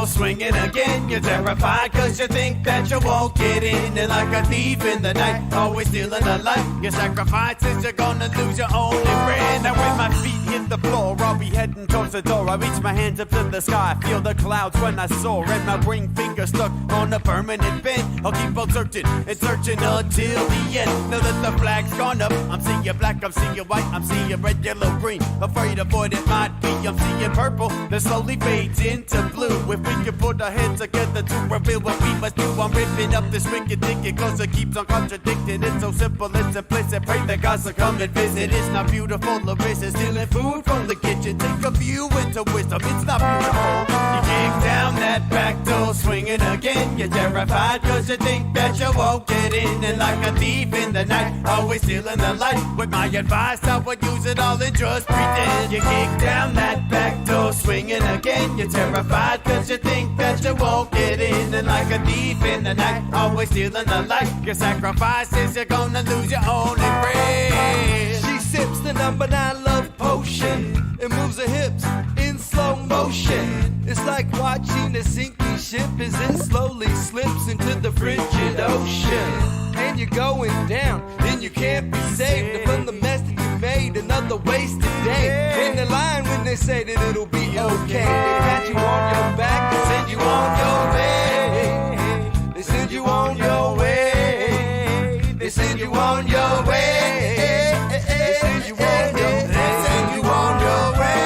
Swinging again, you're terrified cause you think that you won't get in. And like a thief in the night, always stealing the light. Your sacrifices, you're gonna lose your only friend. Now when my feet hit the floor, I'll be heading towards the door. I reach my hands up to the sky, feel the clouds when I soar. And my ring finger stuck on a permanent bend. I'll keep on searching and searching until the end. Now that the flag's gone up, I'm seeing black, I'm seeing white, I'm seeing red, yellow, green. Afraid of what it might be, I'm seeing purple that slowly fades into blue. If we can put our heads together to reveal what we must do, I'm ripping up this wicked thinking cause it keeps on contradicting. It's so simple, it's implicit, pray that God will come and visit. It's not beautiful or is it stealing food from the kitchen? Take a view into wisdom, it's not beautiful. You kick down that back door, swinging again. You're terrified cause you think that you won't get in. And like a thief in the night, always stealing the light. With my advice, I would use it all and just pretend. You kick down that back door, swinging again. You're terrified cause you think that you won't get in. And like a thief in the night, always stealing the light. Your sacrifices, you're gonna lose your only friend. She sips the number 9 love potion and moves her hips in slow motion. It's like watching a sinking ship as it slowly slips into the frigid ocean. And you're going down, and you can't be saved from the mess that you made. Another wasted day. In the line when they say that it'll be okay, they pat you on your back and send you on your way. They send you on your way. They send you on your way. They send you on your way. They send you on your way.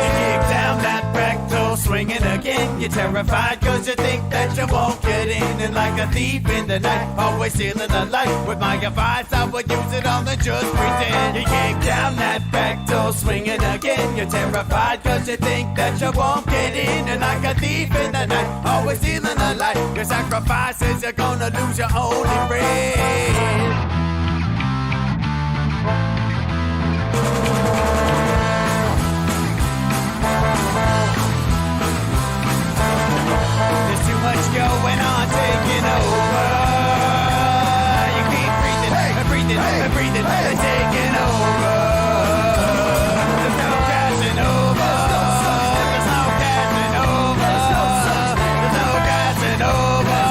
You kick down that back door, swinging again. You're terrified cause you think that you won't get in. And like a thief in the night, always stealing the light. With my advice, I would use it all and just pretend. You kick down that back door, swinging again. You're terrified cause you think that you won't get in. And like a thief in the night, always stealing the light. Your sacrifices, you're gonna lose your only friend. There's too much going on, taking over. You keep breathing, breathing, breathing, taking over. There's no passing over. There's no passing over. There's no passing over.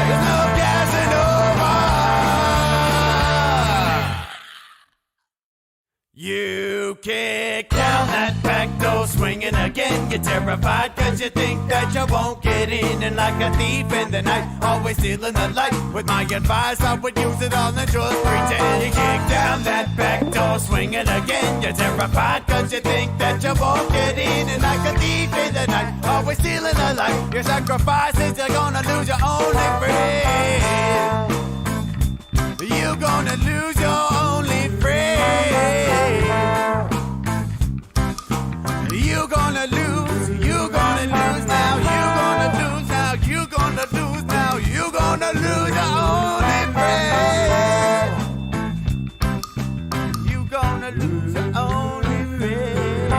There's no passing over. You kick down that back door, swinging again. You're terrified cause you think that you won't get in. And like a thief in the night, always stealing the light. With my advice, I would use it all and just pretend. You kick down that back door, swinging again. You're terrified cause you think that you won't get in. And like a thief in the night, always stealing the light. Your sacrifices, you're gonna lose your only friend. You're gonna lose your only friend. You're gonna lose now, you're gonna lose now, you're gonna lose now, you're gonna lose your only friend. You're gonna lose your only friend.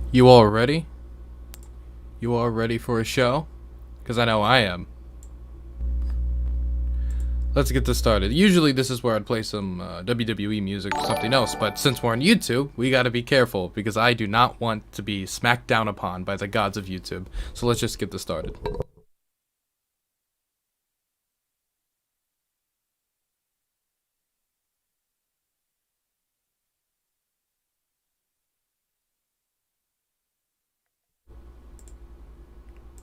You all ready? You all ready for a show? Because I know I am. Let's get this started. Usually this is where I'd play some WWE music or something else, but since we're on YouTube, we gotta be careful because I do not want to be smacked down upon by the gods of YouTube. So let's just get this started.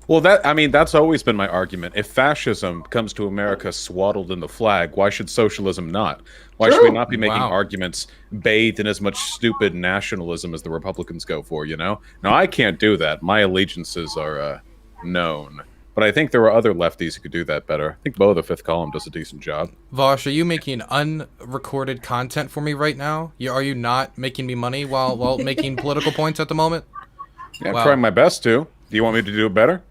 Well, that's always been my argument. If fascism comes to America swaddled in the flag, why should socialism not? Why should we not be making arguments bathed in as much stupid nationalism as the Republicans go for, you know? Now, I can't do that. My allegiances are known. But I think there are other lefties who could do that better. I think Bo, the Fifth Column, does a decent job. Vaush, are you making unrecorded content for me right now? Are you not making me money while making political points at the moment? Yeah, I'm trying my best to. Do you want me to do it better?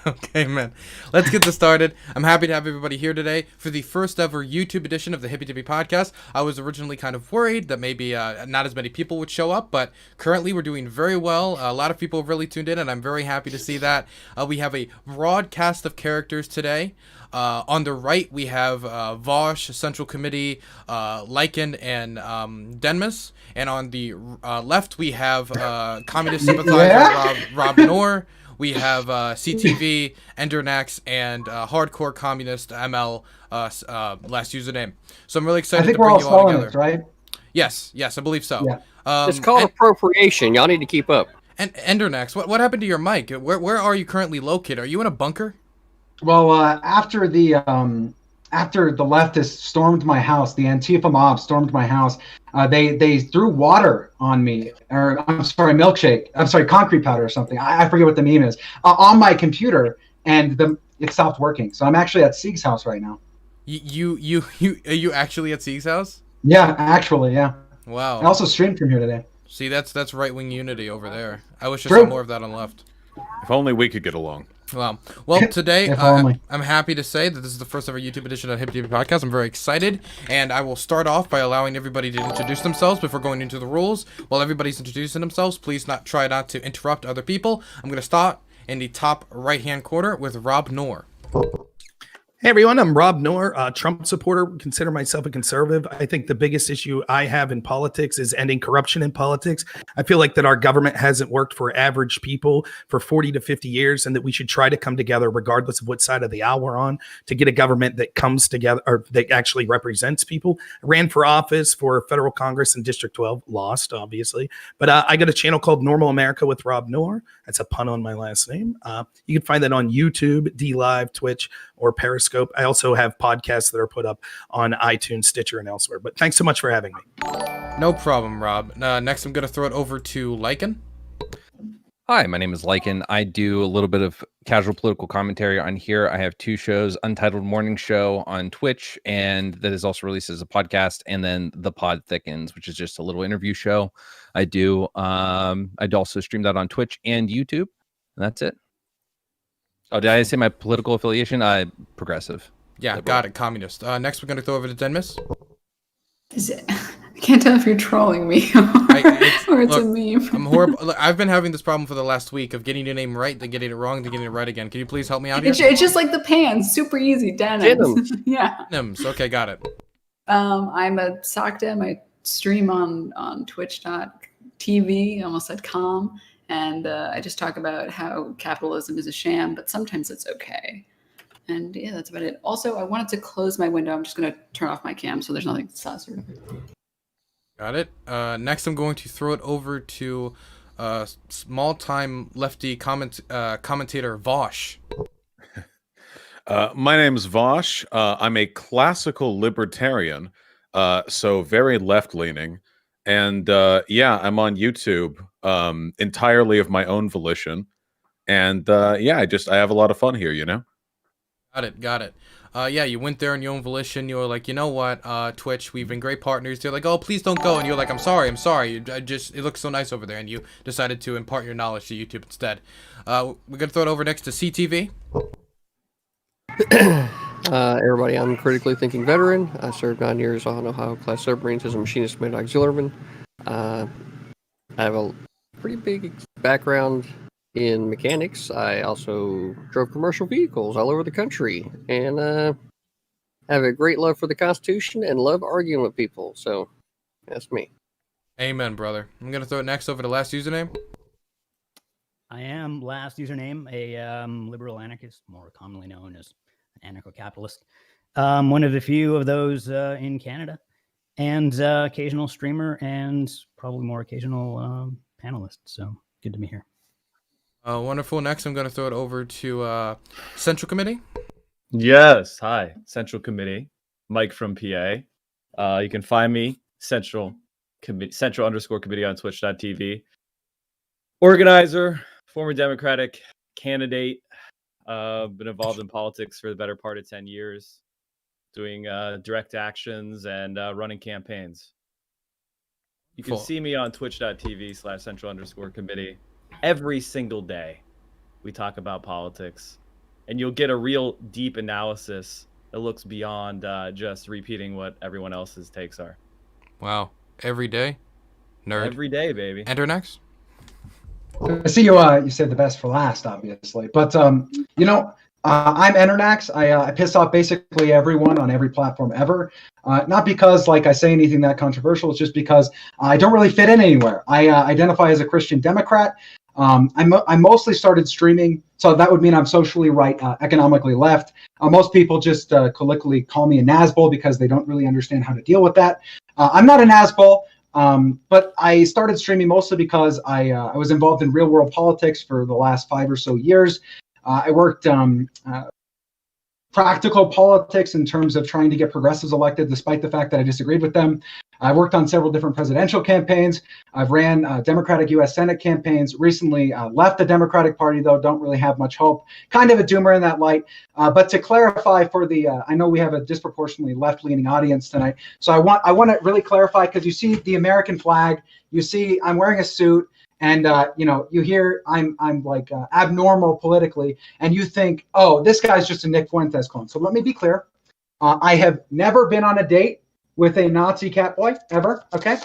Okay, man. Let's get this started. I'm happy to have everybody here today for the first ever YouTube edition of the Hippie Dippie podcast. I was originally kind of worried that maybe not as many people would show up, but currently we're doing very well. A lot of people have really tuned in, and I'm very happy to see that. We have a broad cast of characters today. On the right, we have Vaush, Central Committee, Lycan, and Denmas. And on the left, we have Communist Sympathizer Rob Noor. We have CTV, Endernax, and Hardcore Communist ML last username. So I'm really excited to bring you all together. This, right? Yes, I believe so. Yeah. It's called appropriation. Y'all need to keep up. And Endernax, what happened to your mic? Where are you currently located? Are you in a bunker? Well, after the leftists stormed my house, the Antifa mob stormed my house. They threw water on me, or I'm sorry, milkshake. I'm sorry, concrete powder or something. I forget what the meme is on my computer, and it stopped working. So I'm actually at Sieg's house right now. You are you actually at Sieg's house? Yeah, actually, yeah. Wow. I also streamed from here today. See, that's right wing unity over there. I wish I saw more of that on the left. If only we could get along. Wow. Well, today I'm happy to say that this is the first ever YouTube edition of Hippie Dippie Podcast. I'm very excited, and I will start off by allowing everybody to introduce themselves before going into the rules. While everybody's introducing themselves, please try not to interrupt other people. I'm going to start in the top right-hand corner with Rob Noor. Hey everyone, I'm Rob Noor, Trump supporter, consider myself a conservative. I think the biggest issue I have in politics is ending corruption in politics. I feel like that our government hasn't worked for average people for 40 to 50 years, and that we should try to come together regardless of what side of the aisle we're on to get a government that comes together or that actually represents people. I ran for office for federal Congress in District 12, lost obviously, but I got a channel called Normal America with Rob Noor. That's a pun on my last name. You can find that on YouTube, DLive, Twitch, or Periscope. I also have podcasts that are put up on iTunes, Stitcher, and elsewhere. But thanks so much for having me. No problem, Rob. Next, I'm going to throw it over to Lycan. Hi, my name is Lycan. I do a little bit of casual political commentary on here. I have two shows, Untitled Morning Show on Twitch, and that is also released as a podcast, and then The Pod Thickens, which is just a little interview show I do. I'd also stream that on Twitch and YouTube, and that's it. Oh, did I say my political affiliation? Progressive. Yeah, liberal. Got it. Communist. Next, we're going to throw over to Denmis. I can't tell if you're trolling me or it's a meme. I'm horrible. Look, I've been having this problem for the last week of getting your name right, then getting it wrong, then getting it right again. Can you please help me out here? It's just like the pans. Super easy. Denims. Yeah. Denims. Okay, got it. I'm a SocDem. I stream on twitch.tv. I almost said com. And I just talk about how capitalism is a sham, but sometimes it's okay. And yeah, that's about it. Also, I wanted to close my window. I'm just going to turn off my cam so there's nothing sus. Got it. Next, I'm going to throw it over to small-time lefty commentator Vaush. My name's Vaush. I'm a classical libertarian, so very left-leaning. And yeah, I'm on YouTube entirely of my own volition. And yeah, I have a lot of fun here, you know? Got it. Yeah, you went there on your own volition. You were like, you know what, Twitch, we've been great partners. They're like, oh, please don't go. And you're like, I'm sorry. It looks so nice over there. And you decided to impart your knowledge to YouTube instead. We're going to throw it over next to CTV. Everybody, I'm a critically thinking veteran. I served 9 years on Ohio Class Submarines as a machinist mid auxiliaryman. I have a pretty big background in mechanics. I also drove commercial vehicles all over the country, and have a great love for the Constitution and love arguing with people. So that's me. Amen, brother. I'm gonna throw it next over to last username. I am last username, a liberal anarchist, more commonly known as an anarcho-capitalist. One of the few of those in Canada, and occasional streamer, and probably more occasional panelist. So good to be here. Wonderful. Next, I'm gonna throw it over to Central Committee. Yes. Hi, Central Committee. Mike from PA. You can find me Central _ Committee on Twitch.tv. Organizer, former Democratic candidate. Been involved in politics for the better part of 10 years, doing direct actions and running campaigns. You can see me on Twitch.tv/Central _ Committee every single day. We talk about politics, and you'll get a real deep analysis that looks beyond just repeating what everyone else's takes are. Wow. Every day? Nerd. Every day, baby. Enter next. I see you. You said the best for last, obviously, but I'm Enternax. I piss off basically everyone on every platform ever. Not because I say anything that controversial. It's just because I don't really fit in anywhere. I identify as a Christian Democrat. I mostly started streaming, so that would mean I'm socially right, economically left. Most people just colloquially call me a Nazbol because they don't really understand how to deal with that. I'm not a Nazbol. But I started streaming mostly because I was involved in real world politics for the last 5 or so years. I worked practical politics in terms of trying to get progressives elected, despite the fact that I disagreed with them. I worked on several different presidential campaigns. I've ran Democratic U.S. Senate campaigns. Recently left the Democratic Party, though. Don't really have much hope. Kind of a doomer in that light. But to clarify for the, I know we have a disproportionately left-leaning audience tonight. So I want to really clarify, because you see the American flag. You see I'm wearing a suit. And, you hear I'm abnormal politically, and you think, oh, this guy's just a Nick Fuentes clone. So let me be clear. I have never been on a date with a Nazi catboy, ever, okay?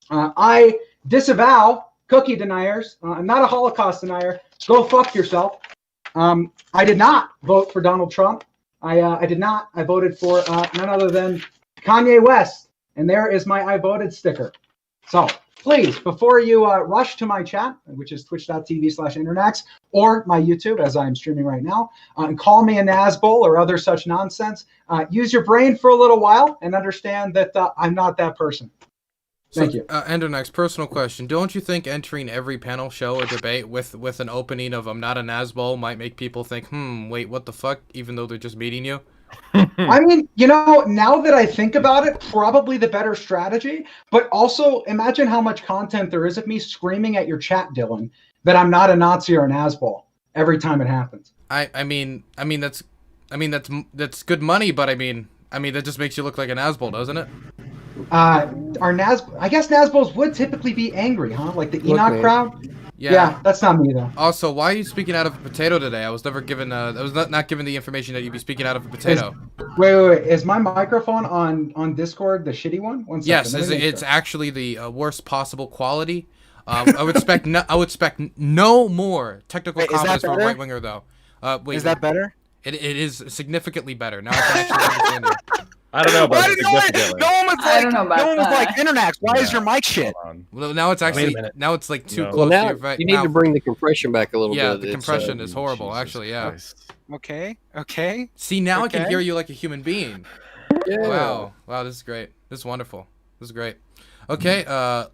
I disavow cookie deniers. I'm not a Holocaust denier. Go fuck yourself. I did not vote for Donald Trump. I did not. I voted for none other than Kanye West. And there is my I voted sticker. So please, before you rush to my chat, which is twitch.tv/Internax, or my YouTube, as I'm streaming right now, and call me a Nazbol or other such nonsense, use your brain for a little while and understand that I'm not that person. Thank you. Endernext, personal question. Don't you think entering every panel, show, or debate with an opening of I'm not a Nazbol might make people think, wait, what the fuck, even though they're just meeting you? I mean, now that I think about it, probably the better strategy. But also, imagine how much content there is of me screaming at your chat, Dylan, that I'm not a Nazi or an Nazbol every time it happens. I mean that's good money, but I mean that just makes you look like an Nazbol, doesn't it? I guess Nazbols would typically be angry, huh? Like the Enoch crowd. Yeah, that's not me though. Also, why are you speaking out of a potato today? I was never given. I was not given the information that you'd be speaking out of a potato. Wait. Is my microphone on Discord the shitty one? One second. Yes, it's actually the worst possible quality. I would expect no more technical comments from a right winger though. Wait, is that better? It is significantly better. Now I can actually understand you. I don't know about significantly. No one was like, Internax, why is your mic shit? Well, now it's actually like too close to your face. You need to bring the compression back a little bit. Yeah, the compression is horrible, actually. Yeah. Christ. Okay. See, now I can hear you like a human being. Yeah. Wow, this is great. This is wonderful. This is great. Okay,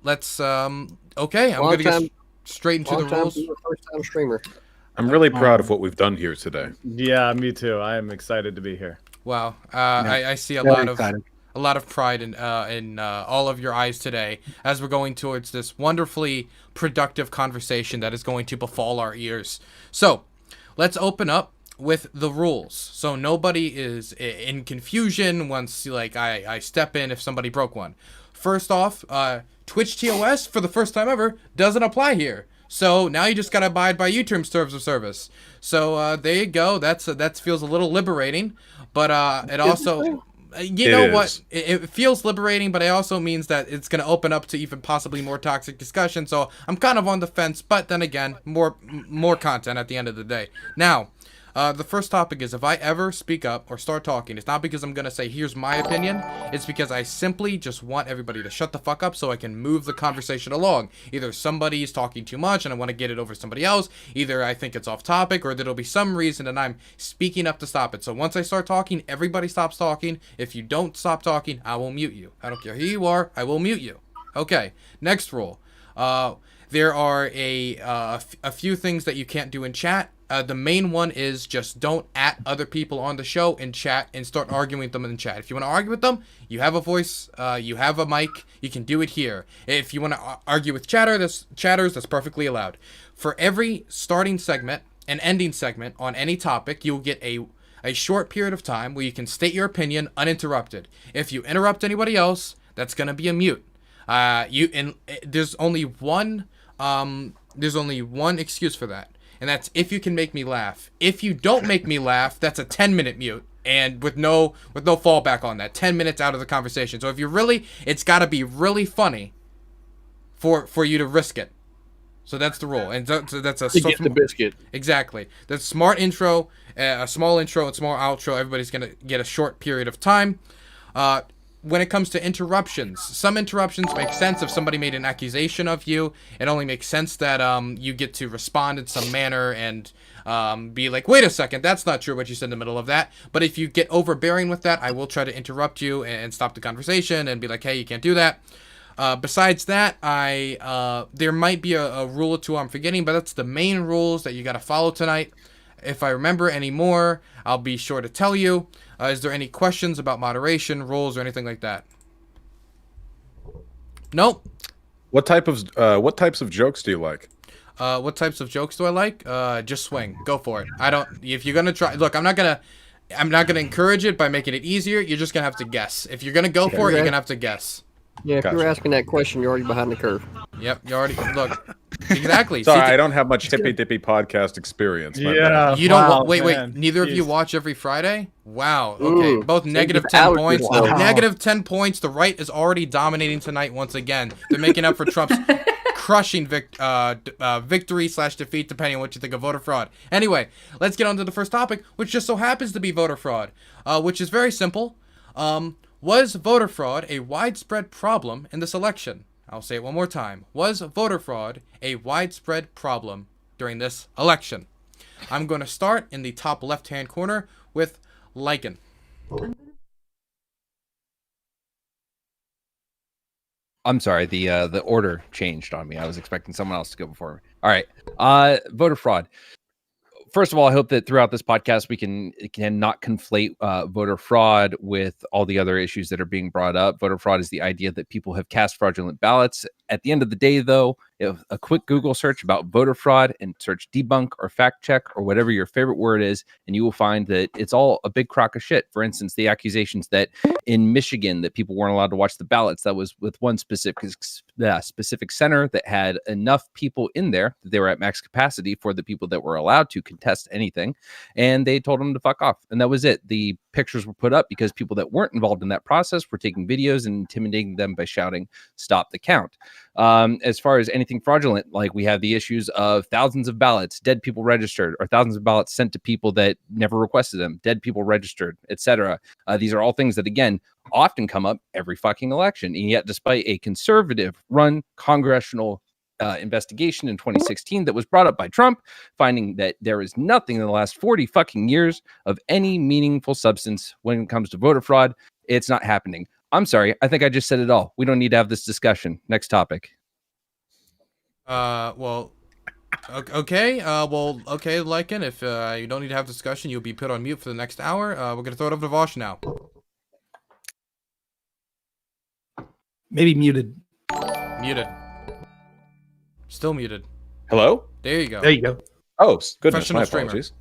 let's okay, I'm gonna get straight into the rules. First time streamer. I'm really proud of what we've done here today. Yeah, me too. I am excited to be here. Wow, I see a lot of pride in all of your eyes today as we're going towards this wonderfully productive conversation that is going to befall our ears. So, let's open up with the rules, so nobody is in confusion once I step in if somebody broke one. First off, Twitch TOS for the first time ever doesn't apply here. So now you just gotta abide by U-term terms of service. So there you go. That feels a little liberating, but it also You know what? It feels liberating, but it also means that it's going to open up to even possibly more toxic discussion. So I'm kind of on the fence, but then again, more content at the end of the day. Now, the first topic is, if I ever speak up or start talking, it's not because I'm going to say, here's my opinion. It's because I simply just want everybody to shut the fuck up so I can move the conversation along. Either somebody's talking too much and I want to get it over to somebody else. Either I think it's off topic, or there'll be some reason and I'm speaking up to stop it. So once I start talking, everybody stops talking. If you don't stop talking, I will mute you. I don't care who you are, I will mute you. Okay, next rule. There are a few things that you can't do in chat. The main one is just don't at other people on the show in chat and start arguing with them in chat. If you want to argue with them, you have a voice, you have a mic, you can do it here. If you want to argue with chatters, that's perfectly allowed. For every starting segment and ending segment on any topic, you'll get a short period of time where you can state your opinion uninterrupted. If you interrupt anybody else, that's going to be a mute. There's only one excuse for that. And that's if you can make me laugh. If you don't make me laugh, that's a 10-minute mute, and with no fallback on that. 10 minutes out of the conversation. So if you're it's got to be really funny for you to risk it. So that's the rule, and so that's a get the biscuit. Exactly. That's smart intro, a small intro, and small outro. Everybody's gonna get a short period of time. When it comes to interruptions, some interruptions make sense if somebody made an accusation of you. It only makes sense that you get to respond in some manner and be like, wait a second, that's not true what you said in the middle of that. But if you get overbearing with that, I will try to interrupt you and stop the conversation and be like, hey, you can't do that. Besides that, there might be a rule or two I'm forgetting, but that's the main rules that you got to follow tonight. If I remember any more, I'll be sure to tell you. Is there any questions about moderation, rules, or anything like that? Nope. What types of jokes do you like? What types of jokes do I like? Just swing. Go for it. If you're gonna try, look, I'm not gonna encourage it by making it easier. You're just gonna have to guess. If you're gonna go for it, you're gonna have to guess. Yeah, if you're asking that question, you're already behind the curve. Yep, you already look. Exactly. Sorry, I don't have much Hippie Dippie podcast experience. Yeah. You don't. Wait. Neither of you watch every Friday? Wow. Okay. Both negative 10 points. Wow. Negative 10 points. The right is already dominating tonight once again. They're making up for Trump's crushing victory/defeat, depending on what you think of voter fraud. Anyway, let's get on to the first topic, which just so happens to be voter fraud, which is very simple. Was voter fraud a widespread problem in this election? I'll say it one more time. Was voter fraud a widespread problem during this election? I'm going to start in the top left-hand corner with Lycan. I'm sorry, the order changed on me. I was expecting someone else to go before me. All right. Voter fraud. First of all, I hope that throughout this podcast we can not conflate voter fraud with all the other issues that are being brought up. Voter fraud is the idea that people have cast fraudulent ballots. At the end of the day, though, if a quick Google search about voter fraud and search debunk or fact check or whatever your favorite word is, and you will find that it's all a big crock of shit. For instance, the accusations that in Michigan that people weren't allowed to watch the ballots, that was with one specific center that had enough people in there that they were at max capacity for the people that were allowed to contest anything, and they told them to fuck off, and that was it. The pictures were put up because people that weren't involved in that process were taking videos and intimidating them by shouting, "Stop the count." As far as anything fraudulent, like we have the issues of thousands of ballots, dead people registered, or thousands of ballots sent to people that never requested them, dead people registered, etc. These are all things that, again, often come up every fucking election. And yet, despite a conservative-run congressional investigation in 2016 that was brought up by Trump, finding that there is nothing in the last 40 fucking years of any meaningful substance when it comes to voter fraud, it's not happening. I'm sorry. I think I just said it all. We don't need to have this discussion. Next topic. Well, okay. Okay, Lycan, if you don't need to have discussion, you'll be put on mute for the next hour. We're going to throw it over to Vaush now. Maybe muted. Muted. Still muted. Hello? There you go. There you go. Oh, goodness. Professional My streamer. apologies.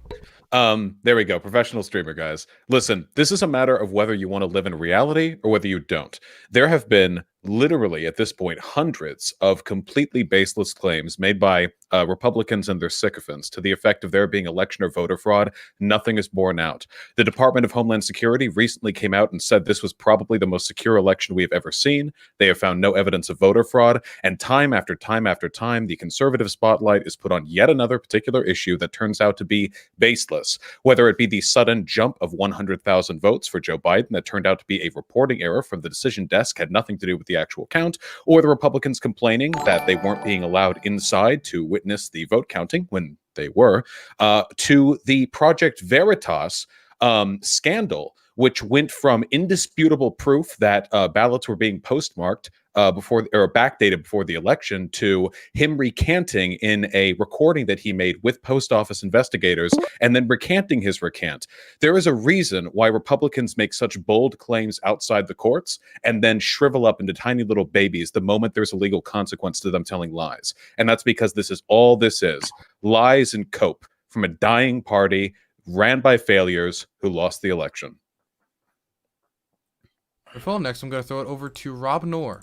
There we go. Professional streamer, guys. Listen, this is a matter of whether you want to live in reality or whether you don't. There have been literally at this point hundreds of completely baseless claims made by Republicans and their sycophants to the effect of there being election or voter fraud. Nothing is borne out. The Department of Homeland Security recently came out and said this was probably the most secure election we have ever seen. They have found no evidence of voter fraud, and time after time after time, the conservative spotlight is put on yet another particular issue that turns out to be baseless, whether it be the sudden jump of 100,000 votes for Joe Biden that turned out to be a reporting error from the decision desk, had nothing to do with the actual count, or the Republicans complaining that they weren't being allowed inside to witness the vote counting when they were, to the Project Veritas scandal, which went from indisputable proof that ballots were being postmarked before or backdated before the election to him recanting in a recording that he made with post office investigators and then recanting his recant. There is a reason why Republicans make such bold claims outside the courts and then shrivel up into tiny little babies the moment there's a legal consequence to them telling lies. And that's because this is all this is: lies and cope from a dying party ran by failures who lost the election. Wonderful. Next, I'm going to throw it over to Rob Noor.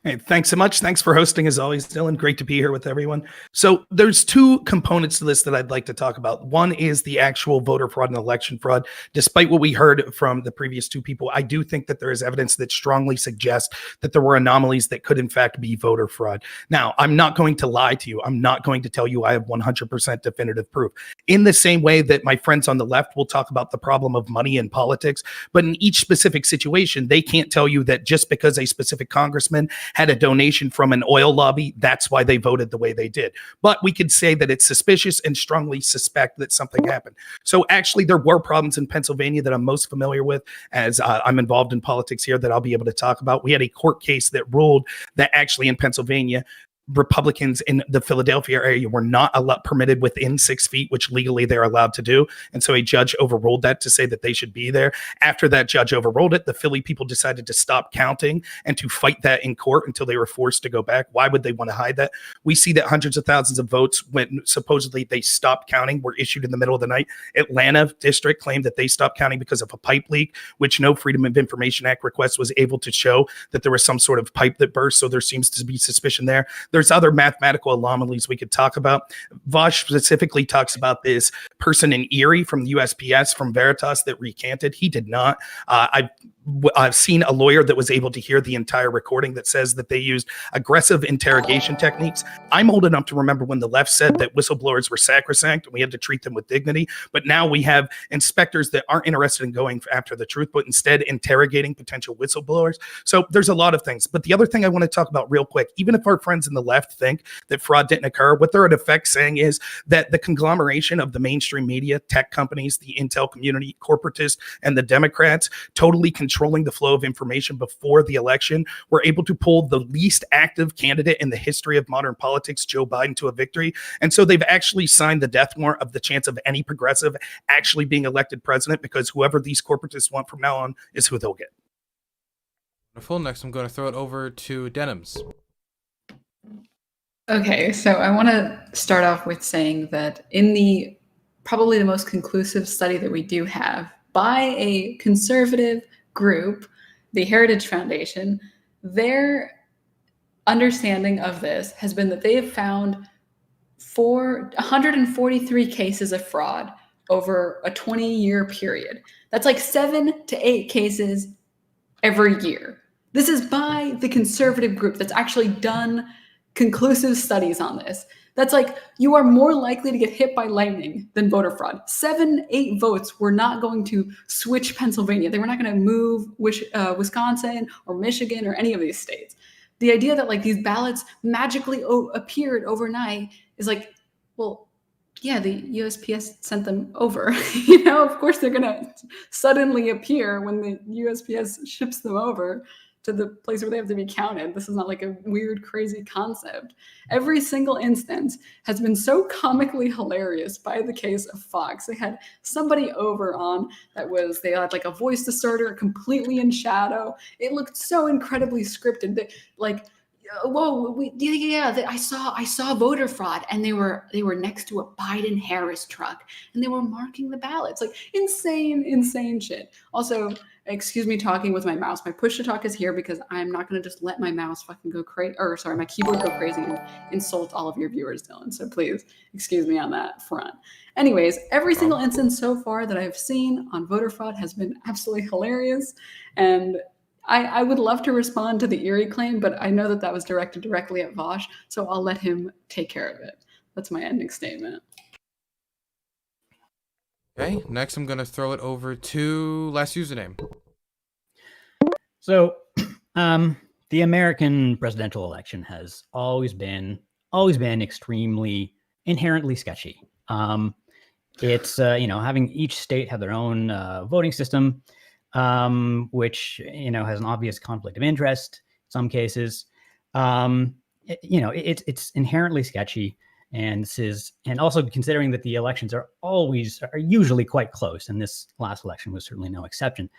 Hey, thanks so much. Thanks for hosting as always, Dylan. Great to be here with everyone. So there's two components to this that I'd like to talk about. One is the actual voter fraud and election fraud. Despite what we heard from the previous two people, I do think that there is evidence that strongly suggests that there were anomalies that could in fact be voter fraud. Now, I'm not going to lie to you. I'm not going to tell you I have 100% definitive proof. In the same way that my friends on the left will talk about the problem of money in politics, but in each specific situation, they can't tell you that just because a specific congressman had a donation from an oil lobby, that's why they voted the way they did. But we could say that it's suspicious and strongly suspect that something happened. So actually, there were problems in Pennsylvania that I'm most familiar with, as I'm involved in politics here, that I'll be able to talk about. We had a court case that ruled that actually in Pennsylvania, Republicans in the Philadelphia area were not permitted within 6 feet, which legally they're allowed to do. And so a judge overruled that to say that they should be there. After that judge overruled it, the Philly people decided to stop counting and to fight that in court until they were forced to go back. Why would they want to hide that? We see that hundreds of thousands of votes, when supposedly they stopped counting, were issued in the middle of the night. Atlanta district claimed that they stopped counting because of a pipe leak, which no Freedom of Information Act request was able to show that there was some sort of pipe that burst. So there seems to be suspicion there. There's other mathematical anomalies we could talk about. Vaush specifically talks about this person in Erie from the USPS from Veritas that recanted. He did not. I've seen a lawyer that was able to hear the entire recording that says that they used aggressive interrogation techniques. I'm old enough to remember when the left said that whistleblowers were sacrosanct and we had to treat them with dignity. But now we have inspectors that aren't interested in going after the truth, but instead interrogating potential whistleblowers. So there's a lot of things. But the other thing I want to talk about real quick, even if our friends in the left think that fraud didn't occur, what they're in effect saying is that the conglomeration of the mainstream media, tech companies, the intel community, corporatists, and the Democrats totally controlling the flow of information before the election were able to pull the least active candidate in the history of modern politics, Joe Biden, to a victory. And so they've actually signed the death warrant of the chance of any progressive actually being elected president, because whoever these corporatists want from now on is who they'll get. Wonderful. Next, I'm going to throw it over to Denims. Okay, so I want to start off with saying that in the probably the most conclusive study that we do have by a conservative group, the Heritage Foundation, their understanding of this has been that they have found 143 cases of fraud over a 20-year period. That's like 7 to 8 cases every year. This is by the conservative group that's actually done conclusive studies on this. That's like, you are more likely to get hit by lightning than voter fraud. 7, 8 votes were not going to switch Pennsylvania. They were not going to move Wisconsin or Michigan or any of these states. The idea that like these ballots magically appeared overnight is like, well, yeah, the USPS sent them over. You know, of course they're going to suddenly appear when the USPS ships them over to the place where they have to be counted. This is not like a weird, crazy concept. Every single instance has been so comically hilarious by the case of Fox. They had somebody over on they had like a voice distorter completely in shadow. It looked so incredibly scripted. I saw voter fraud, and they were next to a Biden Harris truck, and they were marking the ballots. Like insane shit. Also, excuse me talking with my mouse. My push to talk is here because I'm not going to just let my mouse fucking go crazy, or sorry, my keyboard go crazy and insult all of your viewers, Dylan. So please excuse me on that front. Anyways, every single instance so far that I've seen on voter fraud has been absolutely hilarious, and I would love to respond to the Erie claim, but I know that was directed directly at Vaush, so I'll let him take care of it. That's my ending statement. Okay, next I'm going to throw it over to last username. So, the American presidential election has always been extremely inherently sketchy. It's having each state have their own voting system, which has an obvious conflict of interest in some cases. It's inherently sketchy, and also considering that the elections are usually quite close, and this last election was certainly no exception.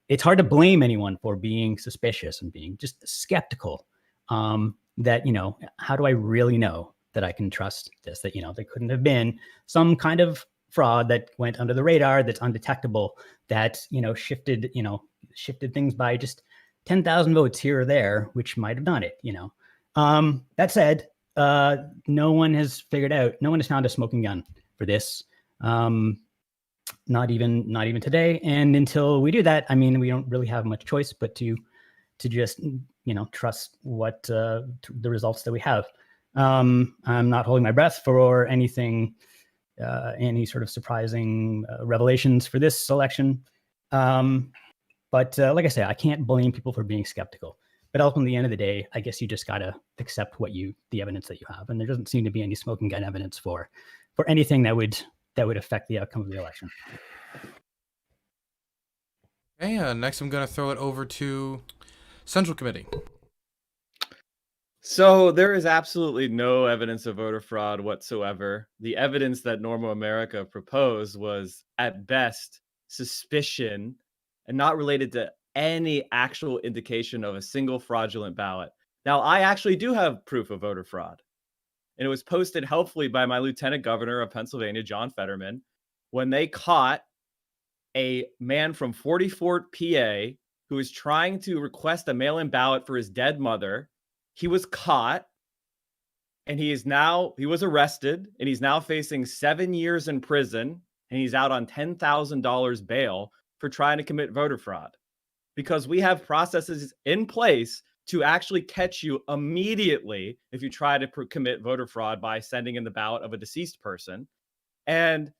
It's hard to blame anyone for being suspicious and being just skeptical. That how do I really know that I can trust this? That there couldn't have been some kind of fraud that went under the radar, that's undetectable, that shifted things by just 10,000 votes here or there, which might have done it. That said, no one has found a smoking gun for this. Not even today. And until we do that, I mean, we don't really have much choice but to just trust what the results that we have. I'm not holding my breath for anything. Any sort of surprising revelations for this election. But like I said, I can't blame people for being skeptical. But ultimately, at the end of the day, I guess you just got to accept the evidence that you have. And there doesn't seem to be any smoking gun evidence for anything that would affect the outcome of the election. Okay, next I'm going to throw it over to Central Committee. So there is absolutely no evidence of voter fraud whatsoever. The evidence that Normal America proposed was at best suspicion and not related to any actual indication of a single fraudulent ballot. Now, I actually do have proof of voter fraud, and it was posted helpfully by my Lieutenant Governor of Pennsylvania, John Fetterman, when they caught a man from 40 Fort, PA, who was trying to request a mail-in ballot for his dead mother. He was caught, and he was arrested, and he's now facing 7 years in prison, and he's out on $10,000 bail for trying to commit voter fraud. Because we have processes in place to actually catch you immediately if you try to commit voter fraud by sending in the ballot of a deceased person. And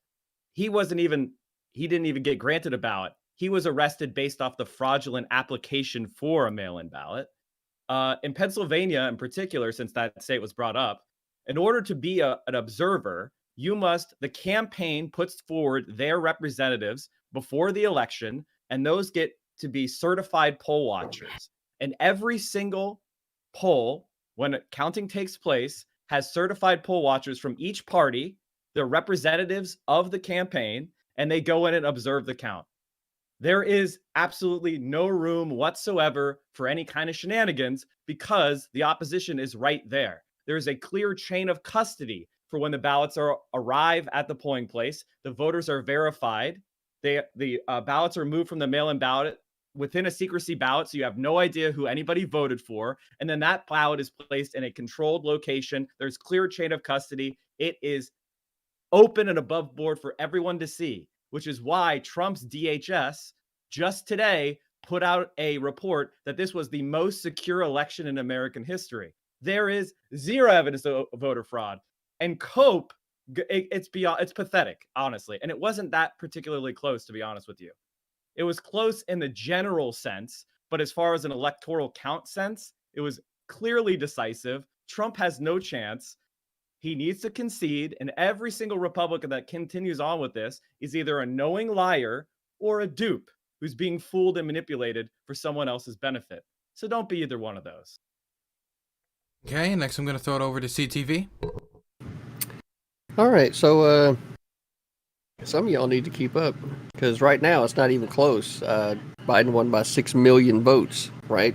he didn't even get granted a ballot. He was arrested based off the fraudulent application for a mail-in ballot. In Pennsylvania, in particular, since that state was brought up, in order to be an observer, the campaign puts forward their representatives before the election, and those get to be certified poll watchers. And every single poll, when counting takes place, has certified poll watchers from each party. They're representatives of the campaign, and they go in and observe the count. There is absolutely no room whatsoever for any kind of shenanigans because the opposition is right there. There is a clear chain of custody for when the ballots arrive at the polling place. The voters are verified. The ballots are moved from the mail-in ballot within a secrecy ballot, so you have no idea who anybody voted for. And then that ballot is placed in a controlled location. There's clear chain of custody. It is open and above board for everyone to see, which is why Trump's DHS just today put out a report that this was the most secure election in American history. There is zero evidence of voter fraud. And COPE, it's pathetic, honestly. And it wasn't that particularly close, to be honest with you. It was close in the general sense, but as far as an electoral count sense, it was clearly decisive. Trump has no chance. He needs to concede, and every single Republican that continues on with this is either a knowing liar or a dupe who's being fooled and manipulated for someone else's benefit. So don't be either one of those. Okay, next I'm going to throw it over to CTV. All right, so some of y'all need to keep up because right now it's not even close. Biden won by 6 million votes, right?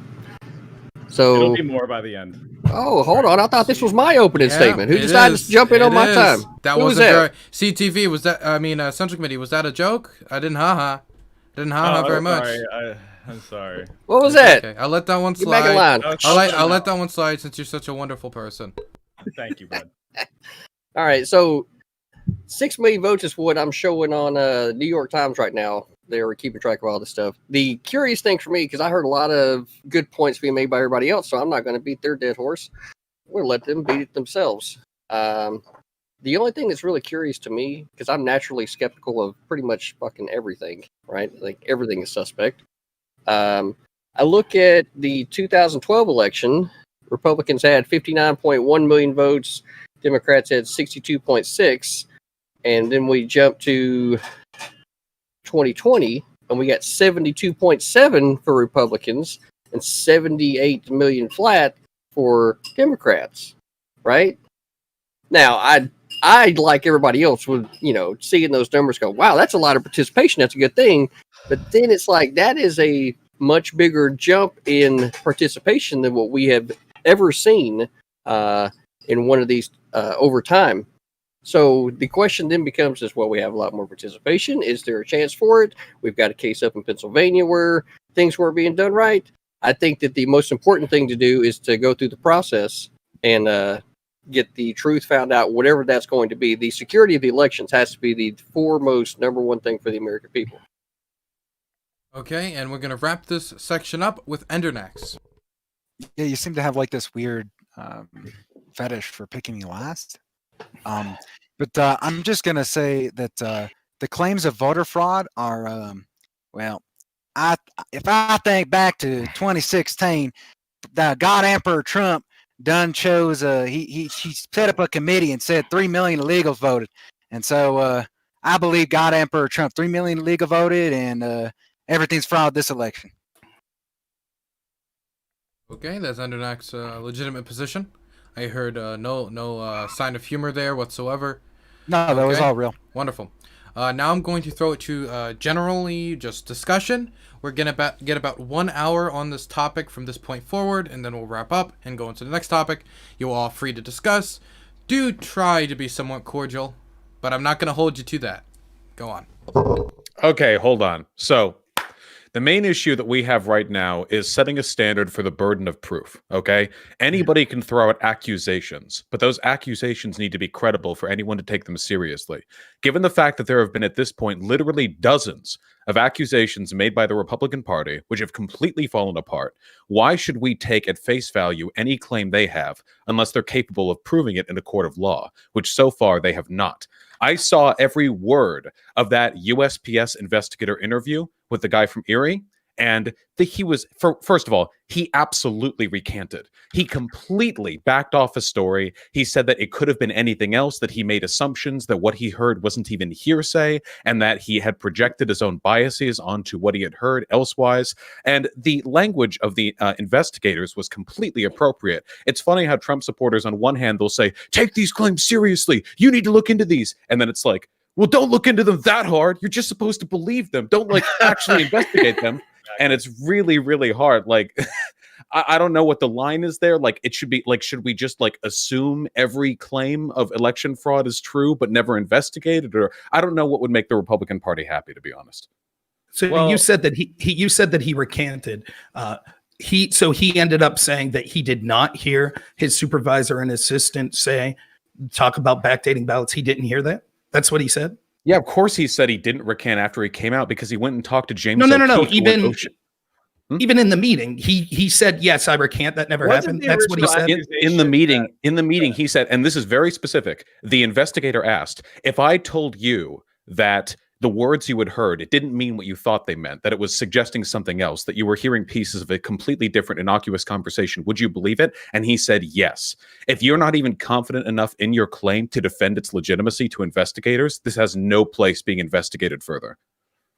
So it'll be more by the end. Oh, hold on! I thought this was my opening statement. Who it decided is. to jump in on It my is. time? That Who was wasn't that? very CTV. Was that? I mean, Central Committee. Was that a joke? I didn't haha. Didn't haha very much. Sorry. I'm sorry. What was It's that? okay. I'll let that one Get back in slide. line. I'll let that one slide since you're such a wonderful person. Thank you, bud. All right, so 6 million votes is what I'm showing on New York Times right now. They're keeping track of all this stuff. The curious thing for me, because I heard a lot of good points being made by everybody else, so I'm not going to beat their dead horse. We'll let them beat it themselves. The only thing that's really curious to me, because I'm naturally skeptical of pretty much fucking everything, right? Like everything is suspect. I look at the 2012 election. Republicans had 59.1 million votes. Democrats had 62.6. And then we jump to 2020, and we got 72.7 for Republicans and 78 million flat for Democrats, right? Now, I like everybody else would, seeing those numbers go, wow, that's a lot of participation. That's a good thing. But then it's like that is a much bigger jump in participation than what we have ever seen in one of these over time. So the question then becomes is, well, we have a lot more participation. Is there a chance for it? We've got a case up in Pennsylvania where things weren't being done right. I think that the most important thing to do is to go through the process and get the truth found out, whatever that's going to be. The security of the elections has to be the foremost number one thing for the American people. Okay, and we're gonna wrap this section up with Endernax. Yeah, you seem to have like this weird fetish for picking me last. But I'm just gonna say that the claims of voter fraud are well, if I think back to 2016, the God Emperor Trump done chose he set up a committee and said 3 million illegals voted, and so I believe God Emperor Trump 3 million illegal voted, and everything's fraud this election. Okay, that's Endernax's legitimate position. I heard no sign of humor there whatsoever. No, that was all real. Wonderful. Now I'm going to throw it to generally just discussion. We're going to get about 1 hour on this topic from this point forward, and then we'll wrap up and go into the next topic. You're all free to discuss. Do try to be somewhat cordial, but I'm not going to hold you to that. Go on. Okay, hold on. So, the main issue that we have right now is setting a standard for the burden of proof, okay? Anybody can throw out accusations, but those accusations need to be credible for anyone to take them seriously. Given the fact that there have been at this point literally dozens of accusations made by the Republican Party, which have completely fallen apart, why should we take at face value any claim they have unless they're capable of proving it in a court of law, which so far they have not? I saw every word of that USPS investigator interview with the guy from Erie, and he was, first of all, he absolutely recanted. He completely backed off his story. He said that it could have been anything else, that he made assumptions, that what he heard wasn't even hearsay, and that he had projected his own biases onto what he had heard elsewise. And the language of the investigators was completely appropriate. It's funny how Trump supporters on one hand, they'll say, take these claims seriously. You need to look into these. And then it's like, well, don't look into them that hard. You're just supposed to believe them. Don't actually investigate them. And it's really, really hard. Like, I don't know what the line is there. Like, it should be like, should we just assume every claim of election fraud is true, but never investigate it? Or I don't know what would make the Republican Party happy, to be honest. So you said that you said that he recanted. He ended up saying that he did not hear his supervisor and assistant talk about backdating ballots. He didn't hear that. That's what he said. Yeah, of course he said he didn't recant after he came out because he went and talked to James. No. Even in the meeting, he said, yes, I recant. That never happened. That's what he said. In the meeting, he said, and this is very specific. The investigator asked, if I told you that the words you had heard, it didn't mean what you thought they meant, that it was suggesting something else, that you were hearing pieces of a completely different innocuous conversation, would you believe it? And he said, yes. If you're not even confident enough in your claim to defend its legitimacy to investigators, this has no place being investigated further.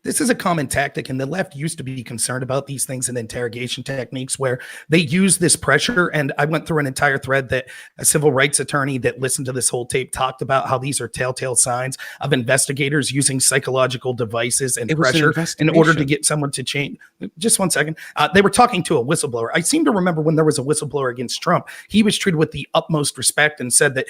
This is a common tactic, and the left used to be concerned about these things in interrogation techniques where they use this pressure. And I went through an entire thread that a civil rights attorney that listened to this whole tape talked about how these are telltale signs of investigators using psychological devices and pressure in order to get someone to change. Just 1 second. They were talking to a whistleblower. I seem to remember when there was a whistleblower against Trump, he was treated with the utmost respect and said that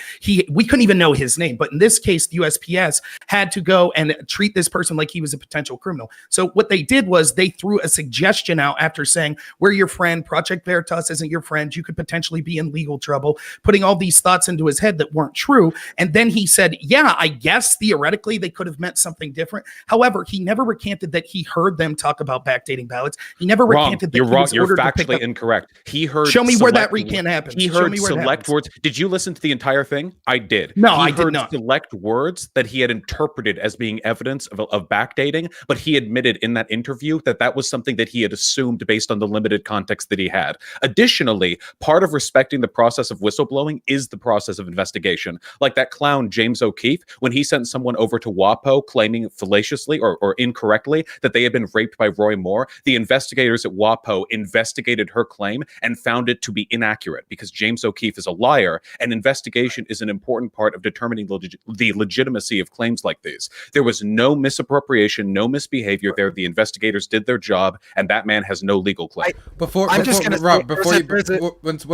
we couldn't even know his name. But in this case, the USPS had to go and treat this person like he was a potential criminal. So what they did was they threw a suggestion out after saying, we're your friend, Project Veritas isn't your friend, you could potentially be in legal trouble, putting all these thoughts into his head that weren't true. And then he said, yeah, I guess theoretically they could have meant something different. However, he never recanted that he heard them talk about backdating ballots. He never recanted that you're he wrong. was You're ordered to pick factually up. incorrect. He heard. Show me where that recant happens. He Show heard me where it select happens. words. Did you listen to the entire thing? I did. No, he I did heard not. select words that he had interpreted as being evidence of backdating, but he admitted in that interview that that was something that he had assumed based on the limited context that he had. Additionally, part of respecting the process of whistleblowing is the process of investigation. Like that clown James O'Keefe, when he sent someone over to WAPO claiming fallaciously or incorrectly that they had been raped by Roy Moore, the investigators at WAPO investigated her claim and found it to be inaccurate because James O'Keefe is a liar, and investigation is an important part of determining the legitimacy of claims like these. There was no misappropriation, no misbehavior there. The investigators did their job, and that man has no legal claim. One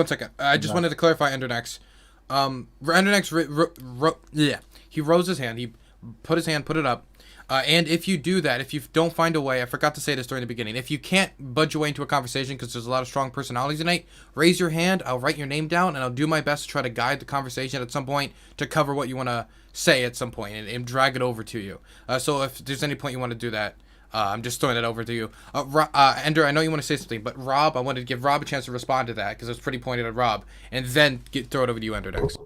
second. I just wanted to clarify Endernex. Endernex, he rose his hand. He put it up. And if you do that, if you don't find a way, I forgot to say this during the beginning, if you can't budge your way into a conversation because there's a lot of strong personalities tonight, raise your hand, I'll write your name down, and I'll do my best to try to guide the conversation at some point to cover what you want to say at some point and drag it over to you. So if there's any point you want to do that, I'm just throwing it over to you. Ender, I know you want to say something, but Rob, I wanted to give Rob a chance to respond to that because it's pretty pointed at Rob, and then throw it over to you, Ender, next.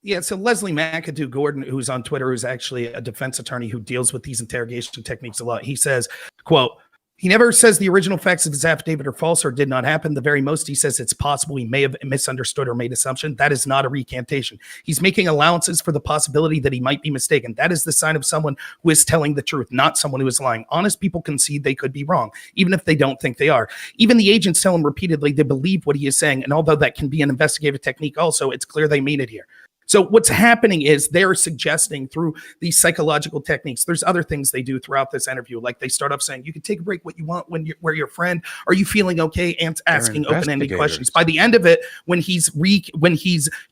Yeah, so Leslie McAdoo Gordon, who's on Twitter, who's actually a defense attorney who deals with these interrogation techniques a lot. He says, quote, he never says the original facts of his affidavit are false or did not happen. The very most he says it's possible he may have misunderstood or made assumption. That is not a recantation. He's making allowances for the possibility that he might be mistaken. That is the sign of someone who is telling the truth, not someone who is lying. Honest people concede they could be wrong, even if they don't think they are. Even the agents tell him repeatedly they believe what he is saying. And although that can be an investigative technique also, it's clear they mean it here. So what's happening is they're suggesting through these psychological techniques, there's other things they do throughout this interview. Like they start off saying, you can take a break what you want when we're your friend. Are you feeling okay? And asking open-ended questions. By the end of it, when he's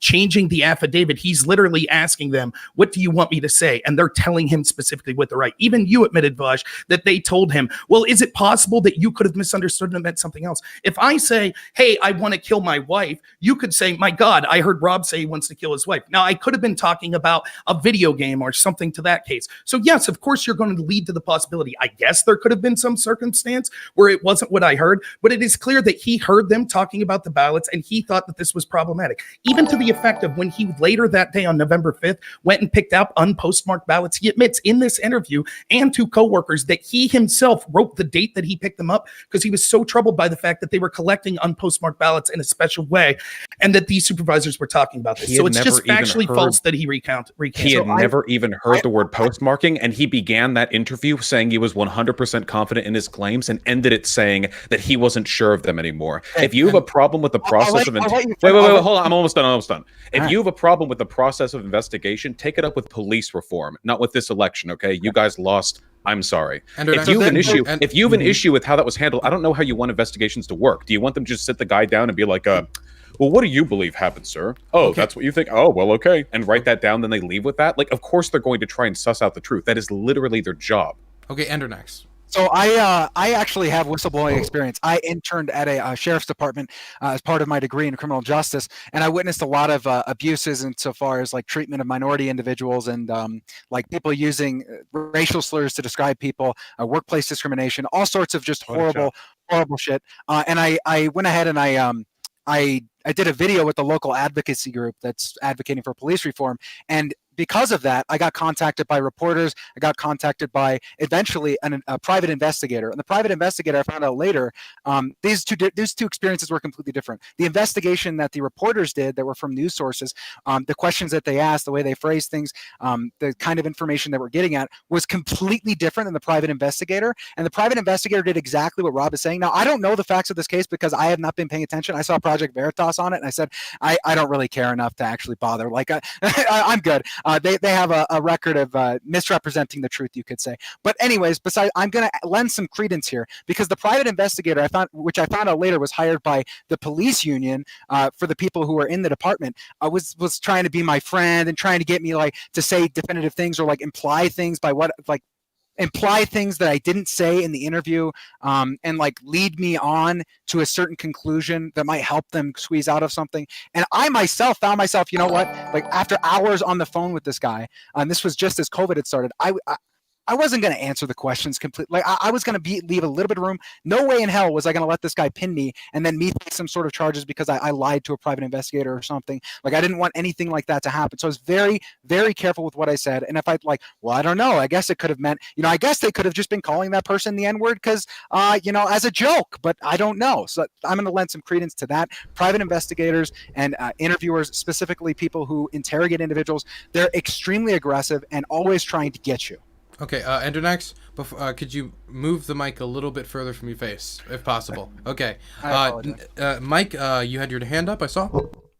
changing the affidavit, he's literally asking them, what do you want me to say? And they're telling him specifically what they're right. Even you admitted, Vaush, that they told him, well, is it possible that you could have misunderstood and meant something else? If I say, hey, I want to kill my wife, you could say, my God, I heard Rob say he wants to kill his wife. Now, I could have been talking about a video game or something to that case. So, yes, of course, you're going to lead to the possibility. I guess there could have been some circumstance where it wasn't what I heard, but it is clear that he heard them talking about the ballots and he thought that this was problematic, even to the effect of when he later that day on November 5th went and picked up unpostmarked ballots. He admits in this interview and to coworkers that he himself wrote the date that he picked them up because he was so troubled by the fact that they were collecting unpostmarked ballots in a special way and that these supervisors were talking about this. So it's just factually false that he recanted. He had never even heard the word postmarking, and he began that interview saying he was 100% confident in his claims and ended it saying that he wasn't sure of them anymore. If you have a problem with the process of... Wait, hold on. I'm almost done. If you have a problem with the process of investigation, take it up with police reform, not with this election, okay? You guys lost. I'm sorry. If you have an issue with how that was handled, I don't know how you want investigations to work. Do you want them to just sit the guy down and be like, well, what do you believe happened, sir? Oh, okay. That's what you think? Oh, well, okay. And write that down, then they leave with that? Like, of course they're going to try and suss out the truth. That is literally their job. Okay, Ender next. So I actually have whistleblowing experience. I interned at a sheriff's department as part of my degree in criminal justice, and I witnessed a lot of abuses insofar as like treatment of minority individuals and like people using racial slurs to describe people, workplace discrimination, all sorts of just horrible shit. And I went ahead and I did a video with the local advocacy group that's advocating for police reform, and because of that, I got contacted by reporters. I got contacted by eventually a private investigator. And the private investigator, I found out later, these two experiences were completely different. The investigation that the reporters did that were from news sources, the questions that they asked, the way they phrased things, the kind of information that we're getting at was completely different than the private investigator. And the private investigator did exactly what Rob is saying. Now, I don't know the facts of this case because I have not been paying attention. I saw Project Veritas on it, and I said, I don't really care enough to actually bother. Like, I'm good. They have a record of misrepresenting the truth, you could say. But anyways, besides, I'm going to lend some credence here because the private investigator which I found out later was hired by the police union for the people who were in the department, was trying to be my friend and trying to get me like to say definitive things or like imply things that I didn't say in the interview, and like lead me on to a certain conclusion that might help them squeeze out of something. And I myself found myself, you know what, like after hours on the phone with this guy, and this was just as COVID had started, I wasn't going to answer the questions completely. Like I was going to leave a little bit of room. No way in hell was I going to let this guy pin me and then me face some sort of charges because I lied to a private investigator or something. Like I didn't want anything like that to happen. So I was very, very careful with what I said. And if I I don't know, I guess it could have meant, I guess they could have just been calling that person the N-word because, as a joke, but I don't know. So I'm going to lend some credence to that. Private investigators and interviewers, specifically people who interrogate individuals, they're extremely aggressive and always trying to get you. Okay, Endernax, could you move the mic a little bit further from your face, if possible? Okay. Mike, you had your hand up, I saw.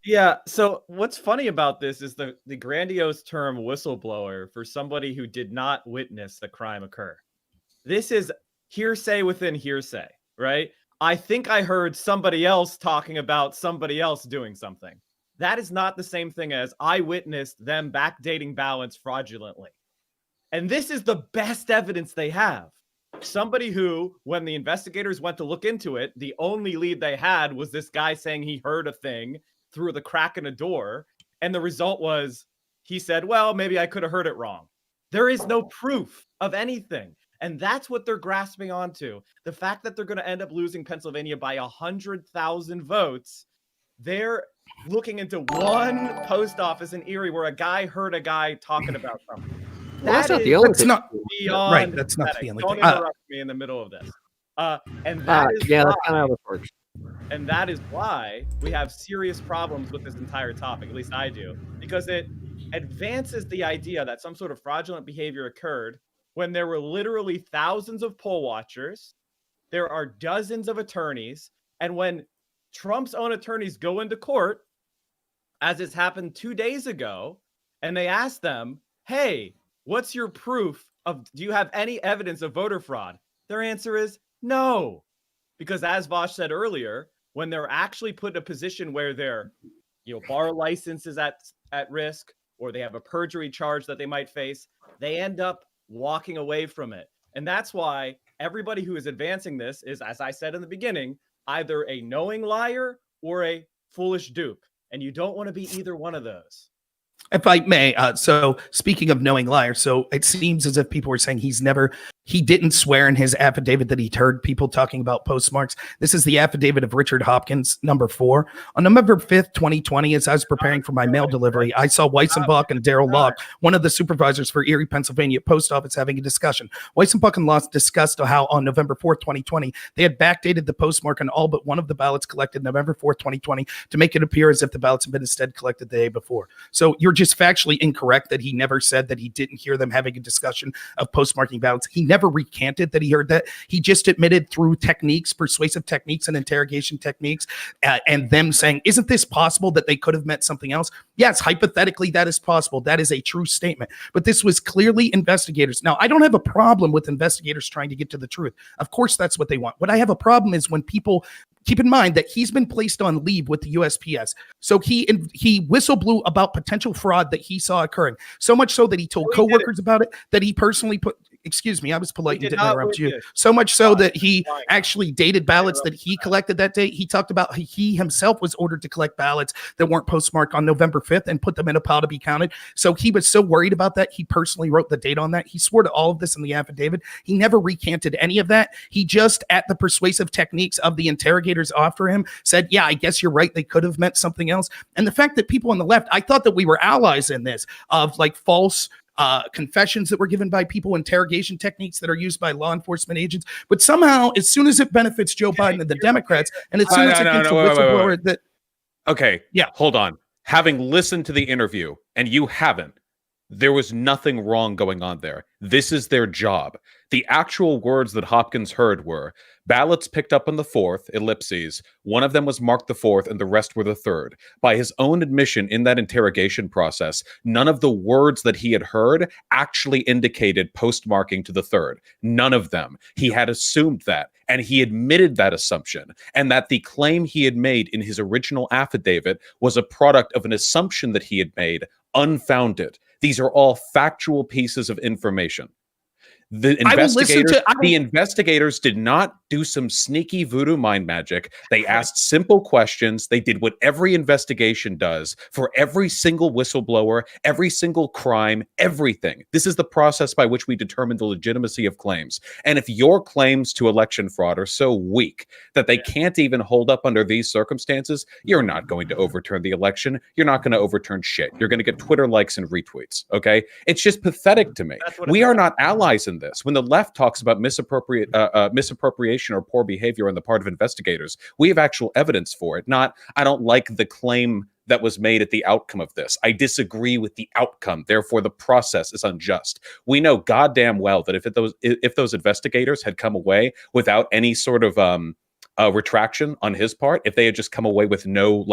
Yeah, so what's funny about this is the grandiose term whistleblower for somebody who did not witness the crime occur. This is hearsay within hearsay, right? I think I heard somebody else talking about somebody else doing something. That is not the same thing as I witnessed them backdating ballots fraudulently. And this is the best evidence they have. Somebody who, when the investigators went to look into it, the only lead they had was this guy saying he heard a thing through the crack in a door. And the result was, he said, well, maybe I could have heard it wrong. There is no proof of anything. And that's what they're grasping onto. The fact that they're going to end up losing Pennsylvania by 100,000 votes. They're looking into one post office in Erie where a guy heard a guy talking about something. Well, that's not the only thing. Beyond that's not the only Don't thing. interrupt me in the middle of this. And that is that's why, kind of how this works. And that is why we have serious problems with this entire topic. At least I do, because it advances the idea that some sort of fraudulent behavior occurred when there were literally thousands of poll watchers. There are dozens of attorneys, and when Trump's own attorneys go into court, as has happened 2 days ago, and they ask them, "Hey, what's your proof do you have any evidence of voter fraud?" Their answer is no. Because as Vaush said earlier, when they're actually put in a position where their bar license is at risk or they have a perjury charge that they might face, they end up walking away from it. And that's why everybody who is advancing this is, as I said in the beginning, either a knowing liar or a foolish dupe. And you don't want to be either one of those. If I may, so speaking of knowing liars, so it seems as if people were saying he didn't swear in his affidavit that he'd heard people talking about postmarks. This is the affidavit of Richard Hopkins, number 4. On November 5th, 2020, as I was preparing for my mail delivery, I saw Weissenbach and Daryl Locke, one of the supervisors for Erie, Pennsylvania post office, having a discussion. Weissenbach and Locke discussed how on November 4th, 2020, they had backdated the postmark on all but one of the ballots collected November 4th, 2020 to make it appear as if the ballots had been instead collected the day before. So you're just factually incorrect that he never said that he didn't hear them having a discussion of postmarking ballots. He never recanted that he heard that. He just admitted through techniques, persuasive techniques and interrogation techniques, and them saying, isn't this possible that they could have meant something else? Yes, hypothetically, that is possible. That is a true statement. But this was clearly investigators. Now, I don't have a problem with investigators trying to get to the truth. Of course, that's what they want. What I have a problem is when people keep in mind that he's been placed on leave with the USPS. So he whistle blew about potential fraud that he saw occurring. So much so that he told coworkers about it, that he personally excuse me, I was polite He and did didn't not interrupt win you. this. So much so that Fine, he fine. actually dated ballots that he collected that day. He talked about he himself was ordered to collect ballots that weren't postmarked on November 5th and put them in a pile to be counted. So he was so worried about that, he personally wrote the date on that. He swore to all of this in the affidavit. He never recanted any of that. He just, at the persuasive techniques of the interrogators after him, said, yeah, I guess you're right. They could have meant something else. And the fact that people on the left, I thought that we were allies in this of like false confessions that were given by people, interrogation techniques that are used by law enforcement agents. But somehow, as soon as it benefits Joe Biden and the Democrats, and as soon as it gets a whistleblower that... Okay, yeah, hold on. Having listened to the interview, and you haven't, there was nothing wrong going on there. This is their job. The actual words that Hopkins heard were, ballots picked up on the 4th, ellipses, one of them was marked the 4th and the rest were the 3rd. By his own admission in that interrogation process, none of the words that he had heard actually indicated postmarking to the 3rd. None of them. He had assumed that, and he admitted that assumption, and that the claim he had made in his original affidavit was a product of an assumption that he had made, unfounded. These are all factual pieces of information. The investigators did not do some sneaky voodoo mind magic. They asked simple questions. They did what every investigation does for every single whistleblower, every single crime, everything. This is the process by which we determine the legitimacy of claims. And if your claims to election fraud are so weak that they can't even hold up under these circumstances, you're not going to overturn the election. You're not going to overturn shit. You're going to get Twitter likes and retweets. Okay? It's just pathetic to me. We are not allies in this. When the left talks about misappropriation or poor behavior on the part of investigators, we have actual evidence for it. Not, I don't like the claim that was made at the outcome of this. I disagree with the outcome. Therefore, the process is unjust. We know goddamn well that if those investigators had come away without any sort of retraction on his part, if they had just come away with no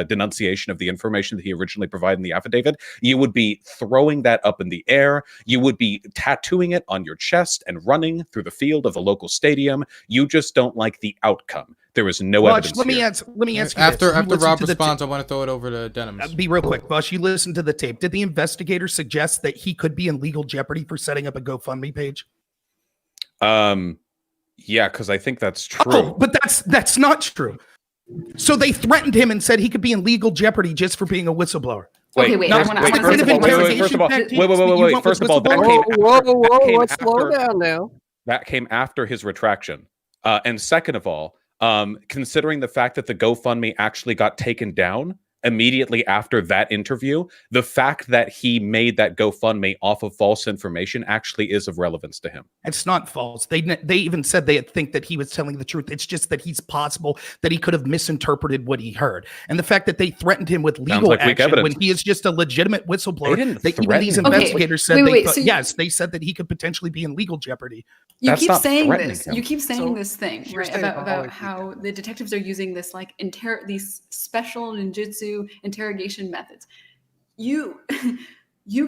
denunciation of the information that he originally provided in the affidavit, you would be throwing that up in the air. You would be tattooing it on your chest and running through the field of the local stadium. You just don't like the outcome. There is no evidence. Let me ask you after this. Rob responds, I want to throw it over to Denim. Be real quick, Vaush. You listened to the tape. Did the investigator suggest that he could be in legal jeopardy for setting up a GoFundMe page? Yeah, because I think that's true. Oh, but that's not true. So they threatened him and said he could be in legal jeopardy just for being a whistleblower. Wait. First of all, let's slow down now. That came after his retraction. And second of all, considering the fact that the GoFundMe actually got taken down immediately after that interview, the fact that he made that GoFundMe off of false information actually is of relevance to him. It's not false. They even said they think that he was telling the truth. It's just that he's possible that he could have misinterpreted what he heard. And the fact that they threatened him with legal action when he is just a legitimate whistleblower, even these investigators said they said that he could potentially be in legal jeopardy. You keep saying this. You keep saying this thing, right? About how the detectives are using this these special ninjutsu interrogation methods. You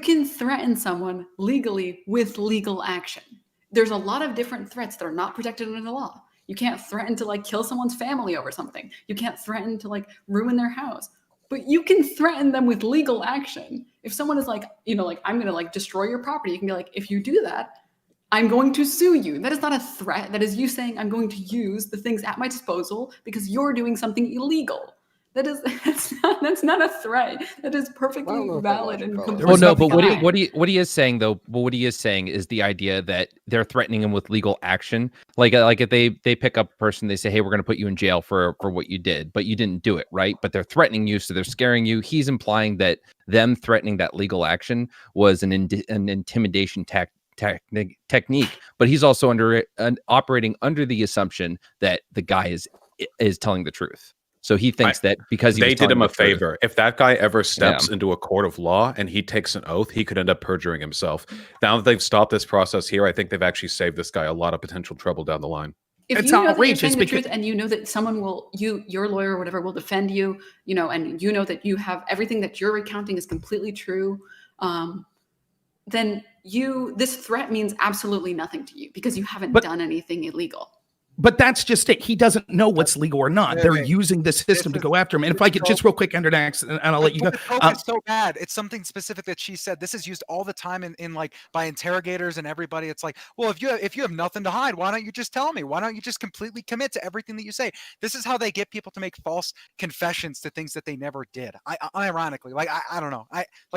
can threaten someone legally with legal action. There's a lot of different threats that are not protected under the law. You can't threaten to kill someone's family over something. You can't threaten to ruin their house. But you can threaten them with legal action. If someone is I'm going to destroy your property, you can be like, if you do that, I'm going to sue you. That is not a threat. That is you saying I'm going to use the things at my disposal because you're doing something illegal. That's not a threat. That is perfectly valid and complete. Well, no, but what he is saying though, what he is saying is the idea that they're threatening him with legal action. Like if they pick up a person, they say, hey, we're going to put you in jail for what you did, but you didn't do it, right? But they're threatening you, so they're scaring you. He's implying that them threatening that legal action was an intimidation technique, but he's also operating under the assumption that the guy is telling the truth. So he thinks that because they did him a favor. If that guy ever steps into a court of law and he takes an oath, he could end up perjuring himself. Now that they've stopped this process here, I think they've actually saved this guy a lot of potential trouble down the line. If you know that you're saying the truth and you know that someone your lawyer or whatever will defend you, and you know that you have everything that you're recounting is completely true, then this threat means absolutely nothing to you because you haven't done anything illegal. But that's just it. He doesn't know what's legal or not. They're Okay. using the system to go after him. And if I could just real quick, Enderdax, and I'll let you go. The trope is so bad. It's something specific that she said. This is used all the time in like by interrogators and everybody. It's like, well, if you have nothing to hide, why don't you just tell me? Why don't you just completely commit to everything that you say? This is how they get people to make false confessions to things that they never did. Ironically, like I don't know.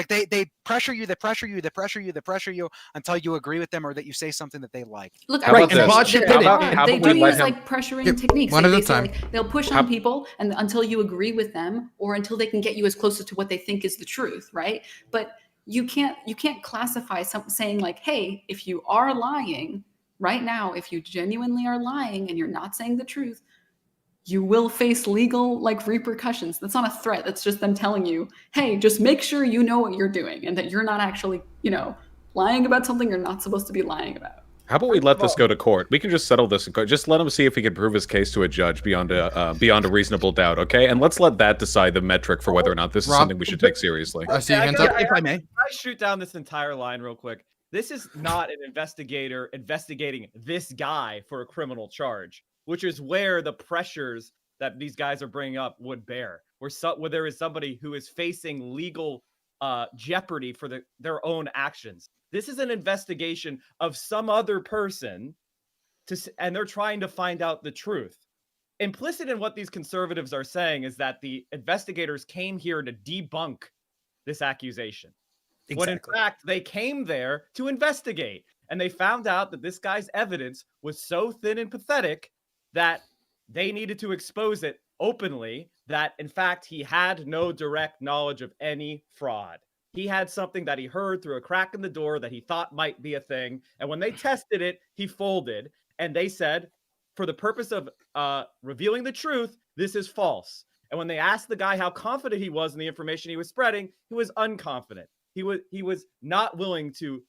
They pressure you, they pressure you, they pressure you, they pressure you until you agree with them or that you say something that they like. Look, How about I this? Vaush did it. they do use like pressuring techniques. one They at a say, time. like, they'll push on people and until you agree with them or until they can get you as close to what they think is the truth, right? But you can't classify saying like, hey, if you are lying right now, if you genuinely are lying and you're not saying the truth, you will face legal like repercussions. That's not a threat. That's just them telling you, hey, just make sure you know what you're doing and that you're not actually, lying about something you're not supposed to be lying about. How about we let this go to court? We can just settle this in court. Just let him see if he can prove his case to a judge beyond a reasonable doubt, okay? And let's let that decide the metric for whether or not this is Rob, something we should take seriously. I see your hands up. If I may. I shoot down this entire line real quick. This is not an investigator investigating this guy for a criminal charge, which is where the pressures that these guys are bringing up would bear. Where there is somebody who is facing legal jeopardy for their own actions. This is an investigation of some other person, and they're trying to find out the truth. Implicit in what these conservatives are saying is that the investigators came here to debunk this accusation. Exactly. When in fact, they came there to investigate. And they found out that this guy's evidence was so thin and pathetic that they needed to expose it openly, that in fact, he had no direct knowledge of any fraud. He had something that he heard through a crack in the door that he thought might be a thing. And when they tested it, he folded. And they said, for the purpose of revealing the truth, this is false. And when they asked the guy how confident he was in the information he was spreading, he was unconfident. He was not willing to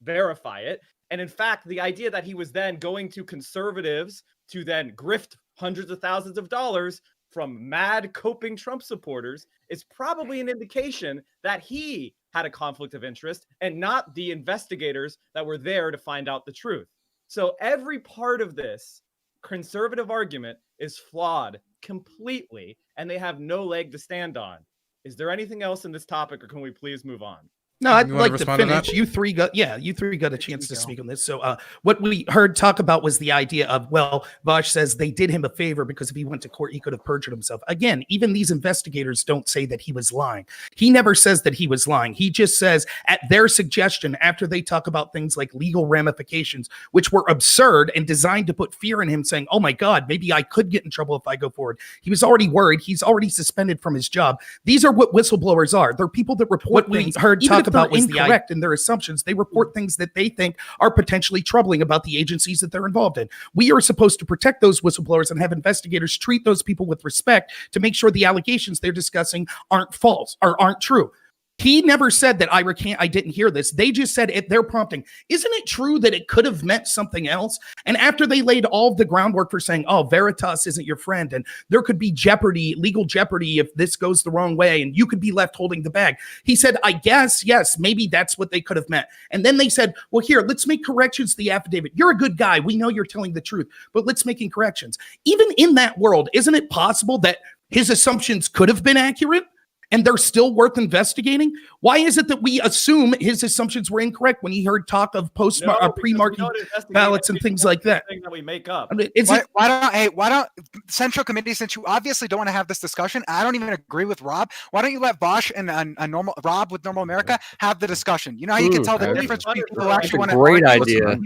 verify it. And in fact, the idea that he was then going to conservatives to then grift hundreds of thousands of dollars from mad coping Trump supporters is probably an indication that he had a conflict of interest and not the investigators that were there to find out the truth. So every part of this conservative argument is flawed completely, and they have no leg to stand on. Is there anything else in this topic, or can we please move on? No, I'd You wanna like to respond to finish. that? You three got a chance to speak on this. So what we heard talk about was the idea of, well, Vaush says they did him a favor because if he went to court, he could have perjured himself. Again, even these investigators don't say that he was lying. He never says that he was lying. He just says at their suggestion, after they talk about things like legal ramifications, which were absurd and designed to put fear in him, saying, oh my God, maybe I could get in trouble if I go forward. He was already worried. He's already suspended from his job. These are what whistleblowers are. They're people that report things. Heard talk about was incorrect in their assumptions. They report things that they think are potentially troubling about the agencies that they're involved in. We are supposed to protect those whistleblowers and have investigators treat those people with respect to make sure the allegations they're discussing aren't false or aren't true. He never said that I didn't hear this. They just said at their prompting, isn't it true that it could have meant something else? And after they laid all of the groundwork for saying, oh, Veritas isn't your friend, and there could be jeopardy, legal jeopardy if this goes the wrong way, and you could be left holding the bag. He said, I guess, yes, maybe that's what they could have meant. And then they said, well, here, let's make corrections to the affidavit. You're a good guy. We know you're telling the truth, but let's make corrections. Even in that world, isn't it possible that his assumptions could have been accurate? And they're still worth investigating? Why is it that we assume his assumptions were incorrect when he heard talk of pre-marking ballots and things like that? Thing that we make up. I mean, why don't Central Committee, since you obviously don't want to have this discussion, I don't even agree with Rob. Why don't you let Vaush and a normal Rob with Normal America have the discussion? You know how you can tell the difference between people who actually want to. Great idea.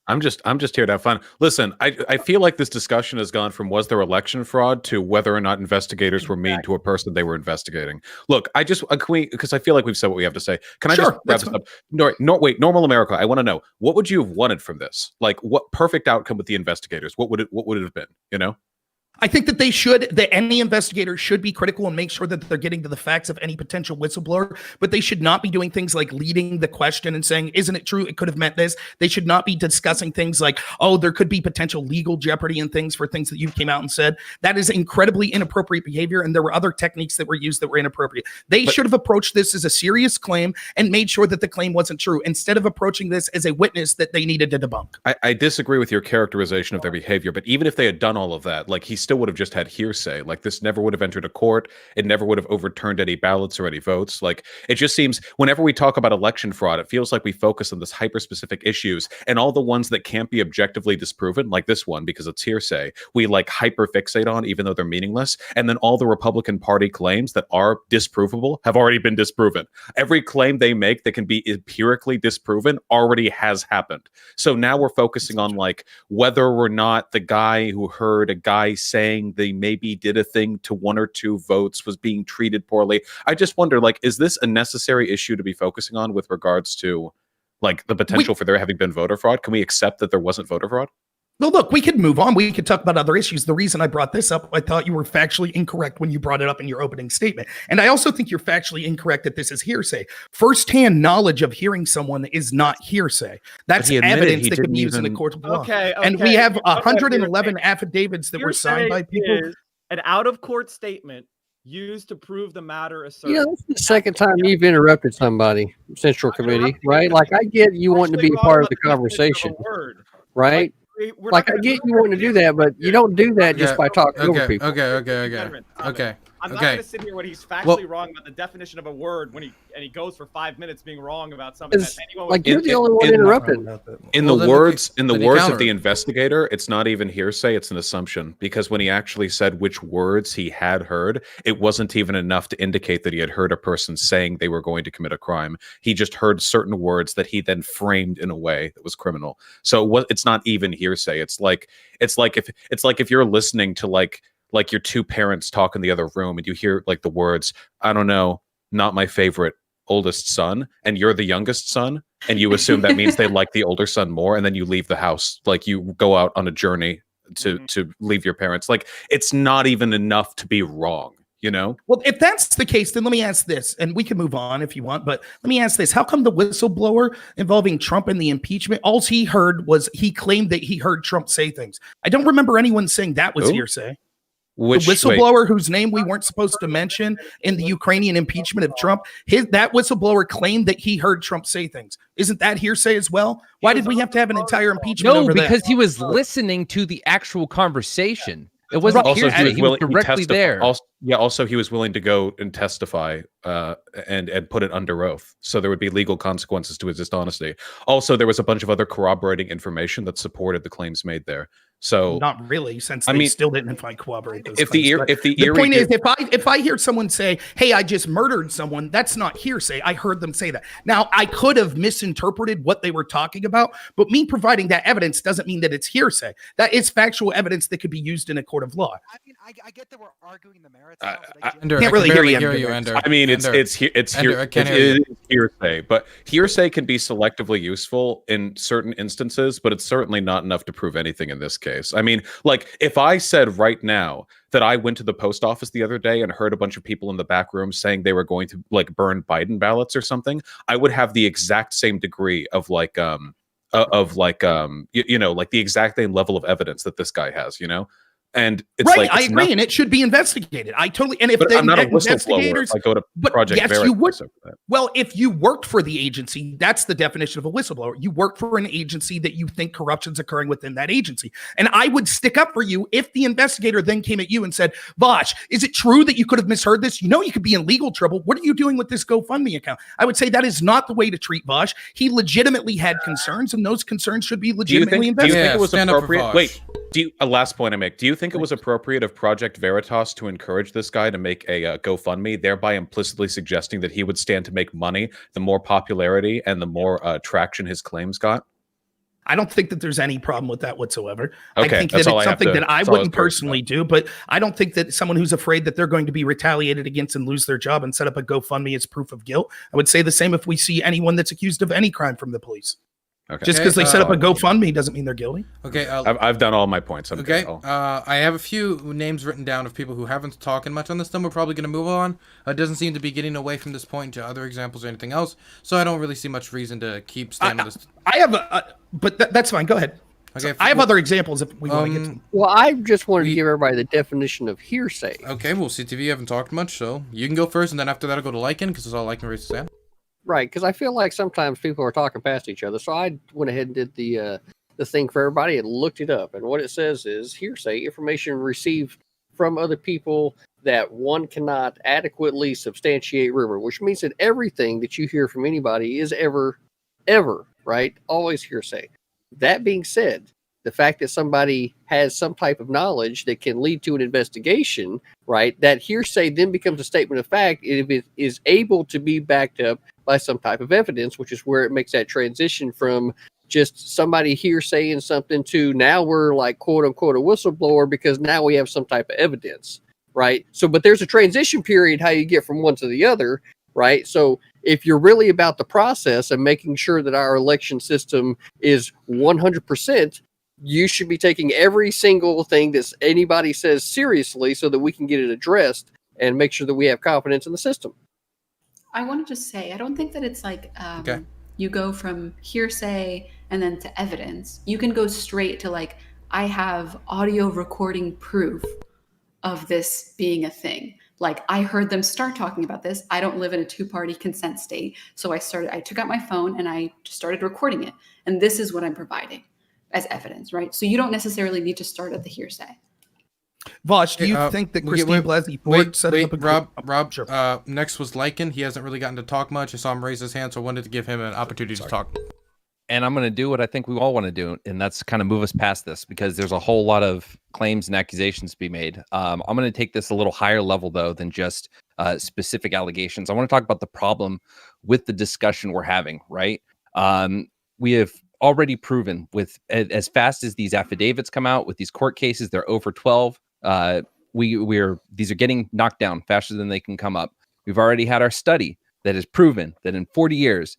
I'm just here to have fun. Listen, I feel like this discussion has gone from was there election fraud to whether or not investigators were mean to a person they were investigating. Look, because I feel like we've said what we have to say. Can I just wrap this up? Wait, Normal America, I want to know, what would you have wanted from this? Like, what perfect outcome with the investigators? What would it have been? You know? I think that any investigator should be critical and make sure that they're getting to the facts of any potential whistleblower, but they should not be doing things like leading the question and saying, isn't it true? It could have meant this. They should not be discussing things like, oh, there could be potential legal jeopardy and things for things that you came out and said. That is incredibly inappropriate behavior. And there were other techniques that were used that were inappropriate. They should have approached this as a serious claim and made sure that the claim wasn't true instead of approaching this as a witness that they needed to debunk. I disagree with your characterization of their behavior, but even if they had done all of that, like he still would have just had hearsay. Like this never would have entered a court. It never would have overturned any ballots or any votes. Like it just seems whenever we talk about election fraud, it feels like we focus on this hyper-specific issues and all the ones that can't be objectively disproven, like this one, because it's hearsay, we like hyper-fixate on even though they're meaningless. And then all the Republican Party claims that are disprovable have already been disproven. Every claim they make that can be empirically disproven already has happened. So now we're focusing on like whether or not the guy who heard a guy saying they maybe did a thing to 1 or 2 votes was being treated poorly. I just wonder, like, is this a necessary issue to be focusing on with regards to like the potential for there having been voter fraud? Can we accept that there wasn't voter fraud? Well, look, we could move on. We could talk about other issues. The reason I brought this up, I thought you were factually incorrect when you brought it up in your opening statement. And I also think you're factually incorrect that this is hearsay. First-hand knowledge of hearing someone is not hearsay. That's evidence that could be used in the court of law. Okay. And we have 111 affidavits that were signed by people. An out-of-court statement used to prove the matter asserted. You know, this is the second time you've interrupted somebody, Central Committee, right? Like, I get you wanting to be a part of the conversation, right? Like, I get you wanting to do that, but you don't do that just by talking over people. Okay. I'm not going to sit here when he's factually wrong about the definition of a word when he goes for 5 minutes being wrong about something that anyone like you're the only one interrupting. In the words of the investigator, it's not even hearsay, it's an assumption, because when he actually said which words he had heard, it wasn't even enough to indicate that he had heard a person saying they were going to commit a crime. He just heard certain words that he then framed in a way that was criminal. So it's not even hearsay. It's like if you're listening to like your 2 parents talk in the other room and you hear like the words, I don't know, not my favorite oldest son, and you're the youngest son, and you assume that means they like the older son more, and then you leave the house, like you go out on a journey to leave your parents. Like it's not even enough to be wrong, you know? Well, if that's the case, then let me ask this, and we can move on if you want, but let me ask this. How come the whistleblower involving Trump and the impeachment, all he heard was he claimed that he heard Trump say things? I don't remember anyone saying that was hearsay. The whistleblower whose name we weren't supposed to mention in the Ukrainian impeachment of Trump, that whistleblower claimed that he heard Trump say things. Isn't that hearsay as well? Why did we have to have an entire impeachment over that? No, because he was listening to the actual conversation. It wasn't hearsay. He was directly there. Also, he was willing to go and testify and put it under oath. So there would be legal consequences to his dishonesty. Also, there was a bunch of other corroborating information that supported the claims made there. So not really, since they still didn't find corroborate those claims. The point is, if I hear someone say, "Hey, I just murdered someone," that's not hearsay. I heard them say that. Now, I could have misinterpreted what they were talking about, but me providing that evidence doesn't mean that it's hearsay. That is factual evidence that could be used in a court of law. I mean, I get that we're arguing the merits. Can't really hear you, Ender. I mean, it's hearsay, but hearsay can be selectively useful in certain instances, but it's certainly not enough to prove anything in this case. I mean, like if I said right now that I went to the post office the other day and heard a bunch of people in the back room saying they were going to like burn Biden ballots or something, I would have the exact same degree of like the exact same level of evidence that this guy has, you know? And it's right, like, I agree, and it should be investigated. I totally, and if but they I'm not a investigators, whistleblower. I go to Project Veritas. You would. Well, if you worked for the agency, that's the definition of a whistleblower. You work for an agency that you think corruption's occurring within that agency, and I would stick up for you if the investigator then came at you and said, "Vaush, is it true that you could have misheard this? You know, you could be in legal trouble. What are you doing with this GoFundMe account?" I would say that is not the way to treat Vaush. He legitimately had concerns, and those concerns should be legitimately investigated. Do you think it was appropriate? Wait. A last point I make. Do you think it was appropriate of Project Veritas to encourage this guy to make a GoFundMe, thereby implicitly suggesting that he would stand to make money the more popularity and the more traction his claims got? I don't think that there's any problem with that whatsoever. Okay, I think that it's something that I wouldn't personally do, but I don't think that someone who's afraid that they're going to be retaliated against and lose their job and set up a GoFundMe as proof of guilt. I would say the same if we see anyone that's accused of any crime from the police. Okay. Just because they set up a GoFundMe doesn't mean they're guilty. Okay. I've done all my points. I'm Okay. good. I have a few names written down of people who haven't talking much on this. Then we're probably going to move on. It doesn't seem to be getting away from this point to other examples or anything else. So I don't really see much reason to keep standing this. I have but that's fine. Go ahead. Okay. So I have other examples if we want to get to them. Well, I just wanted to give everybody the definition of hearsay. Okay. Well, CTV haven't talked much, so you can go first, and then after that I'll go to Lycan because it's all Lycan raised his hand. Right, because I feel like sometimes people are talking past each other. So I went ahead and did the thing for everybody and looked it up. And what it says is hearsay, information received from other people that one cannot adequately substantiate rumor, which means that everything that you hear from anybody is ever, right? Always hearsay. That being said, the fact that somebody has some type of knowledge that can lead to an investigation, right? That hearsay then becomes a statement of fact if it is able to be backed up by some type of evidence, which is where it makes that transition from just somebody here saying something to now we're like quote unquote a whistleblower because now we have some type of evidence, right? So, but there's a transition period how you get from one to the other, right? So if you're really about the process and making sure that our election system is 100%, you should be taking every single thing that anybody says seriously so that we can get it addressed and make sure that we have confidence in the system. I want to just say, I don't think that it's like you go from hearsay and then to evidence. You can go straight to like, I have audio recording proof of this being a thing. Like I heard them start talking about this. I don't live in a two-party consent state. So I took out my phone and I just started recording it. And this is what I'm providing as evidence, right? So you don't necessarily need to start at the hearsay. Vaush, do you think that Christine Blasey Ford set up a Rob, Sure. Next was Lycan. He hasn't really gotten to talk much. I saw him raise his hand, so I wanted to give him an opportunity to talk. And I'm going to do what I think we all want to do, and that's kind of move us past this because there's a whole lot of claims and accusations to be made. I'm going to take this a little higher level, though, than just specific allegations. I want to talk about the problem with the discussion we're having, right? We have already proven with as fast as these affidavits come out with these court cases, they're over 12. These are getting knocked down faster than they can come up. We've already had our study that has proven that in 40 years,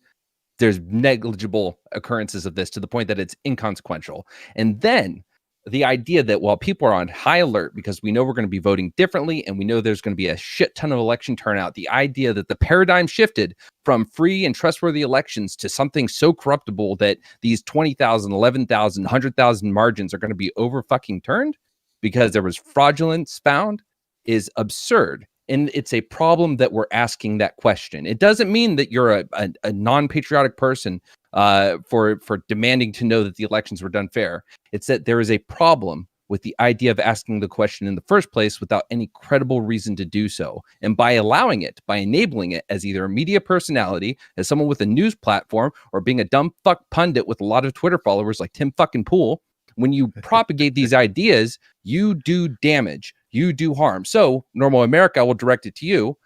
there's negligible occurrences of this to the point that it's inconsequential. And then the idea that while people are on high alert because we know we're going to be voting differently and we know there's going to be a shit ton of election turnout, the idea that the paradigm shifted from free and trustworthy elections to something so corruptible that these 20,000, 11,000, 100,000 margins are going to be over fucking turned because there was fraudulence found is absurd. And it's a problem that we're asking that question. It doesn't mean that you're a non-patriotic person for demanding to know that the elections were done fair. It's that there is a problem with the idea of asking the question in the first place without any credible reason to do so. And by allowing it, by enabling it as either a media personality, as someone with a news platform, or being a dumb fuck pundit with a lot of Twitter followers like Tim fucking Pool, when you propagate these ideas, you do damage. You do harm. So, Normal America, I will direct it to you.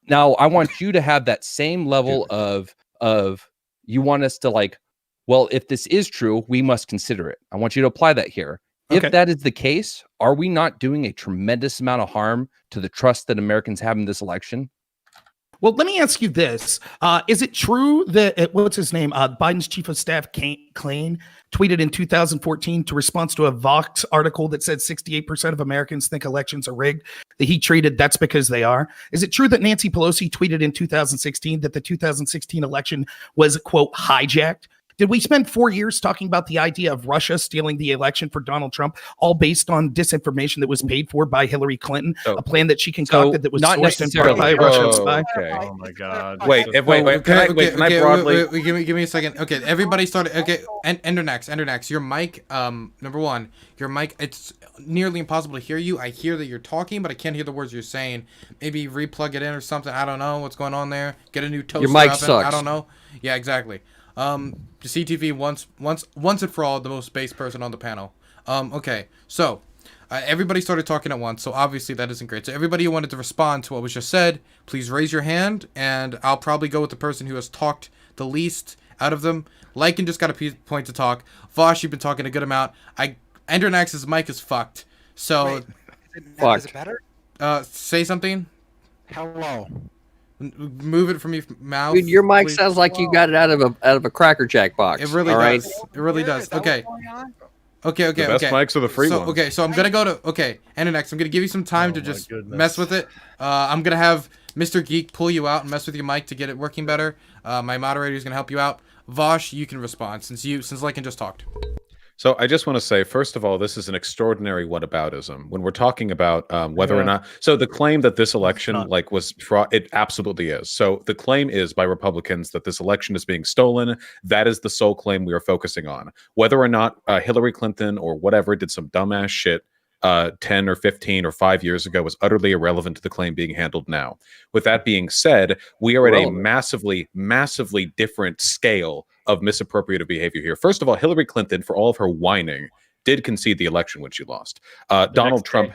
Now, I want you to have that same level of you want us to like, well, if this is true, we must consider it. I want you to apply that here. Okay. If that is the case, are we not doing a tremendous amount of harm to the trust that Americans have in this election? Well, let me ask you this. Is it true that, what's his name? Biden's chief of staff, Klain, tweeted in 2014 to response to a Vox article that said 68% of Americans think elections are rigged, that he treated that's because they are. Is it true that Nancy Pelosi tweeted in 2016 that the 2016 election was, quote, hijacked? Did we spend 4 years talking about the idea of Russia stealing the election for Donald Trump, all based on disinformation that was paid for by Hillary Clinton, a plan that she concocted that was not sourced in part by a Russian spy? Okay. Oh my God. Wait, can I broadly? Give me a second. Okay, everybody started. Okay, Endernax, your mic. Number one, your mic. It's nearly impossible to hear you. I hear that you're talking, but I can't hear the words you're saying. Maybe replug it in or something. I don't know what's going on there. Get a new toaster. Your mic oven. sucks. I don't know. Yeah, exactly. The CTV once and for all the most base person on the panel. Okay, so everybody started talking at once, so obviously that isn't great. So everybody who wanted to respond to what was just said, please raise your hand, and I'll probably go with the person who has talked the least out of them. Lycan just got a point to talk. Vaush, you've been talking a good amount. Endernax's mic is fucked. So Wait, is it better? Say something. Hello. Move it from your mouth. Dude, your mic please. sounds like you got it out of a Cracker Jack box. It really all right? does. It really does. Okay. Okay. The best mics are the free ones. Okay, so I'm gonna go to Ananex. I'm gonna give you some time to just mess with it. I'm gonna have Mr. Geek pull you out and mess with your mic to get it working better. My moderator is gonna help you out. Vaush, you can respond since Lycan just talked. So I just want to say, first of all, this is an extraordinary whataboutism. When we're talking about whether or not, so the claim that this election was fraud, it absolutely is. So the claim is by Republicans that this election is being stolen. That is the sole claim we are focusing on. Whether or not Hillary Clinton or whatever did some dumbass shit 10 or 15 or 5 years ago was utterly irrelevant to the claim being handled now. With that being said, we are at a massively, massively different scale of misappropriative behavior here. First of all, Hillary Clinton, for all of her whining, did concede the election when she lost. Donald Trump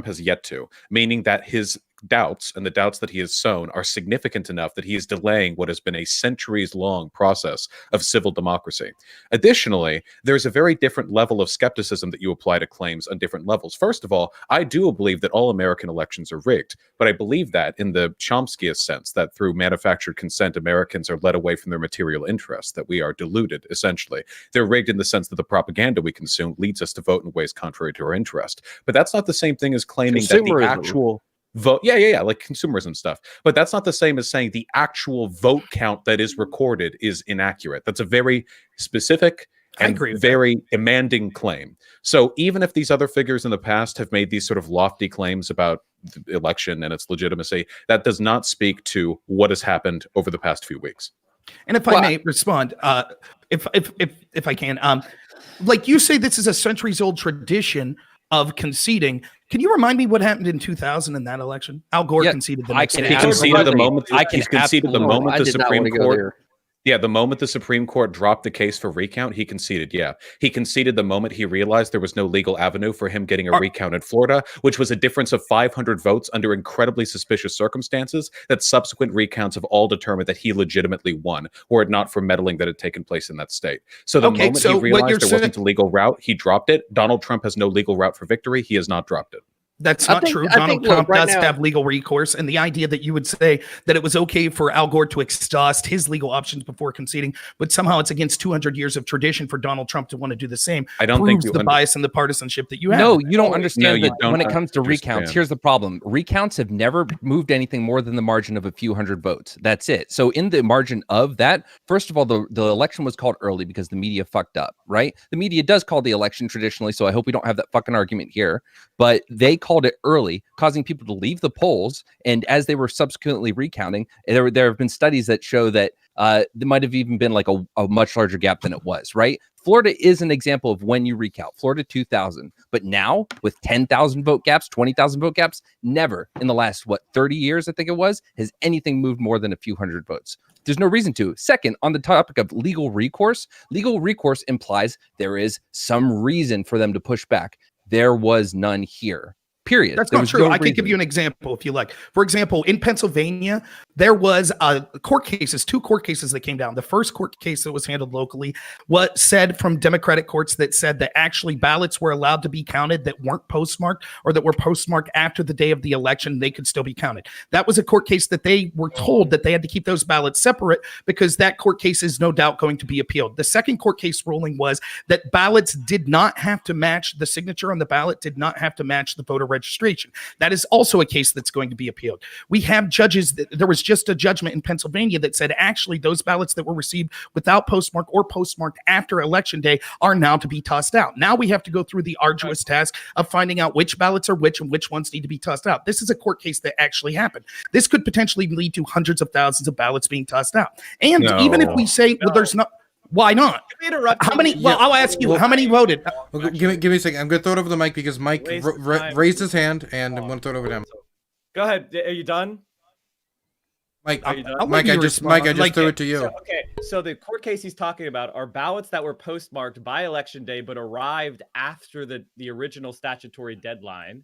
has yet to, meaning that his doubts and the doubts that he has sown are significant enough that he is delaying what has been a centuries-long process of civil democracy. Additionally, there's a very different level of skepticism that you apply to claims on different levels. First of all, I do believe that all American elections are rigged, but I believe that in the Chomskyist sense, that through manufactured consent, Americans are led away from their material interests, that we are deluded, essentially. They're rigged in the sense that the propaganda we consume leads us to vote in ways contrary to our interest. But that's not the same thing as claiming that the actual vote, like consumerism stuff, but that's not the same as saying the actual vote count that is recorded is inaccurate. That's a very specific and very demanding claim. So even if these other figures in the past have made these sort of lofty claims about the election and its legitimacy, that does not speak to what has happened over the past few weeks. And if I may respond, if I can, like you say, this is a centuries-old tradition of conceding. Can you remind me what happened in 2000 in that election? Al Gore conceded the next day. He conceded the moment the Supreme Court. Yeah, the moment the Supreme Court dropped the case for recount, he conceded. Yeah, he conceded the moment he realized there was no legal avenue for him getting a recount in Florida, which was a difference of 500 votes under incredibly suspicious circumstances that subsequent recounts have all determined that he legitimately won, were it not for meddling that had taken place in that state. So the moment he realized there wasn't a legal route, he dropped it. Donald Trump has no legal route for victory. He has not dropped it. That's not true. Donald Trump does have legal recourse, and the idea that you would say that it was okay for Al Gore to exhaust his legal options before conceding, but somehow it's against 200 years of tradition for Donald Trump to want to do the same. I don't think the bias and the partisanship that you have. No, you don't understand that when it comes to recounts. Here's the problem: recounts have never moved anything more than the margin of a few hundred votes. That's it. So in the margin of that, first of all, the election was called early because the media fucked up, right? The media does call the election traditionally, so I hope we don't have that fucking argument here. But they called it early, causing people to leave the polls. And as they were subsequently recounting, there have been studies that show that there might have even been like a much larger gap than it was, right? Florida is an example of when you recount. Florida 2000. But now with 10,000 vote gaps, 20,000 vote gaps, never in the last, 30 years, I think it was, has anything moved more than a few hundred votes. There's no reason to. Second, on the topic of legal recourse implies there is some reason for them to push back. There was none here. Period. That's not true. I can give you an example if you like. For example, in Pennsylvania, there was two court cases that came down. The first court case that was handled locally, what said from Democratic courts that said that actually ballots were allowed to be counted that weren't postmarked or that were postmarked after the day of the election, they could still be counted. That was a court case that they were told that they had to keep those ballots separate because that court case is no doubt going to be appealed. The second court case ruling was that ballots did not have to match, the signature on the ballot did not have to match the voter registration. That is also a case that's going to be appealed. We have judges, there was just a judgment in Pennsylvania that said actually those ballots that were received without postmark or postmarked after election day are now to be tossed out. Now we have to go through the arduous task of finding out which ballots are which and which ones need to be tossed out. This is a court case that actually happened. This could potentially lead to hundreds of thousands of ballots being tossed out. And even if we say, well, there's not, why not? How many? Well, I'll ask you. How many voted? Okay, give me a second. I'm gonna throw it over the mic because Mike raised his hand, and I'm gonna throw it over to him. Go ahead. Are you done? Mike, I just threw it to you. So the court case he's talking about are ballots that were postmarked by election day but arrived after the original statutory deadline,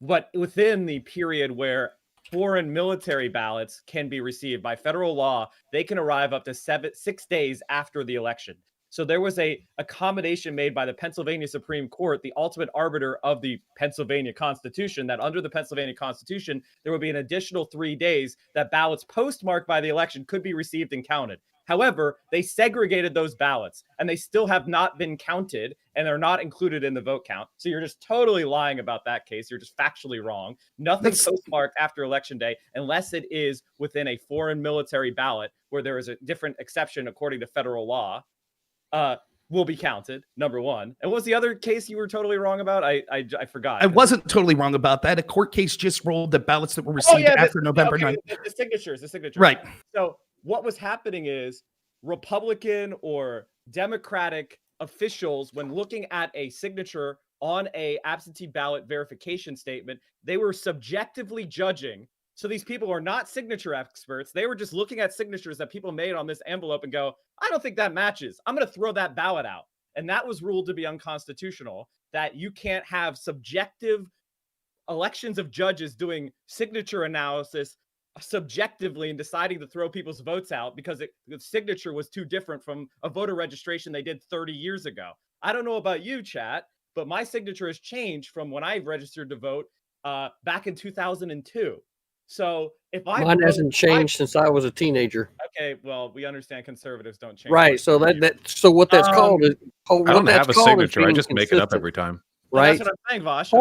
but within the period where foreign military ballots can be received by federal law. They can arrive up to 6 days after the election. So there was a accommodation made by the Pennsylvania Supreme Court, the ultimate arbiter of the Pennsylvania Constitution, that under the Pennsylvania Constitution, there would be an additional 3 days that ballots postmarked by the election could be received and counted. However, they segregated those ballots and they still have not been counted and they're not included in the vote count. So you're just totally lying about that case. You're just factually wrong. Nothing postmarked after election day, unless it is within a foreign military ballot where there is a different exception according to federal law, will be counted, number one. And what was the other case you were totally wrong about? I forgot. I wasn't totally wrong about that. A court case just rolled the ballots that were received after November 9th. The signatures. Right. So what was happening is Republican or Democratic officials, when looking at a signature on a absentee ballot verification statement, they were subjectively judging. So these people are not signature experts. They were just looking at signatures that people made on this envelope and go, I don't think that matches. I'm going to throw that ballot out. And that was ruled to be unconstitutional, that you can't have subjective elections of judges doing signature analysis subjectively and deciding to throw people's votes out because the signature was too different from a voter registration they did 30 years ago. I don't know about you, chat, but my signature has changed from when I registered to vote back in 2002. So if mine hasn't changed since I was a teenager. Okay, well, we understand conservatives don't change. Right. So so what that's called is I don't have a signature. I just make it up every time. Right. That's what I'm saying, Vaush.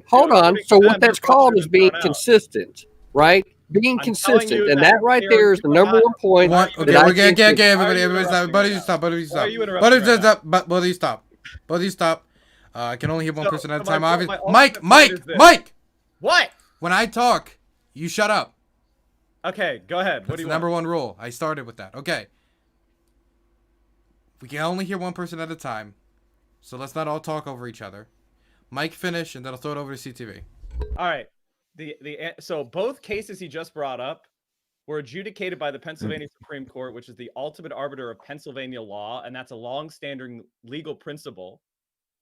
Hold on. So what that's called is being consistent, right? Being consistent, and that right there is the number one point. Okay, everybody stop. Both of you stop. I can only hear one person at a time. Obviously, Mike. What? When I talk, you shut up. Okay, go ahead. What do you want? Number one rule. I started with that. Okay. We can only hear one person at a time, so let's not all talk over each other. Mike, finish, and then I'll throw it over to CTV. All right. So both cases he just brought up were adjudicated by the Pennsylvania Supreme Court, which is the ultimate arbiter of Pennsylvania law, and that's a long-standing legal principle.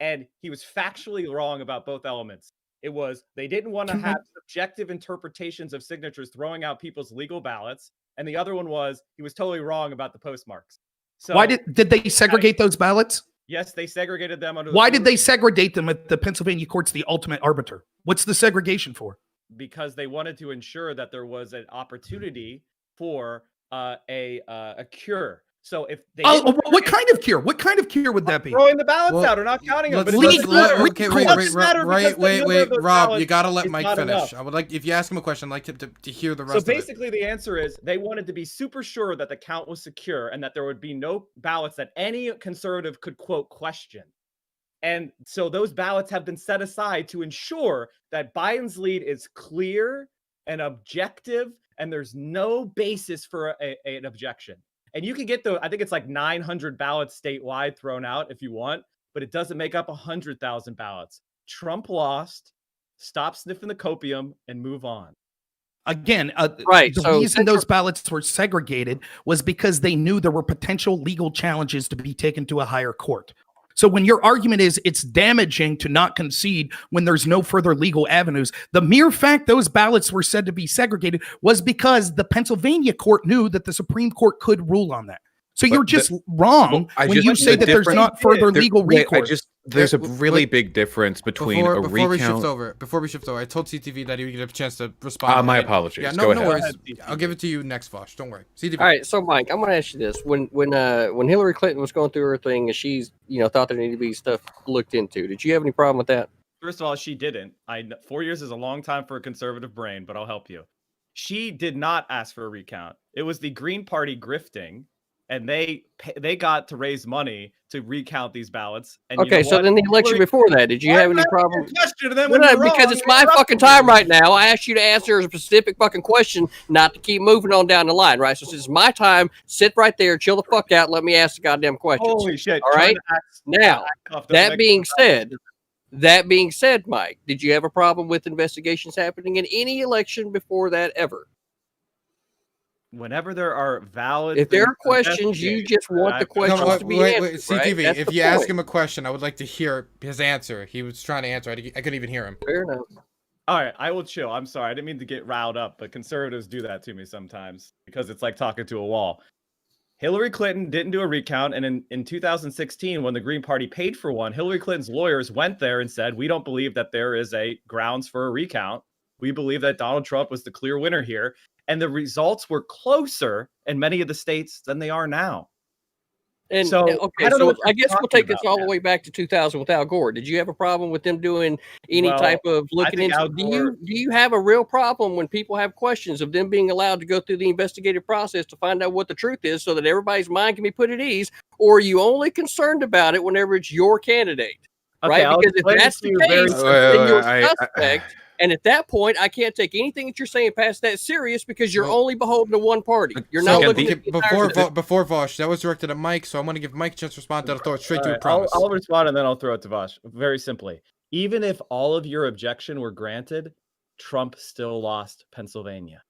And he was factually wrong about both elements. It was they didn't want to have subjective interpretations of signatures throwing out people's legal ballots, and the other one was he was totally wrong about the postmarks. So why did they segregate those ballots? Yes, they segregated them under. Why did they segregate them if the Pennsylvania court's the ultimate arbiter? What's the segregation for? Because they wanted to ensure that there was an opportunity for a cure. So if they what kind of cure? What kind of cure would that be? Throwing the ballots out or not counting them. Wait, Rob, you gotta let Mike finish. I would like, if you ask him a question, I'd like to hear the rest of it. So basically the answer is they wanted to be super sure that the count was secure and that there would be no ballots that any conservative could quote question. And so those ballots have been set aside to ensure that Biden's lead is clear and objective and there's no basis for an objection. And you can get I think it's like 900 ballots statewide thrown out if you want, but it doesn't make up 100,000 ballots. Trump lost, stop sniffing the copium and move on. Again, right. The reason those ballots were segregated was because they knew there were potential legal challenges to be taken to a higher court. So when your argument is it's damaging to not concede when there's no further legal avenues, the mere fact those ballots were said to be segregated was because the Pennsylvania court knew that the Supreme Court could rule on that. So you're just wrong when you say that there's not further legal recourse. There's a really big difference between a recount. Before we shift over, I told CTV that he would get a chance to respond. My apologies. Yeah, no worries. I'll give it to you next, Vaush. Don't worry. CTV. All right, so Mike, I'm going to ask you this: when Hillary Clinton was going through her thing, and she's thought there needed to be stuff looked into, did you have any problem with that? First of all, she didn't. 4 years is a long time for a conservative brain, but I'll help you. She did not ask for a recount. It was the Green Party grifting. And they got to raise money to recount these ballots. And okay, so then the election before that, did you have any problem? Because it's my fucking time right now. I asked you to answer a specific fucking question, not to keep moving on down the line, right? So since it's my time, sit right there, chill the fuck out, let me ask the goddamn questions. Holy shit! All right. Now, that being said, Mike, did you have a problem with investigations happening in any election before that ever? Whenever there are valid, if there are questions, you just want the questions to be answered. CTV, right? if you ask him a question, I would like to hear his answer. He was trying to answer. I couldn't even hear him. Fair enough. All right, I will chill. I'm sorry. I didn't mean to get riled up, but conservatives do that to me sometimes because it's like talking to a wall. Hillary Clinton didn't do a recount. And in 2016, when the Green Party paid for one, Hillary Clinton's lawyers went there and said, we don't believe that there is a grounds for a recount. We believe that Donald Trump was the clear winner here. And the results were closer in many of the states than they are now. And so, okay, so I guess we'll take this all the way back to 2000 with Al Gore. Did you have a problem with them doing any type of looking into? Do you have a real problem when people have questions of them being allowed to go through the investigative process to find out what the truth is, so that everybody's mind can be put at ease? Or are you only concerned about it whenever it's your candidate? Okay, right? Because if that's the case, then you're suspect. And at that point, I can't take anything that you're saying past that serious, because you're only beholden to one party. You're not looking at before Vaush. That was directed at Mike, so I'm going to give Mike a chance to respond. Then I'll throw it straight to you. Promise. I'll respond and then I'll throw it to Vaush. Very simply, even if all of your objection were granted, Trump still lost Pennsylvania.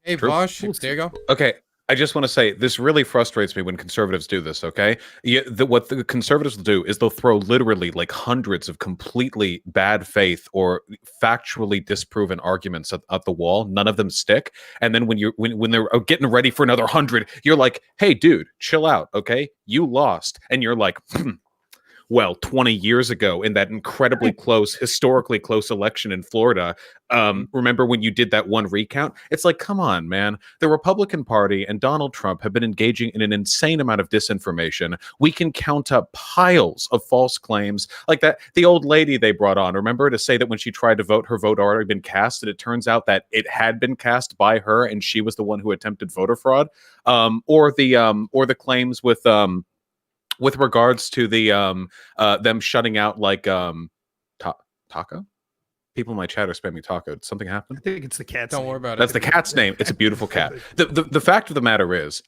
Hey, Vaush, there you go. Okay. I just want to say this really frustrates me when conservatives do this, okay? What the conservatives will do is they'll throw literally like hundreds of completely bad faith or factually disproven arguments at the wall. None of them stick. And then when they're getting ready for another 100, you're like, hey, dude, chill out, okay? You lost. And you're like, well, 20 years ago in that incredibly close, historically close election in Florida, remember when you did that one recount? It's like, come on, man. The Republican Party and Donald Trump have been engaging in an insane amount of disinformation. We can count up piles of false claims like that. The old lady they brought on, remember, to say that when she tried to vote, her vote had already been cast, and it turns out that it had been cast by her and she was the one who attempted voter fraud. Or the claims with regards to the them shutting out like Taco. People in my chat are spamming Taco. Did something happen? I think it's the cat's Don't name. worry about it. That's the cat's name. It's a beautiful cat. The fact of the matter is,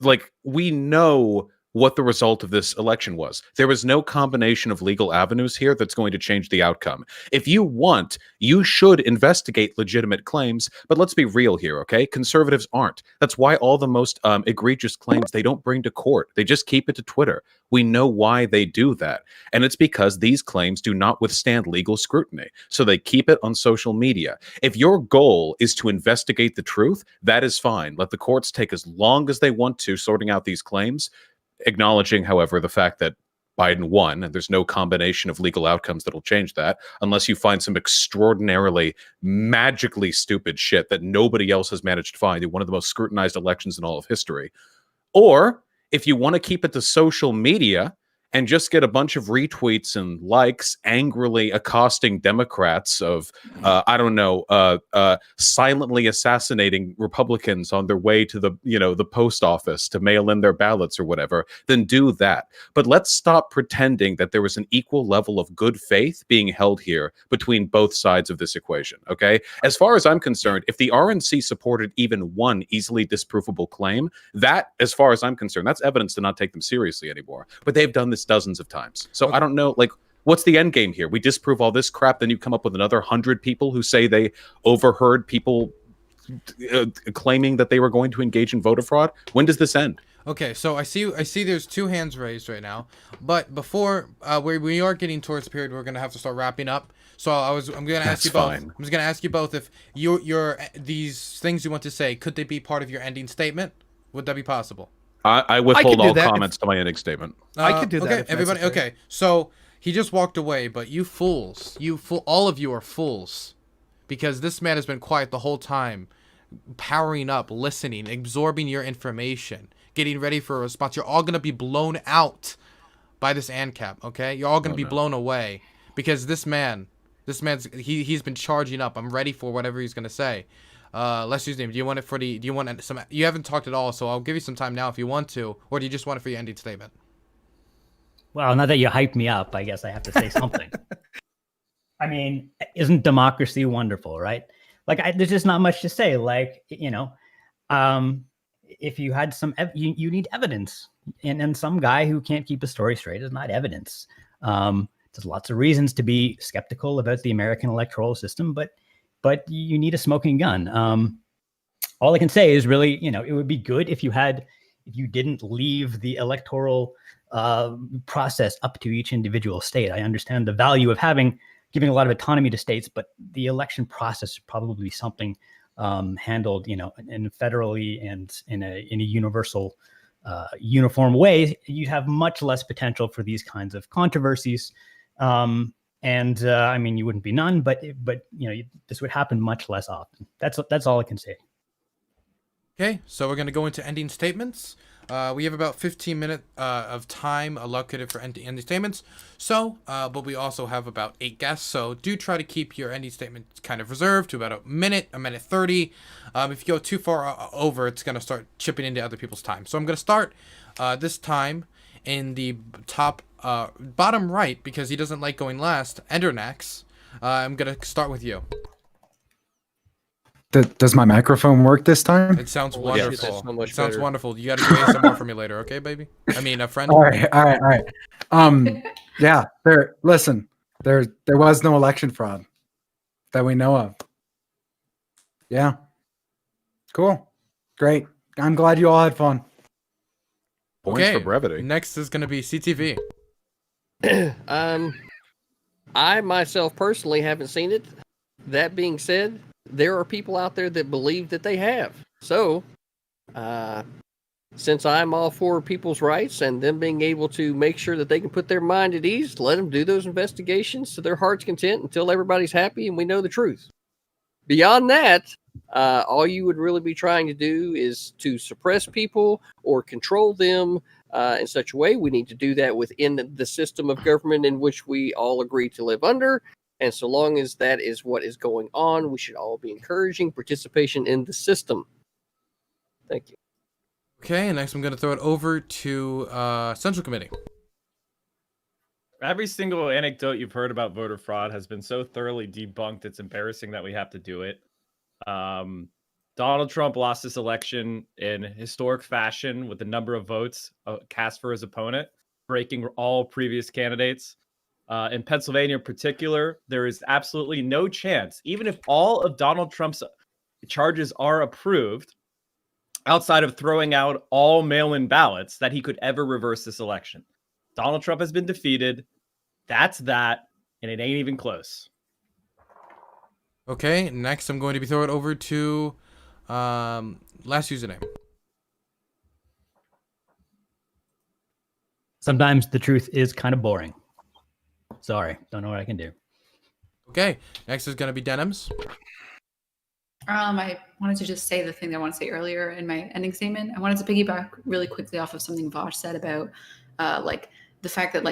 like, we know what the result of this election was. There was no combination of legal avenues here that's going to change the outcome. If you want, you should investigate legitimate claims, but let's be real here, okay? Conservatives aren't. That's why all the most egregious claims they don't bring to court. They just keep it to Twitter. We know why they do that. And it's because these claims do not withstand legal scrutiny. So they keep it on social media. If your goal is to investigate the truth, that is fine. Let the courts take as long as they want to sorting out these claims. Acknowledging, however, the fact that Biden won, and there's no combination of legal outcomes that'll change that, unless you find some extraordinarily, magically stupid shit that nobody else has managed to find in one of the most scrutinized elections in all of history. Or if you want to keep it to social media and just get a bunch of retweets and likes angrily accosting Democrats of, silently assassinating Republicans on their way to the post office to mail in their ballots or whatever, then do that. But let's stop pretending that there was an equal level of good faith being held here between both sides of this equation, okay? As far as I'm concerned, if the RNC supported even one easily disprovable claim, that, as far as I'm concerned, that's evidence to not take them seriously anymore. But they've done this dozens of times. So I don't know, like, what's the end game here? We disprove all this crap, then you come up with another 100 people who say they overheard people claiming that they were going to engage in voter fraud. When does this end? Okay, so I see there's two hands raised right now, but before we are getting towards the period, we're gonna have to start wrapping up. So I'm gonna ask you both. I'm just gonna ask you both if your these things you want to say, could they be part of your ending statement? Would that be possible? I withhold all comments to my ending statement. I could do that. Okay, everybody. Okay, so he just walked away, but you fools, all of you are fools, because this man has been quiet the whole time, powering up, listening, absorbing your information, getting ready for a response. You're all gonna be blown out by this ANCAP. Okay, you're all gonna be blown away because this man's he's been charging up. I'm ready for whatever he's gonna say. Let's use name. Do you want some? You haven't talked at all, so I'll give you some time now if you want to, or do you just want it for your ending statement? Well, now that you hyped me up, I guess I have to say something. I mean, isn't democracy wonderful, right? Like, there's just not much to say. Like, if you had you need evidence, and some guy who can't keep a story straight is not evidence. There's lots of reasons to be skeptical about the American electoral system, but you need a smoking gun. All I can say is really, it would be good if you didn't leave the electoral process up to each individual state. I understand the value of giving a lot of autonomy to states, but the election process should probably be something handled, in federally and in a universal, uniform way, you have much less potential for these kinds of controversies. I mean, you wouldn't be none, but this would happen much less often. That's all I can say. Okay, so we're going to go into ending statements. We have about 15 minutes of time allocated for ending statements. So, but we also have about 8 guests. So do try to keep your ending statements kind of reserved to about a minute 30. If you go too far over, it's going to start chipping into other people's time. So I'm going to start this time in the bottom right, because he doesn't like going last. Endernax, I'm going to start with you. Does my microphone work this time? It sounds Holy wonderful. shit, that's so much It sounds better. wonderful. You got to do ASMR for me later, okay, baby? I mean, a friend. All right. Yeah. Listen. There was no election fraud that we know of. Yeah. Cool. Great. I'm glad you all had fun. Points for brevity. Next is going to be CTV. I myself personally haven't seen it. That being said, there are people out there that believe that they have. So, since I'm all for people's rights and them being able to make sure that they can put their mind at ease, let them do those investigations to their heart's content until everybody's happy and we know the truth. Beyond that, all you would really be trying to do is to suppress people or control them in such a way. We need to do that within the system of government in which we all agree to live under. And so long as that is what is going on, we should all be encouraging participation in the system. Thank you. Okay, and next I'm going to throw it over to Central Committee. Every single anecdote you've heard about voter fraud has been so thoroughly debunked, it's embarrassing that we have to do it. Donald Trump lost this election in historic fashion with the number of votes cast for his opponent, breaking all previous candidates. In Pennsylvania in particular, there is absolutely no chance, even if all of Donald Trump's charges are approved, outside of throwing out all mail-in ballots, that he could ever reverse this election. Donald Trump has been defeated. That's that, and it ain't even close. Okay, next I'm going to be throwing it over to last username. Sometimes the truth is kind of boring. Sorry, don't know what I can do. Okay, next is going to be Denims. I wanted to just say the thing that I wanted to say earlier in my ending statement. I wanted to piggyback really quickly off of something Vaush said about like the fact that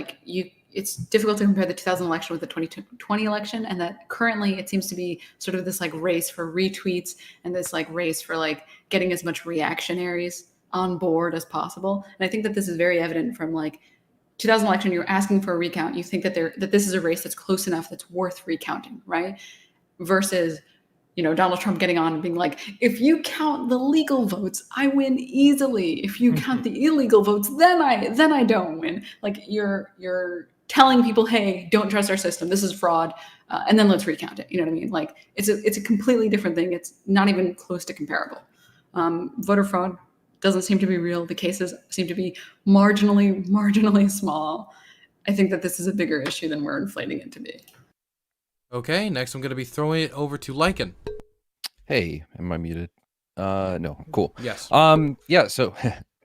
it's difficult to compare the 2000 election with the 2020 election, and that currently it seems to be sort of this like race for retweets and this like race for like getting as much reactionaries on board as possible. And I think that this is very evident from like 2000 election. You're asking for a recount. You think that this is a race that's close enough that's worth recounting, right? Versus Donald Trump getting on and being like, if you count the legal votes, I win easily. If you count the illegal votes, then I don't win. Like you're telling people, hey, don't trust our system. This is fraud, and then let's recount it. You know what I mean? Like it's a completely different thing. It's not even close to comparable. Voter fraud doesn't seem to be real. The cases seem to be marginally small. I think that this is a bigger issue than we're inflating it to be. Okay, next I'm going to be throwing it over to Lycan. Hey, am I muted? No, cool. Yes. Yeah. So,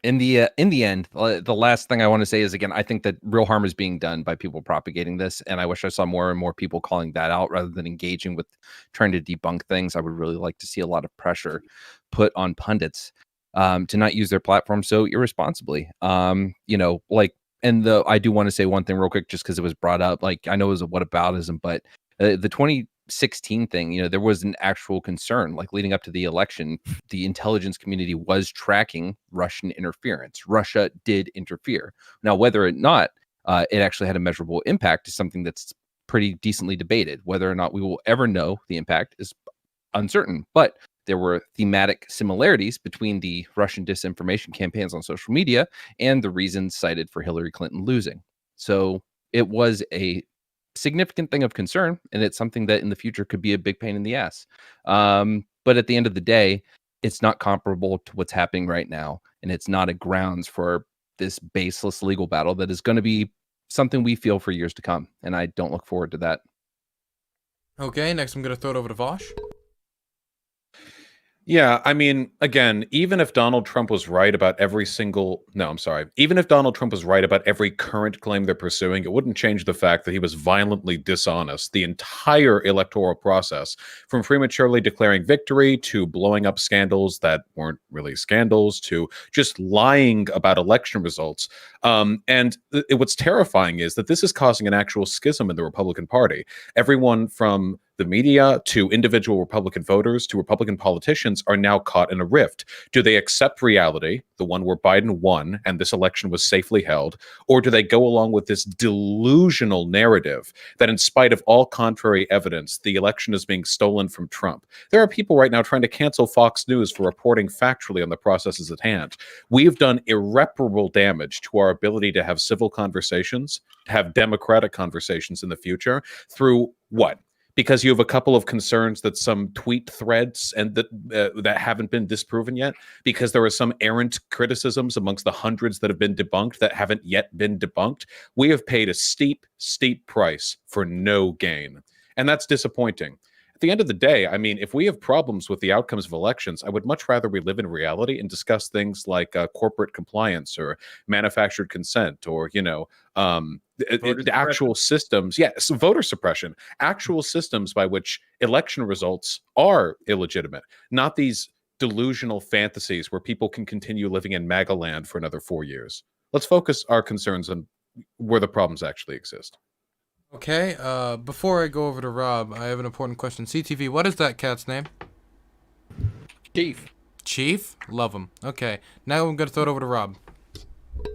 in the end, the last thing I want to say is, again, I think that real harm is being done by people propagating this, and I wish I saw more and more people calling that out rather than engaging with trying to debunk things. I would really like to see a lot of pressure put on pundits to not use their platform so irresponsibly. I do want to say one thing real quick, just because it was brought up. Like, I know it was a whataboutism, but the 2016 thing, there was an actual concern, like leading up to the election, the intelligence community was tracking Russian interference. Russia did interfere. Now, whether or not it actually had a measurable impact is something that's pretty decently debated. Whether or not we will ever know the impact is uncertain, but there were thematic similarities between the Russian disinformation campaigns on social media and the reasons cited for Hillary Clinton losing. So it was a significant thing of concern, and it's something that in the future could be a big pain in the ass. But at the end of the day, it's not comparable to what's happening right now, and it's not a grounds for this baseless legal battle that is going to be something we feel for years to come, and I don't look forward to that. Okay, next I'm going to throw it over to Vaush. Yeah, I mean, again, even if Donald Trump was right about every single, no, I'm sorry, even if Donald Trump was right about every current claim they're pursuing, it wouldn't change the fact that he was violently dishonest the entire electoral process, from prematurely declaring victory to blowing up scandals that weren't really scandals to just lying about election results. What's terrifying is that this is causing an actual schism in the Republican Party. Everyone from the media to individual Republican voters to Republican politicians are now caught in a rift. Do they accept reality, the one where Biden won and this election was safely held, or do they go along with this delusional narrative that in spite of all contrary evidence, the election is being stolen from Trump? There are people right now trying to cancel Fox News for reporting factually on the processes at hand. We've done irreparable damage to our ability to have civil conversations, to have democratic conversations in the future through what? Because you have a couple of concerns that some tweet threads and that haven't been disproven yet, because there are some errant criticisms amongst the hundreds that have been debunked that haven't yet been debunked. We have paid a steep price for no gain, and that's disappointing. At the end of the day, I mean, if we have problems with the outcomes of elections, I would much rather we live in reality and discuss things like corporate compliance or manufactured consent, or the actual systems. Yes, voter suppression, actual systems by which election results are illegitimate, not these delusional fantasies where people can continue living in MAGA land for another 4 years. Let's focus our concerns on where the problems actually exist. Okay, before I go over to Rob, I have an important question. CTV, what is that cat's name? Chief. Chief? Love him. Okay, now I'm going to throw it over to Rob.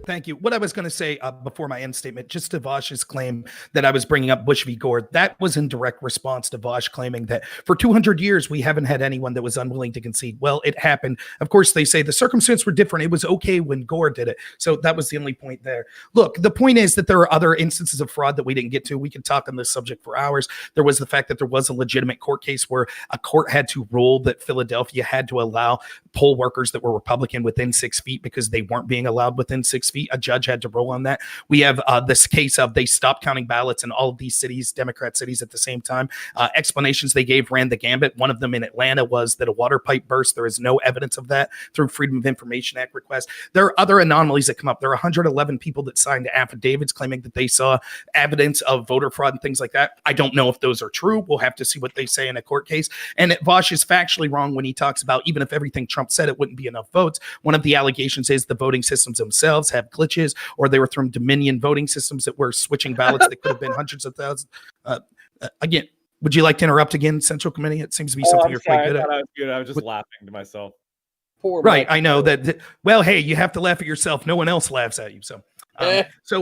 Thank you. What I was going to say before my end statement, just to Vaush's claim that I was bringing up Bush v. Gore, that was in direct response to Vaush claiming that for 200 years, we haven't had anyone that was unwilling to concede. Well, it happened. Of course, they say the circumstances were different. It was okay when Gore did it. So that was the only point there. Look, the point is that there are other instances of fraud that we didn't get to. We could talk on this subject for hours. There was the fact that there was a legitimate court case where a court had to rule that Philadelphia had to allow poll workers that were Republican within 6 feet because they weren't being allowed within 6 feet. A judge had to rule on that. We have this case of they stopped counting ballots in all of these cities, Democrat cities, at the same time. Explanations they gave ran the gambit. One of them in Atlanta was that a water pipe burst. There is no evidence of that through Freedom of Information Act requests. There are other anomalies that come up. There are 111 people that signed affidavits claiming that they saw evidence of voter fraud and things like that. I don't know if those are true. We'll have to see what they say in a court case. And Vaush is factually wrong when he talks about even if everything Trump said, it wouldn't be enough votes. One of the allegations is the voting systems themselves have glitches, or they were from Dominion voting systems that were switching ballots that could have been hundreds of thousands. Again, would you like to interrupt again, Central Committee? It seems to be something you're quite good at. I was good. I was just laughing to myself. Poor Right, Mike. I know that. Well, hey, you have to laugh at yourself. No one else laughs at you. So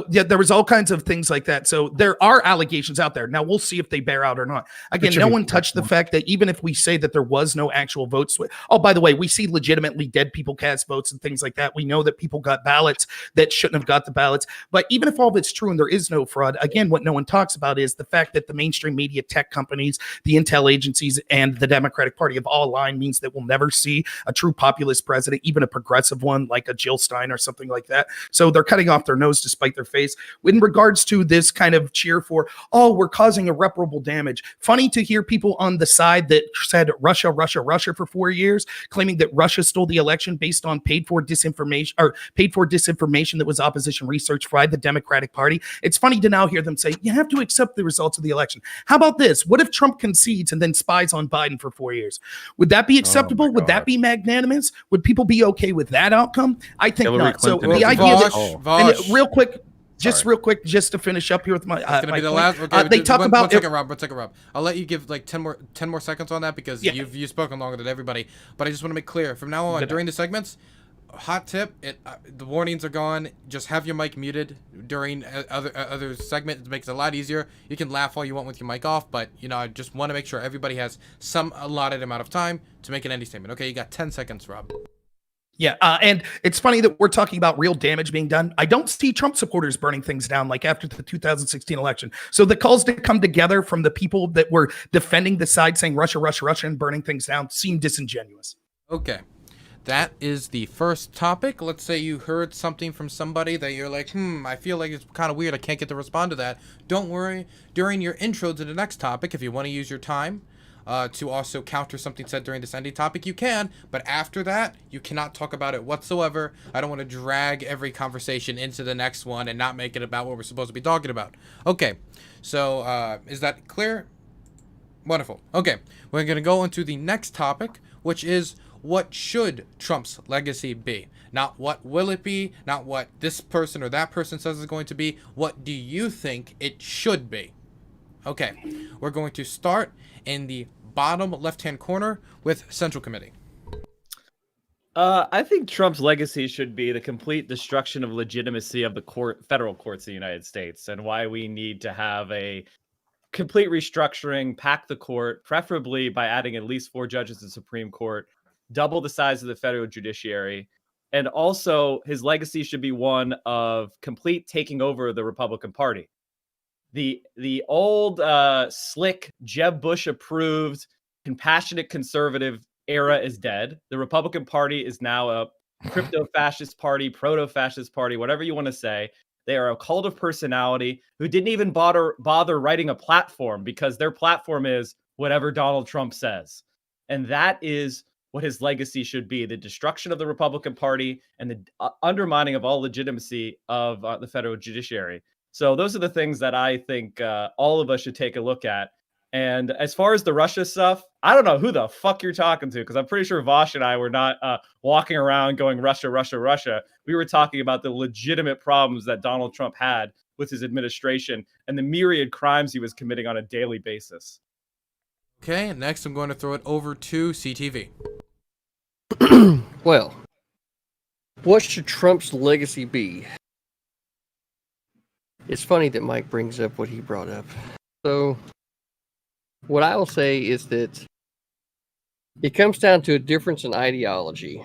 yeah, there was all kinds of things like that. So there are allegations out there. Now we'll see if they bear out or not. Again, no one touched the fact that even if we say that there was no actual votes. Oh, by the way, we see legitimately dead people cast votes and things like that. We know that people got ballots that shouldn't have got the ballots. But even if all of it's true and there is no fraud, again, what no one talks about is the fact that the mainstream media, tech companies, the intel agencies, and the Democratic Party have all aligned means that we'll never see a true populist president, even a progressive one like a Jill Stein or something like that. So they're cutting off their nose to spite their face. In regards to this kind of cheer for, oh, we're causing irreparable damage. Funny to hear people on the side that said Russia, Russia, Russia for 4 years, claiming that Russia stole the election based on paid for disinformation that was opposition research by the Democratic Party. It's funny to now hear them say, you have to accept the results of the election. How about this? What if Trump concedes and then spies on Biden for 4 years? Would that be acceptable? Would that be magnanimous? Would people be okay with that outcome? I think Hillary not. Clinton So the idea Vaush, and real quick, just to finish up here with my, It's gonna be the point. last. Okay, they talk about one second, Rob. I'll let you give like 10 more seconds on that because you've spoken longer than everybody. But I just want to make clear from now on during the segments. Hot tip: the warnings are gone. Just have your mic muted during other segments. It makes it a lot easier. You can laugh all you want with your mic off, but I just want to make sure everybody has some allotted amount of time to make an ending statement. Okay, you got 10 seconds, Rob. Yeah, and it's funny that we're talking about real damage being done. I don't see Trump supporters burning things down like after the 2016 election. So the calls to come together from the people that were defending the side saying Russia, Russia, Russia, and burning things down seem disingenuous. Okay. That is the first topic. Let's say you heard something from somebody that you're like, I feel like it's kind of weird. I can't get to respond to that. Don't worry. During your intro to the next topic, if you want to use your time, to also counter something said during this ending topic, you can. But after that, you cannot talk about it whatsoever. I don't want to drag every conversation into the next one and not make it about what we're supposed to be talking about. Okay, so is that clear? Wonderful. Okay, we're going to go into the next topic, which is what should Trump's legacy be? Not what will it be, not what this person or that person says is going to be. What do you think it should be? Okay, we're going to start in the bottom left-hand corner with Central Committee. I think Trump's legacy should be the complete destruction of legitimacy of the federal courts of the United States, and why we need to have a complete restructuring, pack the court, preferably by adding at least 4 judges to the Supreme Court, double the size of the federal judiciary. And also, his legacy should be one of complete taking over the Republican Party. The old, slick, Jeb Bush approved, compassionate conservative era is dead. The Republican Party is now a crypto-fascist party, proto-fascist party, whatever you want to say. They are a cult of personality who didn't even bother writing a platform, because their platform is whatever Donald Trump says. And that is what his legacy should be: the destruction of the Republican Party and the undermining of all legitimacy of the federal judiciary. So those are the things that I think all of us should take a look at. And as far as the Russia stuff, I don't know who the fuck you're talking to, because I'm pretty sure Vaush and I were not walking around going Russia, Russia, Russia. We were talking about the legitimate problems that Donald Trump had with his administration and the myriad crimes he was committing on a daily basis. Okay, and next I'm going to throw it over to CTV. Well, what should Trump's legacy be? It's funny that Mike brings up what he brought up. So, what I will say is that it comes down to a difference in ideology.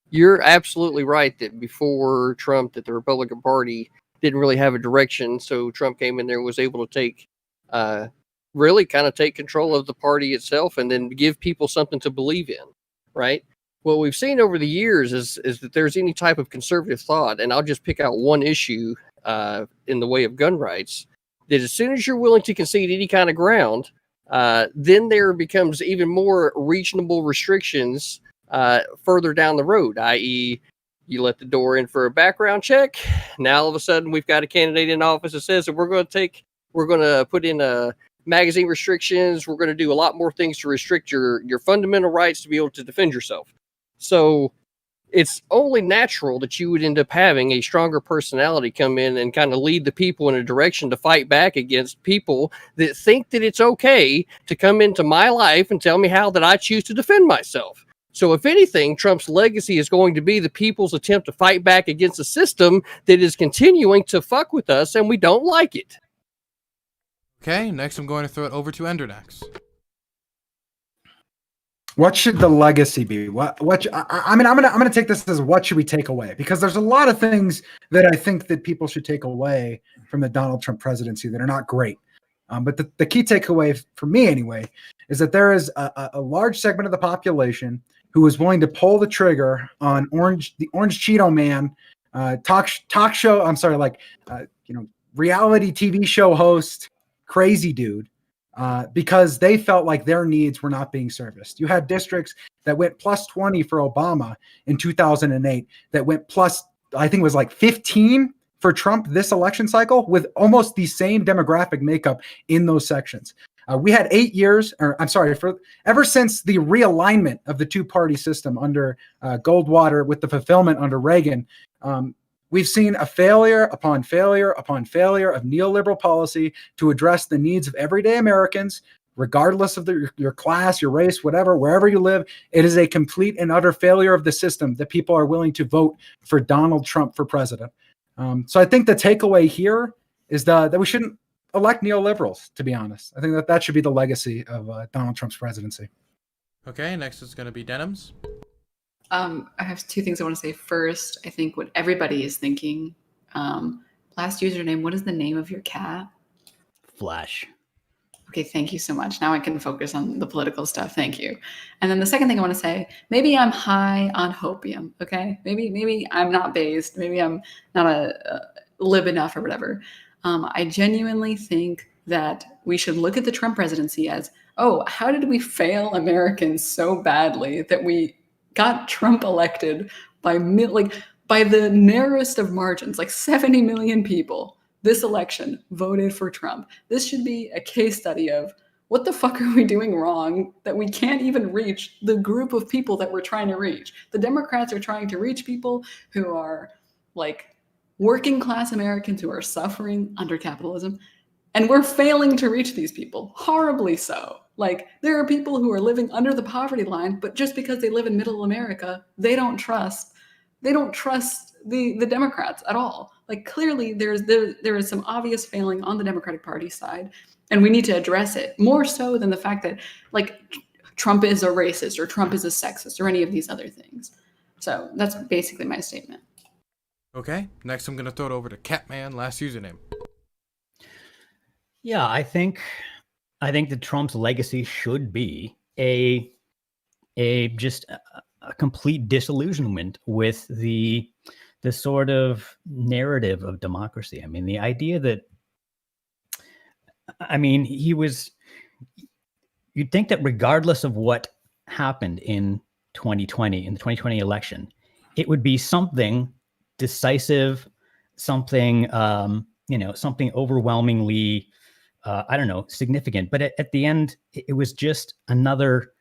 You're absolutely right that before Trump, that the Republican Party didn't really have a direction. So Trump came in there and was able to take, really kind of take control of the party itself and then give people something to believe in, right? What we've seen over the years is that there's any type of conservative thought, and I'll just pick out one issue in the way of gun rights, that as soon as you're willing to concede any kind of ground, then there becomes even more reasonable restrictions further down the road, i.e., you let the door in for a background check. Now all of a sudden we've got a candidate in office that says that we're going to put in magazine restrictions. We're going to do a lot more things to restrict your fundamental rights to be able to defend yourself. So it's only natural that you would end up having a stronger personality come in and kind of lead the people in a direction to fight back against people that think that it's okay to come into my life and tell me how that I choose to defend myself. So if anything, Trump's legacy is going to be the people's attempt to fight back against a system that is continuing to fuck with us and we don't like it. Okay, next I'm going to throw it over to Endernax. What should the legacy be? I'm gonna take this as what should we take away? Because there's a lot of things that I think that people should take away from the Donald Trump presidency that are not great. But the key takeaway for me anyway is that there is a large segment of the population who is willing to pull the trigger on the Orange Cheeto Man talk show. I'm sorry, reality TV show host, crazy dude. Because they felt like their needs were not being serviced. You had districts that went plus 20 for Obama in 2008, that went plus, I think it was like 15 for Trump this election cycle, with almost the same demographic makeup in those sections. We had 8 years, ever since the realignment of the two-party system under Goldwater with the fulfillment under Reagan, we've seen a failure upon failure upon failure of neoliberal policy to address the needs of everyday Americans, regardless of your class, your race, whatever, wherever you live. It is a complete and utter failure of the system that people are willing to vote for Donald Trump for president. So I think the takeaway here is that we shouldn't elect neoliberals, to be honest. I think that should be the legacy of Donald Trump's presidency. Okay, next is going to be Denims. I have two things I want to say. First, I think what everybody is thinking. Last username, what is the name of your cat? Flash. Okay, thank you so much. Now I can focus on the political stuff. Thank you. And then the second thing I want to say, maybe I'm high on hopium, okay? Maybe I'm not based. Maybe I'm not a lib enough or whatever. I genuinely think that we should look at the Trump presidency as oh, how did we fail Americans so badly that we got Trump elected by by the narrowest of margins, like 70 million people this election voted for Trump. This should be a case study of what the fuck are we doing wrong that we can't even reach the group of people that we're trying to reach. The Democrats are trying to reach people who are like working class Americans who are suffering under capitalism. And we're failing to reach these people, horribly so. Like, there are people who are living under the poverty line, but just because they live in middle America, they don't trust the Democrats at all. Like, clearly there is some obvious failing on the Democratic Party side, and we need to address it more so than the fact that, like, Trump is a racist or Trump is a sexist or any of these other things. So that's basically my statement. Okay, next I'm going to throw it over to Catman, last username. Yeah, I think that Trump's legacy should be a complete disillusionment with the sort of narrative of democracy. I mean, the idea that, you'd think that regardless of what happened in 2020, in the 2020 election, it would be something decisive, something, something overwhelmingly, significant. But at the end, it was just another,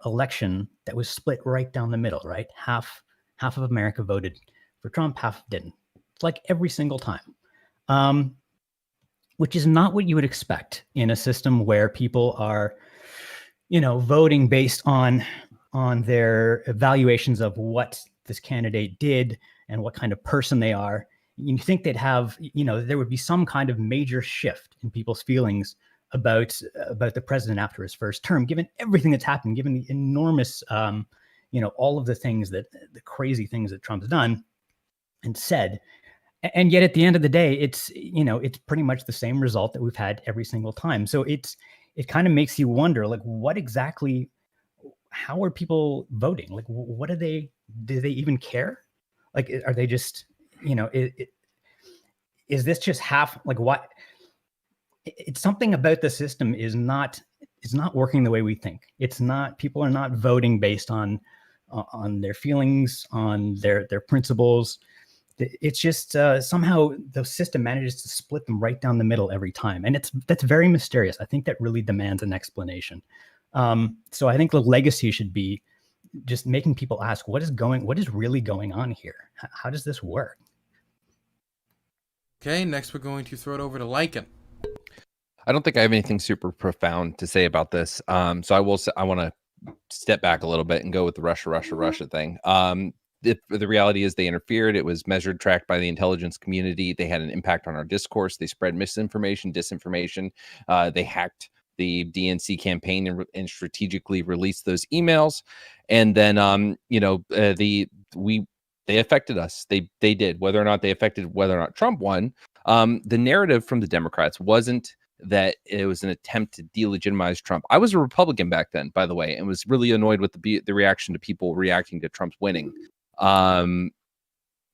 election that was split right down the middle, right? Half of America voted for Trump, half didn't. It's like every single time, which is not what you would expect in a system where people are, voting based on their evaluations of what this candidate did and what kind of person they are. You think they'd have, there would be some kind of major shift in people's feelings about the president after his first term, given everything that's happened, given the enormous, all of the crazy things that Trump's done and said. And yet at the end of the day, it's pretty much the same result that we've had every single time. So it kind of makes you wonder, like, how are people voting? Like, what do they even care? Like, are they just, is this just half, like, what? It's something about the system is not working the way we think. It's not, people are not voting based on their feelings, on their principles. It's just somehow the system manages to split them right down the middle every time. And that's very mysterious. I think that really demands an explanation. So I think the legacy should be just making people ask, what is really going on here? How does this work? Okay, next we're going to throw it over to Lycan. I don't think I have anything super profound to say about this. So I want to step back a little bit and go with the Russia thing. The reality is they interfered. It was measured, tracked by the intelligence community. They had an impact on our discourse. They spread misinformation, disinformation. They hacked the DNC campaign and strategically released those emails. And then, they affected us. They did. Whether or not they affected whether or not Trump won, the narrative from the Democrats wasn't that it was an attempt to delegitimize Trump. I was a Republican back then, by the way, and was really annoyed with the reaction to people reacting to Trump's winning. The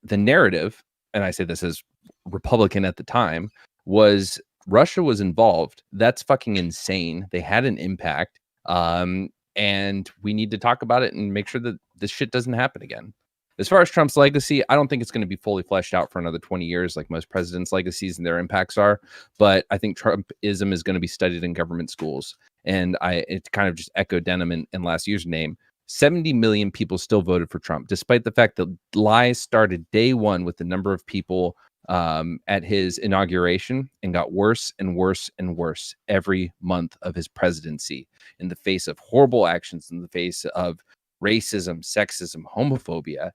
narrative, and I say this as Republican at the time, was Russia was involved. That's fucking insane. They had an impact. And we need to talk about it and make sure that this shit doesn't happen again. As far as Trump's legacy, I don't think it's going to be fully fleshed out for another 20 years like most presidents' legacies and their impacts are. But I think Trumpism is going to be studied in government schools. And it kind of just echoed Denham in last year's name. 70 million people still voted for Trump, despite the fact that lies started day one with the number of people at his inauguration and got worse and worse and worse every month of his presidency in the face of horrible actions, in the face of racism, sexism, homophobia,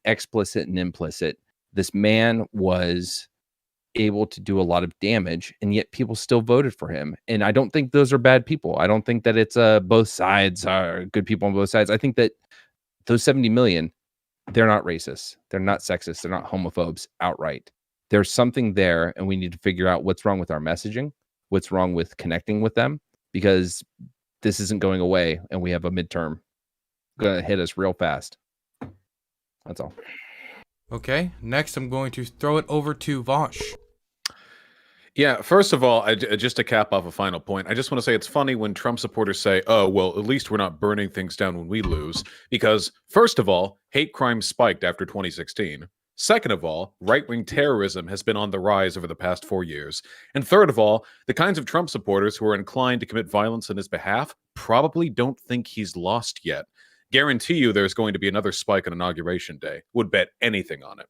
explicit and implicit. This man was able to do a lot of damage, and yet people still voted for him. And I don't think those are bad people. I don't think that it's both sides are good people on both sides. I think that those 70 million, they're not racist. They're not sexist. They're not homophobes outright. There's something there, and we need to figure out what's wrong with our messaging, what's wrong with connecting with them, because this isn't going away, and we have a midterm going to hit us real fast. That's all. Okay, next I'm going to throw it over to Vaush. Yeah, first of all, just to cap off a final point, I just want to say it's funny when Trump supporters say, oh, well, at least we're not burning things down when we lose. Because, first of all, hate crime spiked after 2016. Second of all, right-wing terrorism has been on the rise over the past 4 years. And third of all, the kinds of Trump supporters who are inclined to commit violence on his behalf probably don't think he's lost yet. Guarantee you there's going to be another spike on Inauguration Day. Would bet anything on it.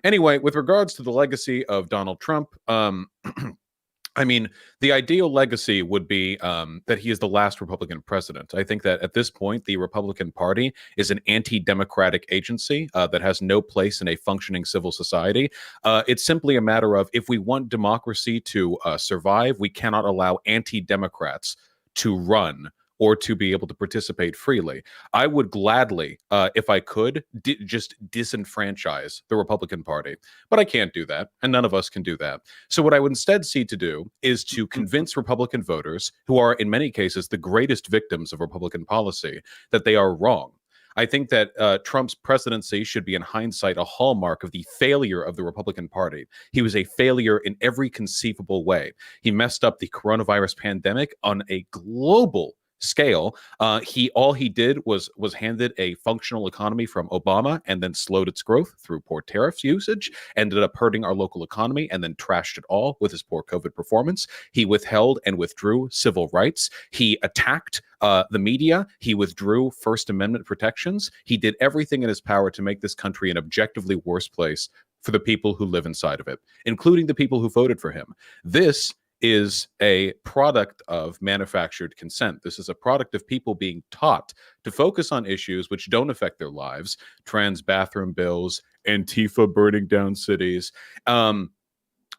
Anyway, with regards to the legacy of Donald Trump, I mean, the ideal legacy would be that he is the last Republican president. I think that at this point, the Republican Party is an anti-democratic agency that has no place in a functioning civil society. It's simply a matter of if we want democracy to survive, we cannot allow anti-democrats to run or to be able to participate freely. I would gladly, if I could, just disenfranchise the Republican Party. But I can't do that, and none of us can do that. So what I would instead seek to do is to convince Republican voters, who are in many cases the greatest victims of Republican policy, that they are wrong. I think that Trump's presidency should be, in hindsight, a hallmark of the failure of the Republican Party. He was a failure in every conceivable way. He messed up the coronavirus pandemic on a global scale. All he did was handed a functional economy from Obama and then slowed its growth through poor tariffs usage, ended up hurting our local economy, and then trashed it all with his poor COVID performance. He withheld and withdrew civil rights. He attacked the media. He withdrew First Amendment protections. He did everything in his power to make this country an objectively worse place for the people who live inside of it, including the people who voted for him. This is a product of manufactured consent. This is a product of people being taught to focus on issues which don't affect their lives, trans bathroom bills, Antifa burning down cities,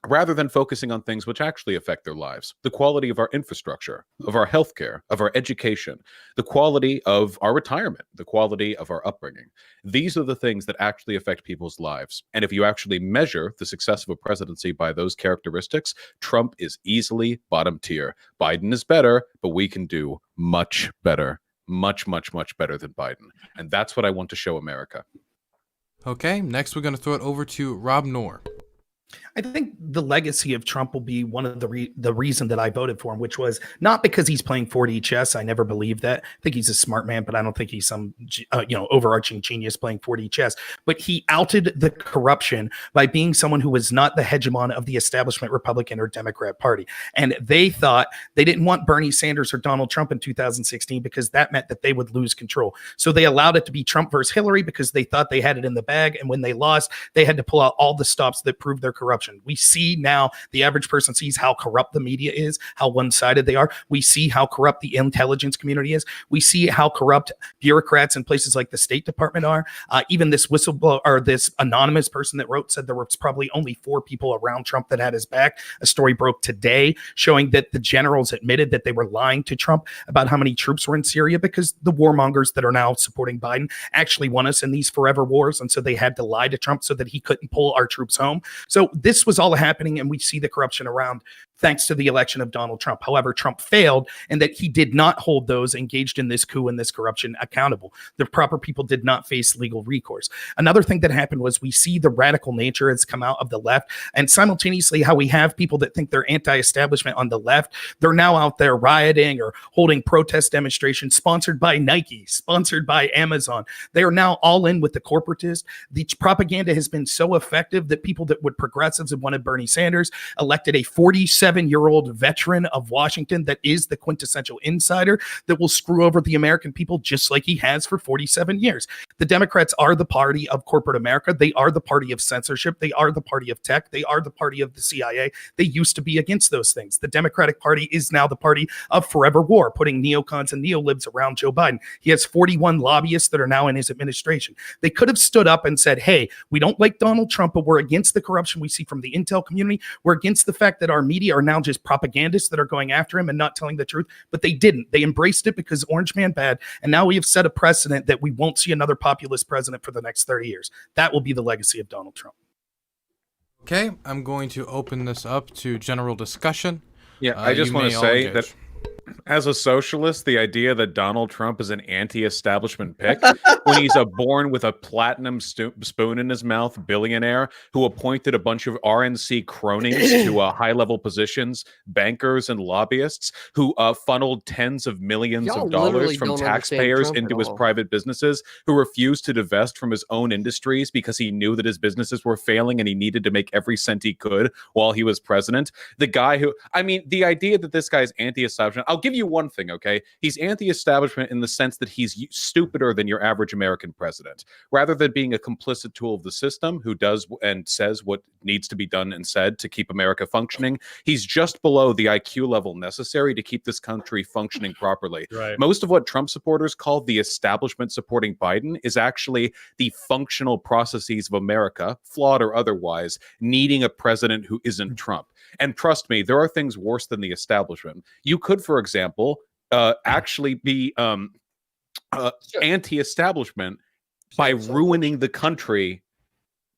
rather than focusing on things which actually affect their lives. The quality of our infrastructure, of our healthcare, of our education, the quality of our retirement, the quality of our upbringing. These are the things that actually affect people's lives. And if you actually measure the success of a presidency by those characteristics, Trump is easily bottom tier. Biden is better, but we can do much better. Much, much, much better than Biden. And that's what I want to show America. Okay, next we're going to throw it over to Rob Knorr. I think the legacy of Trump will be one of the reason that I voted for him, which was not because he's playing 4D chess. I never believed that. I think he's a smart man, but I don't think he's some overarching genius playing 4D chess. But he outed the corruption by being someone who was not the hegemon of the establishment Republican or Democrat Party. And they thought they didn't want Bernie Sanders or Donald Trump in 2016 because that meant that they would lose control. So they allowed it to be Trump versus Hillary because they thought they had it in the bag. And when they lost, they had to pull out all the stops that proved their corruption. We see now the average person sees how corrupt the media is, how one-sided they are. We see how corrupt the intelligence community is. We see how corrupt bureaucrats in places like the State Department are. Even this whistleblower or this anonymous person that said there was probably only 4 people around Trump that had his back. A story broke today showing that the generals admitted that they were lying to Trump about how many troops were in Syria because the warmongers that are now supporting Biden actually won us in these forever wars. And so they had to lie to Trump so that he couldn't pull our troops home. So this was all happening, and we see the corruption around thanks to the election of Donald Trump. However, Trump failed in that he did not hold those engaged in this coup and this corruption accountable. The proper people did not face legal recourse. Another thing that happened was we see the radical nature has come out of the left, and simultaneously how we have people that think they're anti-establishment on the left. They're now out there rioting or holding protest demonstrations sponsored by Nike, sponsored by Amazon. They are now all in with the corporatists. The propaganda has been so effective that people that would progressives and wanted Bernie Sanders elected a 47-year-old veteran of Washington that is the quintessential insider that will screw over the American people just like he has for 47 years. The Democrats are the party of corporate America. They are the party of censorship. They are the party of tech. They are the party of the CIA. They used to be against those things. The Democratic Party is now the party of forever war, putting neocons and neolibs around Joe Biden. He has 41 lobbyists that are now in his administration. They could have stood up and said, hey, we don't like Donald Trump, but we're against the corruption we see from the intel community. We're against the fact that our media are now just propagandists that are going after him and not telling the truth. But they didn't. They embraced it because Orange Man bad. And now we have set a precedent that we won't see another populist president for the next 30 years. That will be the legacy of Donald Trump. Okay, I'm going to open this up to general discussion. Yeah, I just want to say that As a socialist, the idea that Donald Trump is an anti-establishment pick when he's a born with a platinum spoon in his mouth billionaire who appointed a bunch of RNC cronies to high-level positions, bankers and lobbyists who funneled tens of millions Y'all of dollars literally from don't understand taxpayers Trump at into his all. private businesses, who refused to divest from his own industries because he knew that his businesses were failing and he needed to make every cent he could while he was president. The guy who, I mean, the idea that this guy's anti-establishment, I'll give you one thing, okay? He's anti-establishment in the sense that he's stupider than your average American president. Rather than being a complicit tool of the system who does and says what needs to be done and said to keep America functioning, he's just below the IQ level necessary to keep this country functioning properly. Right. Most of what Trump supporters call the establishment supporting Biden is actually the functional processes of America, flawed or otherwise, needing a president who isn't Trump. And trust me, there are things worse than the establishment. You could, for example, actually be anti-establishment by ruining the country.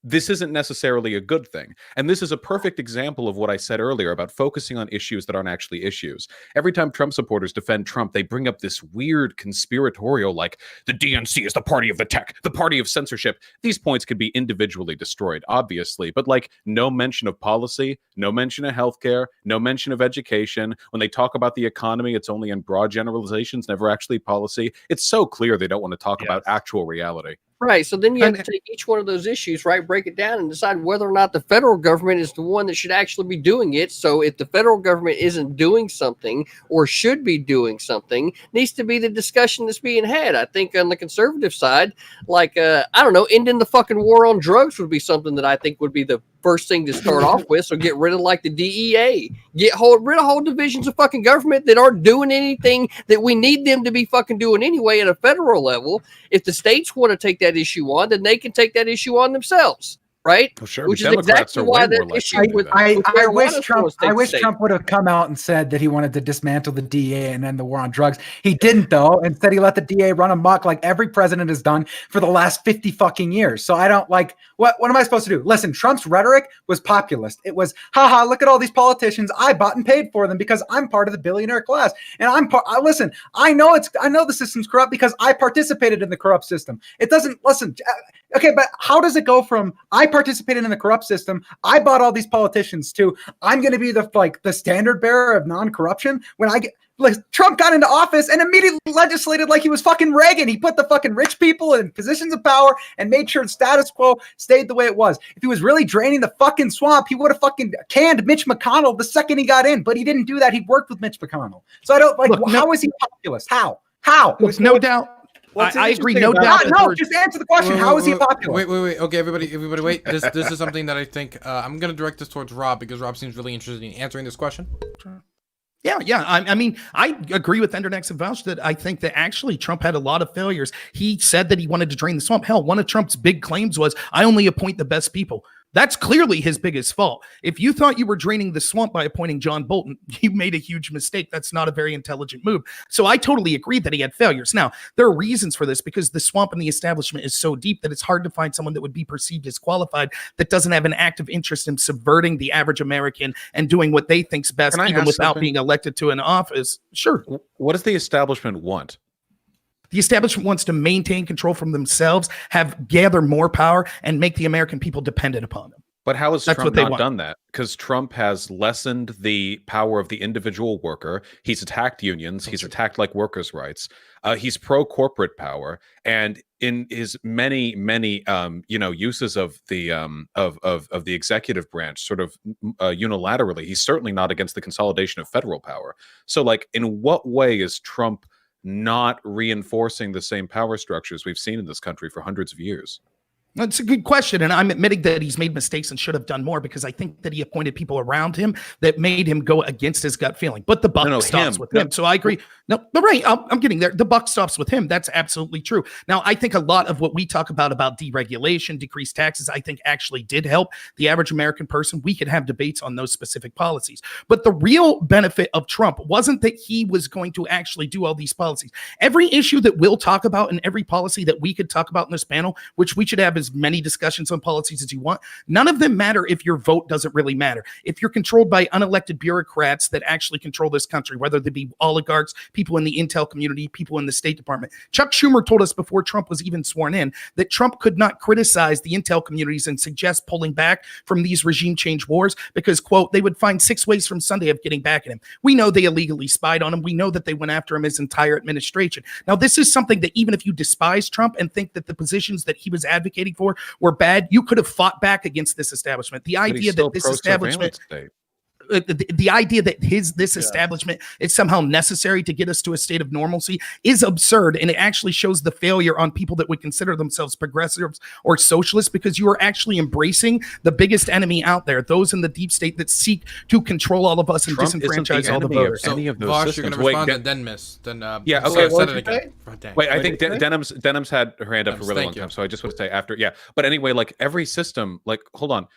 This isn't necessarily a good thing. And this is a perfect example of what I said earlier about focusing on issues that aren't actually issues. Every time Trump supporters defend Trump, they bring up this weird conspiratorial, like the DNC is the party of the tech, the party of censorship. These points could be individually destroyed, obviously, but like no mention of policy, no mention of healthcare, no mention of education. When they talk about the economy, it's only in broad generalizations, never actually policy. It's so clear they don't want to talk about actual reality. Right. So then you have to take each one of those issues, right, break it down and decide whether or not the federal government is the one that should actually be doing it. So if the federal government isn't doing something or should be doing something, needs to be the discussion that's being had. I think on the conservative side, like, I don't know, ending the fucking war on drugs would be something that I think would be the first thing to start off with. So get rid of like the DEA, rid of whole divisions of fucking government that aren't doing anything that we need them to be fucking doing anyway at a federal level. If the states want to take that issue on, then they can take that issue on themselves. Right, well, sure. Which Democrats is exactly are why way that more likely issue to do with that. I wish marijuana Trump. was I wish state. Trump would have come out and said that he wanted to dismantle the DEA and end the war on drugs. He didn't, though. Instead, he let the DEA run amok like every president has done for the last 50 fucking years. So I don't like. What am I supposed to do? Listen, Trump's rhetoric was populist. It was, haha, look at all these politicians. I bought and paid for them because I'm part of the billionaire class. And listen, I know the system's corrupt because I participated in the corrupt system. It doesn't, listen. Okay, but how does it go from I participated in the corrupt system, I bought all these politicians, to I'm going to be the standard bearer of non-corruption when I get like Trump got into office and immediately legislated like he was fucking Reagan. He put the fucking rich people in positions of power and made sure the status quo stayed the way it was. If he was really draining the fucking swamp, he would have fucking canned Mitch McConnell the second he got in, but he didn't do that. He worked with Mitch McConnell. So I don't like, how is he populist? How? Look, no doubt. I agree. No doubt. Just answer the question. How is he popular? Wait. Okay, everybody, wait. This is something that I think I'm going to direct this towards Rob because Rob seems really interested in answering this question. Yeah. I mean, I agree with Guests Vaush that I think that actually Trump had a lot of failures. He said that he wanted to drain the swamp. Hell, one of Trump's big claims was, I only appoint the best people. That's clearly his biggest fault. If you thought you were draining the swamp by appointing John Bolton, you made a huge mistake. That's not a very intelligent move. So I totally agree that he had failures. Now, there are reasons for this because the swamp and the establishment is so deep that it's hard to find someone that would be perceived as qualified that doesn't have an active interest in subverting the average American and doing what they think's best, even without being elected to an office. Sure. What does the establishment want? The establishment wants to maintain control from themselves, gather more power, and make the American people dependent upon them. But how has Trump not done that? Because Trump has lessened the power of the individual worker. He's attacked unions. He's attacked like workers' rights. He's pro-corporate power, and in his many uses of the executive branch, sort of unilaterally, he's certainly not against the consolidation of federal power. So, like, in what way is Trump not reinforcing the same power structures we've seen in this country for hundreds of years? That's a good question, and I'm admitting that he's made mistakes and should have done more because I think that he appointed people around him that made him go against his gut feeling. But the buck stops with him, so I agree. No, but right, I'm getting there. The buck stops with him. That's absolutely true. Now, I think a lot of what we talk about deregulation, decreased taxes, I think actually did help the average American person. We could have debates on those specific policies. But the real benefit of Trump wasn't that he was going to actually do all these policies. Every issue that we'll talk about and every policy that we could talk about in this panel, which we should have as as many discussions on policies as you want. None of them matter if your vote doesn't really matter. If you're controlled by unelected bureaucrats that actually control this country, whether they be oligarchs, people in the intel community, people in the State Department. Chuck Schumer told us before Trump was even sworn in that Trump could not criticize the intel communities and suggest pulling back from these regime change wars because, quote, they would find 6 ways from Sunday of getting back at him. We know they illegally spied on him. We know that they went after him his entire administration. Now, this is something that even if you despise Trump and think that the positions that he was advocating for were bad, you could have fought back against this establishment. The idea that this establishment... The idea that this establishment is somehow necessary to get us to a state of normalcy is absurd, and it actually shows the failure on people that would consider themselves progressives or socialists, because you are actually embracing the biggest enemy out there, those in the deep state that seek to control all of us and disenfranchise all the voters. So, Vaush, you're going to respond and then miss. Then yeah, okay. Said it again. Wait, I think Denham's had her hand up for a really long time, so I just want to say after, But anyway, like every system, like hold on.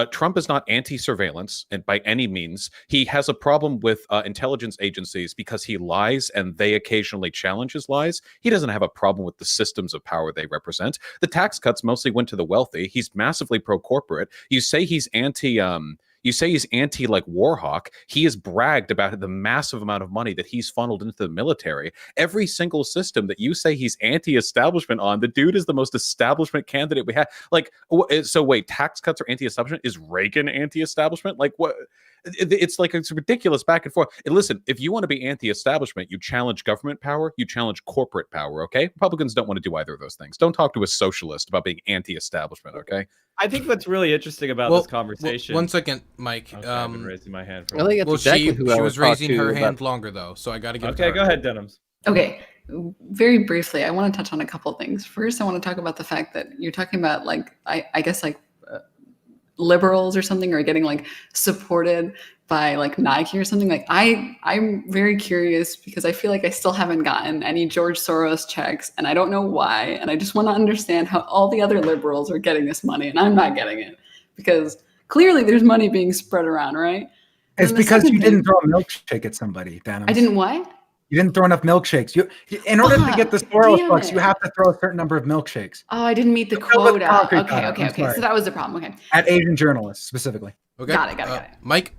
Trump is not anti-surveillance, and by any means, he has a problem with intelligence agencies because he lies and they occasionally challenge his lies. He doesn't have a problem with the systems of power they represent. The tax cuts mostly went to the wealthy. He's massively pro-corporate. You say he's anti like Warhawk. He has bragged about the massive amount of money that he's funneled into the military. Every single system that you say he's anti-establishment on, the dude is the most establishment candidate we have. Like, so wait, tax cuts are anti-establishment? Is Reagan anti-establishment? Like what? It's like it's ridiculous back and forth. And listen, if you want to be anti-establishment, you challenge government power, you challenge corporate power, okay? Republicans don't want to do either of those things. Don't talk to a socialist about being anti-establishment, okay? I think what's really interesting about this conversation... One second, Mike. Okay, I've been raising my hand. I think that's exactly who she was raising her hand longer, though, so I got to give it to her. Okay, go ahead, Denhams. Okay, very briefly, I want to touch on a couple things. First, I want to talk about the fact that you're talking about, like, I guess, like, liberals or something are getting like supported by like Nike or something. Like I'm very curious because I feel like I still haven't gotten any George Soros checks and I don't know why. And I just want to understand how all the other liberals are getting this money and I'm not getting it because clearly there's money being spread around, right? It's because you didn't throw a milkshake at somebody, Denhams. I didn't what? You didn't throw enough milkshakes. In order to get the Soros bucks, you have to throw a certain number of milkshakes. Oh, I didn't meet the quota. Okay. So that was the problem. Okay. At Asian journalists specifically. Okay. Got it. Mike?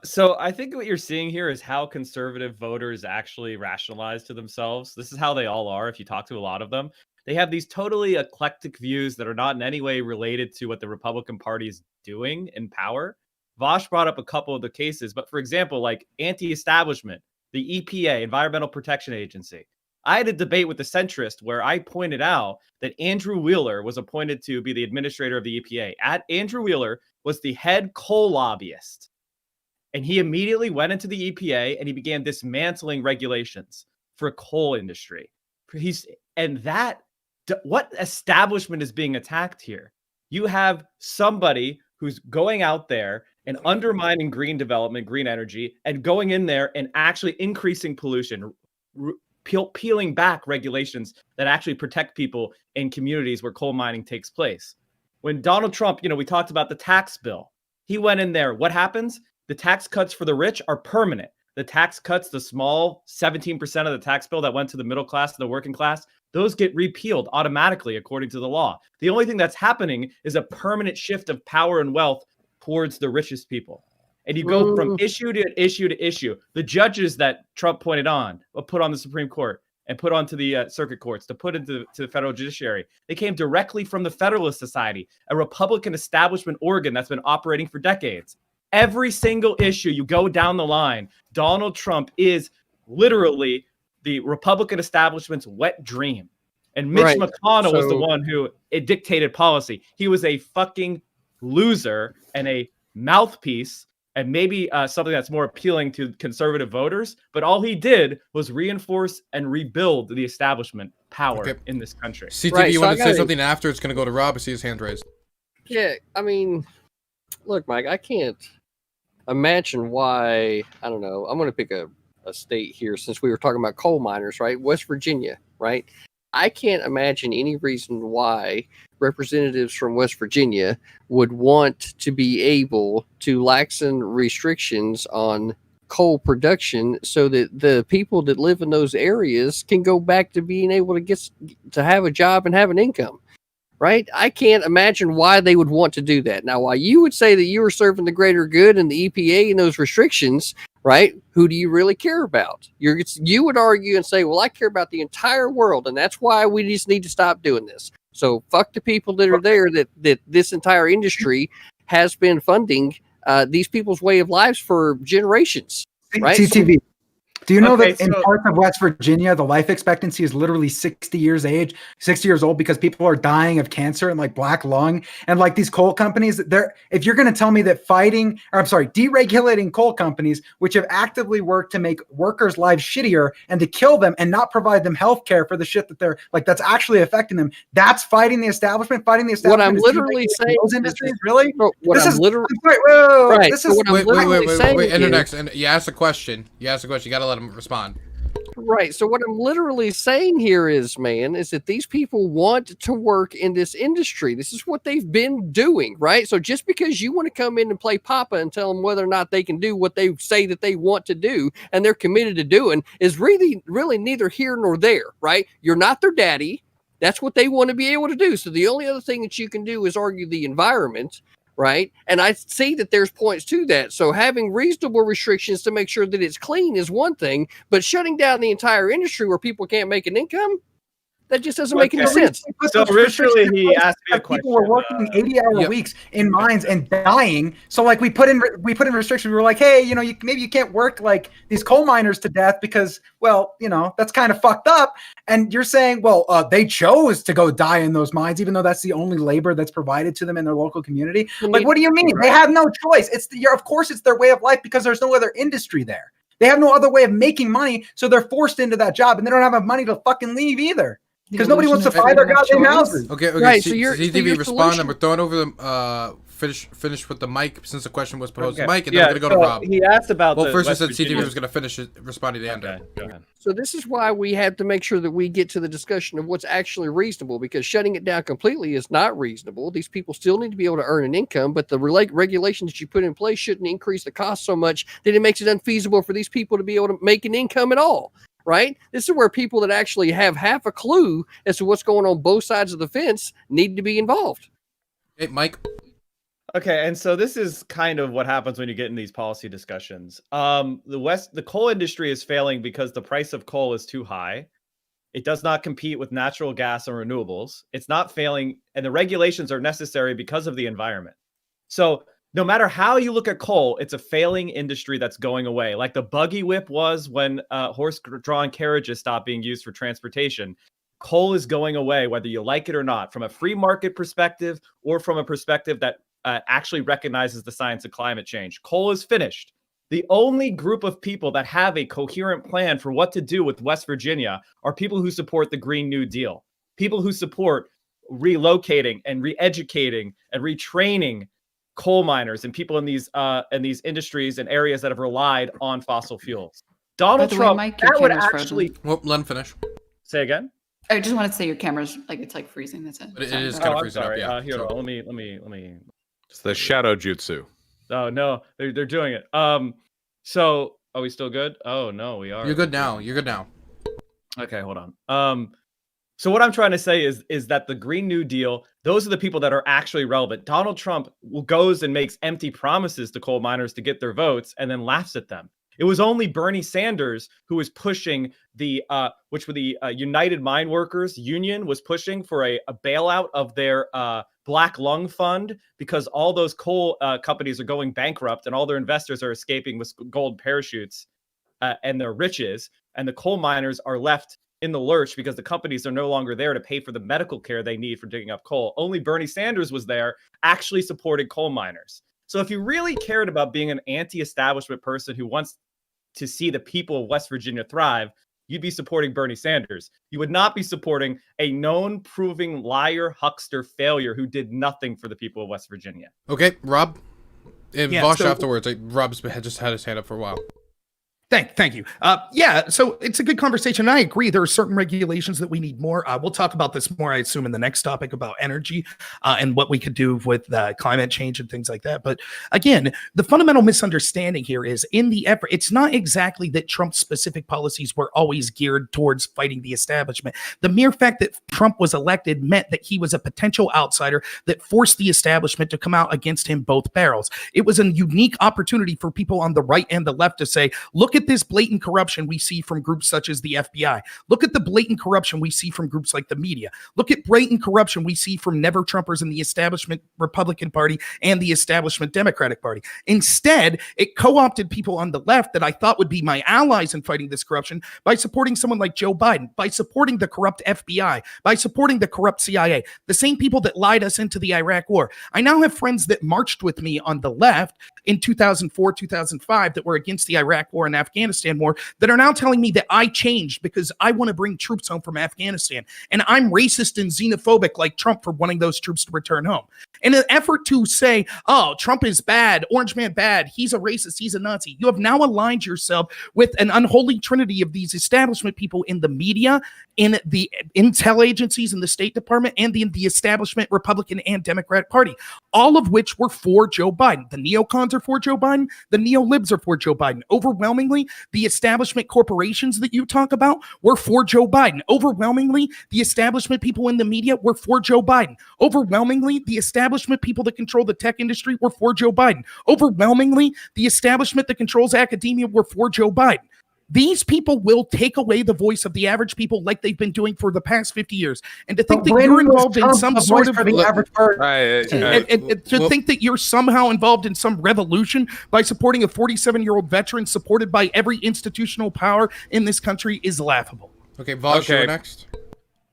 So I think what you're seeing here is how conservative voters actually rationalize to themselves. This is how they all are. If you talk to a lot of them, they have these totally eclectic views that are not in any way related to what the Republican Party is doing in power. Vaush brought up a couple of the cases, but for example, like anti-establishment, the EPA, Environmental Protection Agency. I had a debate with the centrist where I pointed out that Andrew Wheeler was appointed to be the administrator of the EPA. Andrew Wheeler was the head coal lobbyist. And he immediately went into the EPA and he began dismantling regulations for coal industry. What establishment is being attacked here? You have somebody who's going out there and undermining green development, green energy, and going in there and actually increasing pollution, peeling back regulations that actually protect people in communities where coal mining takes place. When Donald Trump, we talked about the tax bill. He went in there. What happens? The tax cuts for the rich are permanent. The tax cuts, the small 17% of the tax bill that went to the middle class, to the working class, those get repealed automatically according to the law. The only thing that's happening is a permanent shift of power and wealth towards the richest people. And you go from issue to issue to issue. The judges that Trump put on the Supreme Court and put onto the circuit courts, to put into the federal judiciary, they came directly from the Federalist Society, a Republican establishment organ that's been operating for decades. Every single issue you go down the line, Donald Trump is literally the Republican establishment's wet dream. And Mitch McConnell was the one who dictated policy. He was a fucking loser and a mouthpiece and maybe something that's more appealing to conservative voters. But all he did was reinforce and rebuild the establishment power in this country. CTV, you want to say something after? It's going to go to Rob. I see his hand raised. Yeah, I mean, look, Mike, I can't imagine why, I don't know, I'm going to pick a state here since we were talking about coal miners, right? West Virginia, right? I can't imagine any reason why representatives from West Virginia would want to be able to laxen restrictions on coal production so that the people that live in those areas can go back to being able to get to have a job and have an income. Right? I can't imagine why they would want to do that. Now, while you would say that you are serving the greater good and the EPA and those restrictions, right? Who do you really care about? You would argue and say, well, I care about the entire world, and that's why we just need to stop doing this. So fuck the people that are there that this entire industry has been funding these people's way of lives for generations. Right? TTV. Do you know that in parts of West Virginia, the life expectancy is literally 60 years old because people are dying of cancer and like black lung and like these coal companies, if you're going to tell me that deregulating coal companies, which have actively worked to make workers' lives shittier and to kill them and not provide them health care for the shit that they're like, that's actually affecting them. That's fighting the establishment. What I'm literally saying those industries, really? What this I'm is literally right. This is what I'm literally saying. Internext, and you asked a question. You got to let him respond. Right. So what I'm literally saying here is, man, is that these people want to work in this industry. This is what they've been doing, right? So just because you want to come in and play Papa and tell them whether or not they can do what they say that they want to do and they're committed to doing is really neither here nor there, right? You're not their daddy. That's what they want to be able to do. So the only other thing that you can do is argue the environment. Right. And I see that there's points to that. So having reasonable restrictions to make sure that it's clean is one thing, but shutting down the entire industry where people can't make an income, that just doesn't make any sense. So originally he asked me a question. People were working 80-hour weeks in mines and dying. So like we put in restrictions. We were like, hey, maybe you can't work like these coal miners to death because, well, that's kind of fucked up. And you're saying, well, they chose to go die in those mines, even though that's the only labor that's provided to them in their local community. Like, what do you mean? They have no choice. Of course it's their way of life because there's no other industry there. They have no other way of making money. So they're forced into that job and they don't have enough money to fucking leave either. Because nobody wants to buy their goddamn houses. Okay. Right, so CTV respond, and we're throwing over the finish with the mic since the question was posed to Mike, and then we're gonna go to Rob. He asked about. Well, first I said CTV was gonna finish it, responding to the end. Go ahead. So this is why we have to make sure that we get to the discussion of what's actually reasonable, because shutting it down completely is not reasonable. These people still need to be able to earn an income, but the regulations that you put in place shouldn't increase the cost so much that it makes it unfeasible for these people to be able to make an income at all. Right? This is where people that actually have half a clue as to what's going on both sides of the fence need to be involved. Hey, Mike. Okay, and so this is kind of what happens when you get in these policy discussions. The coal industry is failing because the price of coal is too high. It does not compete with natural gas and renewables. It's not failing, and the regulations are necessary because of the environment. So no matter how you look at coal, it's a failing industry that's going away. Like the buggy whip was when horse-drawn carriages stopped being used for transportation. Coal is going away, whether you like it or not, from a free market perspective or from a perspective that actually recognizes the science of climate change. Coal is finished. The only group of people that have a coherent plan for what to do with West Virginia are people who support the Green New Deal, people who support relocating and re-educating and retraining coal miners and people in these industries and areas that have relied on fossil fuels. Donald Trump, Mike, your that would camera's actually... Well, let him finish. Say again? I just wanted to say your camera's it's like freezing. That's it. But it is kind of freezing up, yeah. Here, So- let me. It's the shadow jutsu. Oh no, they're doing it. So are we still good? Oh no, we are. You're good now. You're good now. Okay, hold on. So what I'm trying to say is that the Green New Deal, those are the people that are actually relevant. Donald Trump goes and makes empty promises to coal miners to get their votes and then laughs at them. It was only Bernie Sanders who was pushing the United Mine Workers Union was pushing for a bailout of their black lung fund because all those coal companies are going bankrupt and all their investors are escaping with gold parachutes and their riches, and the coal miners are left in the lurch because the companies are no longer there to pay for the medical care they need for digging up coal. Only Bernie Sanders was there, actually supported coal miners. So if you really cared about being an anti-establishment person who wants to see the people of West Virginia thrive, you'd be supporting Bernie Sanders. You would not be supporting a known proving liar, huckster, failure who did nothing for the people of West Virginia. Okay, Rob. Yeah, Vaush so- afterwards. Rob's just had his hand up for a while. Thank you. Yeah, so it's a good conversation. I agree. There are certain regulations that we need more. We'll talk about this more, I assume, in the next topic about energy and what we could do with climate change and things like that. But again, the fundamental misunderstanding here is in the effort, it's not exactly that Trump's specific policies were always geared towards fighting the establishment. The mere fact that Trump was elected meant that he was a potential outsider that forced the establishment to come out against him both barrels. It was a unique opportunity for people on the right and the left to say, look at this blatant corruption we see from groups such as the FBI. Look at the blatant corruption we see from groups like the media. Look at blatant corruption we see from never Trumpers in the establishment Republican Party and the establishment Democratic Party. Instead, it co-opted people on the left that I thought would be my allies in fighting this corruption by supporting someone like Joe Biden, by supporting the corrupt FBI, by supporting the corrupt CIA, the same people that lied us into the Iraq war. I now have friends that marched with me on the left in 2004, 2005 that were against the Iraq war and Afghanistan war that are now telling me that I changed because I want to bring troops home from Afghanistan. And I'm racist and xenophobic like Trump for wanting those troops to return home. In an effort to say, oh, Trump is bad, Orange Man bad, he's a racist, he's a Nazi, you have now aligned yourself with an unholy trinity of these establishment people in the media, in the intel agencies, in the State Department, and in the establishment Republican and Democratic Party, all of which were for Joe Biden. The neocons are for Joe Biden. The neolibs are for Joe Biden. Overwhelmingly, the establishment corporations that you talk about were for Joe Biden. Overwhelmingly, the establishment people in the media were for Joe Biden. Overwhelmingly, the establishment people that control the tech industry were for Joe Biden. Overwhelmingly, the establishment that controls academia were for Joe Biden. These people will take away the voice of the average people like they've been doing for the past 50 years. And to think that you're involved in some sort of... To think that you're somehow involved in some revolution by supporting a 47-year-old veteran supported by every institutional power in this country is laughable. Okay, Vaush, you're next.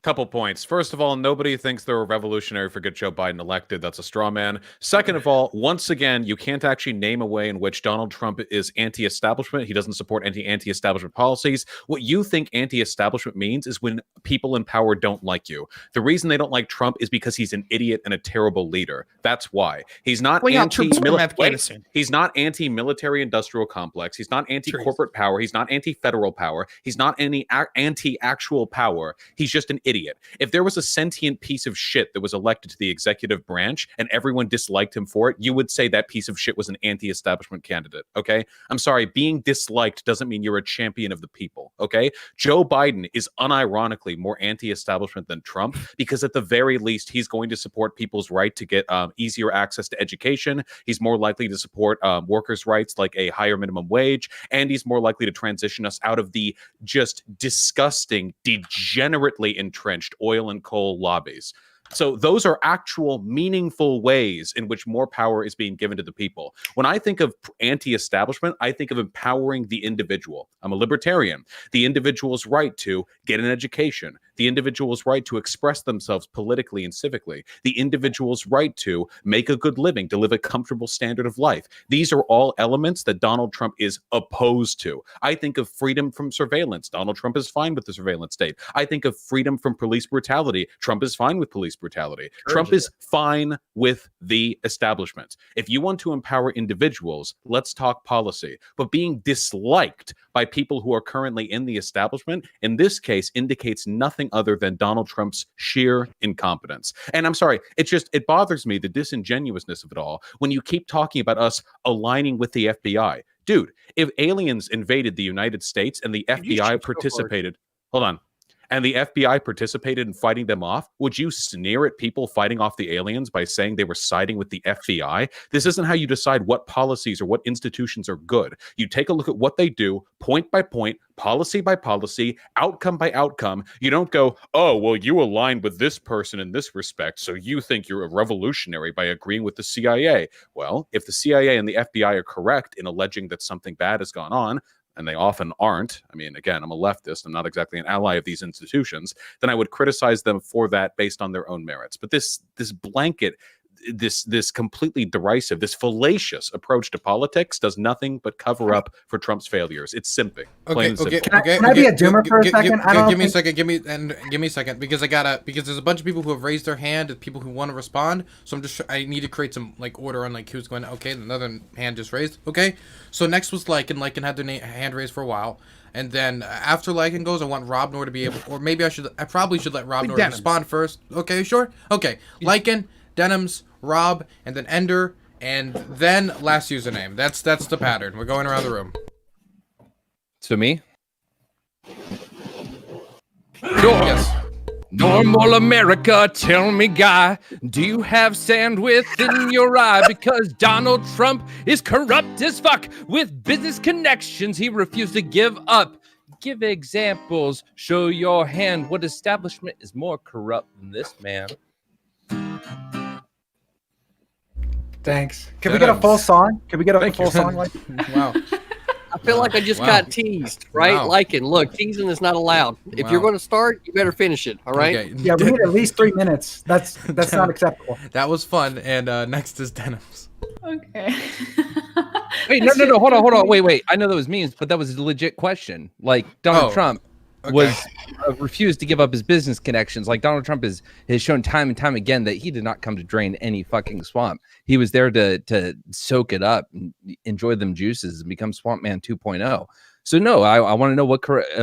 Couple points. First of all, nobody thinks they're a revolutionary for get Joe Biden elected. That's a straw man. Second of all, once again, you can't actually name a way in which Donald Trump is anti-establishment. He doesn't support any anti-establishment policies. What you think anti-establishment means is when people in power don't like you. The reason they don't like Trump is because he's an idiot and a terrible leader. That's why. He's not He's not anti-military industrial complex. He's not anti-corporate power. He's not anti-federal power. He's not any anti-actual power. He's just an idiot. If there was a sentient piece of shit that was elected to the executive branch and everyone disliked him for it, you would say that piece of shit was an anti-establishment candidate, okay? I'm sorry, being disliked doesn't mean you're a champion of the people, okay? Joe Biden is unironically more anti-establishment than Trump because at the very least, he's going to support people's right to get easier access to education. He's more likely to support workers' rights like a higher minimum wage, and he's more likely to transition us out of the just disgusting, degenerately entrenched oil and coal lobbies. So those are actual meaningful ways in which more power is being given to the people. When I think of anti-establishment, I think of empowering the individual. I'm a libertarian. The individual's right to get an education. The individual's right to express themselves politically and civically. The individual's right to make a good living, to live a comfortable standard of life. These are all elements that Donald Trump is opposed to. I think of freedom from surveillance. Donald Trump is fine with the surveillance state. I think of freedom from police brutality. Trump is fine with police brutality. Trump is fine with the establishment. If you want to empower individuals, let's talk policy. But being disliked by people who are currently in the establishment, in this case, indicates nothing other than Donald Trump's sheer incompetence. And I'm sorry, it bothers me, the disingenuousness of it all, when you keep talking about us aligning with the FBI. Dude, if aliens invaded the United States and the FBI participated, hold on, and the FBI participated in fighting them off, would you sneer at people fighting off the aliens by saying they were siding with the FBI? This isn't how you decide what policies or what institutions are good. You take a look at what they do, point by point, policy by policy, outcome by outcome. You don't go, oh, well, you aligned with this person in this respect, so you think you're a revolutionary by agreeing with the CIA. Well, if the CIA and the FBI are correct in alleging that something bad has gone on, and they often aren't, I mean, again, I'm a leftist, I'm not exactly an ally of these institutions, then I would criticize them for that based on their own merits. But this blanket this completely derisive, this fallacious approach to politics does nothing but cover up for Trump's failures. It's simping. Plain and simple. Can I be a doomer for a second? Give me a second. Give me a second because there's a bunch of people who have raised their hand and people who want to respond. So I need to create some like order on like who's going. Okay, another hand just raised. Okay, so next was Lycan. Lycan had their hand raised for a while. And then after Lycan goes, I want Rob Noor to be able, or maybe I probably should let Rob Noor respond first. Okay, sure. Okay, Lycan, Denims, Rob, and then Ender, and then last username. That's the pattern. We're going around the room. So me? Yes. Normal America, tell me, guy, do you have sand within your eye? Because Donald Trump is corrupt as fuck with business connections he refused to give up. Give examples, show your hand. What establishment is more corrupt than this man? Thanks. Can we get a full song? Can we get a full song? Like, wow. I feel like I just got teased, right? Wow. Lycan, look, teasing is not allowed. If you're going to start, you better finish it, all right? Okay. yeah, we need at least 3 minutes. That's not acceptable. That was fun. And next is Denims. Okay. Wait, no, hold on. Wait. I know that was memes, but that was a legit question. Like, Donald Trump was refused to give up his business connections. Like, Donald Trump has shown time and time again that he did not come to drain any fucking swamp. He was there to soak it up and enjoy them juices and become Swamp Man 2.0. So no, I want to know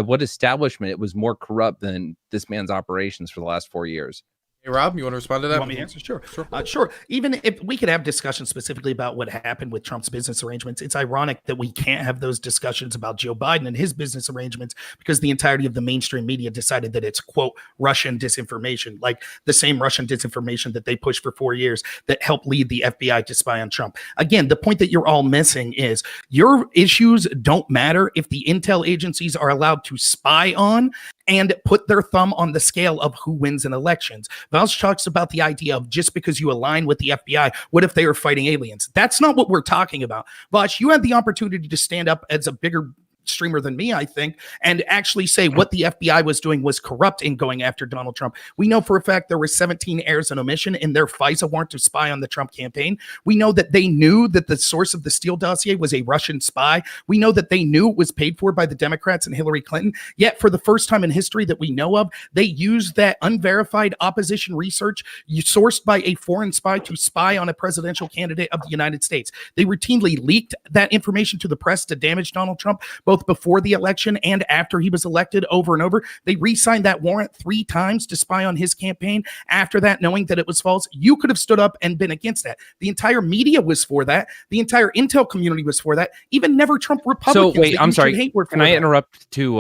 what establishment it was more corrupt than this man's operations for the last 4 years. Hey, Rob, you want to respond to that? You want me to answer? Sure. Sure. Even if we could have discussions specifically about what happened with Trump's business arrangements, it's ironic that we can't have those discussions about Joe Biden and his business arrangements because the entirety of the mainstream media decided that it's, quote, Russian disinformation, like the same Russian disinformation that they pushed for 4 years that helped lead the FBI to spy on Trump. Again, the point that you're all missing is your issues don't matter if the intel agencies are allowed to spy on and put their thumb on the scale of who wins in elections. Vaush talks about the idea of just because you align with the FBI, what if they are fighting aliens? That's not what we're talking about. Vaush, you had the opportunity to stand up as a bigger streamer than me, I think, and actually say what the FBI was doing was corrupt in going after Donald Trump. We know for a fact there were 17 errors and omission in their FISA warrant to spy on the Trump campaign. We know that they knew that the source of the Steele dossier was a Russian spy. We know that they knew it was paid for by the Democrats and Hillary Clinton. Yet for the first time in history that we know of, they used that unverified opposition research sourced by a foreign spy to spy on a presidential candidate of the United States. They routinely leaked that information to the press to damage Donald Trump, both before the election and after he was elected over and over. They re-signed that warrant 3 times to spy on his campaign. After that, knowing that it was false, you could have stood up and been against that. The entire media was for that. The entire intel community was for that. Even never Trump Republicans. So wait, I'm sorry. Can I interrupt to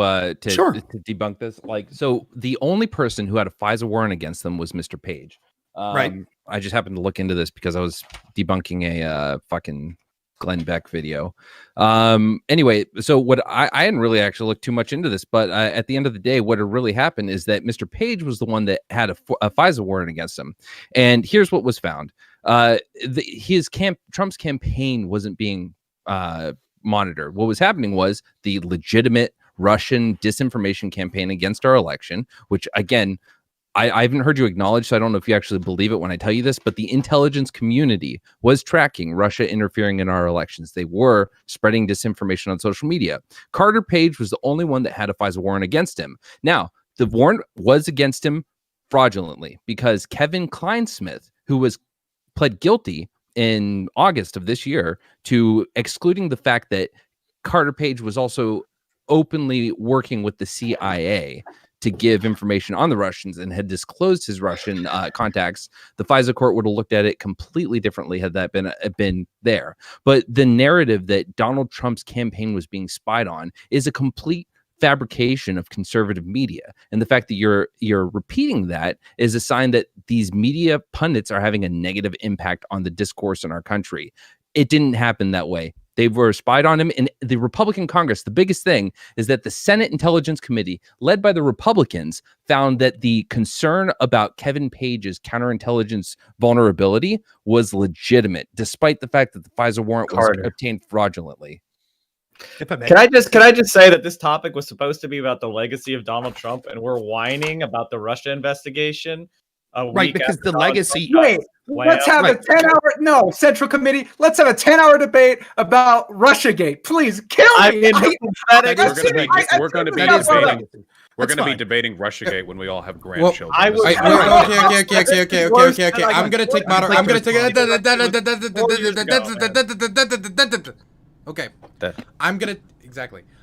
Sure. to debunk this? Like, so the only person who had a FISA warrant against them was Mr. Page. Right. I just happened to look into this because I was debunking a fucking Glenn Beck video. Anyway, so what I hadn't really actually looked too much into this, but at the end of the day, what had really happened is that Mr. Page was the one that had a FISA warrant against him. And here's what was found. Trump's campaign wasn't being monitored. What was happening was the legitimate Russian disinformation campaign against our election, which again, I haven't heard you acknowledge, so I don't know if you actually believe it when I tell you this, but the intelligence community was tracking Russia interfering in our elections. They were spreading disinformation on social media. Carter Page was the only one that had a FISA warrant against him. Now, the warrant was against him fraudulently because Kevin Kleinsmith, who was pled guilty in August of this year to excluding the fact that Carter Page was also openly working with the CIA to give information on the Russians and had disclosed his Russian contacts, the FISA court would have looked at it completely differently had that been there. But the narrative that Donald Trump's campaign was being spied on is a complete fabrication of conservative media. And the fact that you're repeating that is a sign that these media pundits are having a negative impact on the discourse in our country. It didn't happen that way. They were spied on him in the Republican Congress. The biggest thing is that the Senate Intelligence Committee, led by the Republicans, found that the concern about Kevin Page's counterintelligence vulnerability was legitimate, despite the fact that the FISA warrant was obtained fraudulently. Can I just say that this topic was supposed to be about the legacy of Donald Trump, and we're whining about the Russia investigation? Right, because the legacy. Wait, let's have a 10-hour. No, Central Committee. Let's have a 10-hour debate about Russiagate. Please kill me. We're going to be debating Russiagate when we all have Well, grandchildren. okay. I'm gonna take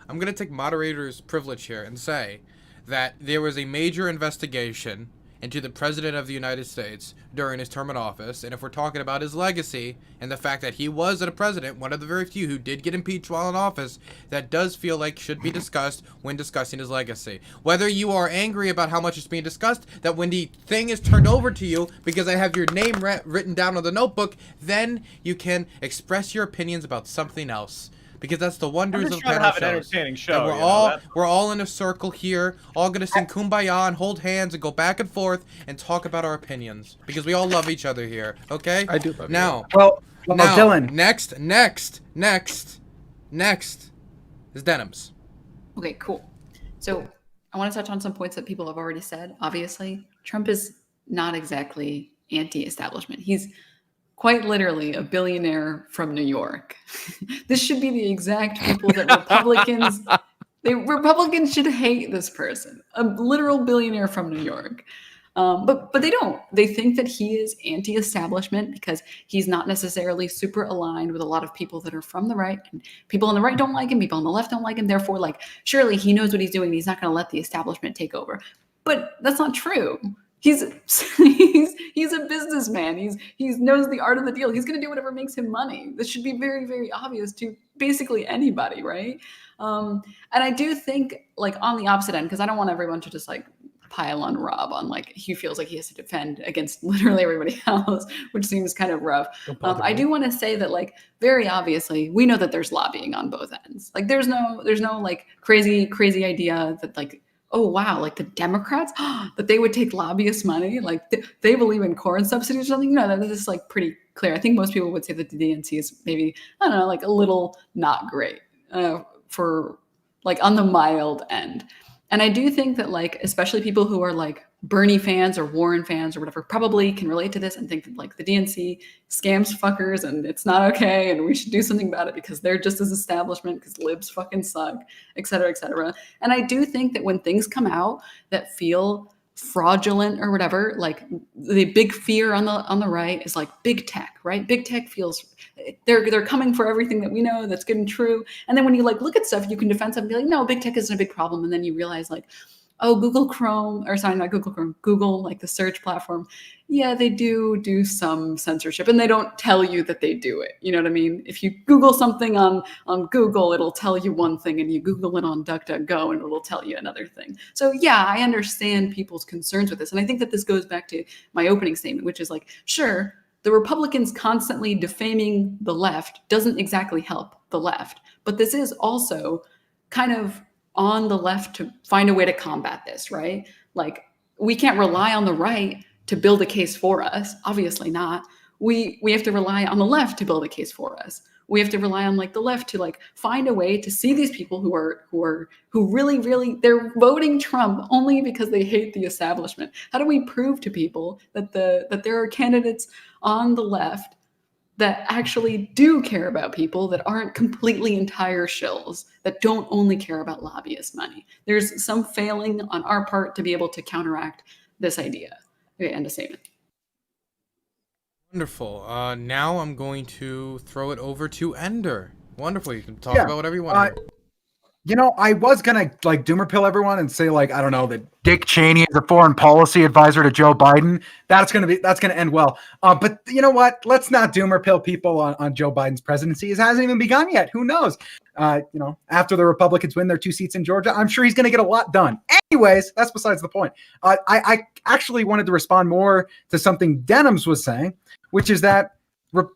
I'm gonna take moderator's privilege here and say that there was a major investigation into the President of the United States during his term in office, and if we're talking about his legacy and the fact that he was a president, one of the very few who did get impeached while in office, that does feel like should be discussed when discussing his legacy. Whether you are angry about how much it's being discussed, that when the thing is turned over to you because I have your name written down on the notebook, then you can express your opinions about something else. Because that's the wonders of panel shows. Entertaining show. We're all in a circle here, all gonna sing Kumbaya and hold hands and go back and forth and talk about our opinions because we all love each other here. Okay? I do love now. you. Well, Dylan. Next is Denims. Okay, cool. So I want to touch on some points that people have already said. Obviously, Trump is not exactly anti-establishment. He's quite literally a billionaire from New York. This should be the exact people that Republicans should hate this person, a literal billionaire from New York. But they don't. They think that he is anti-establishment because he's not necessarily super aligned with a lot of people that are from the right. And people on the right don't like him. People on the left don't like him. Therefore, like, surely he knows what he's doing. He's not going to let the establishment take over. But that's not true. He's a businessman. He knows the art of the deal. He's going to do whatever makes him money. This should be very, very obvious to basically anybody, right? And I do think, like, on the opposite end, because I don't want everyone to just like pile on Rob on like he feels like he has to defend against literally everybody else, which seems kind of rough. I do want to say that, like, very obviously we know that there's lobbying on both ends. Like, there's no like crazy idea that, like, oh wow, like the Democrats that they would take lobbyist money, like they believe in corn subsidies or something. No, that is like pretty clear. I think most people would say that the DNC is maybe, I don't know, like a little not great for like on the mild end. And I do think that, like, especially people who are like Bernie fans or Warren fans or whatever probably can relate to this and think that, like, the DNC scams fuckers and it's not okay and we should do something about it because they're just as establishment because libs fucking suck, et cetera, et cetera. And I do think that when things come out that feel fraudulent or whatever, like the big fear on the right is like big tech, right? Big tech feels they're coming for everything that we know that's good and true. And then when you like look at stuff, you can defend stuff and be like, no, big tech isn't a big problem. And then you realize, like, oh, Google, like the search platform. Yeah, they do some censorship and they don't tell you that they do it. You know what I mean? If you Google something on Google, it'll tell you one thing, and you Google it on DuckDuckGo and it'll tell you another thing. So yeah, I understand people's concerns with this. And I think that this goes back to my opening statement, which is like, sure, the Republicans constantly defaming the left doesn't exactly help the left, but this is also kind of on the left to find a way to combat this, right? Like, we can't rely on the right to build a case for us. Obviously not. We have to rely on the left to build a case for us. We have to rely on like the left to like find a way to see these people who really they're voting Trump only because they hate the establishment. How do we prove to people that there are candidates on the left that actually do care about people, that aren't completely entire shills, that don't only care about lobbyist money? There's some failing on our part to be able to counteract this idea. Okay, end of statement. Wonderful. Now I'm going to throw it over to Ender. Wonderful. You can talk about whatever you want. You know, I was gonna like doomer pill everyone and say, like, I don't know, that Dick Cheney is a foreign policy advisor to Joe Biden. That's gonna end well. But you know what? Let's not doomer pill people on Joe Biden's presidency. It hasn't even begun yet. Who knows? You know, after the Republicans win their 2 seats in Georgia, I'm sure he's gonna get a lot done. Anyways, that's besides the point. I actually wanted to respond more to something Denims was saying, which is that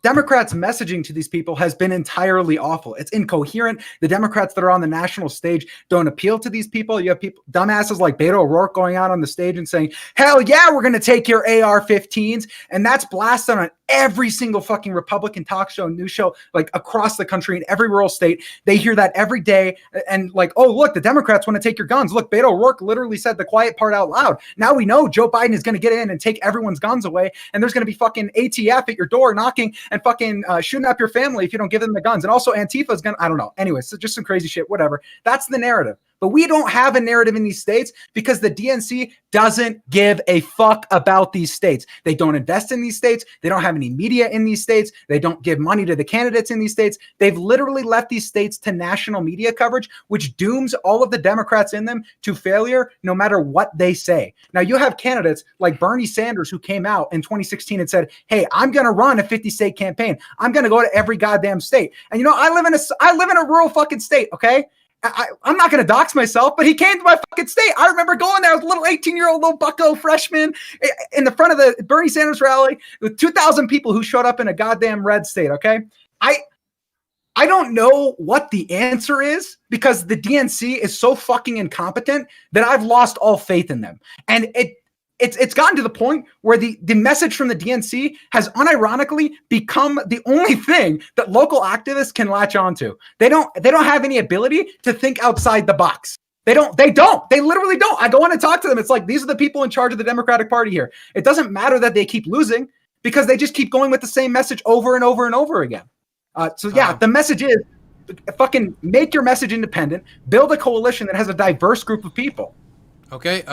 Democrats' messaging to these people has been entirely awful. It's incoherent. The Democrats that are on the national stage don't appeal to these people. You have people, dumbasses like Beto O'Rourke, going out on the stage and saying, hell yeah, we're going to take your AR-15s. And that's blasted on every single fucking Republican talk show, news show, like across the country in every rural state. They hear that every day. And like, oh, look, the Democrats want to take your guns. Look, Beto O'Rourke literally said the quiet part out loud. Now we know Joe Biden is going to get in and take everyone's guns away. And there's going to be fucking ATF at your door knocking and fucking shooting up your family if you don't give them the guns. And also Antifa is going to, I don't know. Anyway, so just some crazy shit, whatever. That's the narrative. But we don't have a narrative in these states because the DNC doesn't give a fuck about these states. They don't invest in these states. They don't have any media in these states. They don't give money to the candidates in these states. They've literally left these states to national media coverage, which dooms all of the Democrats in them to failure no matter what they say. Now, you have candidates like Bernie Sanders who came out in 2016 and said, hey, I'm going to run a 50-state campaign. I'm going to go to every goddamn state. And you know, I live in a rural fucking state, okay? I'm not going to dox myself, but he came to my fucking state. I remember going there as a little 18-year-old little bucko freshman in the front of the Bernie Sanders rally with 2,000 people who showed up in a goddamn red state, okay? I don't know what the answer is because the DNC is so fucking incompetent that I've lost all faith in them. And it's gotten to the point where the message from the DNC has unironically become the only thing that local activists can latch onto. They don't have any ability to think outside the box. They literally don't. I go on and talk to them. It's like, these are the people in charge of the Democratic Party here. It doesn't matter that they keep losing because they just keep going with the same message over and over and over again. The message is fucking make your message independent, build a coalition that has a diverse group of people. Okay,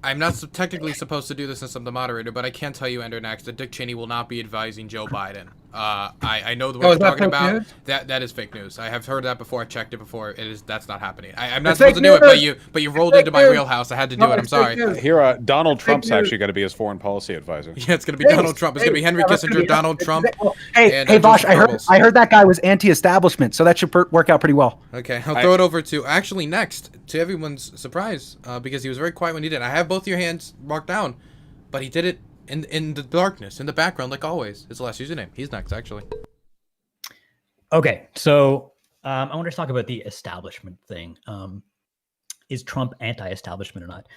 I'm not technically supposed to do this since I'm the moderator, but I can tell you, Endernax, that Dick Cheney will not be advising Joe Biden. I know what you're talking about. News? That is fake news. I have heard that before. I checked it before. That's not happening. I'm not supposed to do it, but you rolled into my wheelhouse. I had to do it. I'm sorry. Here, Donald Trump's actually going to be his foreign policy advisor. Yeah, it's going to be Donald Trump. It's going to be Henry Kissinger, Donald Trump. Hey, Vaush, I heard that guy was anti-establishment, so that should work out pretty well. Okay, I'll throw it over to actually next to everyone's surprise because he was very quiet when he did. I have both your hands marked down, but he did it in the darkness, in the background, like always. His last username. He's next, actually. Okay, so I want to talk about the establishment thing. Is Trump anti-establishment or not?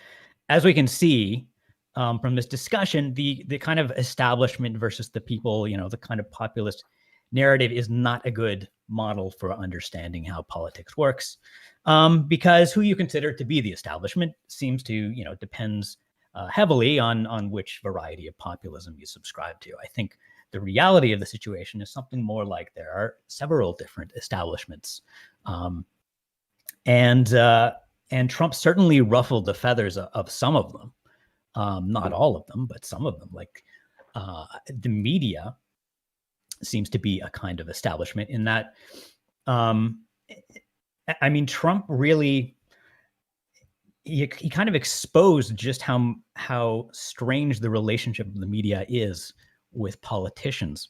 As we can see from this discussion, the kind of establishment versus the people, the kind of populist narrative is not a good model for understanding how politics works, because who you consider to be the establishment seems to, depends heavily on which variety of populism you subscribe to. I think the reality of the situation is something more like there are several different establishments, and Trump certainly ruffled the feathers of some of them, not all of them, but some of them. Like the media seems to be a kind of establishment in that. Trump really. He kind of exposed just how strange the relationship of the media is with politicians.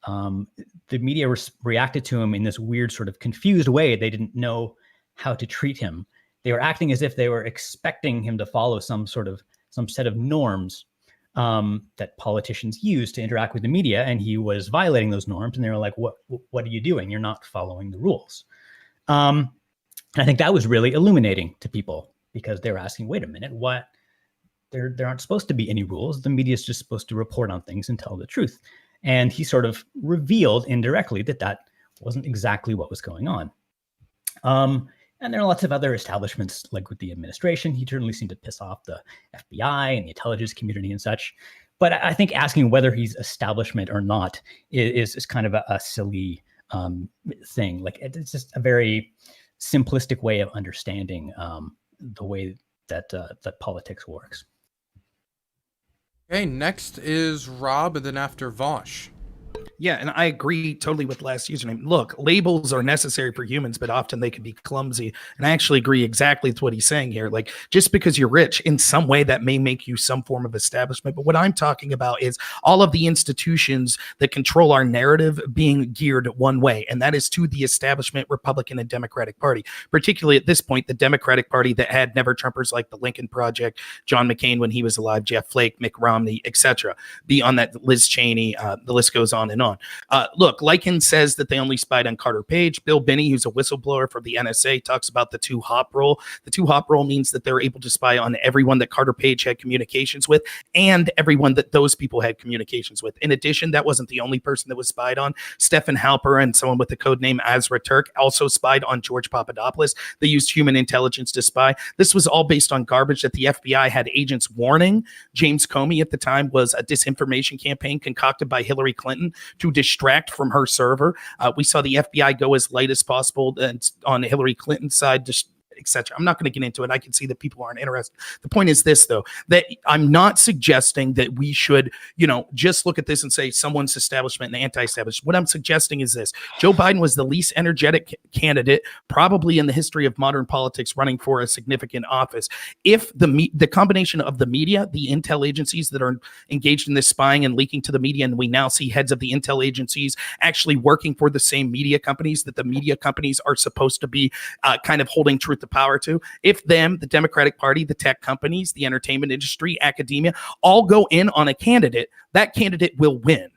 The media reacted to him in this weird sort of confused way. They didn't know how to treat him. They were acting as if they were expecting him to follow some set of norms that politicians use to interact with the media, and he was violating those norms. And they were like, "What are you doing? You're not following the rules." And I think that was really illuminating to people, because they were asking, wait a minute, what? There aren't supposed to be any rules. The media is just supposed to report on things and tell the truth. And he sort of revealed indirectly that wasn't exactly what was going on. And there are lots of other establishments, like with the administration. He certainly seemed to piss off the FBI and the intelligence community and such. But I think asking whether he's establishment or not is kind of a silly thing. Like, it's just a very simplistic way of understanding the way that politics works. Okay, next is Rob, and then after Vaush. Yeah, and I agree totally with last username. Look, labels are necessary for humans, but often they can be clumsy. And I actually agree exactly with what he's saying here. Like, just because you're rich, in some way that may make you some form of establishment. But what I'm talking about is all of the institutions that control our narrative being geared one way, and that is to the establishment Republican and Democratic Party. Particularly at this point, the Democratic Party that had never-Trumpers like the Lincoln Project, John McCain when he was alive, Jeff Flake, Mitt Romney, etc. Beyond that, Liz Cheney, the list goes on and on. on. Look, Lycan says that they only spied on Carter Page. Bill Binney, who's a whistleblower for the NSA, talks about the 2-hop rule. The 2-hop rule means that they're able to spy on everyone that Carter Page had communications with and everyone that those people had communications with. In addition, that wasn't the only person that was spied on. Stefan Halper and someone with the code name Azra Turk also spied on George Papadopoulos. They used human intelligence to spy. This was all based on garbage that the FBI had agents warning. James Comey at the time was a disinformation campaign concocted by Hillary Clinton to distract from her server. We saw the FBI go as light as possible on Hillary Clinton's side, etc. I'm not going to get into it. I can see that people aren't interested. The point is this, though, that I'm not suggesting that we should, just look at this and say someone's establishment and anti-establishment. What I'm suggesting is this. Joe Biden was the least energetic candidate probably in the history of modern politics running for a significant office. If the combination of the media, the intel agencies that are engaged in this spying and leaking to the media, and we now see heads of the intel agencies actually working for the same media companies that the media companies are supposed to be kind of holding truth to power to. If them, the Democratic Party, the tech companies, the entertainment industry, academia, all go in on a candidate, that candidate will win.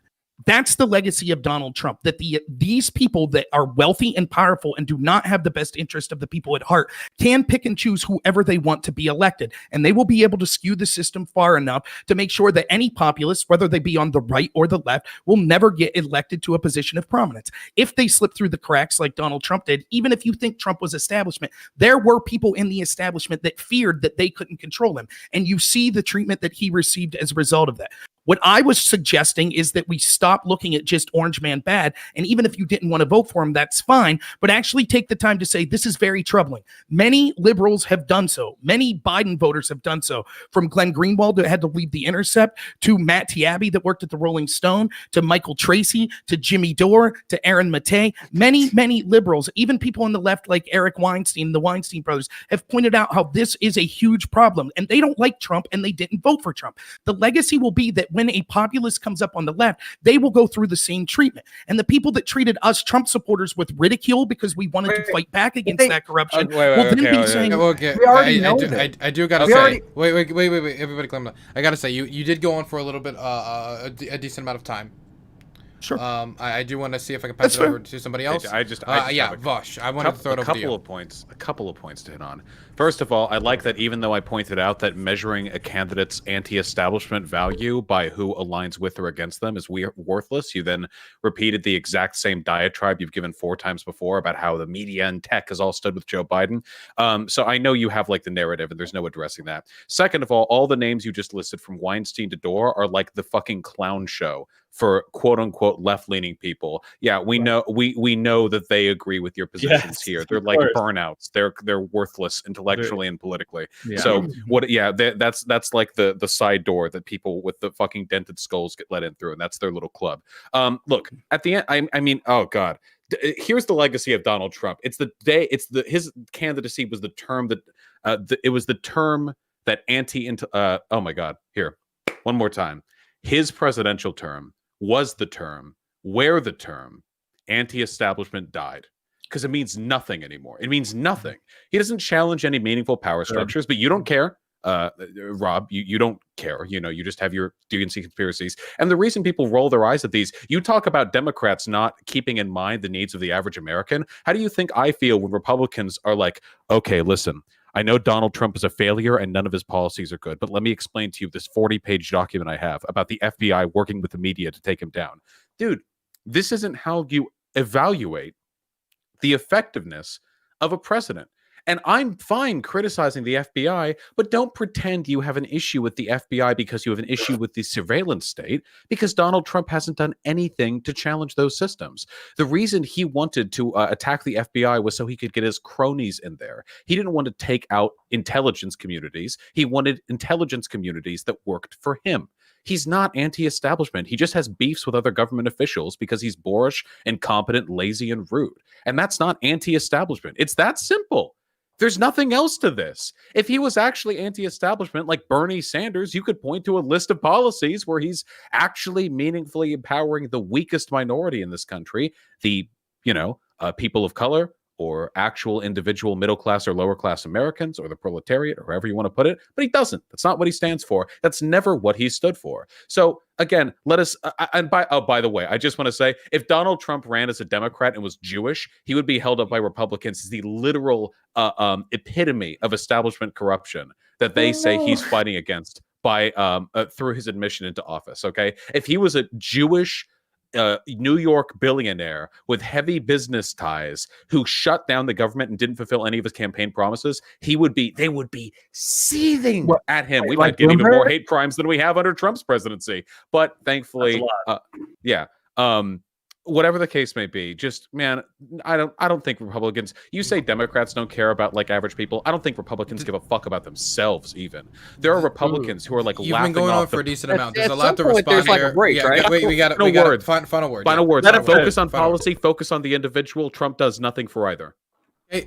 That's the legacy of Donald Trump, that these people that are wealthy and powerful and do not have the best interest of the people at heart can pick and choose whoever they want to be elected. And they will be able to skew the system far enough to make sure that any populist, whether they be on the right or the left, will never get elected to a position of prominence. If they slip through the cracks like Donald Trump did, even if you think Trump was establishment, there were people in the establishment that feared that they couldn't control him. And you see the treatment that he received as a result of that. What I was suggesting is that we stop looking at just Orange Man bad. And even if you didn't want to vote for him, that's fine. But actually take the time to say, this is very troubling. Many liberals have done so. Many Biden voters have done so. From Glenn Greenwald, that had to leave The Intercept, to Matt Taibbi, that worked at the Rolling Stone, to Michael Tracy, to Jimmy Dore, to Aaron Mattei. Many liberals, even people on the left like Eric Weinstein, the Weinstein brothers, have pointed out how this is a huge problem. And they don't like Trump and they didn't vote for Trump. The legacy will be that when a populist comes up on the left, they will go through the same treatment. And the people that treated us Trump supporters with ridicule because we wanted to fight back against that corruption will then be saying, we already know that. I do gotta say, wait, everybody calm down. I gotta say, you did go on for a little bit, a decent amount of time. Sure. I do want to see if I can pass it over to somebody else. Vaush, I wanted to throw it over to you. A couple of points to hit on. First of all, I like that even though I pointed out that measuring a candidate's anti-establishment value by who aligns with or against them is worthless, you then repeated the exact same diatribe you've given 4 times before about how the media and tech has all stood with Joe Biden. So I know you have like the narrative and there's no addressing that. Second of all the names you just listed from Weinstein to Dore are like the fucking clown show for quote unquote left-leaning people. Yeah, we know we know that they agree with your positions here. They're like burnouts. They're worthless intellectually and politically. Yeah. So what? Yeah, that's like the side door that people with the fucking dented skulls get let in through, and that's their little club. Look, at the end, I mean, oh god. Here's the legacy of Donald Trump. His candidacy was the term that it was the term that oh my god. Here, one more time. His presidential term was the term where the term anti-establishment died, because it means nothing anymore. It means nothing. He doesn't challenge any meaningful power structures, but you don't care. Rob, you don't care. You just have your DNC conspiracies. And the reason people roll their eyes at these, you talk about Democrats not keeping in mind the needs of the average American. How do you think I feel when Republicans are like, okay, listen, I know Donald Trump is a failure and none of his policies are good, but let me explain to you this 40-page document I have about the FBI working with the media to take him down. Dude, this isn't how you evaluate the effectiveness of a president. And I'm fine criticizing the FBI, but don't pretend you have an issue with the FBI because you have an issue with the surveillance state, because Donald Trump hasn't done anything to challenge those systems. The reason he wanted to attack the FBI was so he could get his cronies in there. He didn't want to take out intelligence communities. He wanted intelligence communities that worked for him. He's not anti-establishment. He just has beefs with other government officials because he's boorish, incompetent, lazy, and rude. And that's not anti-establishment. It's that simple. There's nothing else to this. If he was actually anti-establishment like Bernie Sanders, you could point to a list of policies where he's actually meaningfully empowering the weakest minority in this country, the, people of color, or actual individual middle class or lower class Americans or the proletariat or however you want to put it, but he doesn't. That's not what he stands for. That's never what he stood for. So again, let us by the way, I just want to say, if Donald Trump ran as a Democrat and was Jewish, he would be held up by Republicans as the literal epitome of establishment corruption that they say he's fighting against by through his admission into office. Okay, if he was a Jewish New York billionaire with heavy business ties who shut down the government and didn't fulfill any of his campaign promises, they would be seething at him. We might get even more hate crimes than we have under Trump's presidency. But thankfully, whatever the case may be, just man, I don't think Republicans. You say Democrats don't care about like average people. I don't think Republicans give a fuck about themselves. Even there are Republicans who are like You've laughing been going off on for a decent amount. There's at a lot to some point, respond there's like here. a break, right? We got final word. Final words. Let it Focus on Final policy. Focus on the individual. Trump does nothing for either. Hey,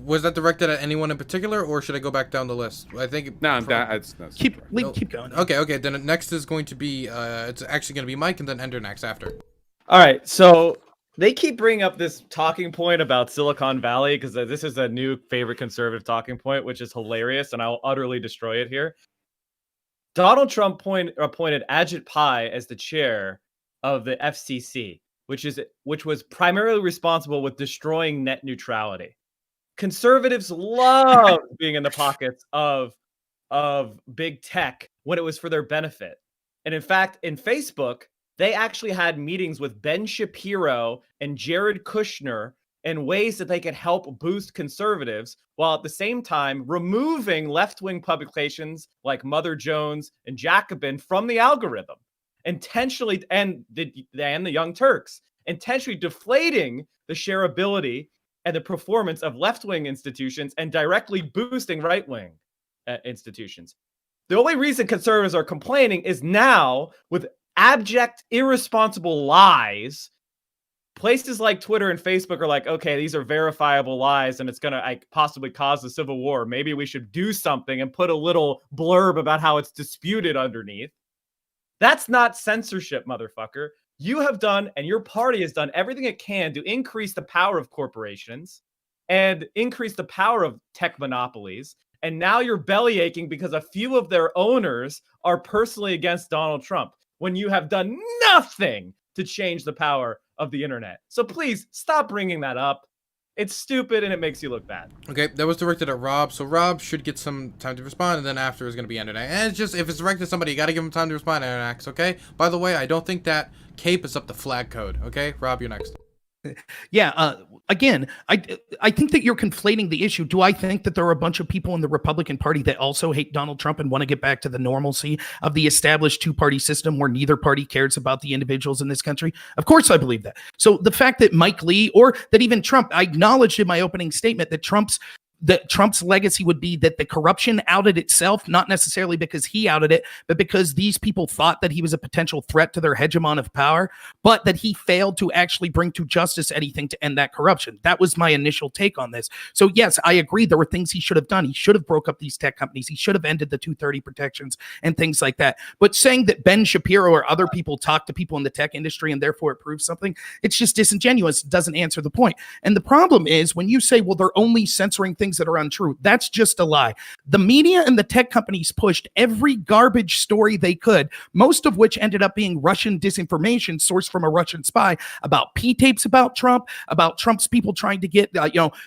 was that directed at anyone in particular, or should I go back down the list? I think that's Keep going. Okay. Then next is going to be it's actually going to be Mike, and then Ender next after. All right, so they keep bringing up this talking point about Silicon Valley because this is a new favorite conservative talking point, which is hilarious, and I'll utterly destroy it here. Donald Trump appointed Ajit Pai as the chair of the FCC, which was primarily responsible with destroying net neutrality. Conservatives love being in the pockets of big tech when it was for their benefit. And in fact, in Facebook, they actually had meetings with Ben Shapiro and Jared Kushner in ways that they could help boost conservatives, while at the same time removing left-wing publications like Mother Jones and Jacobin from the algorithm, intentionally, and the Young Turks, intentionally deflating the shareability and the performance of left-wing institutions and directly boosting right-wing institutions. The only reason conservatives are complaining is now with abject, irresponsible lies. Places like Twitter and Facebook are like, okay, these are verifiable lies and it's going to possibly cause a civil war. Maybe we should do something and put a little blurb about how it's disputed underneath. That's not censorship, motherfucker. You have done, and your party has done everything it can to increase the power of corporations and increase the power of tech monopolies. And now you're belly aching because a few of their owners are personally against Donald Trump, when you have done nothing to change the power of the internet. So please stop bringing that up. It's stupid and it makes you look bad. Okay, that was directed at Rob, so Rob should get some time to respond, and then after is going to be Ender. And it's just, if it's directed at somebody, you got to give them time to respond, Ender, okay? By the way, I don't think that cape is up to flag code, okay? Rob, you're next. Yeah. Again, I think that you're conflating the issue. Do I think that there are a bunch of people in the Republican Party that also hate Donald Trump and want to get back to the normalcy of the established two-party system where neither party cares about the individuals in this country? Of course I believe that. So the fact that Mike Lee, or that even Trump, I acknowledged in my opening statement that Trump's legacy would be that the corruption outed itself, not necessarily because he outed it, but because these people thought that he was a potential threat to their hegemon of power, but that he failed to actually bring to justice anything to end that corruption. That was my initial take on this. So yes, I agree there were things he should have done. He should have broke up these tech companies. He should have ended the 230 protections and things like that. But saying that Ben Shapiro or other people talk to people in the tech industry and therefore it proves something, it's just disingenuous. It doesn't answer the point. And the problem is when you say, well, they're only censoring things that are untrue. That's just a lie. The media and the tech companies pushed every garbage story they could, most of which ended up being Russian disinformation sourced from a Russian spy about P-tapes about Trump's people trying to get,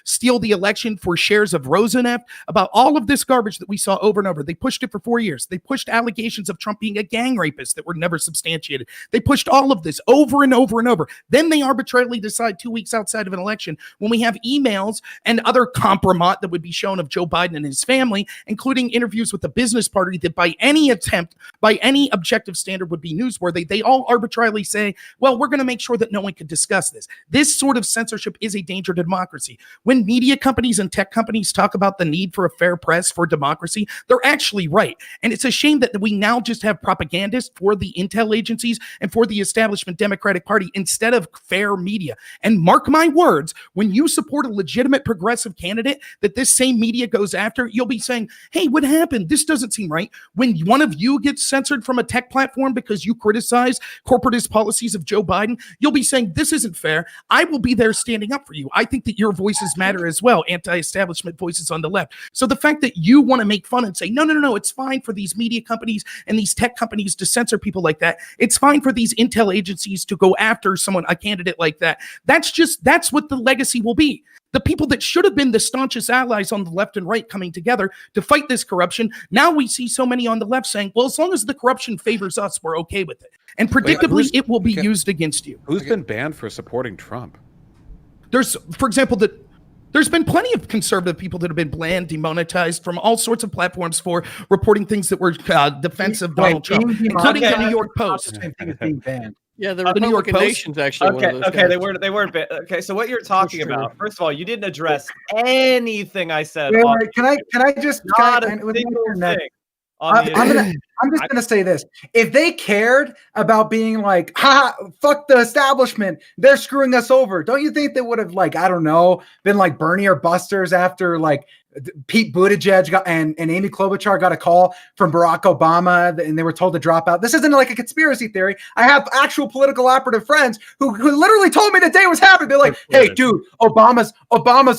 steal the election for shares of Rosneft, about all of this garbage that we saw over and over. They pushed it for 4 years. They pushed allegations of Trump being a gang rapist that were never substantiated. They pushed all of this over and over and over. Then they arbitrarily decide 2 weeks outside of an election when we have emails and other compromise that would be shown of Joe Biden and his family, including interviews with the business party that by any objective standard would be newsworthy. They all arbitrarily say, well, we're going to make sure that no one can discuss this. This sort of censorship is a danger to democracy. When media companies and tech companies talk about the need for a fair press for democracy, they're actually right. And it's a shame that we now just have propagandists for the intel agencies and for the establishment Democratic Party instead of fair media. And mark my words, when you support a legitimate progressive candidate that that this same media goes after, you'll be saying, hey, what happened? This doesn't seem right. When one of you gets censored from a tech platform because you criticize corporatist policies of Joe Biden, you'll be saying, this isn't fair. I will be there standing up for you. I think that your voices matter as well, anti-establishment voices on the left. So the fact that you want to make fun and say, no, it's fine for these media companies and these tech companies to censor people like that. It's fine for these intel agencies to go after a candidate like that. That's what the legacy will be. The people that should have been the staunchest allies on the left and right coming together to fight this corruption. Now we see so many on the left saying, well, as long as the corruption favors us, we're okay with it. And predictably, it will be used against you. Who's been banned for supporting Trump? For example, there's been plenty of conservative people that have been banned, demonetized from all sorts of platforms for reporting things that were defensive of Donald Trump, including the New York Post. Being banned. Yeah, the New York Republican Post. Nation's actually one of those Okay, guys. they weren't. Okay, so what you're talking sure. about? First of all, you didn't address anything I said. Wait, on- wait, can I just Not can I- a with my single turn next- thing. on the internet. I'm just gonna say this: if they cared about being like, "Ha, fuck the establishment, they're screwing us over," don't you think they would have, like, I don't know, been like Bernie or Busters after like Pete Buttigieg and Amy Klobuchar got a call from Barack Obama and they were told to drop out? This isn't like a conspiracy theory. I have actual political operative friends who literally told me the day was happening. They're like, "Hey, dude, Obama's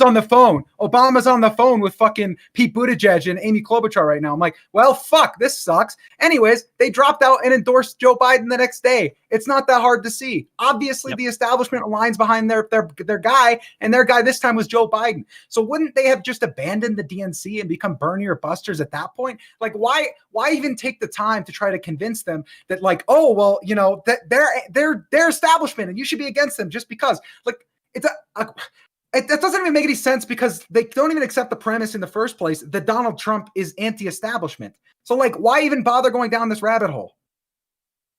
on the phone. Obama's on the phone with fucking Pete Buttigieg and Amy Klobuchar right now." I'm like, well, fuck, this sucks. Anyways, they dropped out and endorsed Joe Biden the next day. It's not that hard to see. Obviously, the establishment aligns behind their guy, and their guy this time was Joe Biden. So wouldn't they have just abandoned the DNC and become Bernie or Busters at that point? Like, why even take the time to try to convince them that, like, oh, well, you know, that they're establishment and you should be against them just because? Like, it doesn't even make any sense, because they don't even accept the premise in the first place that Donald Trump is anti-establishment. So, like, why even bother going down this rabbit hole?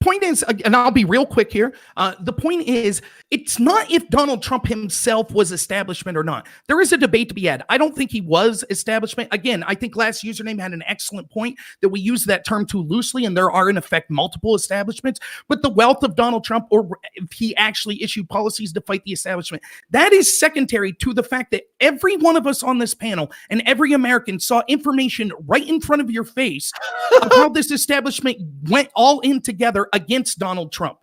Point is, and I'll be real quick here. The point is, it's not if Donald Trump himself was establishment or not. There is a debate to be had. I don't think he was establishment. Again, I think last username had an excellent point that we use that term too loosely, and there are in effect multiple establishments. But the wealth of Donald Trump, or if he actually issued policies to fight the establishment, that is secondary to the fact that every one of us on this panel and every American saw information right in front of your face of how this establishment went all in together against Donald Trump.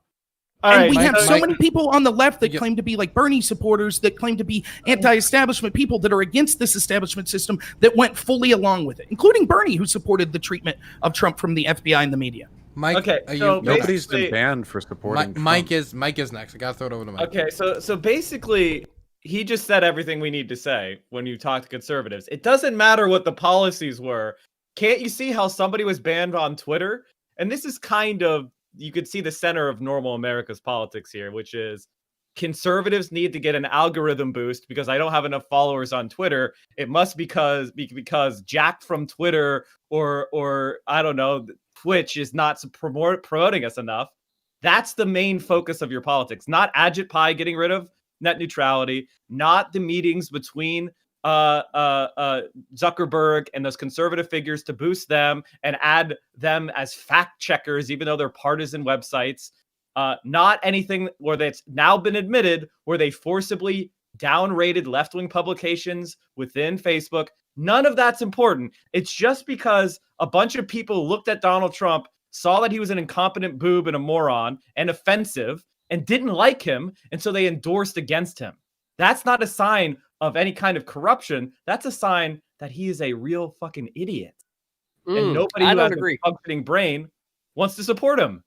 And we have so many people on the left that claim to be like Bernie supporters, that claim to be anti-establishment people that are against this establishment system, that went fully along with it, including Bernie, who supported the treatment of Trump from the FBI and the media. Mike, Okay, nobody's been banned for supporting Trump. Mike is next. I gotta throw it over to Mike. Okay, so basically, he just said everything we need to say when you talk to conservatives. It doesn't matter what the policies were. Can't you see how somebody was banned on Twitter? And this is kind of, you could see the center of normal America's politics here, which is conservatives need to get an algorithm boost because I don't have enough followers on Twitter. It must be because Jack from Twitter or I don't know, Twitch is not promoting us enough. That's the main focus of your politics, not Agit Pie getting rid of net neutrality, not the meetings between Zuckerberg and those conservative figures to boost them and add them as fact checkers, even though they're partisan websites. Not anything where that's now been admitted where they forcibly downrated left-wing publications within Facebook. None of that's important. It's just because a bunch of people looked at Donald Trump, saw that he was an incompetent boob and a moron and offensive and didn't like him, and so they endorsed against him. That's not a sign of any kind of corruption. That's a sign that he is a real fucking idiot. And nobody who has a functioning brain wants to support him.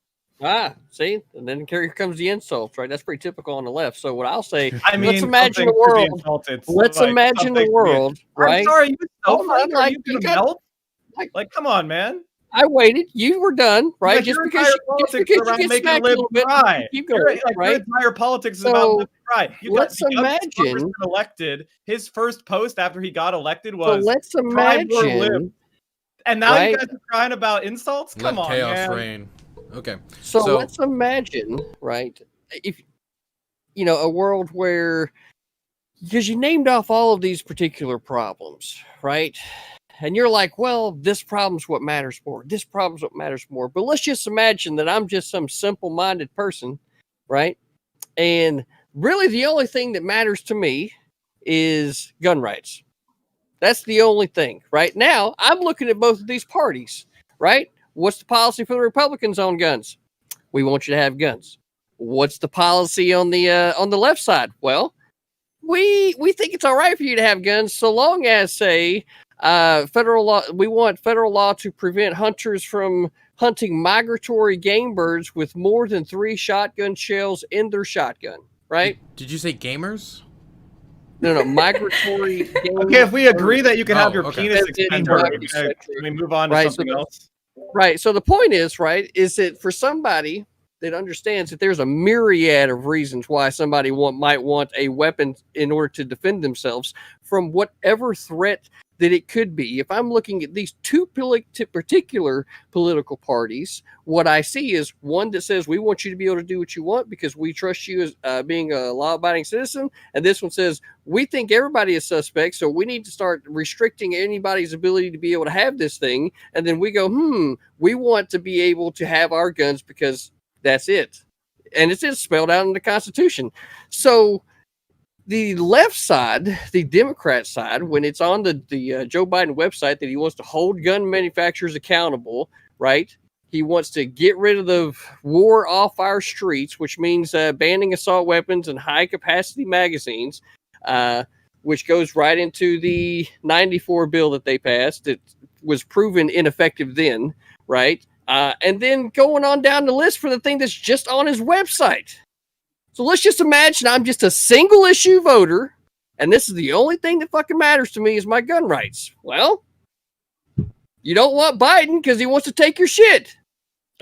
See? And then here comes the insults, right? That's pretty typical on the left. So what I'll say, I mean, let's imagine a world. Let's imagine a world, right? I'm sorry, you Hold on, are you gonna melt? Like, come on, man. I waited. You were done, right? Like, just your because entire you politics get around making smacked a Liv little bit, cry. keep going, Your right? entire politics is So, about Liv cry. let's imagine elected. His first post after he got elected was, let's "Cry for Liv." imagine, And now right? you guys are crying about insults? Let Come on, chaos man. reign. Okay. So let's imagine, right? If you know a world where, because you named off all of these particular problems, right? And you're like, well, this problem's what matters more. This problem's what matters more. But let's just imagine that I'm just some simple-minded person, right? And really the only thing that matters to me is gun rights. That's the only thing. Right now, I'm looking at both of these parties, right? What's the policy for the Republicans on guns? We want you to have guns. What's the policy on the left side? Well, we think it's all right for you to have guns so long as, say, federal law. We want federal law to prevent hunters from hunting migratory game birds with more than 3 shotgun shells in their shotgun. Right? Did you say gamers? No, migratory. Okay, if we agree that you can have your okay. penis expanded, can we move on to something else? Right. So the point is, right, is that for somebody that understands that there's a myriad of reasons why somebody might want a weapon in order to defend themselves from whatever threat that it could be. If I'm looking at these two particular political parties, what I see is one that says we want you to be able to do what you want because we trust you as being a law-abiding citizen, and this one says we think everybody is suspect, so we need to start restricting anybody's ability to be able to have this thing. And then we go, we want to be able to have our guns because that's it, and it's spelled out in the Constitution. So the left side, the Democrat side, when it's on the Joe Biden website that he wants to hold gun manufacturers accountable, right? He wants to get rid of the war off our streets, which means banning assault weapons and high-capacity magazines, which goes right into the 94 bill that they passed. It was proven ineffective then, right? And then going on down the list for the thing that's just on his website. So let's just imagine I'm just a single issue voter, and this is the only thing that fucking matters to me is my gun rights. Well, you don't want Biden because he wants to take your shit.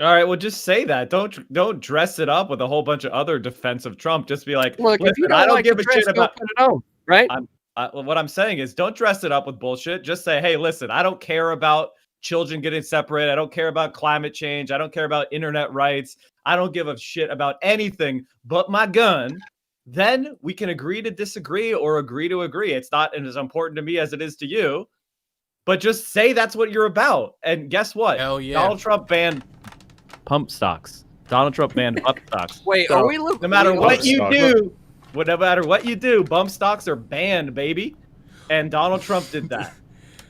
All right, well, just say that. Don't dress it up with a whole bunch of other defense of Trump. Just be like, look, if you don't, I don't give a shit about it on, right? What I'm saying is, don't dress it up with bullshit. Just say, hey, listen, I don't care about children getting separated. I don't care about climate change. I don't care about internet rights. I don't give a shit about anything but my gun. Then we can agree to disagree or agree to agree. It's not as important to me as it is to you. But just say that's what you're about. And guess what? Hell yeah. Donald Trump banned pump stocks. Donald Trump banned pump stocks. Wait, So, are we looking? no matter what you do, no matter what you do, bump stocks are banned, baby. And Donald Trump did that.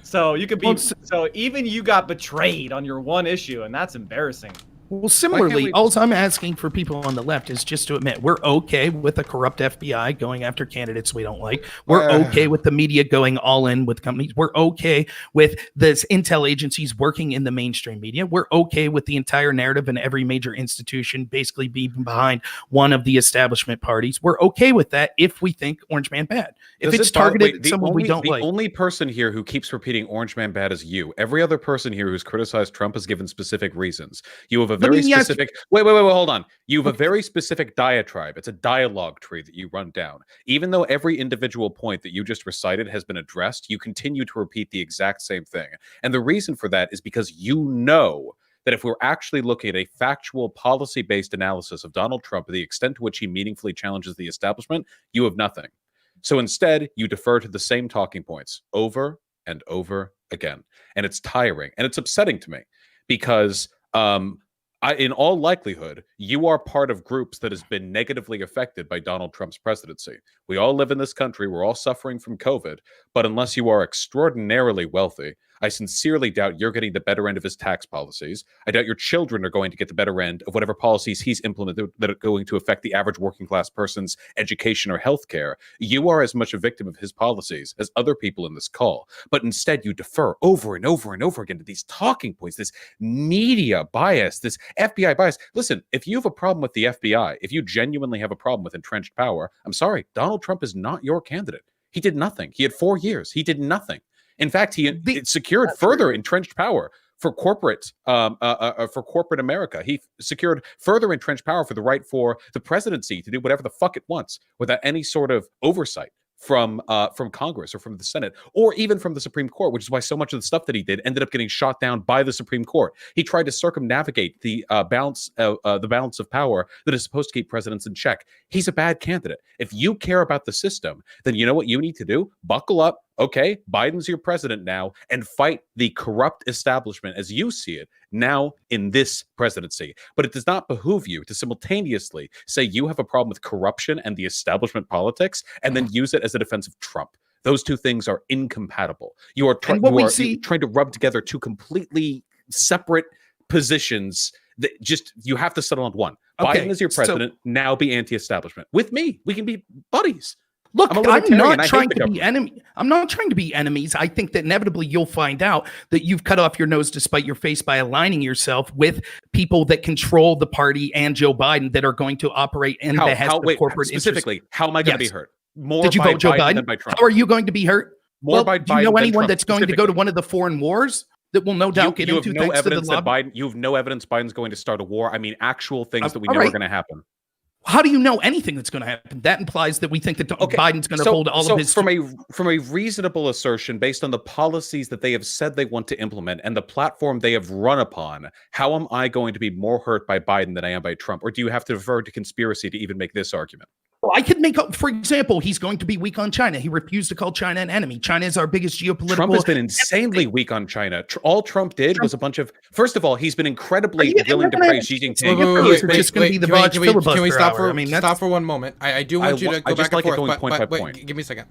So you could be. So even you got betrayed on your one issue, and that's embarrassing. Well, similarly, all I'm asking for people on the left is just to admit we're okay with a corrupt FBI going after candidates we don't like. We're okay with the media going all in with companies. We're okay with the intel agencies working in the mainstream media. We're okay with the entire narrative and every major institution basically being behind one of the establishment parties. We're okay with that if we think Orange Man bad. If it's targeted at someone we don't like. The only person here who keeps repeating Orange Man bad is you. Every other person here who's criticized Trump has given specific reasons. You have a very specific wait, hold on. You have a very specific diatribe. It's a dialogue tree that you run down. Even though every individual point that you just recited has been addressed, you continue to repeat the exact same thing. And the reason for that is because you know that if we're actually looking at a factual policy-based analysis of Donald Trump, the extent to which he meaningfully challenges the establishment, you have nothing. So instead, you defer to the same talking points over and over again. And it's tiring and it's upsetting to me because in all likelihood, you are part of groups that has been negatively affected by Donald Trump's presidency. We all live in this country. We're all suffering from COVID. But unless you are extraordinarily wealthy, I sincerely doubt you're getting the better end of his tax policies. I doubt your children are going to get the better end of whatever policies he's implemented that are going to affect the average working class person's education or health care. You are as much a victim of his policies as other people in this call. But instead, you defer over and over and over again to these talking points, this media bias, this FBI bias. Listen, if you have a problem with the FBI, if you genuinely have a problem with entrenched power, I'm sorry, Donald Trump is not your candidate. He did nothing. He had 4 years. He did nothing. In fact, he secured further entrenched power for corporate America. He secured further entrenched power for the right for the presidency to do whatever the fuck it wants without any sort of oversight from Congress or from the Senate or even from the Supreme Court, which is why so much of the stuff that he did ended up getting shot down by the Supreme Court. He tried to circumnavigate the balance of power that is supposed to keep presidents in check. He's a bad candidate. If you care about the system, then you know what you need to do? Buckle up. Okay, Biden's your president now, and fight the corrupt establishment as you see it now in this presidency. But it does not behoove you to simultaneously say you have a problem with corruption and the establishment politics and then use it as a defense of Trump. Those two things are incompatible. You are trying to rub together two completely separate positions that you have to settle on one. Okay, Biden is your president. Now be anti-establishment. With me, we can be buddies. Look, I'm not trying to be enemy. I'm not trying to be enemies. I think that inevitably you'll find out that you've cut off your nose to spite your face by aligning yourself with people that control the party and Joe Biden that are going to operate in the behest of corporate specifically, interests. how am I going to be hurt? More Did you by vote Joe Biden? than by Trump. How are you going to be hurt? More by do you Biden know than anyone Trump, that's going to go to one of the foreign wars that will no doubt get into thanks to the lobby? You have no evidence Biden's going to start a war. I mean, actual things that we know are going to happen. How do you know anything that's going to happen? That implies that we think that Biden's going to hold all of his. From a reasonable assertion based on the policies that they have said they want to implement and the platform they have run upon, how am I going to be more hurt by Biden than I am by Trump? Or do you have to defer to conspiracy to even make this argument? Well, I could make up, for example, he's going to be weak on China. He refused to call China an enemy. China is our biggest geopolitical. Trump has been insanely weak on China. All Trump did was a bunch of. First of all, he's been incredibly willing to praise Xi Jinping. Can we stop for one moment? I do want you to go back and forth, but wait, give me a second.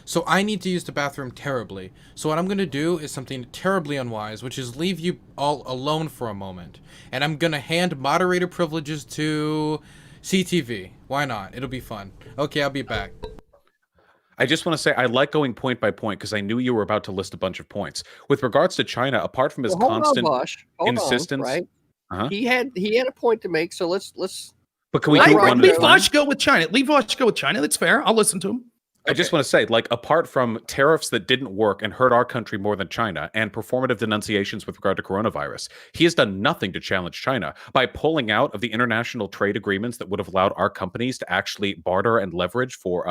So I need to use the bathroom terribly. So what I'm going to do is something terribly unwise, which is leave you all alone for a moment. And I'm going to hand moderator privileges to CTV. Why not? It'll be fun. Okay, I'll be back. I just want to say I like going point by point because I knew you were about to list a bunch of points. With regards to China, apart from his constant insistence, he had a point to make. So let's. But can we leave Vaush go with China? Leave Vaush go with China. That's fair. I'll listen to him. I just want to say, like, apart from tariffs that didn't work and hurt our country more than China and performative denunciations with regard to coronavirus, he has done nothing to challenge China by pulling out of the international trade agreements that would have allowed our companies to actually barter and leverage for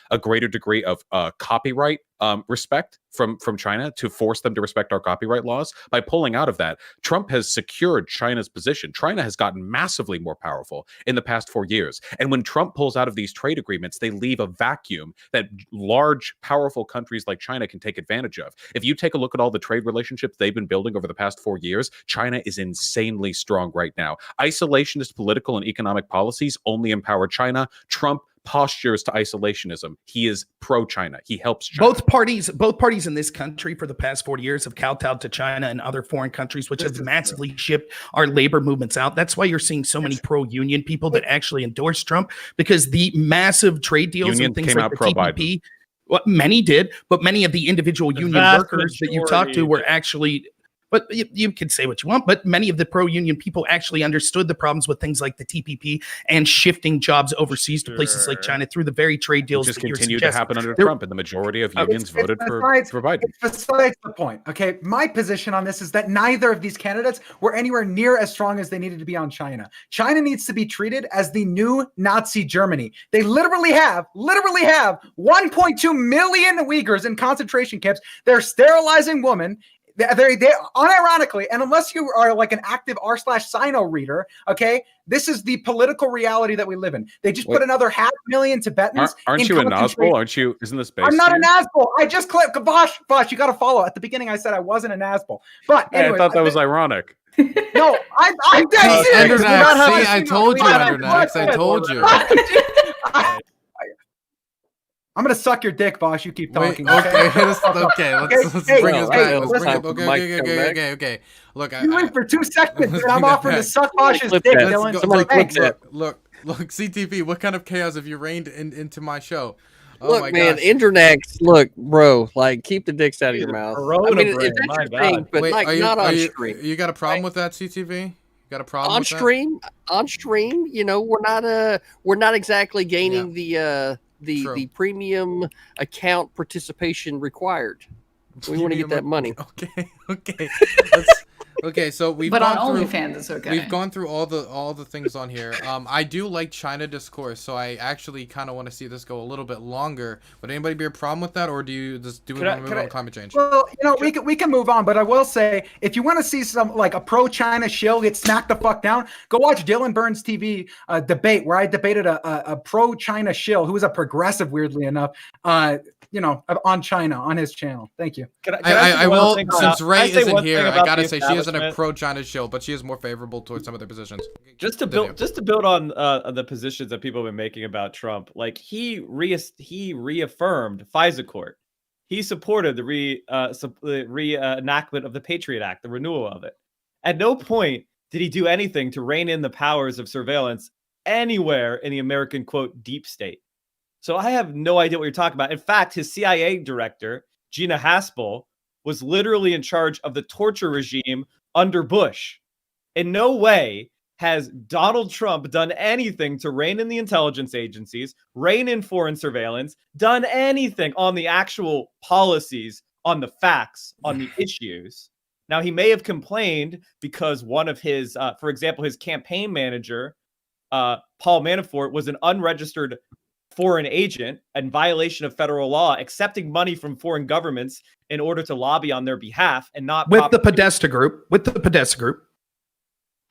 a greater degree of copyright respect from China to force them to respect our copyright laws. By pulling out of that, Trump has secured China's position. China has gotten massively more powerful in the past 4 years. And when Trump pulls out of these trade agreements, they leave a vacuum that large, powerful countries like China can take advantage of. If you take a look at all the trade relationships they've been building over the past 4 years, China is insanely strong right now. Isolationist political and economic policies only empower China. Trump postures to isolationism. He is pro-China. He helps China. Both parties in this country for the past 40 years have kowtowed to China and other foreign countries, which have massively shipped our labor movements out. That's why you're seeing so many pro-union people that actually endorse Trump, because the massive trade deals and things like the TPP, well, many did, but many of the individual union workers that you talked to were actually. But you can say what you want, but many of the pro-union people actually understood the problems with things like the TPP and shifting jobs overseas to places like China through the very trade deals that continued to happen under Trump, and the majority of unions voted for Biden. Besides the point, okay? My position on this is that neither of these candidates were anywhere near as strong as they needed to be on China. China needs to be treated as the new Nazi Germany. They literally have 1.2 million Uyghurs in concentration camps. They're sterilizing women. They unironically, and unless you are like an active r/Sino reader, okay, this is the political reality that we live in. They just put another 500,000 Tibetans. Aren't you a Nazgul? Aren't you? Isn't this based? I'm not a Nazgul. I just clicked. Vaush, you got to follow. At the beginning, I said I wasn't a Nazgul, but anyway, I thought that was ironic. No, I'm dead serious. I told you, Undernax. I told you. I'm gonna suck your dick, Vaush. You keep talking. Let's bring us back. Okay. Look, you went for 2 seconds, and I'm offering to suck Vaush's dick, Dylan. Look, CTV. What kind of chaos have you rained into my show? Look, man, Internax. Look, bro, like keep the dicks out of your mouth. I mean, it's interesting, but not on stream. You got a problem with that, CTV? Got a problem on stream? On stream, you know, we're not exactly gaining the premium account participation required. We want to get that money. Okay. So we've but gone on through, OnlyFans, it's okay. We've gone through all the things on here. I do like China discourse, so I actually kind of want to see this go a little bit longer. Would anybody be a problem with that, or do you just want to move on climate change? Well, you know, we can move on, but I will say, if you want to see some like a pro-China shill get smacked the fuck down, go watch Dylan Burns TV debate where I debated a pro-China shill who was a progressive, weirdly enough. On China on his channel. Thank you. I will, since Ray isn't here, I gotta say she isn't a pro-China shill, but she is more favorable towards some of their positions. Just to build on the positions that people have been making about Trump, like he reaffirmed FISA court, he supported the reenactment of the Patriot Act, the renewal of it. At no point did he do anything to rein in the powers of surveillance anywhere in the American, quote, deep state. So I have no idea what you're talking about. In fact, his CIA director, Gina Haspel, was literally in charge of the torture regime under Bush. In no way has Donald Trump done anything to rein in the intelligence agencies, rein in foreign surveillance, done anything on the actual policies, on the facts, on the issues. Now, he may have complained because one of his, for example, his campaign manager, Paul Manafort, was an unregistered foreign agent in violation of federal law, accepting money from foreign governments in order to lobby on their behalf and not with the Podesta group. With the Podesta group.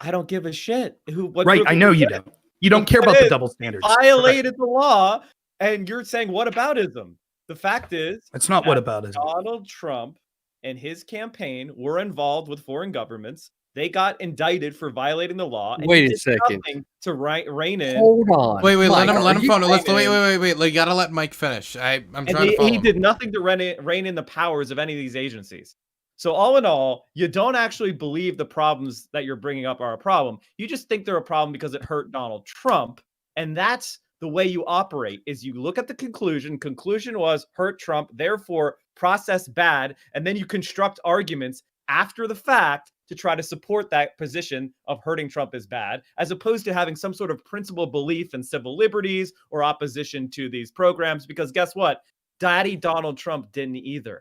I don't give a shit. Right, I know you don't. You don't care about the double standards. Violated the law, and you're saying whataboutism. The fact is, it's not whataboutism. Donald Trump and his campaign were involved with foreign governments. They got indicted for violating the law. And Wait a second. To rein in. Hold on. Wait, Mike, let him phone. wait. Wait. Like, you gotta let Mike finish. I'm trying to follow He him. did nothing to rein in the powers of any of these agencies. So all in all, you don't actually believe the problems that you're bringing up are a problem. You just think they're a problem because it hurt Donald Trump. And that's the way you operate, is you look at the conclusion. Conclusion was hurt Trump, therefore process bad. And then you construct arguments after the fact to try to support that position of hurting Trump is bad, as opposed to having some sort of principled belief in civil liberties or opposition to these programs. Because guess what? Daddy Donald Trump didn't either.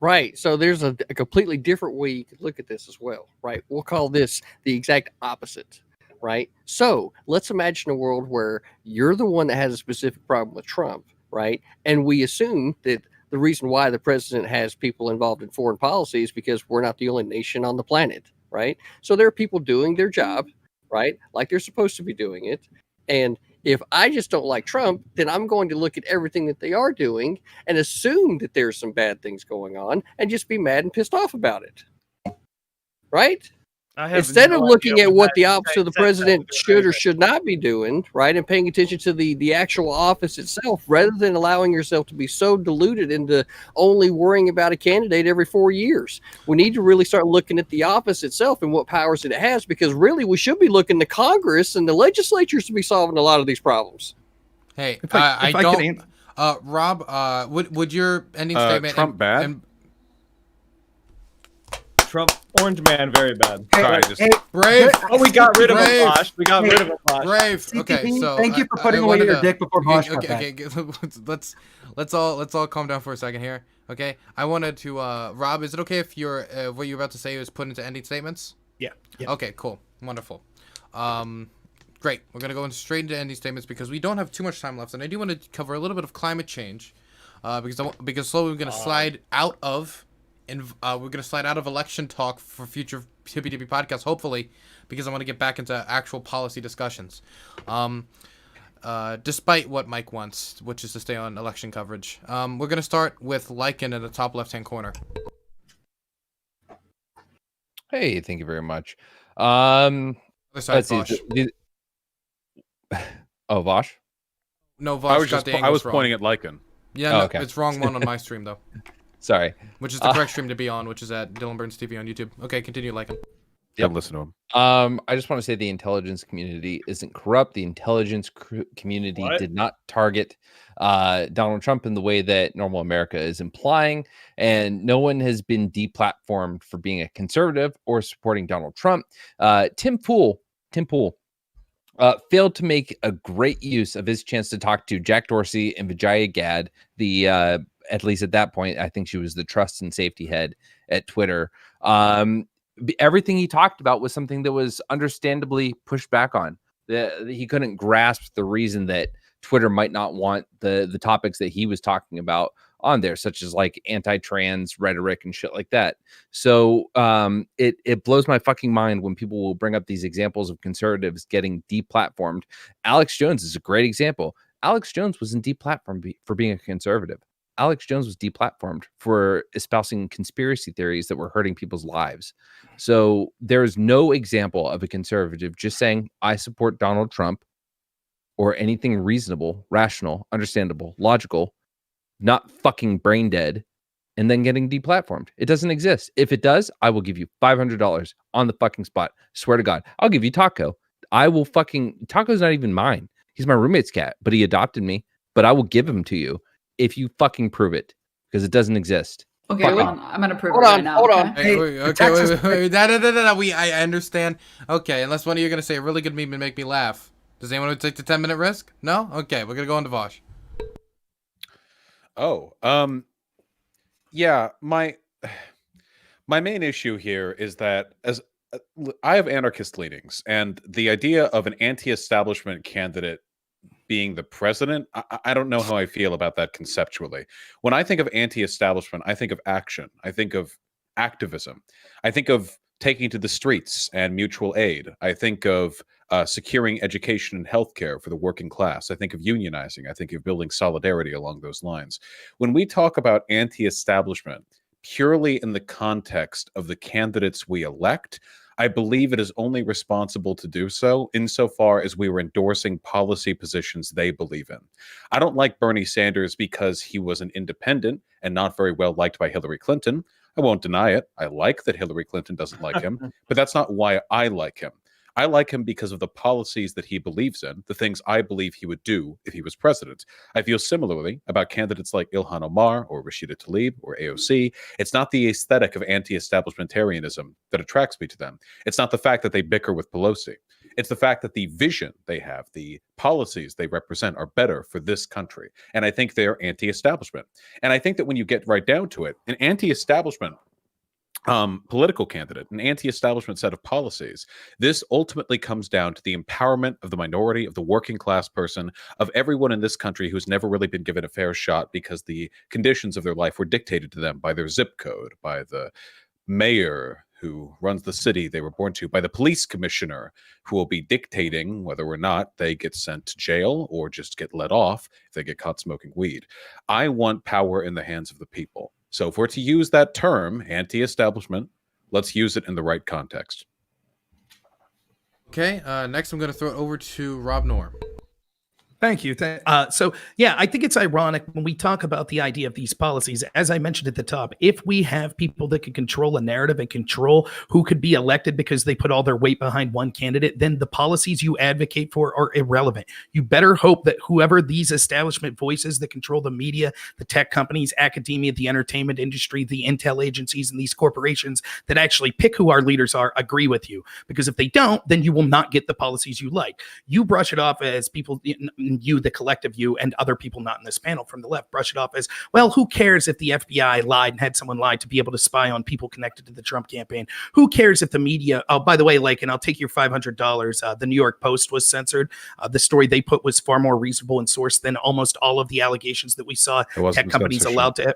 Right. So there's a completely different way you could look at this as well, right? We'll call this the exact opposite, right? So let's imagine a world where you're the one that has a specific problem with Trump, right? And we assume that the reason why the president has people involved in foreign policy is because we're not the only nation on the planet, right? So there are people doing their job, right? Like they're supposed to be doing it. And if I just don't like Trump, then I'm going to look at everything that they are doing and assume that there's some bad things going on and just be mad and pissed off about it. Right? Instead of looking at what the office of the president should or should not be doing, right, and paying attention to the actual office itself, rather than allowing yourself to be so diluted into only worrying about a candidate every 4 years. We need to really start looking at the office itself and what powers it has, because really we should be looking to Congress and the legislatures to be solving a lot of these problems. Hey, I don't. Rob, would your ending statement? Trump bad? Trump, orange man, very bad. Brave. Oh, we got rid of him, Brave. Bosch. We got rid of him, Bosch. Brave. Okay, so thank you for putting away your dick before Bosch got back. Let's all calm down for a second here. Okay, I wanted to Rob, is it okay if your what you're about to say is put into ending statements? Yeah. Okay, cool, wonderful. Great. We're gonna go straight into ending statements because we don't have too much time left, and I do want to cover a little bit of climate change, because slowly we're gonna slide out of. We're going to slide out of election talk for future Hippie Dippie podcasts, hopefully, because I want to get back into actual policy discussions. Despite what Mike wants, which is to stay on election coverage. We're going to start with Lycan in the top left-hand corner. Hey, thank you very much. Other side, Vaush. Oh, Vaush? No, Vaush I was pointing at Lycan. Yeah, no, okay. It's wrong one on my stream, though. Sorry. Which is the correct stream to be on, which is at Dylan Burns TV on YouTube. Okay, continue, Lycan. Yep, listen to him. I just want to say the intelligence community isn't corrupt. The intelligence community did not target Donald Trump in the way that normal America is implying, and no one has been deplatformed for being a conservative or supporting Donald Trump. Tim Pool failed to make a great use of his chance to talk to Jack Dorsey and Vijaya Gad, the at least at that point, I think she was the trust and safety head at Twitter. Everything he talked about was something that was understandably pushed back on. He couldn't grasp the reason that Twitter might not want the topics that he was talking about on there, such as like anti-trans rhetoric and shit like that. So it blows my fucking mind when people will bring up these examples of conservatives getting deplatformed. Alex Jones is a great example. Alex Jones wasn't deplatformed for being a conservative. Alex Jones was deplatformed for espousing conspiracy theories that were hurting people's lives. So there's no example of a conservative just saying, I support Donald Trump, or anything reasonable, rational, understandable, logical, not fucking brain dead, and then getting deplatformed. It doesn't exist. If it does, I will give you $500 on the fucking spot. Swear to God. I'll give you Taco. Taco's not even mine. He's my roommate's cat, but he adopted me. But I will give him to you if you fucking prove it, because it doesn't exist. Okay, Fuck hold it. on. I'm gonna prove Hold it on, right now. hold okay? on. Hey, Hey, okay, Texas- wait. No. I understand. Okay, unless one of you are gonna say a really good meme and make me laugh. Does anyone want to take the 10-minute risk? No. Okay, we're gonna go on to Vaush. Oh, yeah. My main issue here is that I have anarchist leanings, and the idea of an anti-establishment candidate being the president, I don't know how I feel about that conceptually. When I think of anti-establishment, I think of action. I think of activism. I think of taking to the streets and mutual aid. I think of securing education and healthcare for the working class. I think of unionizing. I think of building solidarity along those lines. When we talk about anti-establishment purely in the context of the candidates we elect, I believe it is only responsible to do so insofar as we were endorsing policy positions they believe in. I don't like Bernie Sanders because he was an independent and not very well liked by Hillary Clinton. I won't deny it. I like that Hillary Clinton doesn't like him, but that's not why I like him. I like him because of the policies that he believes in, the things I believe he would do if he was president. I feel similarly about candidates like Ilhan Omar or Rashida Tlaib or AOC. It's not the aesthetic of anti-establishmentarianism that attracts me to them. It's not the fact that they bicker with Pelosi. It's the fact that the vision they have, the policies they represent are better for this country. And I think they're anti-establishment. And I think that when you get right down to it, an anti-establishment political candidate, an anti-establishment set of policies. This ultimately comes down to the empowerment of the minority, of the working class person, of everyone in this country who's never really been given a fair shot because the conditions of their life were dictated to them by their zip code, by the mayor who runs the city they were born to, by the police commissioner who will be dictating whether or not they get sent to jail or just get let off if they get caught smoking weed. I want power in the hands of the people. So if we're to use that term, anti-establishment, let's use it in the right context. Okay, next I'm going to throw it over to Rob Noor. Thank you. So, yeah, I think it's ironic when we talk about the idea of these policies. As I mentioned at the top, if we have people that can control a narrative and control who could be elected because they put all their weight behind one candidate, then the policies you advocate for are irrelevant. You better hope that whoever these establishment voices that control the media, the tech companies, academia, the entertainment industry, the intel agencies, and these corporations that actually pick who our leaders are agree with you. Because if they don't, then you will not get the policies you like. You brush it off as people... you, the collective you, and other people not in this panel from the left brush it off as, well, who cares if the FBI lied and had someone lie to be able to spy on people connected to the Trump campaign? Who cares if the media, oh, by the way, like, and I'll take your $500, the New York Post was censored. The story they put was far more reasonable in source than almost all of the allegations that we saw tech companies allowed to.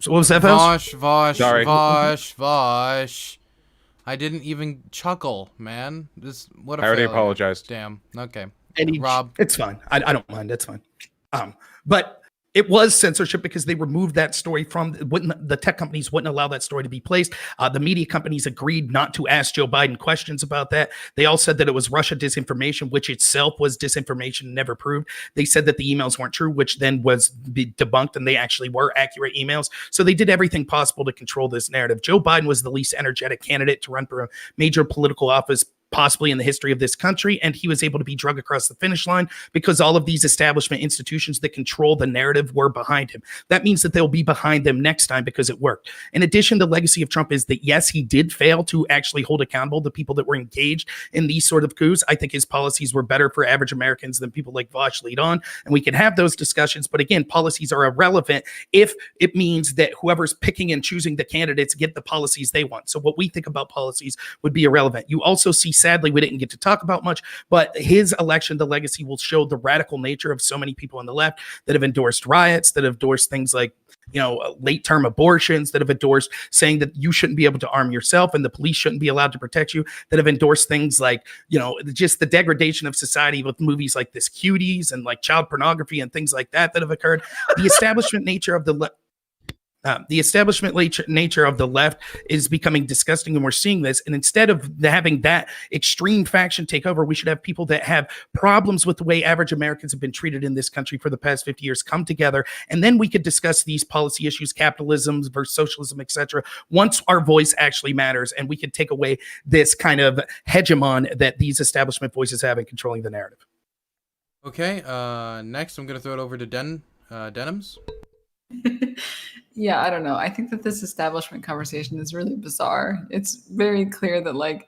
So what was that, Vaush? Sorry. Vaush. I didn't even chuckle, man. What a I already failure. apologized. Damn. Okay. And Rob. It's fine. I don't mind. It's fine. But it was censorship because they removed that story from the tech companies wouldn't allow that story to be placed. The media companies agreed not to ask Joe Biden questions about that. They all said that it was Russia disinformation, which itself was disinformation, never proved. They said that the emails weren't true, which then was debunked, and they actually were accurate emails. So they did everything possible to control this narrative. Joe Biden was the least energetic candidate to run for a major political office possibly in the history of this country, and he was able to be drug across the finish line because all of these establishment institutions that control the narrative were behind him. That means that they'll be behind them next time because it worked. In addition, the legacy of Trump is that, yes, he did fail to actually hold accountable the people that were engaged in these sort of coups. I think his policies were better for average Americans than people like Vaush lead on, and we can have those discussions. But again, policies are irrelevant if it means that whoever's picking and choosing the candidates get the policies they want. So what we think about policies would be irrelevant. You also see, sadly, we didn't get to talk about much, but his election, the legacy, will show the radical nature of so many people on the left that have endorsed riots, that have endorsed things like, late term abortions, that have endorsed saying that you shouldn't be able to arm yourself and the police shouldn't be allowed to protect you, that have endorsed things like, just the degradation of society with movies like this Cuties and like child pornography and things like that have occurred. The establishment nature of the The establishment nature of the left is becoming disgusting, and we're seeing this. And instead of having that extreme faction take over, we should have people that have problems with the way average Americans have been treated in this country for the past 50 years come together, and then we could discuss these policy issues, capitalism versus socialism, etc. Once our voice actually matters, and we could take away this kind of hegemon that these establishment voices have in controlling the narrative. Okay, next I'm going to throw it over to Denims. Yeah, I don't know. I think that this establishment conversation is really bizarre. It's very clear that like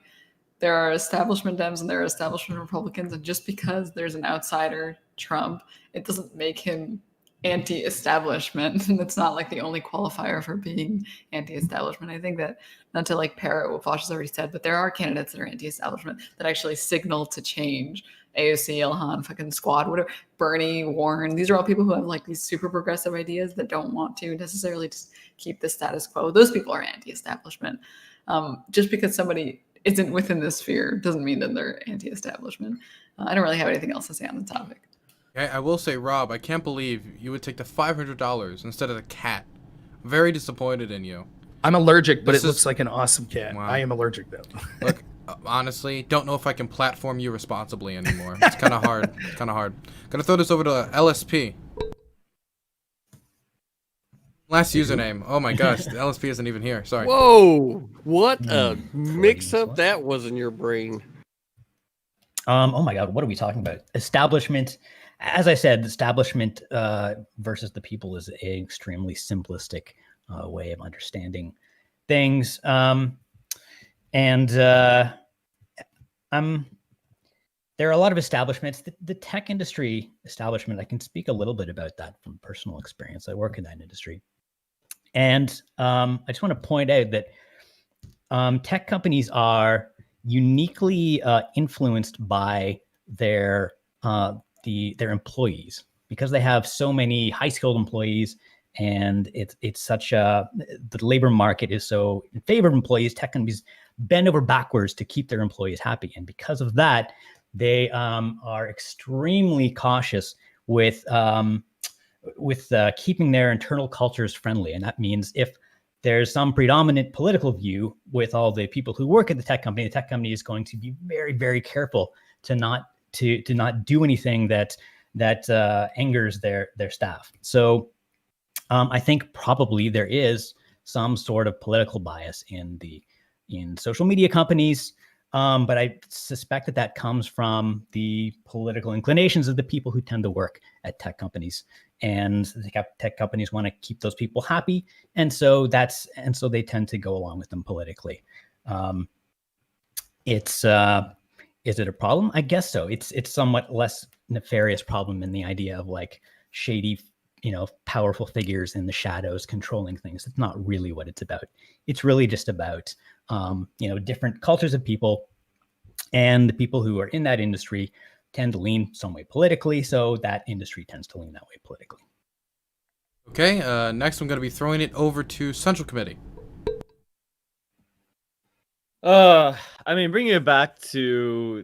there are establishment Dems and there are establishment Republicans, and just because there's an outsider Trump, it doesn't make him anti-establishment. And it's not like the only qualifier for being anti-establishment. I think that, not to like parrot what Vaush has already said, but there are candidates that are anti-establishment that actually signal to change. AOC, Ilhan, fucking Squad, whatever, Bernie, Warren. These are all people who have like these super progressive ideas that don't want to necessarily just keep the status quo. Those people are anti-establishment. Just because somebody isn't within this sphere doesn't mean that they're anti-establishment. I don't really have anything else to say on the topic. Okay, I will say, Rob, I can't believe you would take the $500 instead of the cat. Very disappointed in you. I'm allergic, but it looks like an awesome cat. Wow. I am allergic, though. Look, honestly, don't know if I can platform you responsibly anymore. It's kind of hard. Gonna throw this over to LSP. Last username. Oh my gosh, the LSP isn't even here. Sorry. Whoa! What a mix-up that was in your brain. Oh my God, what are we talking about? Establishment. As I said, establishment versus the people is an extremely simplistic way of understanding things. There are a lot of establishments. The tech industry establishment, I can speak a little bit about that from personal experience. I work in that industry. And I just want to point out that tech companies are uniquely influenced by their employees, because they have so many high-skilled employees, and it's such the labor market is so in favor of employees. Tech companies bend over backwards to keep their employees happy, and because of that, they are extremely cautious with keeping their internal cultures friendly. And that means if there's some predominant political view with all the people who work at the tech company is going to be very, very careful to not do anything that angers their staff. So I think probably there is some sort of political bias in social media companies, but I suspect that comes from the political inclinations of the people who tend to work at tech companies, and the tech companies want to keep those people happy, and so they tend to go along with them politically. Is it a problem? I guess so. It's somewhat less nefarious problem in the idea of like shady, powerful figures in the shadows controlling things. It's not really what it's about. It's really just about, different cultures of people, and the people who are in that industry tend to lean some way politically. So that industry tends to lean that way politically. Okay. Next, I'm going to be throwing it over to Central Committee. Bringing it back to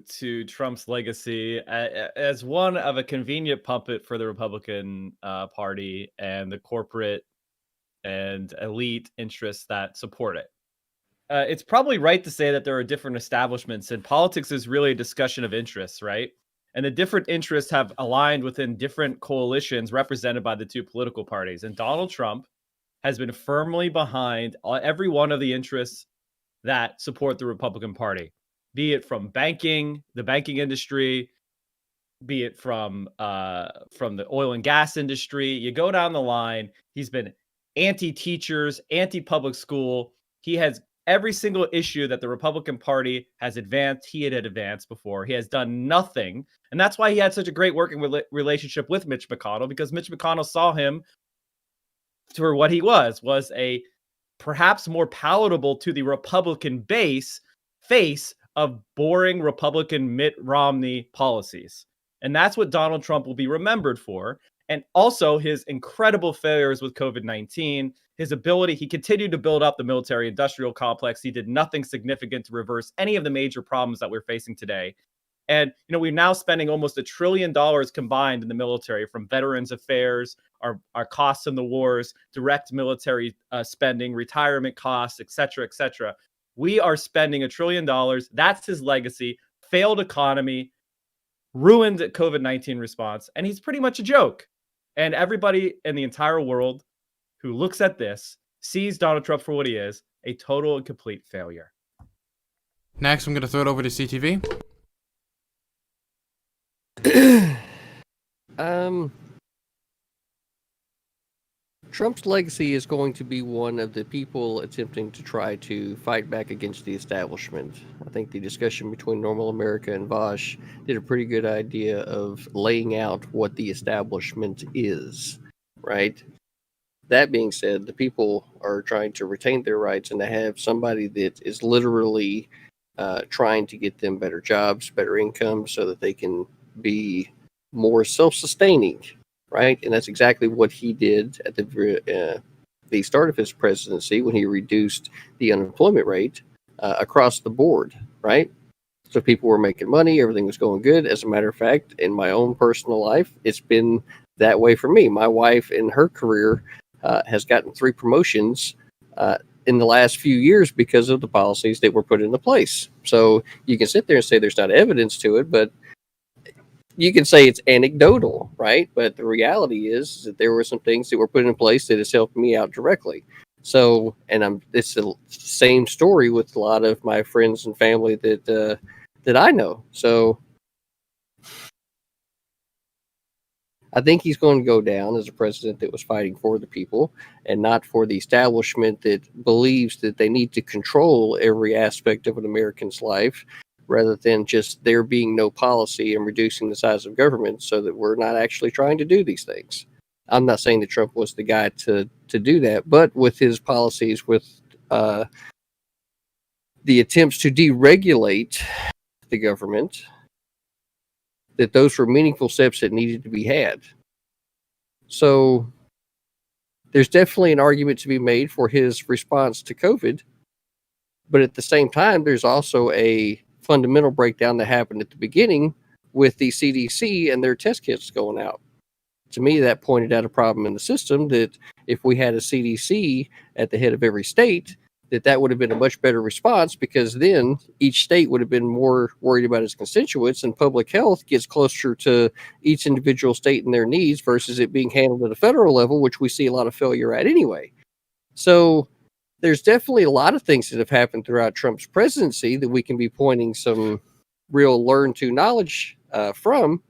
Trump's legacy as one of a convenient puppet for the Republican Party and the corporate and elite interests that support it. It's probably right to say that there are different establishments, and politics is really a discussion of interests, right? And the different interests have aligned within different coalitions represented by the two political parties. And Donald Trump has been firmly behind every one of the interests that support the Republican Party, be it from banking, the banking industry, be it from the oil and gas industry. You go down the line, he's been anti-teachers, anti-public school. He has every single issue that the Republican Party has advanced, he had advanced before. He has done nothing. And that's why he had such a great working relationship with Mitch McConnell, because Mitch McConnell saw him for what he was a perhaps more palatable to the Republican face of boring Republican Mitt Romney policies. And that's what Donald Trump will be remembered for. And also his incredible failures with COVID-19, his ability, he continued to build up the military industrial complex. He did nothing significant to reverse any of the major problems that we're facing today. And, we're now spending almost $1 trillion combined in the military, from veterans affairs, our costs in the wars, direct military spending, retirement costs, et cetera, et cetera. We are spending $1 trillion. That's his legacy. Failed economy, ruined COVID-19 response. And he's pretty much a joke. And everybody in the entire world who looks at this sees Donald Trump for what he is, a total and complete failure. Next, I'm going to throw it over to CTV. Trump's legacy is going to be one of the people attempting to try to fight back against the establishment. I think the discussion between Normal America and Vaush did a pretty good idea of laying out what the establishment is, right? That being said, the people are trying to retain their rights and to have somebody that is literally trying to get them better jobs, better income, so that they can be more self-sustaining, right? And that's exactly what he did at the start of his presidency, when he reduced the unemployment rate across the board, right? So people were making money, everything was going good. As a matter of fact, in my own personal life, it's been that way for me. My wife, in her career, has gotten 3 promotions in the last few years because of the policies that were put into place. So you can sit there and say there's not evidence to it, but you can say it's anecdotal, right? But the reality is that there were some things that were put in place that has helped me out directly. So, and it's the same story with a lot of my friends and family that I know. So I think he's going to go down as a president that was fighting for the people and not for the establishment that believes that they need to control every aspect of an American's life, rather than just there being no policy and reducing the size of government so that we're not actually trying to do these things. I'm not saying that Trump was the guy to do that, but with his policies, with the attempts to deregulate the government, that those were meaningful steps that needed to be had. So there's definitely an argument to be made for his response to COVID, but at the same time, there's also a fundamental breakdown that happened at the beginning with the CDC and their test kits going out. To me, that pointed out a problem in the system, that if we had a CDC at the head of every state, that would have been a much better response, because then each state would have been more worried about its constituents, and public health gets closer to each individual state and their needs versus it being handled at a federal level, which we see a lot of failure at anyway. So there's definitely a lot of things that have happened throughout Trump's presidency that we can be pointing some real learn to knowledge from.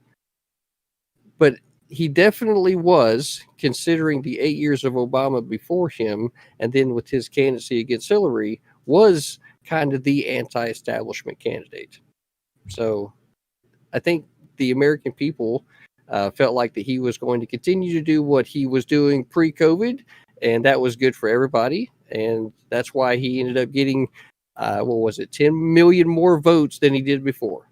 But he definitely was, considering the 8 years of Obama before him, and then with his candidacy against Hillary, was kind of the anti-establishment candidate. So I think the American people felt like that he was going to continue to do what he was doing pre-COVID, and that was good for everybody. And that's why he ended up getting, 10 million more votes than he did before.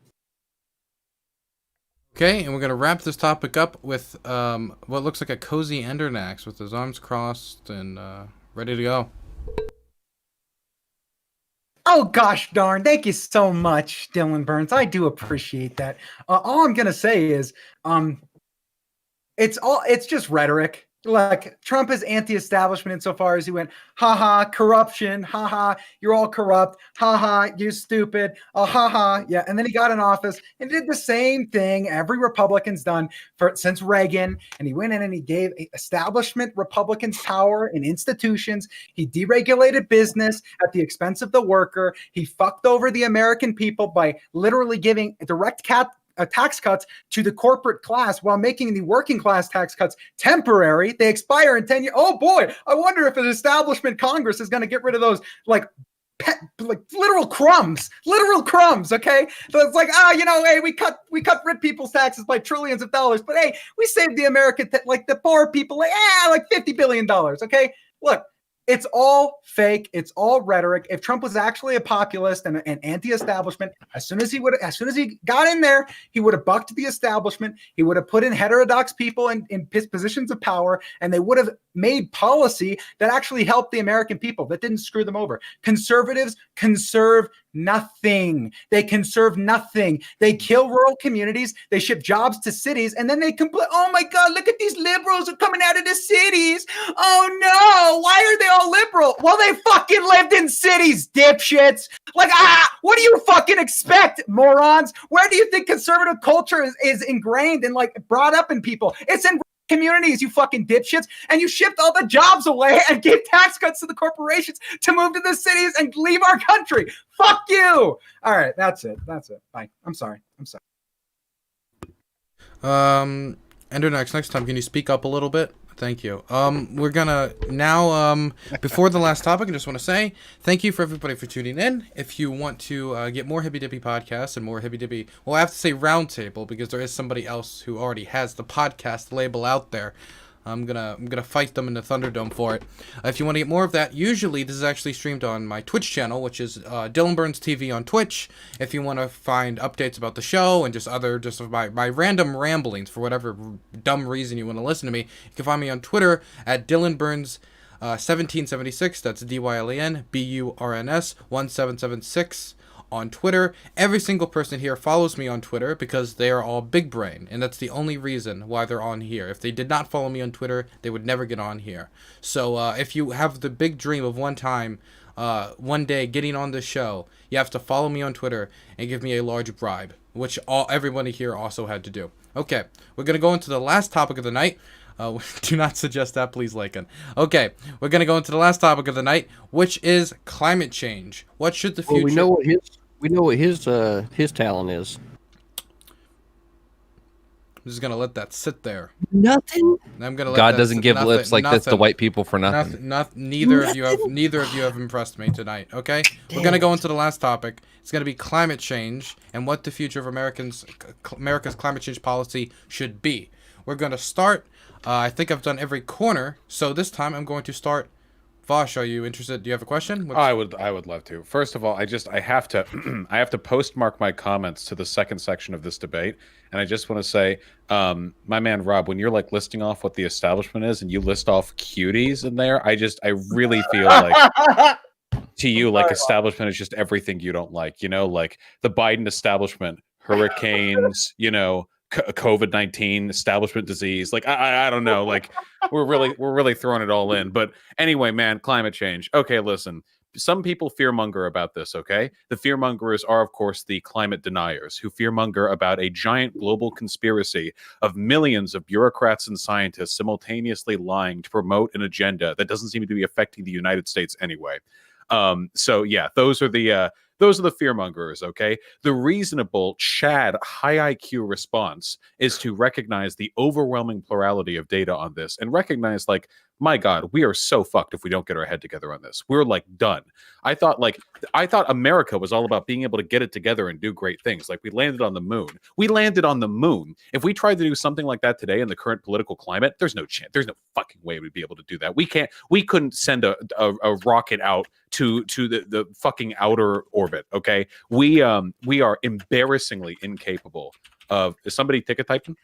Okay, and we're going to wrap this topic up with what looks like a cozy Endernax with his arms crossed and ready to go. Oh, gosh darn. Thank you so much, Dylan Burns. I do appreciate that. All I'm going to say is it's just rhetoric. Like, Trump is anti-establishment insofar as he went, haha, corruption, haha, you're all corrupt, haha, you're stupid, haha, yeah. And then he got in office and did the same thing every Republican's done since Reagan. And he went in and he gave establishment Republicans power in institutions. He deregulated business at the expense of the worker. He fucked over the American people by literally giving direct tax cuts to the corporate class while making the working class tax cuts temporary. They expire in 10 years. Oh boy, I wonder if an establishment Congress is going to get rid of those like literal crumbs. Okay, so it's like, hey, we cut rich people's taxes by trillions of dollars, but hey, we saved the American like the poor people like $50 billion. Okay, look. It's all fake. It's all rhetoric. If Trump was actually a populist and an anti-establishment, as soon as he got in there, he would have bucked the establishment. He would have put in heterodox people in positions of power, and they would have made policy that actually helped the American people, that didn't screw them over. Conservatives conserve Nothing. They conserve nothing. They kill rural communities. They ship jobs to cities, and then they complain, oh my God, look at these liberals are coming out of the cities. Oh no, why are they all liberal? Well, they fucking lived in cities, dipshits. Like, what do you fucking expect, morons? Where do you think conservative culture is ingrained and like brought up in people? It's in communities, you fucking dipshits, and you shipped all the jobs away and gave tax cuts to the corporations to move to the cities and leave our country. Fuck you. All right, that's it. Bye. I'm sorry. Endernext, next time, can you speak up a little bit? Thank you. We're gonna now, before the last topic, I just want to say thank you for everybody for tuning in. If you want to get more Hippie Dippie podcasts and more Hippie Dippie, well, I have to say Roundtable because there is somebody else who already has the podcast label out there. I'm gonna fight them in the Thunderdome for it. If you want to get more of that, usually this is actually streamed on my Twitch channel, which is Dylan Burns TV on Twitch. If you want to find updates about the show and just my random ramblings for whatever dumb reason you want to listen to me, you can find me on Twitter at Dylan Burns 1776. That's DYLAN BURNS 1776. On Twitter. Every single person here follows me on Twitter because they are all big brain, and that's the only reason why they're on here. If they did not follow me on Twitter, they would never get on here. So if you have the big dream of one day getting on the show, you have to follow me on Twitter and give me a large bribe, which everybody here also had to do. Okay, we're gonna go into the last topic of the night. Do not suggest that, please, Lycan. Okay, we're gonna go into the last topic of the night, which is climate change. What should the future? Well, we know what his talent is. I'm just gonna let that sit there. Nothing. I'm gonna let God that doesn't sit. give Nothing, lips like this to white people for nothing. Neither of you have impressed me tonight. Okay, we're gonna go into the last topic. It's gonna be climate change and what the future of America's climate change policy should be. We're gonna start. I think I've done every corner, so this time I'm going to start. Vaush, are you interested? Do you have a question? I would love to. First of all, I have to I have to postmark my comments to the second section of this debate, and I just want to say, my man Rob, when you're like listing off what the establishment is, and you list off cuties in there, I really feel like to you like establishment is just everything you don't like. You know, like the Biden establishment, hurricanes, you know. COVID-19 establishment disease, like I don't know, like we're really throwing it all in. But anyway, man, climate change. Okay, listen, some people fearmonger about this. Okay, the fearmongers are of course the climate deniers who fearmonger about a giant global conspiracy of millions of bureaucrats and scientists simultaneously lying to promote an agenda that doesn't seem to be affecting the United States anyway. So yeah, those are the fearmongers, okay? The reasonable, Chad, high IQ response is to recognize the overwhelming plurality of data on this and recognize, like, my God, we are so fucked if we don't get our head together on this. We're like done. I thought America was all about being able to get it together and do great things. Like we landed on the moon. We landed on the moon. If we tried to do something like that today in the current political climate, there's no chance. There's no fucking way we'd be able to do that. We couldn't send a rocket out to the fucking outer orbit. Okay. We are embarrassingly incapable of. Is somebody ticket typing?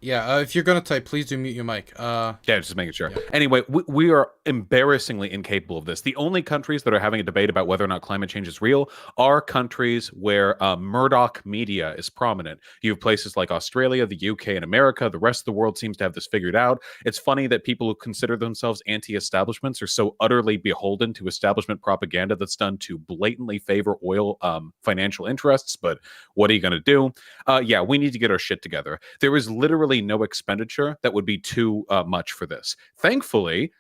Yeah, if you're gonna type, please do mute your mic. Yeah, just making sure. Yeah. Anyway, we are embarrassingly incapable of this. The only countries that are having a debate about whether or not climate change is real are countries where Murdoch media is prominent. You have places like Australia, the UK, and America. The rest of the world seems to have this figured out. It's funny that people who consider themselves anti-establishments are so utterly beholden to establishment propaganda that's done to blatantly favor oil financial interests. But what are you going to do? Yeah, we need to get our shit together. There is literally no expenditure that would be too much for this. Thankfully,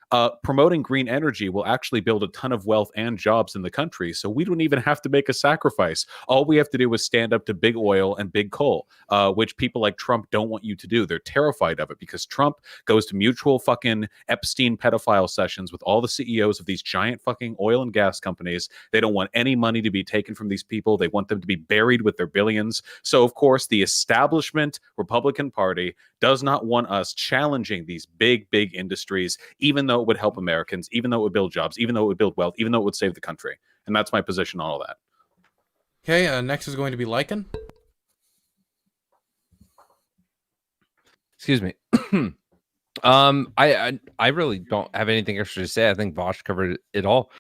promoting green energy will actually build a ton of wealth and jobs in the country, so we don't even have to make a sacrifice. All we have to do is stand up to big oil and big coal, which people like Trump don't want you to do. They're terrified of it because Trump goes to mutual fucking Epstein pedophile sessions with all the CEOs of these giant fucking oil and gas companies. They don't want any money to be taken from these people. They want them to be buried with their billions. So, of course, the establishment Republican Party does not want us challenging these big industries, even though it would help Americans, even though it would build jobs, even though it would build wealth, even though it would save the country. And that's my position on all that. Okay, next is going to be Lycan. Excuse me. I really don't have anything extra to say. I think Vaush covered it all.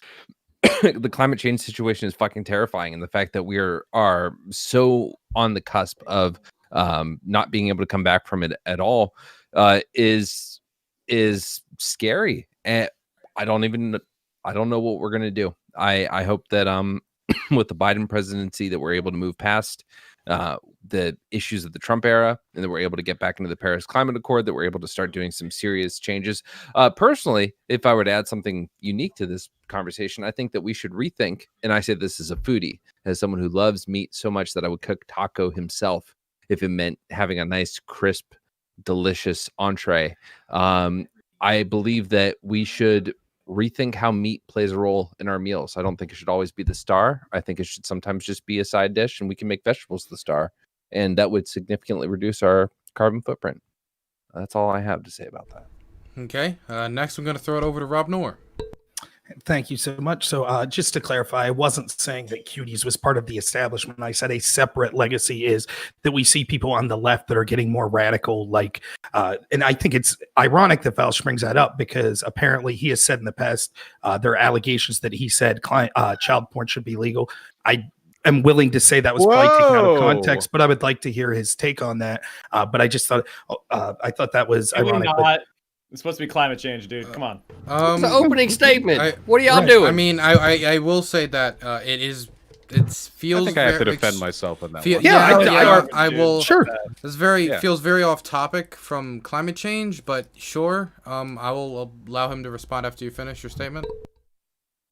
the climate change situation is fucking terrifying, and the fact that we are so on the cusp of not being able to come back from it at all is scary. And I don't know what we're gonna do. I hope that with the Biden presidency that we're able to move past the issues of the Trump era, and that we're able to get back into the Paris Climate Accord, that we're able to start doing some serious changes. Personally, if I were to add something unique to this conversation, I think that we should rethink, and I say this as a foodie, as someone who loves meat so much that I would cook taco himself if it meant having a nice, crisp, delicious entree. I believe that we should rethink how meat plays a role in our meals. I don't think it should always be the star. I think it should sometimes just be a side dish, and we can make vegetables the star, and that would significantly reduce our carbon footprint. That's all I have to say about that. Okay. Next, I'm going to throw it over to Rob Noor. Thank you so much. So just to clarify, I wasn't saying that Cuties was part of the establishment. I said a separate legacy is that we see people on the left that are getting more radical, like, and I think it's ironic that Vaush brings that up because apparently he has said in the past, there are allegations that he said child porn should be legal. I am willing to say that was probably taken out of context, but I would like to hear his take on that. But I just thought, I thought that was ironic. It's supposed to be climate change, dude. Come on. It's the opening statement. What are y'all doing? I mean, I will say that it feels. I think I have to defend myself on that. I will. Sure. This feels very off topic from climate change, but sure. I will allow him to respond after you finish your statement.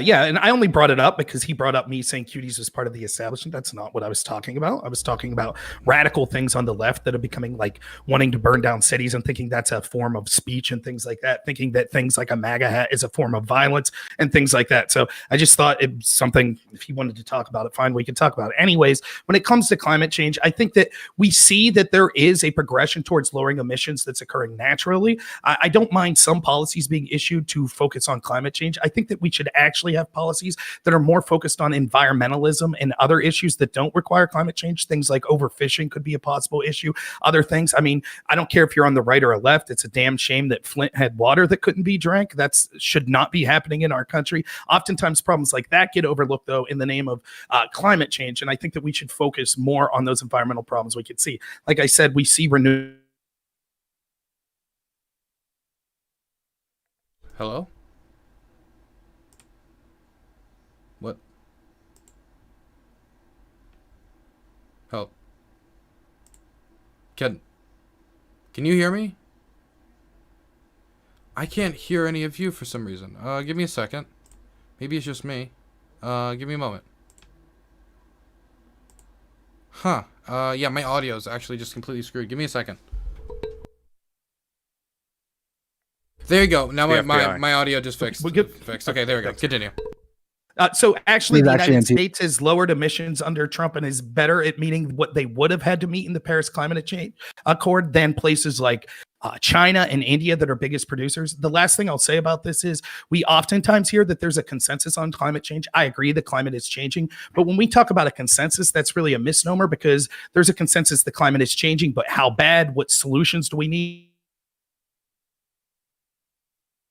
Yeah, and I only brought it up because he brought up me saying Cuties was part of the establishment. That's not what I was talking about. I was talking about radical things on the left that are becoming like wanting to burn down cities and thinking that's a form of speech and things like that, thinking that things like a MAGA hat is a form of violence and things like that. So I just thought it was something, if he wanted to talk about it, fine, we can talk about it. Anyways, when it comes to climate change, I think that we see that there is a progression towards lowering emissions that's occurring naturally. I don't mind some policies being issued to focus on climate change. I think that we should actually have policies that are more focused on environmentalism and other issues that don't require climate change. Things like overfishing could be a possible issue. Other things, I mean, I don't care if you're on the right or left. It's a damn shame that Flint had water that couldn't be drank. That should not be happening in our country. Oftentimes problems like that get overlooked, though, in the name of climate change. And I think that we should focus more on those environmental problems we could see. Like I said, we see renewable. Hello? What? Help. Can you hear me? I can't hear any of you for some reason. Give me a second. Maybe it's just me. Give me a moment. Huh. Yeah, my audio is actually just completely screwed. Give me a second. There you go. Now my audio just fixed. Okay, there we go. Continue. So actually, the United States has lowered emissions under Trump and is better at meeting what they would have had to meet in the Paris Climate Change Accord than places like China and India that are biggest producers. The last thing I'll say about this is we oftentimes hear that there's a consensus on climate change. I agree the climate is changing, but when we talk about a consensus, that's really a misnomer because there's a consensus the climate is changing, but how bad, what solutions do we need?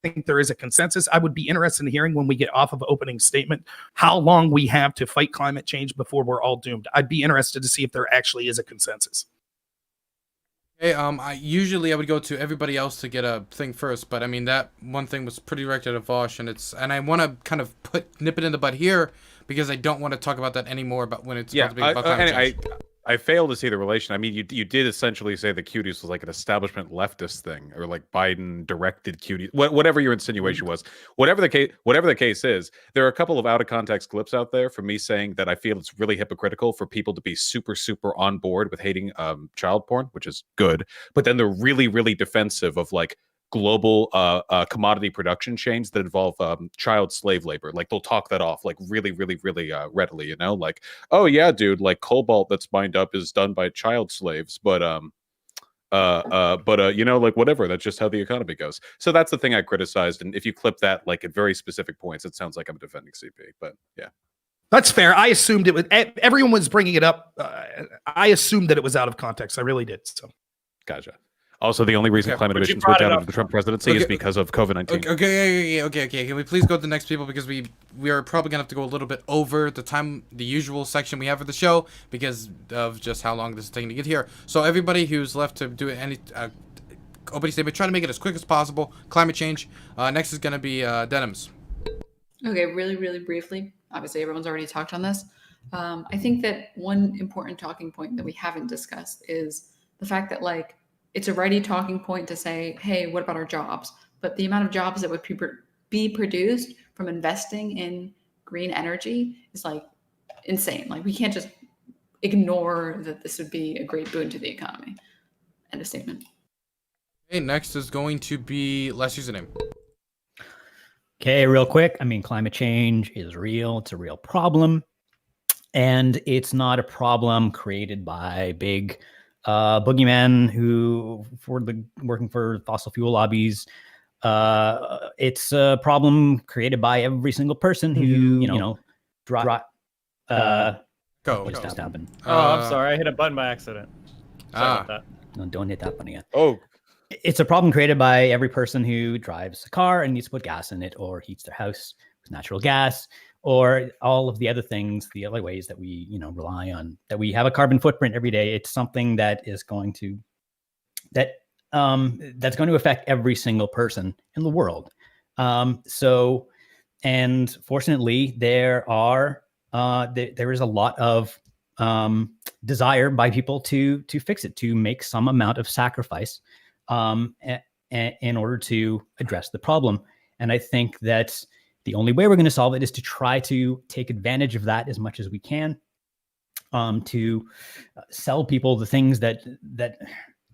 Think there is a consensus. I would be interested in hearing when we get off of opening statement how long we have to fight climate change before we're all doomed. I'd be interested to see if there actually is a consensus. Hey, I usually would go to everybody else to get a thing first, but I mean that one thing was pretty directed at Vaush, and I want to kind of nip it in the bud here because I don't want to talk about that anymore. But when it's about to be about climate change. I fail to see the relation. I mean, you did essentially say the Cuties was like an establishment leftist thing, or like Biden directed Cuties. Whatever your insinuation was, whatever the case is, there are a couple of out of context clips out there from me saying that I feel it's really hypocritical for people to be super on board with hating child porn, which is good, but then they're really defensive of like global commodity production chains that involve child slave labor. Like they'll talk that off like really readily, you know, like, oh yeah, dude, like cobalt that's mined up is done by child slaves, but you know, like whatever, that's just how the economy goes. So that's the thing I criticized, and if you clip that like at very specific points, it sounds like I'm defending CP, but yeah. That's fair. I assumed it was, everyone was bringing it up. I assumed that it was out of context. I really did. So, gotcha. Also, the only reason climate emissions went down under the Trump presidency is because of COVID-19. Okay. Can we please go to the next people, because we are probably gonna have to go a little bit over the usual section we have for the show because of just how long this is taking to get here. So everybody who's left to do any opening statement, try to make it as quick as possible. Climate change. Next is gonna be Denims. Okay, really, really briefly. Obviously, everyone's already talked on this. I think that one important talking point that we haven't discussed is the fact that, like, it's a righty talking point to say, hey, what about our jobs? But the amount of jobs that would be produced from investing in green energy is, like, insane. Like, we can't just ignore that this would be a great boon to the economy. End of statement. Okay, next is going to be last username. Okay, real quick. I mean, climate change is real. It's a real problem. And it's not a problem created by big boogeymen who working for fossil fuel lobbies. It's a problem created by every single person who, Go. What just happened? I'm sorry. I hit a button by accident. Sorry about that. No, don't hit that button again. Oh. It's a problem created by every person who drives a car and needs to put gas in it, or heats their house with natural gas, or all of the other things, the other ways that we, rely on, that we have a carbon footprint every day. It's something that is going to, that's going to affect every single person in the world. And fortunately, there is a lot of desire by people to fix it, to make some amount of sacrifice in order to address the problem. And I think that the only way we're going to solve it is to try to take advantage of that as much as we can, to sell people the things that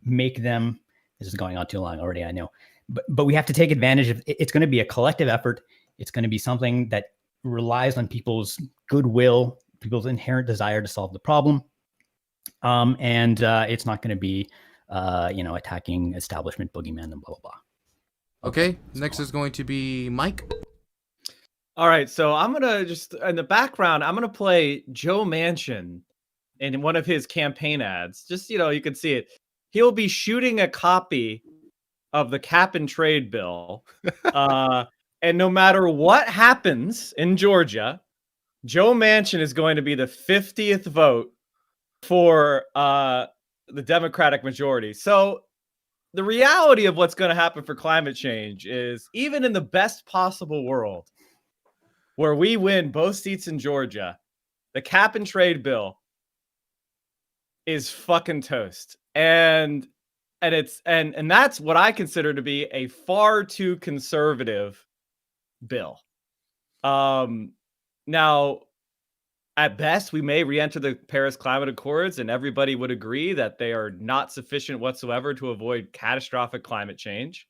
make them. This is going on too long already, I know, but we have to take advantage of. It's going to be a collective effort. It's going to be something that relies on people's goodwill, people's inherent desire to solve the problem, and it's not going to be, attacking establishment boogeymen and blah blah blah. Okay, next is going to be Mike. All right, so I'm gonna just in the background, I'm gonna play Joe Manchin in one of his campaign ads. Just you can see it. He'll be shooting a copy of the cap and trade bill, and no matter what happens in Georgia, Joe Manchin is going to be the 50th vote for the Democratic majority. So the reality of what's going to happen for climate change is, even in the best possible world, where we win both seats in Georgia, the cap and trade bill is fucking toast. And that's what I consider to be a far too conservative bill. Now, at best, we may re-enter the Paris Climate Accords, and everybody would agree that they are not sufficient whatsoever to avoid catastrophic climate change.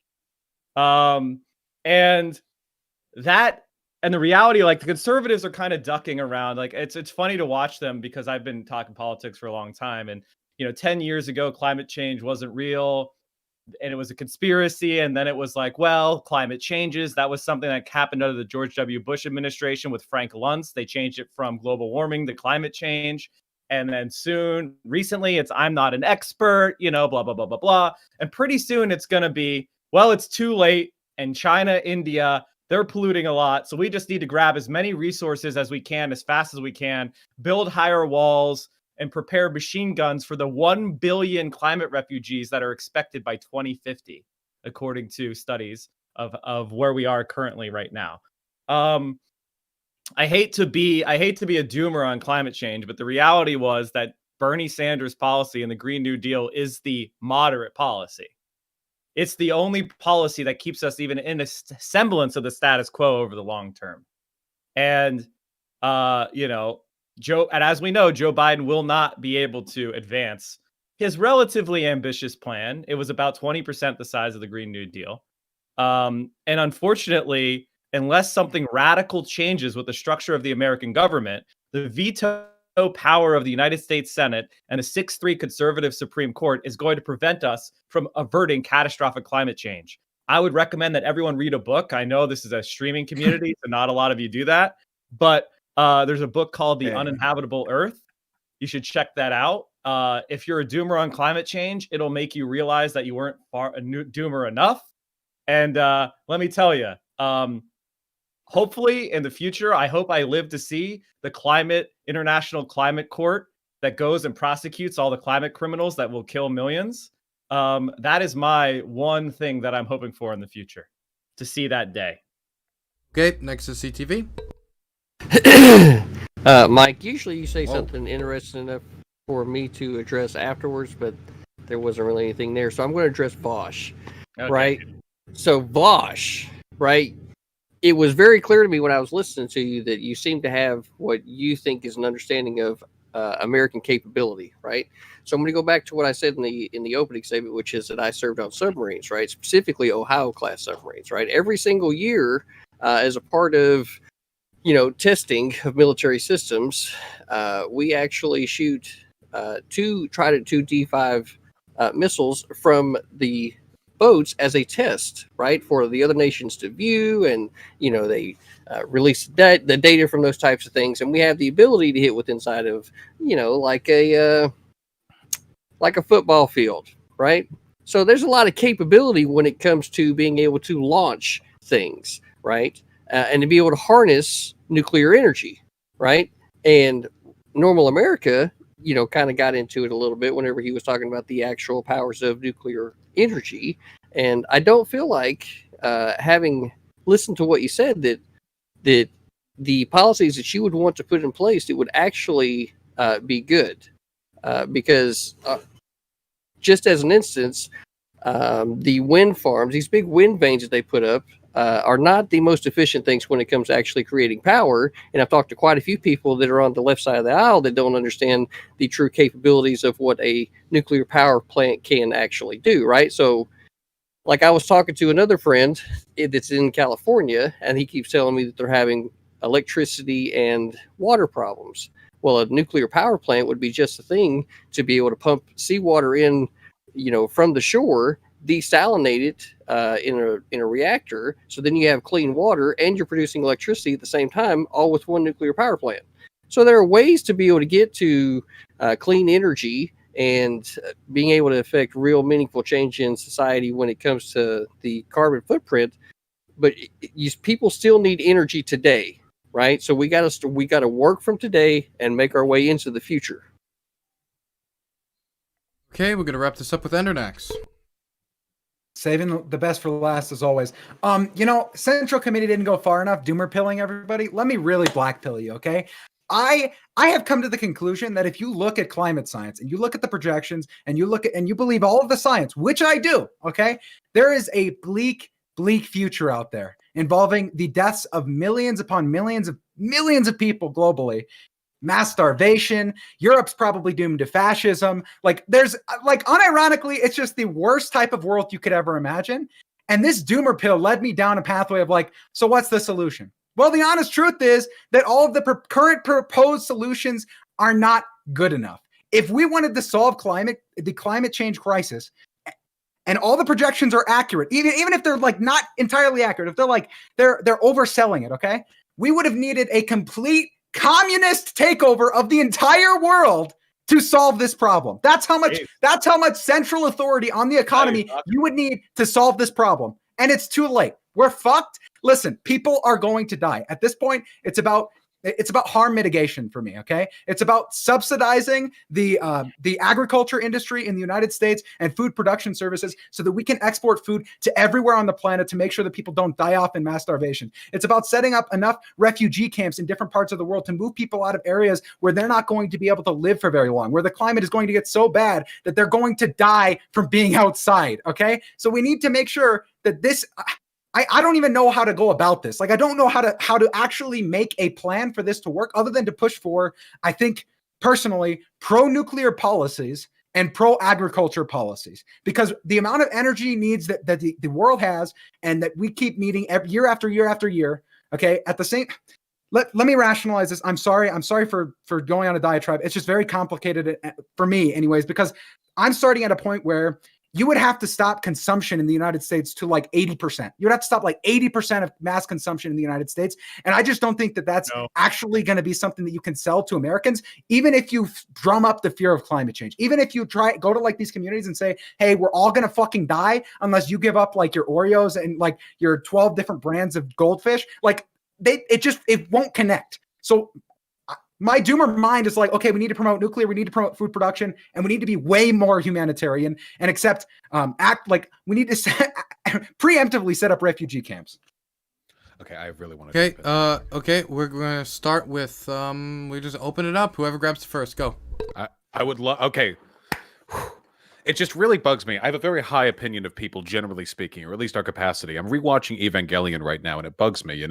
And the reality, like, the conservatives are kind of ducking around. Like, it's funny to watch them, because I've been talking politics for a long time. And, 10 years ago, climate change wasn't real and it was a conspiracy. And then it was like, well, climate changes. That was something that happened under the George W. Bush administration with Frank Luntz. They changed it from global warming to climate change. And then recently, it's I'm not an expert, blah, blah, blah, blah, blah. And pretty soon it's going to be, well, it's too late. And China, India, they're polluting a lot. So we just need to grab as many resources as we can, as fast as we can, build higher walls, and prepare machine guns for the 1 billion climate refugees that are expected by 2050, according to studies of where we are currently right now. I hate to be a doomer on climate change, but the reality was that Bernie Sanders' policy and the Green New Deal is the moderate policy. It's the only policy that keeps us even in a semblance of the status quo over the long term. And, and as we know, Joe Biden will not be able to advance his relatively ambitious plan. It was about 20% the size of the Green New Deal. And unfortunately, unless something radical changes with the structure of the American government, the veto power of the United States Senate and a 6-3 conservative Supreme Court is going to prevent us from averting catastrophic climate change. I would recommend that everyone read a book. I know this is a streaming community, so not a lot of you do that, but there's a book called The Uninhabitable Earth. You should check that out. if you're a doomer on climate change, it'll make you realize that you weren't a doomer enough. And let me tell you, hopefully in the future, I hope I live to see the International Climate Court that goes and prosecutes all the climate criminals that will kill millions. That is my one thing that I'm hoping for in the future, to see that day. Okay, next is CTV. Mike, usually you say something interesting enough for me to address afterwards, but there wasn't really anything there. So I'm going to address Vaush, right? So Vaush, right? It was very clear to me when I was listening to you that you seem to have what you think is an understanding of American capability, right? So I'm going to go back to what I said in the opening statement, which is that I served on submarines, right? Specifically Ohio class submarines, right? Every single year, as a part of testing of military systems, we actually shoot two Trident 2 D5 missiles from the boats as a test, right, for the other nations to view, and they release the data from those types of things, and we have the ability to hit with inside of like a football field, right? So there's a lot of capability when it comes to being able to launch things, right, and to be able to harness nuclear energy, right? And normal America, kind of got into it a little bit whenever he was talking about the actual powers of nuclear energy. And I don't feel like, having listened to what you said, that the policies that you would want to put in place, it would actually be good. Because just as an instance, the wind farms, these big wind vanes that they put up, are not the most efficient things when it comes to actually creating power. And I've talked to quite a few people that are on the left side of the aisle that don't understand the true capabilities of what a nuclear power plant can actually do, right? So, like, I was talking to another friend that's in California, and he keeps telling me that they're having electricity and water problems. Well, a nuclear power plant would be just the thing to be able to pump seawater in, from the shore, desalinate it in a reactor, so then you have clean water and you're producing electricity at the same time, all with one nuclear power plant. So there are ways to be able to get to clean energy and being able to affect real meaningful change in society when it comes to the carbon footprint. But people still need energy today, right? So we got to work from today and make our way into the future. Okay, we're gonna wrap this up with Endernax. Saving the best for last, as always. Central Committee didn't go far enough. Doomer pilling everybody. Let me really black pill you, okay? I have come to the conclusion that if you look at climate science and you look at the projections and you believe all of the science, which I do, okay, there is a bleak future out there involving the deaths of millions upon millions of people globally. Mass starvation. Europe's probably doomed to fascism. Unironically, it's just the worst type of world you could ever imagine. And this doomer pill led me down a pathway of so what's the solution? Well, the honest truth is that all of the current proposed solutions are not good enough. If we wanted to solve the climate change crisis, and all the projections are accurate, even if they're not entirely accurate, if they're overselling it, okay, we would have needed a complete communist takeover of the entire world to solve this problem. That's how much central authority on the economy you would need to solve this problem. And it's too late. We're fucked. Listen, people are going to die. At this point, it's about harm mitigation for me, okay? It's about subsidizing the agriculture industry in the United States and food production services so that we can export food to everywhere on the planet to make sure that people don't die off in mass starvation. It's about setting up enough refugee camps in different parts of the world to move people out of areas where they're not going to be able to live for very long, where the climate is going to get so bad that they're going to die from being outside, okay? So we need to make sure that this... I don't even know how to go about this. I don't know how to actually make a plan for this to work other than to push for, I think, personally, pro-nuclear policies and pro-agriculture policies. Because the amount of energy needs that the world has and that we keep needing year after year after year, okay, at the same... Let me rationalize this. I'm sorry for going on a diatribe. It's just very complicated for me anyways, because I'm starting at a point where you would have to stop consumption in the United States to like 80%. You would have to stop like 80% of mass consumption in the United States. And I just don't think that that's actually going to be something that you can sell to Americans, even if you drum up the fear of climate change. Even if you go to like these communities and say, hey, we're all going to fucking die unless you give up like your Oreos and like your 12 different brands of goldfish. Like it won't connect. So my doomer mind is like, okay, we need to promote nuclear, we need to promote food production, and we need to be way more humanitarian and act like we need to preemptively set up refugee camps. Okay, I really want to. Okay, we're gonna start with we just open it up. Whoever grabs it first, go. I would love. Okay. It just really bugs me. I have a very high opinion of people, generally speaking, or at least our capacity. I'm rewatching Evangelion right now, and it bugs me,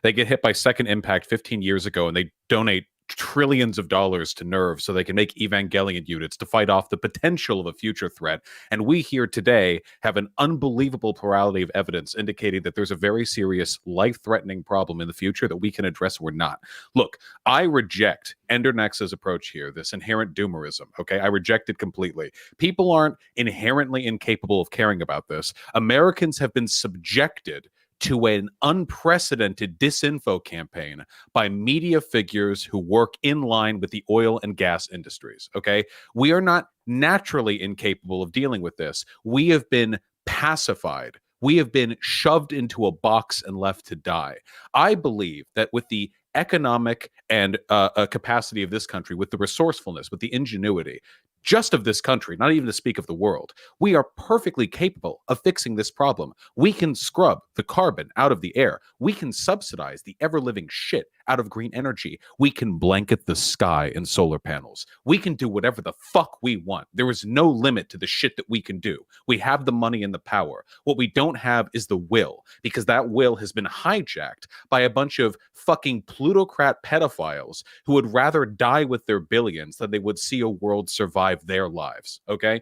They get hit by Second Impact 15 years ago, and they donate trillions of dollars to Nerve so they can make Evangelion units to fight off the potential of a future threat. And we here today have an unbelievable plurality of evidence indicating that there's a very serious, life-threatening problem in the future that we can address or not. Look, I reject Endernex's approach here, this inherent doomerism, okay? I reject it completely. People aren't inherently incapable of caring about this. Americans have been subjected to an unprecedented disinfo campaign by media figures who work in line with the oil and gas industries, okay? We are not naturally incapable of dealing with this. We have been pacified. We have been shoved into a box and left to die. I believe that with the economic and capacity of this country, with the resourcefulness, with the ingenuity, just of this country, not even to speak of the world, we are perfectly capable of fixing this problem. We can scrub the carbon out of the air. We can subsidize the ever-living shit out of green energy. We can blanket the sky in solar panels. We can do whatever the fuck we want. There is no limit to the shit that we can do. We have the money and the power. What we don't have is the will, because that will has been hijacked by a bunch of fucking plutocrat pedophiles who would rather die with their billions than they would see a world survive their lives, okay?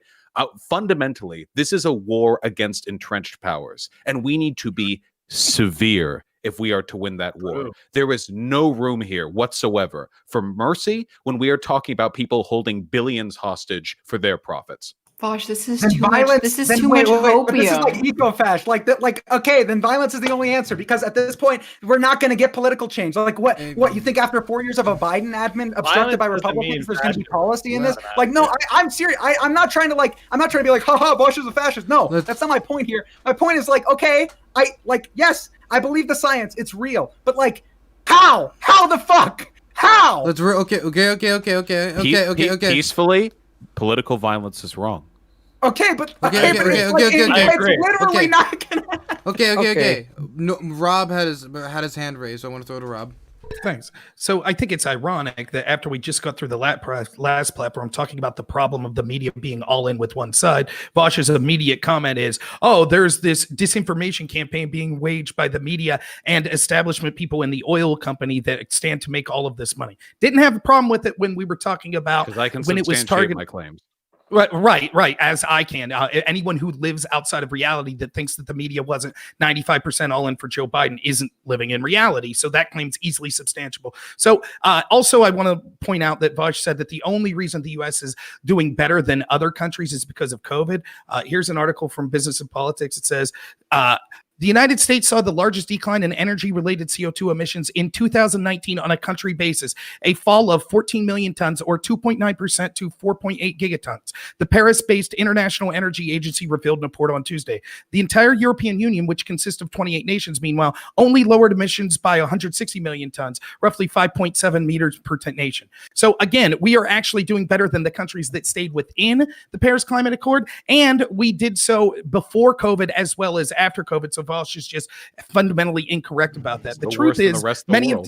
Fundamentally, this is a war against entrenched powers, and we need to be severe if we are to win that war. True. There is no room here whatsoever for mercy when we are talking about people holding billions hostage for their profits. Vaush, this is too much. This is too much hopium. This is like eco-fash. Okay, then violence is the only answer, because at this point we're not going to get political change. Like what you think after 4 years of a Biden admin obstructed by Republicans, there's going to be policy in this? Like, no, I'm serious. I'm not trying to be like, haha, Vaush is a fascist. No, that's not my point here. My point is like, okay, yes, I believe the science, it's real, but like, how the fuck? How? Let's okay. Peacefully, political violence is wrong. Okay, but it's literally not gonna. Okay. No, Rob had his hand raised. So I want to throw it to Rob. Thanks. So I think it's ironic that after we just got through the last platform talking about the problem of the media being all in with one side, Vaush's immediate comment is, oh, there's this disinformation campaign being waged by the media and establishment people in the oil company that stand to make all of this money. Didn't have a problem with it when we were talking about when it was targeted. My claims. Right. As I can. Anyone who lives outside of reality that thinks that the media wasn't 95% all in for Joe Biden isn't living in reality. So that claim's easily substantiable. So also, I want to point out that Vaush said that the only reason the U.S. is doing better than other countries is because of COVID. Here's an article from Business and Politics. It says, the United States saw the largest decline in energy-related CO2 emissions in 2019 on a country basis, a fall of 14 million tons or 2.9% to 4.8 gigatons. The Paris-based International Energy Agency revealed in a report on Tuesday. The entire European Union, which consists of 28 nations, meanwhile, only lowered emissions by 160 million tons, roughly 5.7 meters per nation. So again, we are actually doing better than the countries that stayed within the Paris Climate Accord, and we did so before COVID as well as after COVID. So Vaush is just fundamentally incorrect about that. The truth is, many of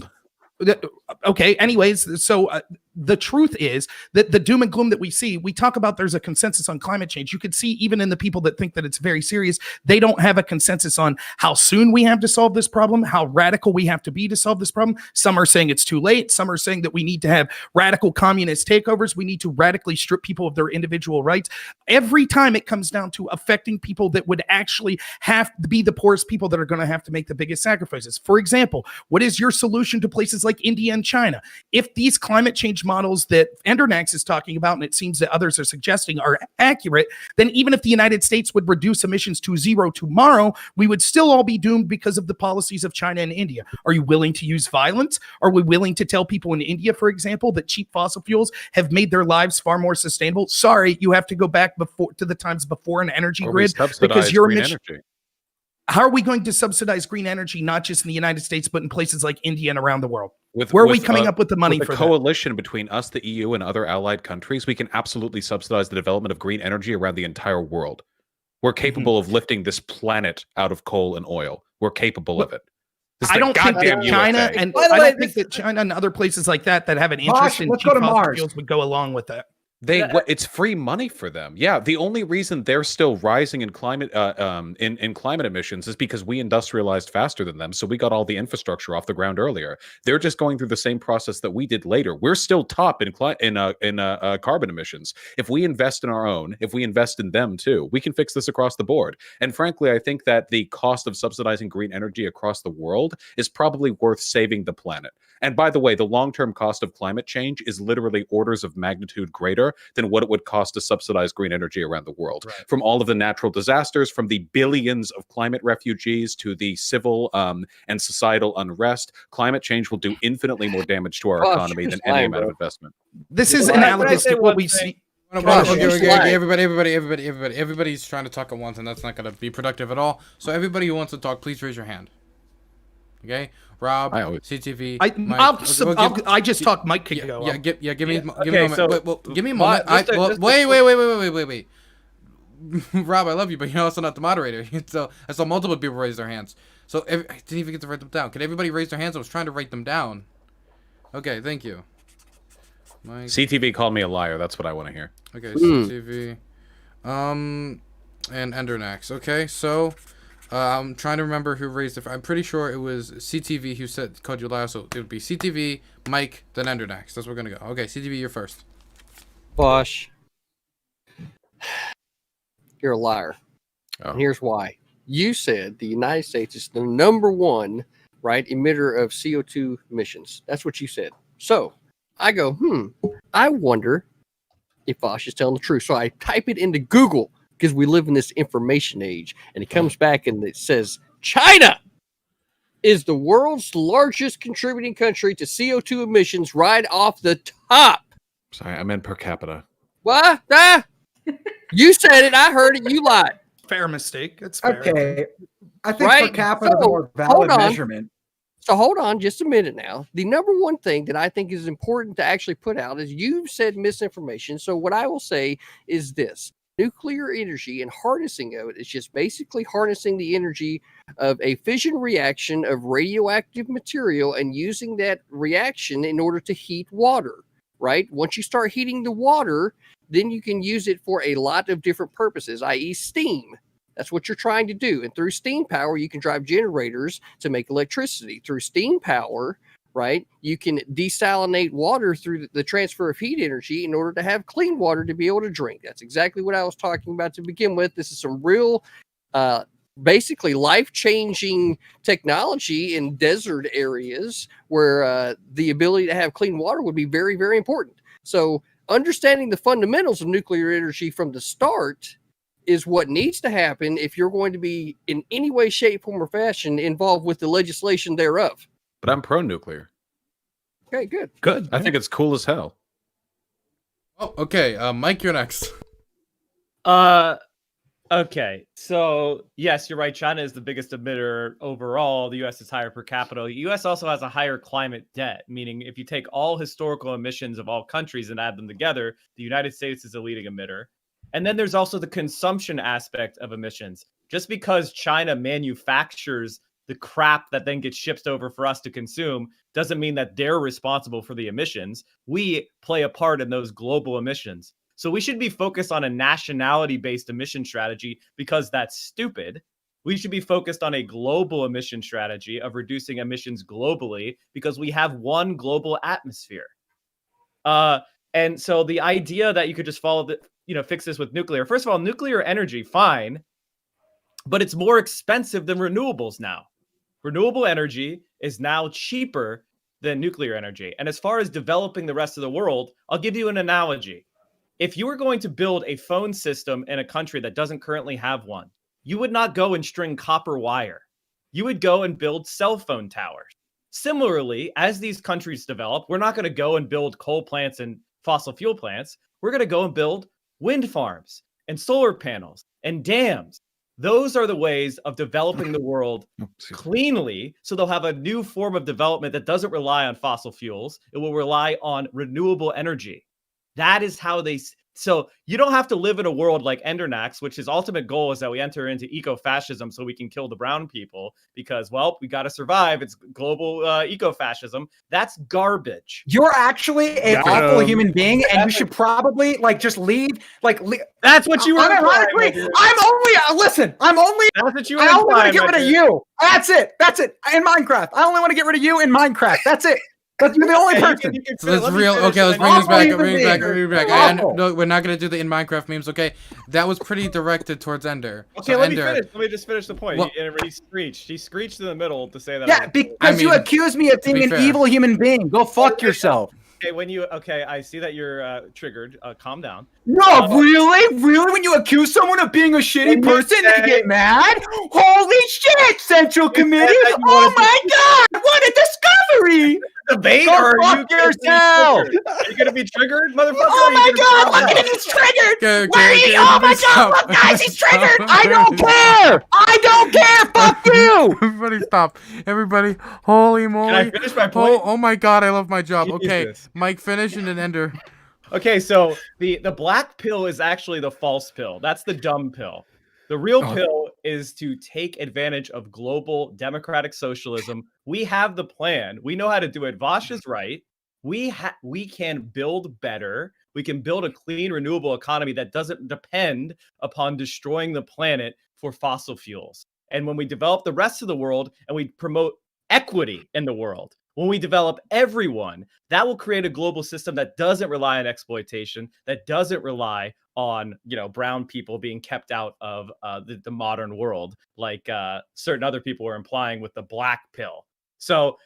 okay, anyways, so the truth is that the doom and gloom that we see, we talk about there's a consensus on climate change. You could see even in the people that think that it's very serious, they don't have a consensus on how soon we have to solve this problem, how radical we have to be to solve this problem. Some are saying it's too late. Some are saying that we need to have radical communist takeovers. We need to radically strip people of their individual rights. Every time it comes down to affecting people that would actually have to be the poorest people that are going to have to make the biggest sacrifices. For example, what is your solution to places like India and China? If these climate change wage models that Endernax is talking about, and it seems that others are suggesting are accurate, then even if the United States would reduce emissions to zero tomorrow, we would still all be doomed because of the policies of China and India. Are you willing to use violence? Are we willing to tell people in India, for example, that cheap fossil fuels have made their lives far more sustainable? Sorry, you have to go back to the times before an energy grid because your emission. How are we going to subsidize green energy, not just in the United States, but in places like India and around the world? Where are we coming up with the money for the coalition between us, the EU, and other allied countries? We can absolutely subsidize the development of green energy around the entire world. We're capable of lifting this planet out of coal and oil. We're capable of it. I don't think that China and I don't think that China and other places like that have an interest in cheap fossil fuels would go along with that. It's free money for them. Yeah, the only reason they're still rising in climate in climate emissions is because we industrialized faster than them, so we got all the infrastructure off the ground earlier. They're just going through the same process that we did later. We're still top in carbon emissions. If we invest in our own, if we invest in them too, we can fix this across the board. And frankly, I think that the cost of subsidizing green energy across the world is probably worth saving the planet. And by the way, the long-term cost of climate change is literally orders of magnitude greater than what it would cost to subsidize green energy around the world. Right. From all of the natural disasters, from the billions of climate refugees to the civil and societal unrest, climate change will do infinitely more damage to our economy than any amount of investment. This is analogous to what we see. Everybody's trying to talk at once, and that's not going to be productive at all. So everybody who wants to talk, please raise your hand. Okay, Rob, CTV, Mike. I just talked. Mike could go. Give me a moment. Give me a moment. Wait. Rob, I love you, but you're also not the moderator. So I saw multiple people raise their hands. So I didn't even get to write them down. Could everybody raise their hands? I was trying to write them down. Okay, thank you. Mike. CTV called me a liar. That's what I want to hear. Okay, CTV, and Endernax. Okay, so. I'm trying to remember who raised it. I'm pretty sure it was CTV who called you liar, so it would be CTV, Mike, then Endernax. That's where we're going to go. Okay, CTV, you're first. Bosh, you're a liar. Oh. And here's why. You said the United States is the #1, right, emitter of CO2 emissions. That's what you said. So I go, I wonder if Bosh is telling the truth. So I type it into Google, because we live in this information age, and it comes back and it says China is the world's largest contributing country to CO2 emissions right off the top. Sorry, I meant per capita. What? You said it. I heard it. You lied. Fair mistake. It's fair. Okay. I think per capita is a more valid measurement. So hold on just a minute now. The #1 thing that I think is important to actually put out is you've said misinformation. So what I will say is this. Nuclear energy and harnessing of it is just basically harnessing the energy of a fission reaction of radioactive material and using that reaction in order to heat water, right? Once you start heating the water, then you can use it for a lot of different purposes, i.e. steam. That's what you're trying to do. And through steam power, you can drive generators to make electricity. Through steam power, right, you can desalinate water through the transfer of heat energy in order to have clean water to be able to drink. That's exactly what I was talking about to begin with. This is some real, basically life-changing technology in desert areas where the ability to have clean water would be very, very important. So understanding the fundamentals of nuclear energy from the start is what needs to happen if you're going to be in any way, shape, form, or fashion involved with the legislation thereof. But I'm pro-nuclear. Okay, good. Good. I think it's cool as hell. Oh, okay. Mike, you're next. Okay. So, yes, you're right. China is the biggest emitter overall. The U.S. is higher per capita. The U.S. also has a higher climate debt, meaning if you take all historical emissions of all countries and add them together, the United States is a leading emitter. And then there's also the consumption aspect of emissions. Just because China manufactures the crap that then gets shipped over for us to consume doesn't mean that they're responsible for the emissions. We play a part in those global emissions. So we should be focused on a nationality-based emission strategy because that's stupid. We should be focused on a global emission strategy of reducing emissions globally because we have one global atmosphere. And so the idea that you could just fix this with nuclear. First of all, nuclear energy, fine, but it's more expensive than renewables now. Renewable energy is now cheaper than nuclear energy. And as far as developing the rest of the world, I'll give you an analogy. If you were going to build a phone system in a country that doesn't currently have one, you would not go and string copper wire. You would go and build cell phone towers. Similarly, as these countries develop, we're not going to go and build coal plants and fossil fuel plants. We're going to go and build wind farms and solar panels and dams. Those are the ways of developing the world cleanly, so they'll have a new form of development that doesn't rely on fossil fuels. It will rely on renewable energy. That is how they... So you don't have to live in a world like Endernax, which his ultimate goal is that we enter into eco-fascism so we can kill the brown people because, well, we got to survive. It's global eco-fascism. That's garbage. You're actually an awful human being, and you should probably just leave. That's what you were. Ironically, I'm only. That's what you were. I only want to get rid of you. That's it. In Minecraft, I only want to get rid of you in Minecraft. That's it. But you're the only person. So that's real. Okay, let's bring this back. Bring it back. And no, we're not gonna do the in Minecraft memes. Okay, that was pretty directed towards Ender. Okay, let me finish. Let me just finish the point. He screeched. He screeched in the middle to say that. Yeah, because you accuse me of being an evil human being. Go fuck yourself. Okay, I see that you're triggered. Calm down. No, really? When you accuse someone of being a shitty person, they get mad? Holy shit, Central Committee! Oh my god, what a discovery! Debate Go or are you fuck yourself! Are you gonna be triggered, motherfucker? Oh my god, look at him, he's triggered! Where are you? Oh my god, look guys, he's triggered! I don't care! I don't care! Fuck you! Everybody stop. Everybody, holy moly. Can I finish my point? Oh my god, I love my job. Jesus. Okay, Mike, finish and then Ender. Okay, so the black pill is actually the false pill. That's the dumb pill. The real pill is to take advantage of global democratic socialism. We have the plan. We know how to do it. Vaush is right. We can build better. We can build a clean, renewable economy that doesn't depend upon destroying the planet for fossil fuels. And when we develop the rest of the world and we promote equity in the world, when we develop everyone, that will create a global system that doesn't rely on exploitation, that doesn't rely on, brown people being kept out of the modern world, like certain other people were implying with the black pill. So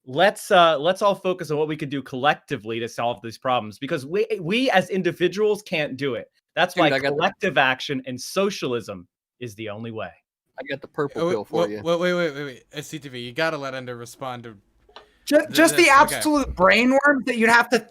let's all focus on what we could do collectively to solve these problems, because we as individuals can't do it. That's why collective action and socialism is the only way. I got the purple pill for you. Wait. CTV, you gotta let Ender respond to. Just the absolute brainworm that you'd have to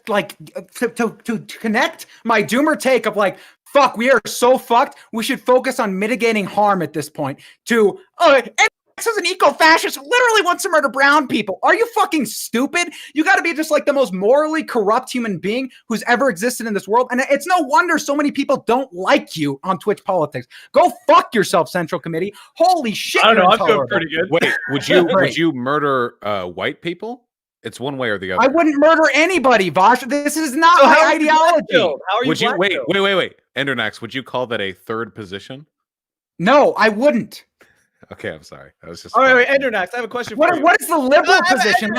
to connect my doomer take of fuck, we are so fucked. We should focus on mitigating harm at this point. This is an eco-fascist who literally wants to murder brown people. Are you fucking stupid? You got to be just the most morally corrupt human being who's ever existed in this world. And it's no wonder so many people don't like you on Twitch politics. Go fuck yourself, Central Committee. Holy shit. I don't know. I feel pretty good. Wait, would you murder white people? It's one way or the other. I wouldn't murder anybody, Vaush. This is not my ideology. How are you? Would you wait? Endernax, would you call that a third position? No, I wouldn't. Okay, I'm sorry. I was just. All right, Endernax, I have a question for you. What is the liberal position?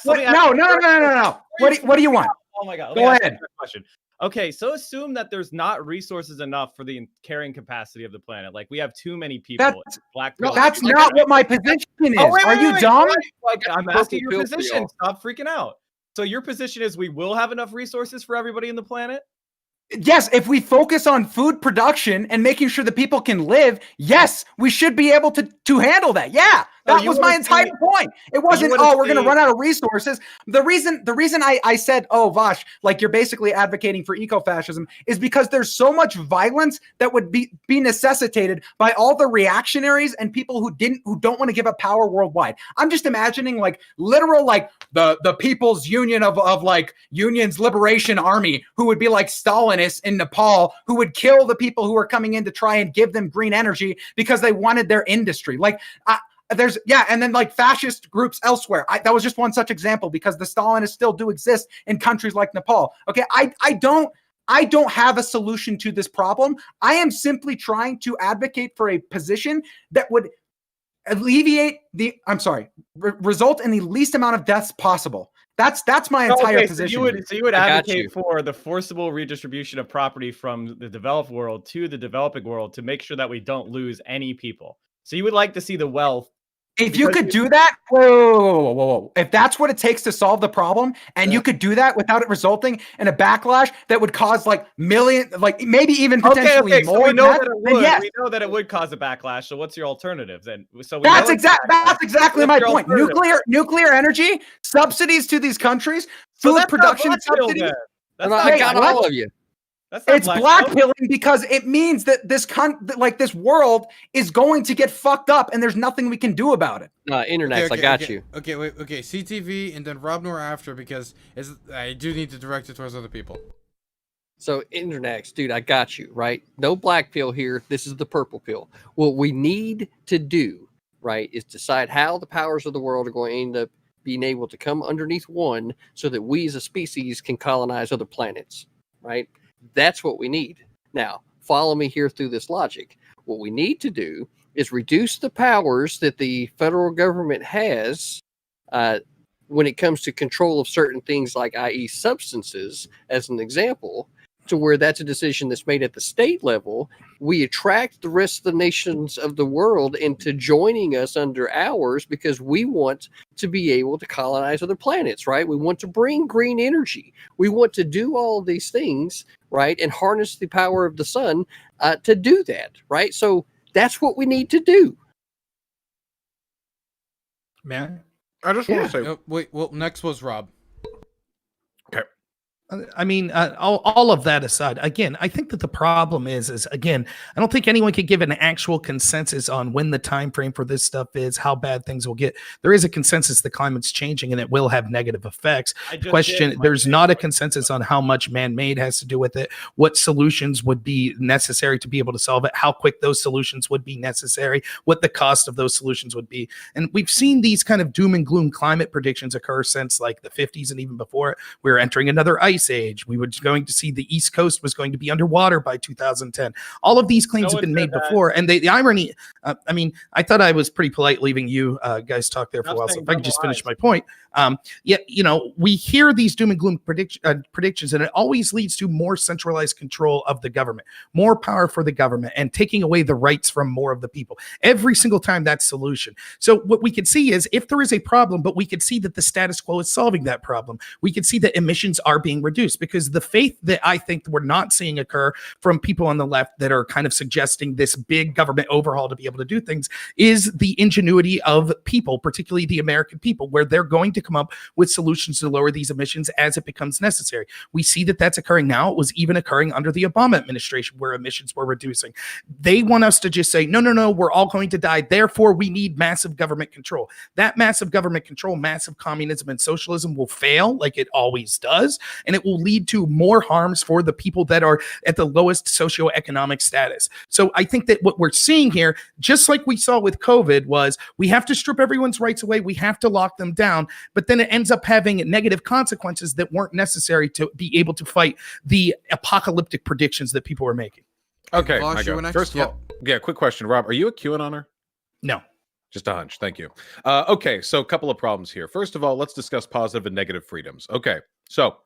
No. What do you want? Oh my god. Go ahead. Question. Okay, so assume that there's not resources enough for the carrying capacity of the planet. We have too many people. That's not what my position is. Are you dumb? I'm asking your position. Stop freaking out. So your position is we will have enough resources for everybody in the planet? Yes, if we focus on food production and making sure that people can live, yes, we should be able to handle that. Yeah, that was my entire point. It wasn't, we're going to run out of resources. The reason I said, Vaush, you're basically advocating for eco-fascism is because there's so much violence that would be necessitated by all the reactionaries and people who don't want to give up power worldwide. I'm just imagining literal the People's Union of Union's Liberation Army who would be like Stalinists in Nepal, who would kill the people who are coming in to try and give them green energy because they wanted their industry. And then fascist groups elsewhere. That was just one such example because the Stalinists still do exist in countries like Nepal. Okay, I don't have a solution to this problem. I am simply trying to advocate for a position that would alleviate result in the least amount of deaths possible. That's my entire position. So you would advocate for the forcible redistribution of property from the developed world to the developing world to make sure that we don't lose any people. So you would like to see the wealth If you could do that, whoa. If that's what it takes to solve the problem, and you could do that without it resulting in a backlash that would cause like maybe even potentially okay. more, So we know death, that it then would. yes. We know that it would cause a backlash. So what's your alternative then? So That's exactly my your point. alternative? Nuclear energy, subsidies to these countries, So food that's not production black pill, subsidies. then. That's I not got black all pill. of you. That's not It's black pilling because it means that this world is going to get fucked up, and there's nothing we can do about it. Internets, I got you. Okay, wait. Okay, CTV and then Rob Noor after because I do need to direct it towards other people. So internets, dude, I got you, right? No black pill here. This is the purple pill. What we need to do, right, is decide how the powers of the world are going to end up being able to come underneath one so that we as a species can colonize other planets, right? That's what we need. Now, follow me here through this logic. What we need to do is reduce the powers that the federal government has when it comes to control of certain things like, i.e. substances, as an example, to where that's a decision that's made at the state level. We attract the rest of the nations of the world into joining us under ours because we want to be able to colonize other planets, right? We want to bring green energy. We want to do all of these things, right? And harness the power of the sun to do that, right? So that's what we need to do. Man, I just want to say. Wait. Well, next was Rob. Okay. I mean, all of that aside, again, I think that the problem is again, I don't think anyone could give an actual consensus on when the time frame for this stuff is, how bad things will get. There is a consensus the climate's changing and it will have negative effects. There's not a consensus on how much man-made has to do with it, what solutions would be necessary to be able to solve it, how quick those solutions would be necessary, what the cost of those solutions would be. And we've seen these kind of doom and gloom climate predictions occur since like the 50s and even before it. We're entering another ice age. We were going to see the East Coast was going to be underwater by 2010. All of these claims have been made before. And the irony, I mean, I thought I was pretty polite leaving you guys talk there for a while. So if I could just finish my point. We hear these doom and gloom predictions, and it always leads to more centralized control of the government, more power for the government, and taking away the rights from more of the people. Every single time that's solution. So what we can see is if there is a problem, but we can see that the status quo is solving that problem. We can see that emissions are being reduced, because the faith that I think we're not seeing occur from people on the left that are kind of suggesting this big government overhaul to be able to do things is the ingenuity of people, particularly the American people, where they're going to come up with solutions to lower these emissions as it becomes necessary. We see that that's occurring now. It was even occurring under the Obama administration where emissions were reducing. They want us to just say, no, we're all going to die. Therefore, we need massive government control. That massive government control, massive communism and socialism will fail like it always does. And it will lead to more harms for the people that are at the lowest socioeconomic status. So I think that what we're seeing here, just like we saw with COVID, was we have to strip everyone's rights away. We have to lock them down. But then it ends up having negative consequences that weren't necessary to be able to fight the apocalyptic predictions that people were making. Okay, Vaush, I you were go. next? First of all, quick question, Rob. Are you a QAnoner? No. Just a hunch. Thank you. Okay, so a couple of problems here. First of all, let's discuss positive and negative freedoms. Okay, so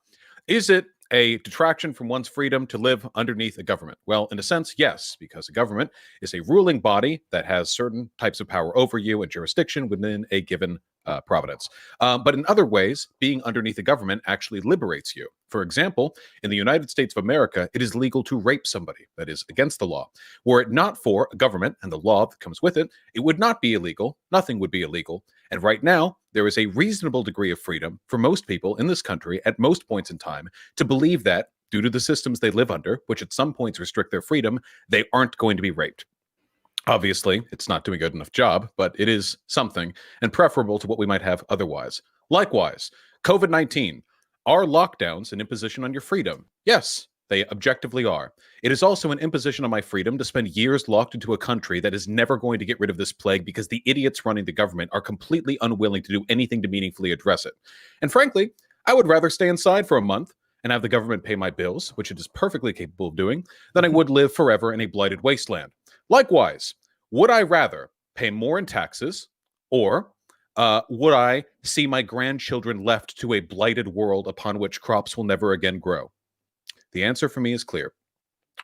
is it a detraction from one's freedom to live underneath a government? Well, in a sense, yes, because a government is a ruling body that has certain types of power over you and jurisdiction within a given providence. But in other ways, being underneath a government actually liberates you. For example, in the United States of America, it is legal to rape somebody. That is against the law. Were it not for a government and the law that comes with it, it would not be illegal. Nothing would be illegal. And right now, there is a reasonable degree of freedom for most people in this country at most points in time to believe that, due to the systems they live under, which at some points restrict their freedom, they aren't going to be raped. Obviously, it's not doing a good enough job, but it is something and preferable to what we might have otherwise. Likewise, COVID-19. Are lockdowns an imposition on your freedom? Yes, they objectively are. It is also an imposition on my freedom to spend years locked into a country that is never going to get rid of this plague because the idiots running the government are completely unwilling to do anything to meaningfully address it. And frankly, I would rather stay inside for a month and have the government pay my bills, which it is perfectly capable of doing, than I would live forever in a blighted wasteland. Likewise, would I rather pay more in taxes, or would I see my grandchildren left to a blighted world upon which crops will never again grow? The answer for me is clear.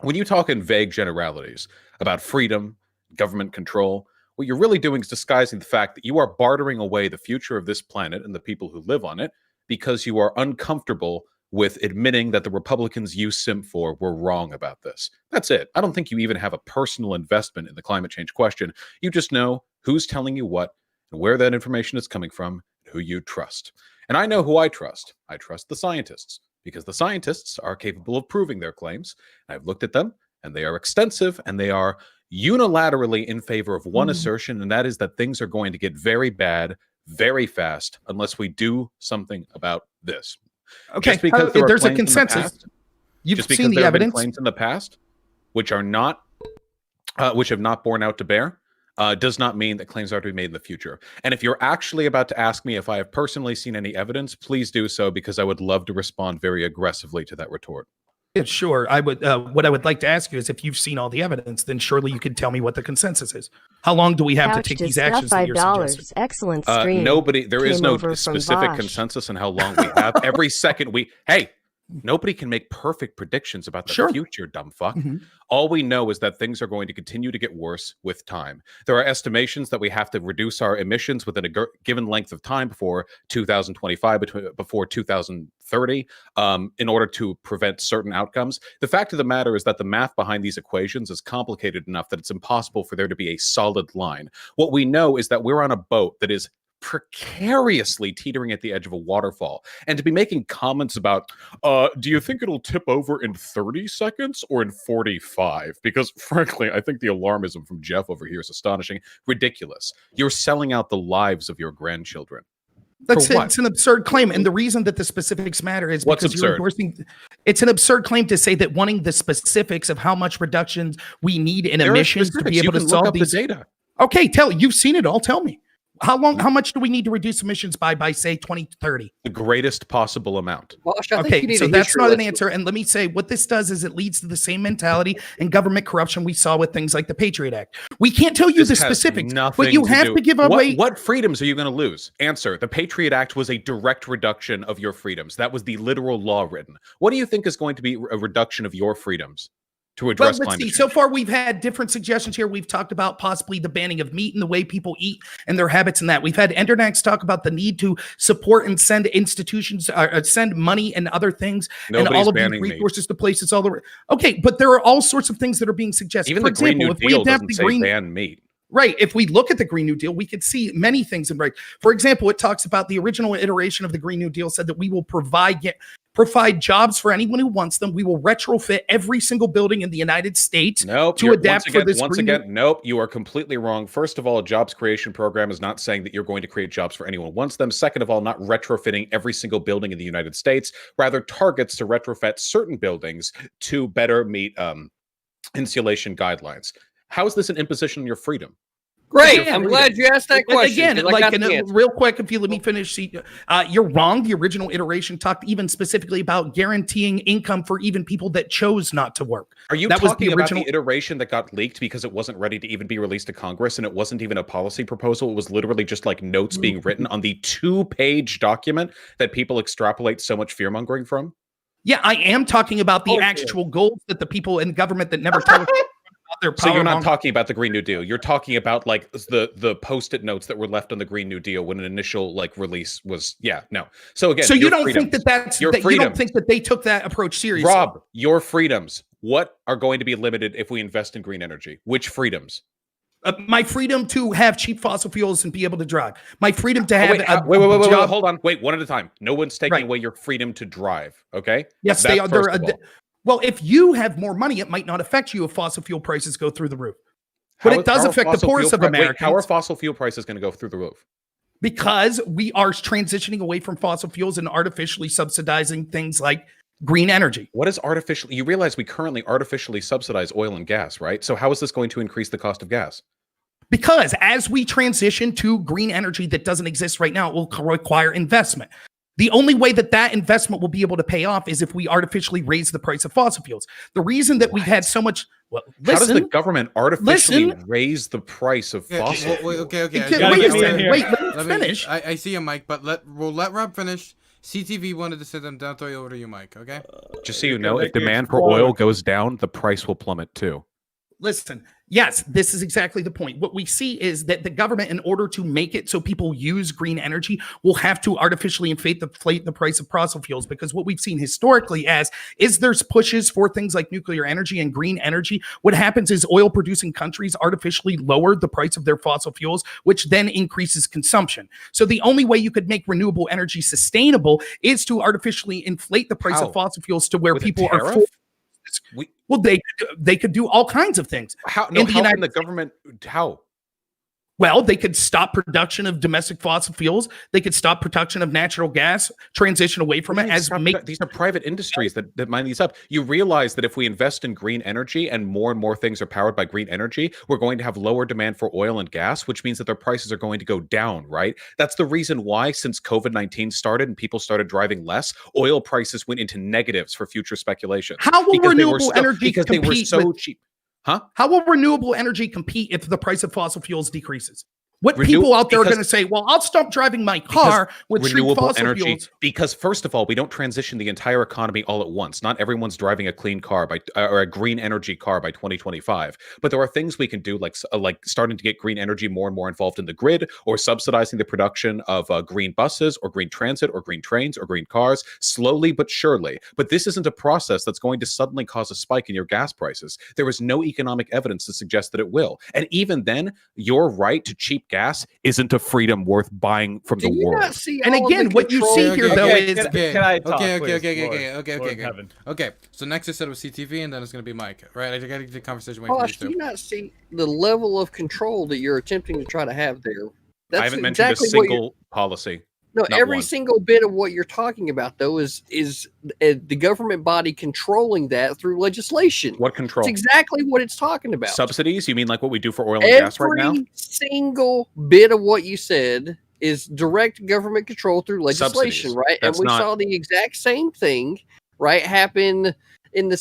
When you talk in vague generalities about freedom, government control, What you're really doing is disguising the fact that you are bartering away the future of this planet and the people who live on it because you are uncomfortable with admitting that the Republicans you simp for were wrong about this. That's it. I don't think you even have a personal investment in the climate change question. You just know who's telling you what and where that information is coming from, and who you trust. And I know who I trust. I trust the scientists because the scientists are capable of proving their claims. I've looked at them and they are extensive and they are unilaterally in favor of one assertion, and that is that things are going to get very bad very fast unless we do something about this. Okay, just because there's a consensus. You've just because seen the there have been evidence. claims in the past which are not, which have not borne out to bear, does not mean that claims are to be made in the future. And if you're actually about to ask me if I have personally seen any evidence, please do so because I would love to respond very aggressively to that retort. Yeah, sure. I would. What I would like to ask you is if you've seen all the evidence, then surely you could tell me what the consensus is. How long do we have to take these actions that you're suggesting? Excellent stream. Nobody. There is Came no over from specific Vaush. consensus on how long we have. Every second we. Hey, nobody can make perfect predictions about the future, dumb fuck. All we know is that things are going to continue to get worse with time. There are estimations that we have to reduce our emissions within a given length of time before 2025, before 2030, in order to prevent certain outcomes. The fact of the matter is that the math behind these equations is complicated enough that it's impossible for there to be a solid line. What we know is that we're on a boat that is precariously teetering at the edge of a waterfall, and to be making comments about do you think it'll tip over in 30 seconds or in 45, because frankly I think the alarmism from Jeff over here is astonishing, ridiculous. You're selling out the lives of your grandchildren. It's an absurd claim, and the reason that the specifics matter is because you're endorsing. It's an absurd claim to say that wanting the specifics of how much reductions we need in emissions to be able to solve these data. Okay, you've seen it all. Tell me. How much do we need to reduce emissions by say 2030? The greatest possible amount. Okay, so that's not an answer. And let me say, what this does is it leads to the same mentality and government corruption we saw with things like the Patriot Act. We can't tell you the specifics, but you have to give away. What freedoms are you going to lose? Answer. The Patriot Act was a direct reduction of your freedoms. That was the literal law written. What do you think is going to be a reduction of your freedoms to address climate change? So far, we've had different suggestions here. We've talked about possibly the banning of meat and the way people eat and their habits and that. We've had Endernax talk about the need to support and send institutions, send money and other things, and all of these resources to places all over. Okay, but there are all sorts of things that are being suggested. Even For the Green example, New if we Deal adapt doesn't the say ban meat. Right. If we look at the Green New Deal, we could see many things in right. For example, it talks about the original iteration of the Green New Deal said that we will provide jobs for anyone who wants them. We will retrofit every single building in the United States to adapt for this. Once again, nope, you are completely wrong. First of all, a jobs creation program is not saying that you're going to create jobs for anyone who wants them. Second of all, not retrofitting every single building in the United States, rather targets to retrofit certain buildings to better meet insulation guidelines. How is this an imposition on your freedom? Great. I'm glad you asked that question. Again, real quick, if you let me finish, you're wrong. The original iteration talked even specifically about guaranteeing income for even people that chose not to work. Are you talking about the iteration that got leaked because it wasn't ready to even be released to Congress, and it wasn't even a policy proposal? It was literally just like notes being written on the 2-page document that people extrapolate so much fear-mongering from? Yeah, I am talking about the actual goals that the people in government that never tell us. So you're not talking about the Green New Deal. You're talking about like the post-it notes that were left on the Green New Deal when an initial release was. Yeah, no. So again, so you don't think that's you don't think that they took that approach seriously? Rob, your freedoms. What are going to be limited if we invest in green energy? Which freedoms? My freedom to have cheap fossil fuels and be able to drive. My freedom to have wait, hold on. Wait, one at a time. No one's taking away your freedom to drive. Okay. Yes, they are. Well, if you have more money, it might not affect you if fossil fuel prices go through the roof. But it does affect the poorest of Americans. How are fossil fuel prices going to go through the roof? Because we are transitioning away from fossil fuels and artificially subsidizing things like green energy. What is artificially? You realize we currently artificially subsidize oil and gas, right? So how is this going to increase the cost of gas? Because as we transition to green energy that doesn't exist right now, it will require investment. The only way that investment will be able to pay off is if we artificially raise the price of fossil fuels. The reason that we've had so much... Well, how does the government artificially raise the price of fossil fuels? Okay. Wait, let me finish. I see you, Mike, but we'll let Rob finish. CTV wanted to sit them down, throw you over to you, Mike, okay? Just so you know, if demand for oil goes down, the price will plummet too. Listen, Yes, this is exactly the point. What we see is that the government, in order to make it so people use green energy, will have to artificially inflate the price of fossil fuels, because what we've seen historically is there's pushes for things like nuclear energy and green energy. What happens is oil producing countries artificially lower the price of their fossil fuels, which then increases consumption. So the only way you could make renewable energy sustainable is to artificially inflate the price of fossil fuels to where people are forced. Well, they could do all kinds of things. How can the government? How? Well, they could stop production of domestic fossil fuels. They could stop production of natural gas, transition away from it. These are private industries that mine these up. You realize that if we invest in green energy and more things are powered by green energy, we're going to have lower demand for oil and gas, which means that their prices are going to go down, right? That's the reason why, since COVID-19 started and people started driving less, oil prices went into negatives for future speculation. How will renewable energy because they were so cheap? Huh? How will renewable energy compete if the price of fossil fuels decreases? What people out there are going to say, well, I'll stop driving my car with renewable fossil fuels. Because first of all, we don't transition the entire economy all at once. Not everyone's driving a clean car or a green energy car by 2025. But there are things we can do, like starting to get green energy more and more involved in the grid, or subsidizing the production of green buses or green transit or green trains or green cars, slowly but surely. But this isn't a process that's going to suddenly cause a spike in your gas prices. There is no economic evidence to suggest that it will. And even then, your right to cheap gas isn't a freedom worth buying from the world. And again, what you see here, though, is okay. So next I said it was CTV, and then it's going to be Mike, right? I got to get the conversation. Do you not see the level of control that you're attempting to try to have there? I haven't mentioned a single policy. No, every single bit of what you're talking about, though, is the government body controlling that through legislation. What control? It's exactly what it's talking about. Subsidies? You mean like what we do for oil and gas right now? Every single bit of what you said is direct government control through legislation, right? And we saw the exact same thing, right, happen in the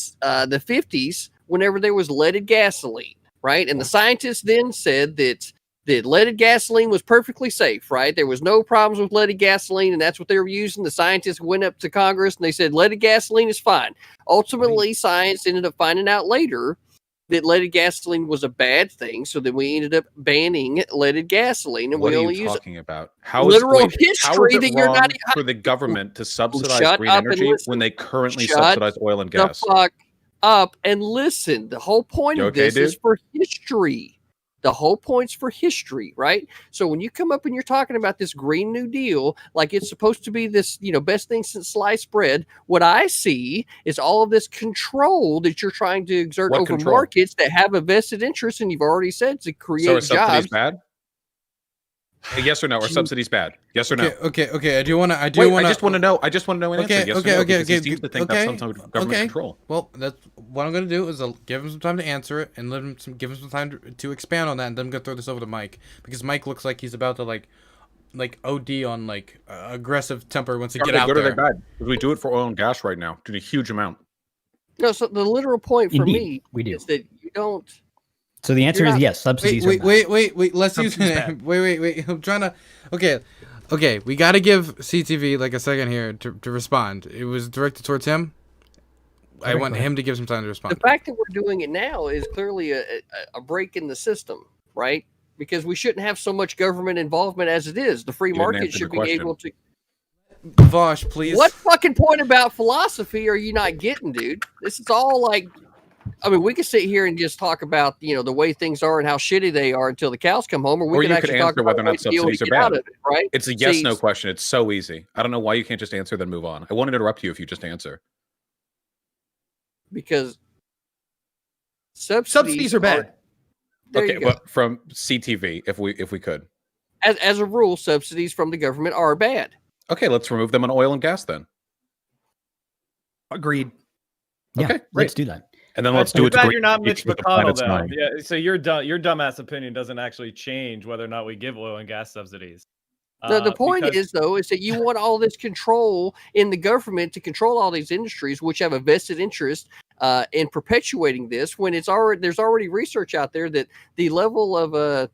50s whenever there was leaded gasoline, right? And the scientists then said that leaded gasoline was perfectly safe, right? There was no problems with leaded gasoline, and that's what they were using. The scientists went up to Congress, and they said leaded gasoline is fine. Ultimately, science ended up finding out later that leaded gasoline was a bad thing, so then we ended up banning leaded gasoline, and we only use talking about? How literal is history that you're not for the government to subsidize green energy when they currently subsidize oil and gas? The fuck up and listen. The whole point of this is for history. The whole point's for history, right? So when you come up and you're talking about this Green New Deal, like it's supposed to be this, best thing since sliced bread, what I see is all of this control that you're trying to exert over markets that have a vested interest, and you've already said to create jobs. So are subsidies bad? Yes or no? Are subsidies bad? Yes or no? Okay. I just want to know an answer. Yes or no, because he seems to think that's some sort of government control. Well, that's what I'm going to do is I'll give him some time to answer it and give him some time to expand on that, and then I'm going to throw this over to Mike, because Mike looks like he's about to like OD on aggressive temper once he get out there. Good or bad? We do it for oil and gas right now, to a huge amount. No, so the literal point for me is that you don't. So the answer is yes. Subsidies. Wait. Let's use it. Wait. I'm trying to. Okay. We got to give CTV like a second here to respond. It was directed towards him. I want him to give some time to respond. The fact that we're doing it now is clearly a break in the system, right? Because we shouldn't have so much government involvement as it is. The free market should be able to. Vaush, please. What fucking point about philosophy are you not getting, dude? This is all like. I mean, we could sit here and just talk about, the way things are and how shitty they are until the cows come home, or we can actually talk about whether or not subsidies are bad. Right? It's a yes/no question. It's so easy. I don't know why you can't just answer then move on. I won't interrupt you if you just answer. Because subsidies are bad. Okay, well, from CTV, if we could. As a rule, subsidies from the government are bad. Okay, let's remove them on oil and gas then. Agreed. Okay, let's do that. And then let's do it. You're not Mitch McConnell, though. Yeah, so your dumbass opinion doesn't actually change whether or not we give oil and gas subsidies. The point is that you want all this control in the government to control all these industries, which have a vested interest in perpetuating this. When there's already research out there that the level of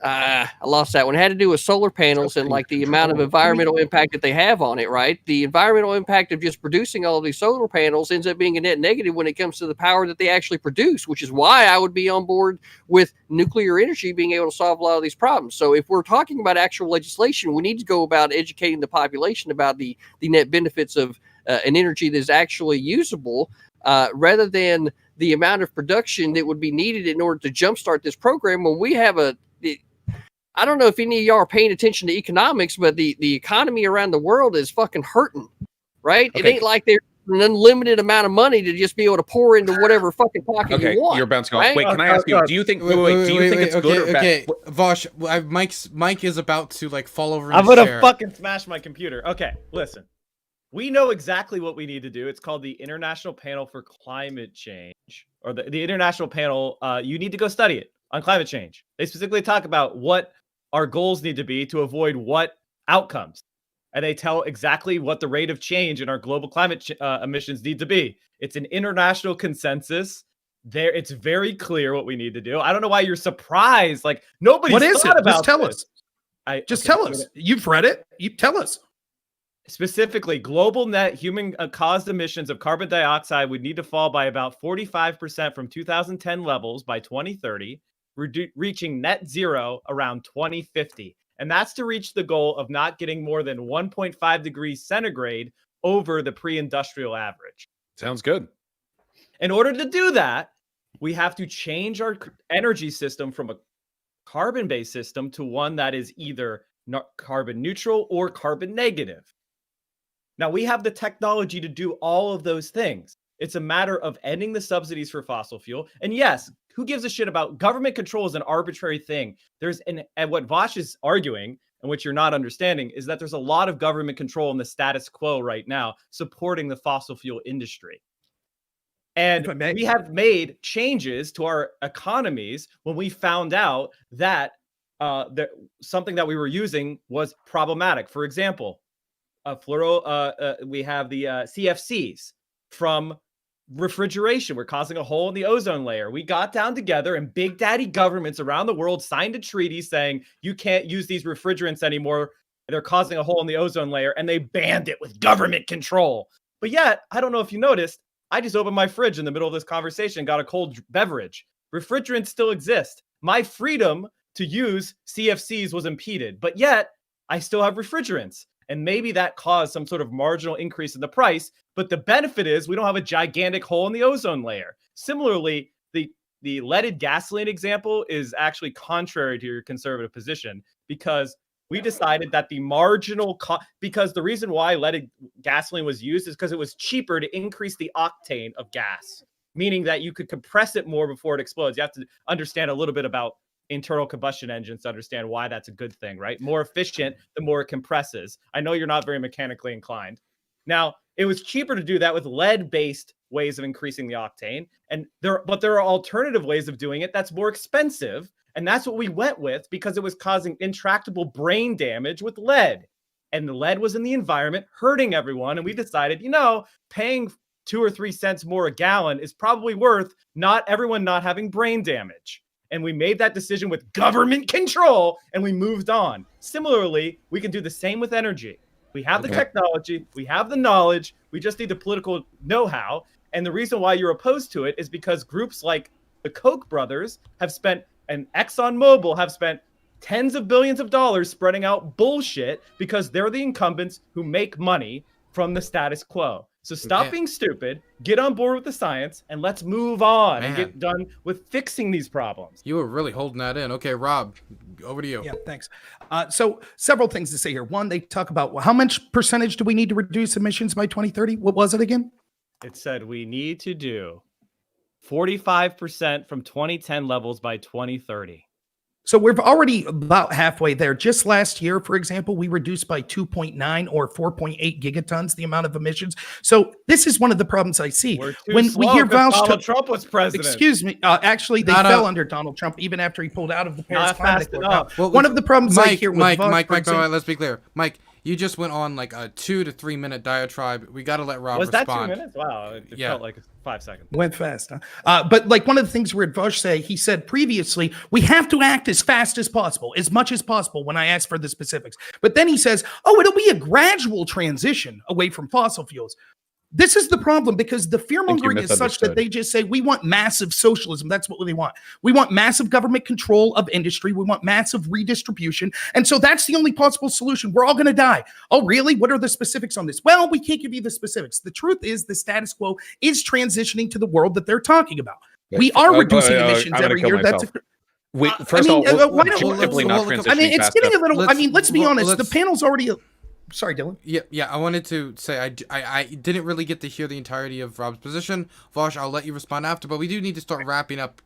I lost that one. It had to do with solar panels and like the amount of environmental impact that they have on it, right? The environmental impact of just producing all of these solar panels ends up being a net negative when it comes to the power that they actually produce, which is why I would be on board with nuclear energy being able to solve a lot of these problems. So if we're talking about actual legislation, we need to go about educating the population about the net benefits of an energy that is actually usable, rather than the amount of production that would be needed in order to jumpstart this program when we have I don't know if any of y'all are paying attention to economics, but the economy around the world is fucking hurting, right? Okay. It ain't like there's an unlimited amount of money to just be able to pour into whatever fucking pocket you want. You're bouncing off. Right? Wait, can I ask you? Do you think? Do you think it's good or bad? Vaush, Mike is about to like fall over. I'm gonna fucking smash my computer. Okay, listen. We know exactly what we need to do. It's called the International Panel for Climate Change, or the International Panel. You need to go study it on climate change. They specifically talk about what our goals need to be to avoid what outcomes. And they tell exactly what the rate of change in our global climate emissions need to be. It's an international consensus. There, it's very clear what we need to do. I don't know why you're surprised. Like nobody's what is thought it? about Just tell this. us. Just tell us. You've read it. You tell us. Specifically, global net human caused emissions of carbon dioxide would need to fall by about 45% from 2010 levels by 2030. Reaching net zero around 2050. And that's to reach the goal of not getting more than 1.5 degrees centigrade over the pre-industrial average. Sounds good. In order to do that, we have to change our energy system from a carbon-based system to one that is either carbon neutral or carbon negative. Now, we have the technology to do all of those things. It's a matter of ending the subsidies for fossil fuel. And yes, who gives a shit about government control is an arbitrary thing. And what Vaush is arguing, and what you're not understanding, is that there's a lot of government control in the status quo right now supporting the fossil fuel industry. And we have made changes to our economies when we found out that something that we were using was problematic. For example, we have the CFCs from refrigeration. We're causing a hole in the ozone layer. We got down together and big daddy governments around the world signed a treaty saying you can't use these refrigerants anymore. They're causing a hole in the ozone layer, and they banned it with government control. But yet, I don't know if you noticed, I just opened my fridge in the middle of this conversation, got a cold beverage. Refrigerants still exist. My freedom to use CFCs was impeded, but yet I still have refrigerants. And maybe that caused some sort of marginal increase in the price. But the benefit is we don't have a gigantic hole in the ozone layer. Similarly, the leaded gasoline example is actually contrary to your conservative position, because we decided that the marginal because the reason why leaded gasoline was used is because it was cheaper to increase the octane of gas, meaning that you could compress it more before it explodes. You have to understand a little bit about internal combustion engines to understand why that's a good thing, right? More efficient, the more it compresses. I know you're not very mechanically inclined. Now, it was cheaper to do that with lead-based ways of increasing the octane, but there are alternative ways of doing it that's more expensive, and that's what we went with because it was causing intractable brain damage with lead, and the lead was in the environment hurting everyone, and we decided, paying 2 or 3 cents more a gallon is probably worth not everyone not having brain damage. And we made that decision with government control, and we moved on. Similarly, we can do the same with energy. We have the technology, we have the knowledge, we just need the political know-how. And the reason why you're opposed to it is because groups like the Koch brothers have spent, and ExxonMobil have spent tens of billions of dollars spreading out bullshit because they're the incumbents who make money from the status quo. So stop being stupid, get on board with the science, and let's move on and get done with fixing these problems. You were really holding that in. Okay, Rob, over to you. Yeah, thanks. So several things to say here. One, they talk about how much percentage do we need to reduce emissions by 2030? What was it again? It said we need to do 45% from 2010 levels by 2030. So we're already about halfway there. Just last year, for example, we reduced by 2.9 or 4.8 gigatons the amount of emissions. So this is one of the problems I see. When we hear Donald Trump was president. Excuse me. Actually, they fell under Donald Trump even after he pulled out of the Paris Climate Accord. Well, one of the problems I hear with Mike, let's be clear. Mike, you just went on like a 2 to 3 minute diatribe. We got to let Rob Was respond. that 2 minutes? Wow, it felt like 5 seconds. Went fast, huh? But like one of the things we heard Vaush say, he said previously, we have to act as fast as possible, as much as possible when I ask for the specifics. But then he says, oh, it'll be a gradual transition away from fossil fuels. This is the problem, because the fear mongering is such that they just say, we want massive socialism. That's what they want. We want massive government control of industry. We want massive redistribution. And so that's the only possible solution. We're all going to die. Oh, really? What are the specifics on this? Well, we can't give you the specifics. The truth is the status quo is transitioning to the world that they're talking about. We are reducing emissions every year. That's first of all, it's getting a little, let's be honest. The panel's already... Sorry, Dylan. Yeah. I wanted to say I didn't really get to hear the entirety of Rob's position. Vaush, I'll let you respond after, but we do need to start wrapping up.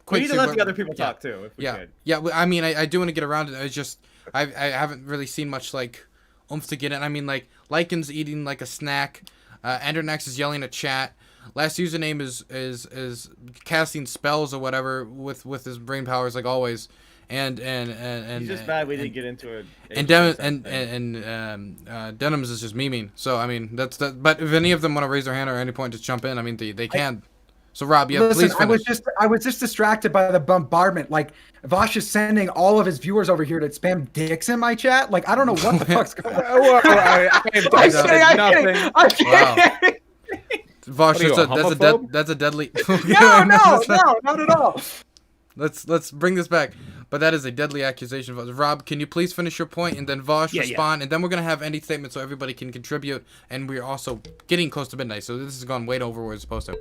We need to let the other people talk too. If we could. Yeah. I mean, I do want to get around it. It's just I haven't really seen much like oomph to get in. I mean, like Lycan's eating like a snack. Endernax is yelling at chat. Last username is casting spells or whatever with his brain powers like always. And he's just bad we didn't get into it. And Denims is just memeing. So I mean that's that. But if any of them want to raise their hand or at any point just jump in, I mean they can. So Rob, Listen, please finish. I was just distracted by the bombardment. Like Vaush is sending all of his viewers over here to spam dicks in my chat. Like I don't know what the fuck's going on. I'm kidding. Vaush, that's a deadly. No, not at all. Let's bring this back. But that is a deadly accusation. Rob, can you please finish your point and then Vaush respond? And then we're going to have any statement so everybody can contribute. And we're also getting close to midnight. So this has gone way over where it's supposed to.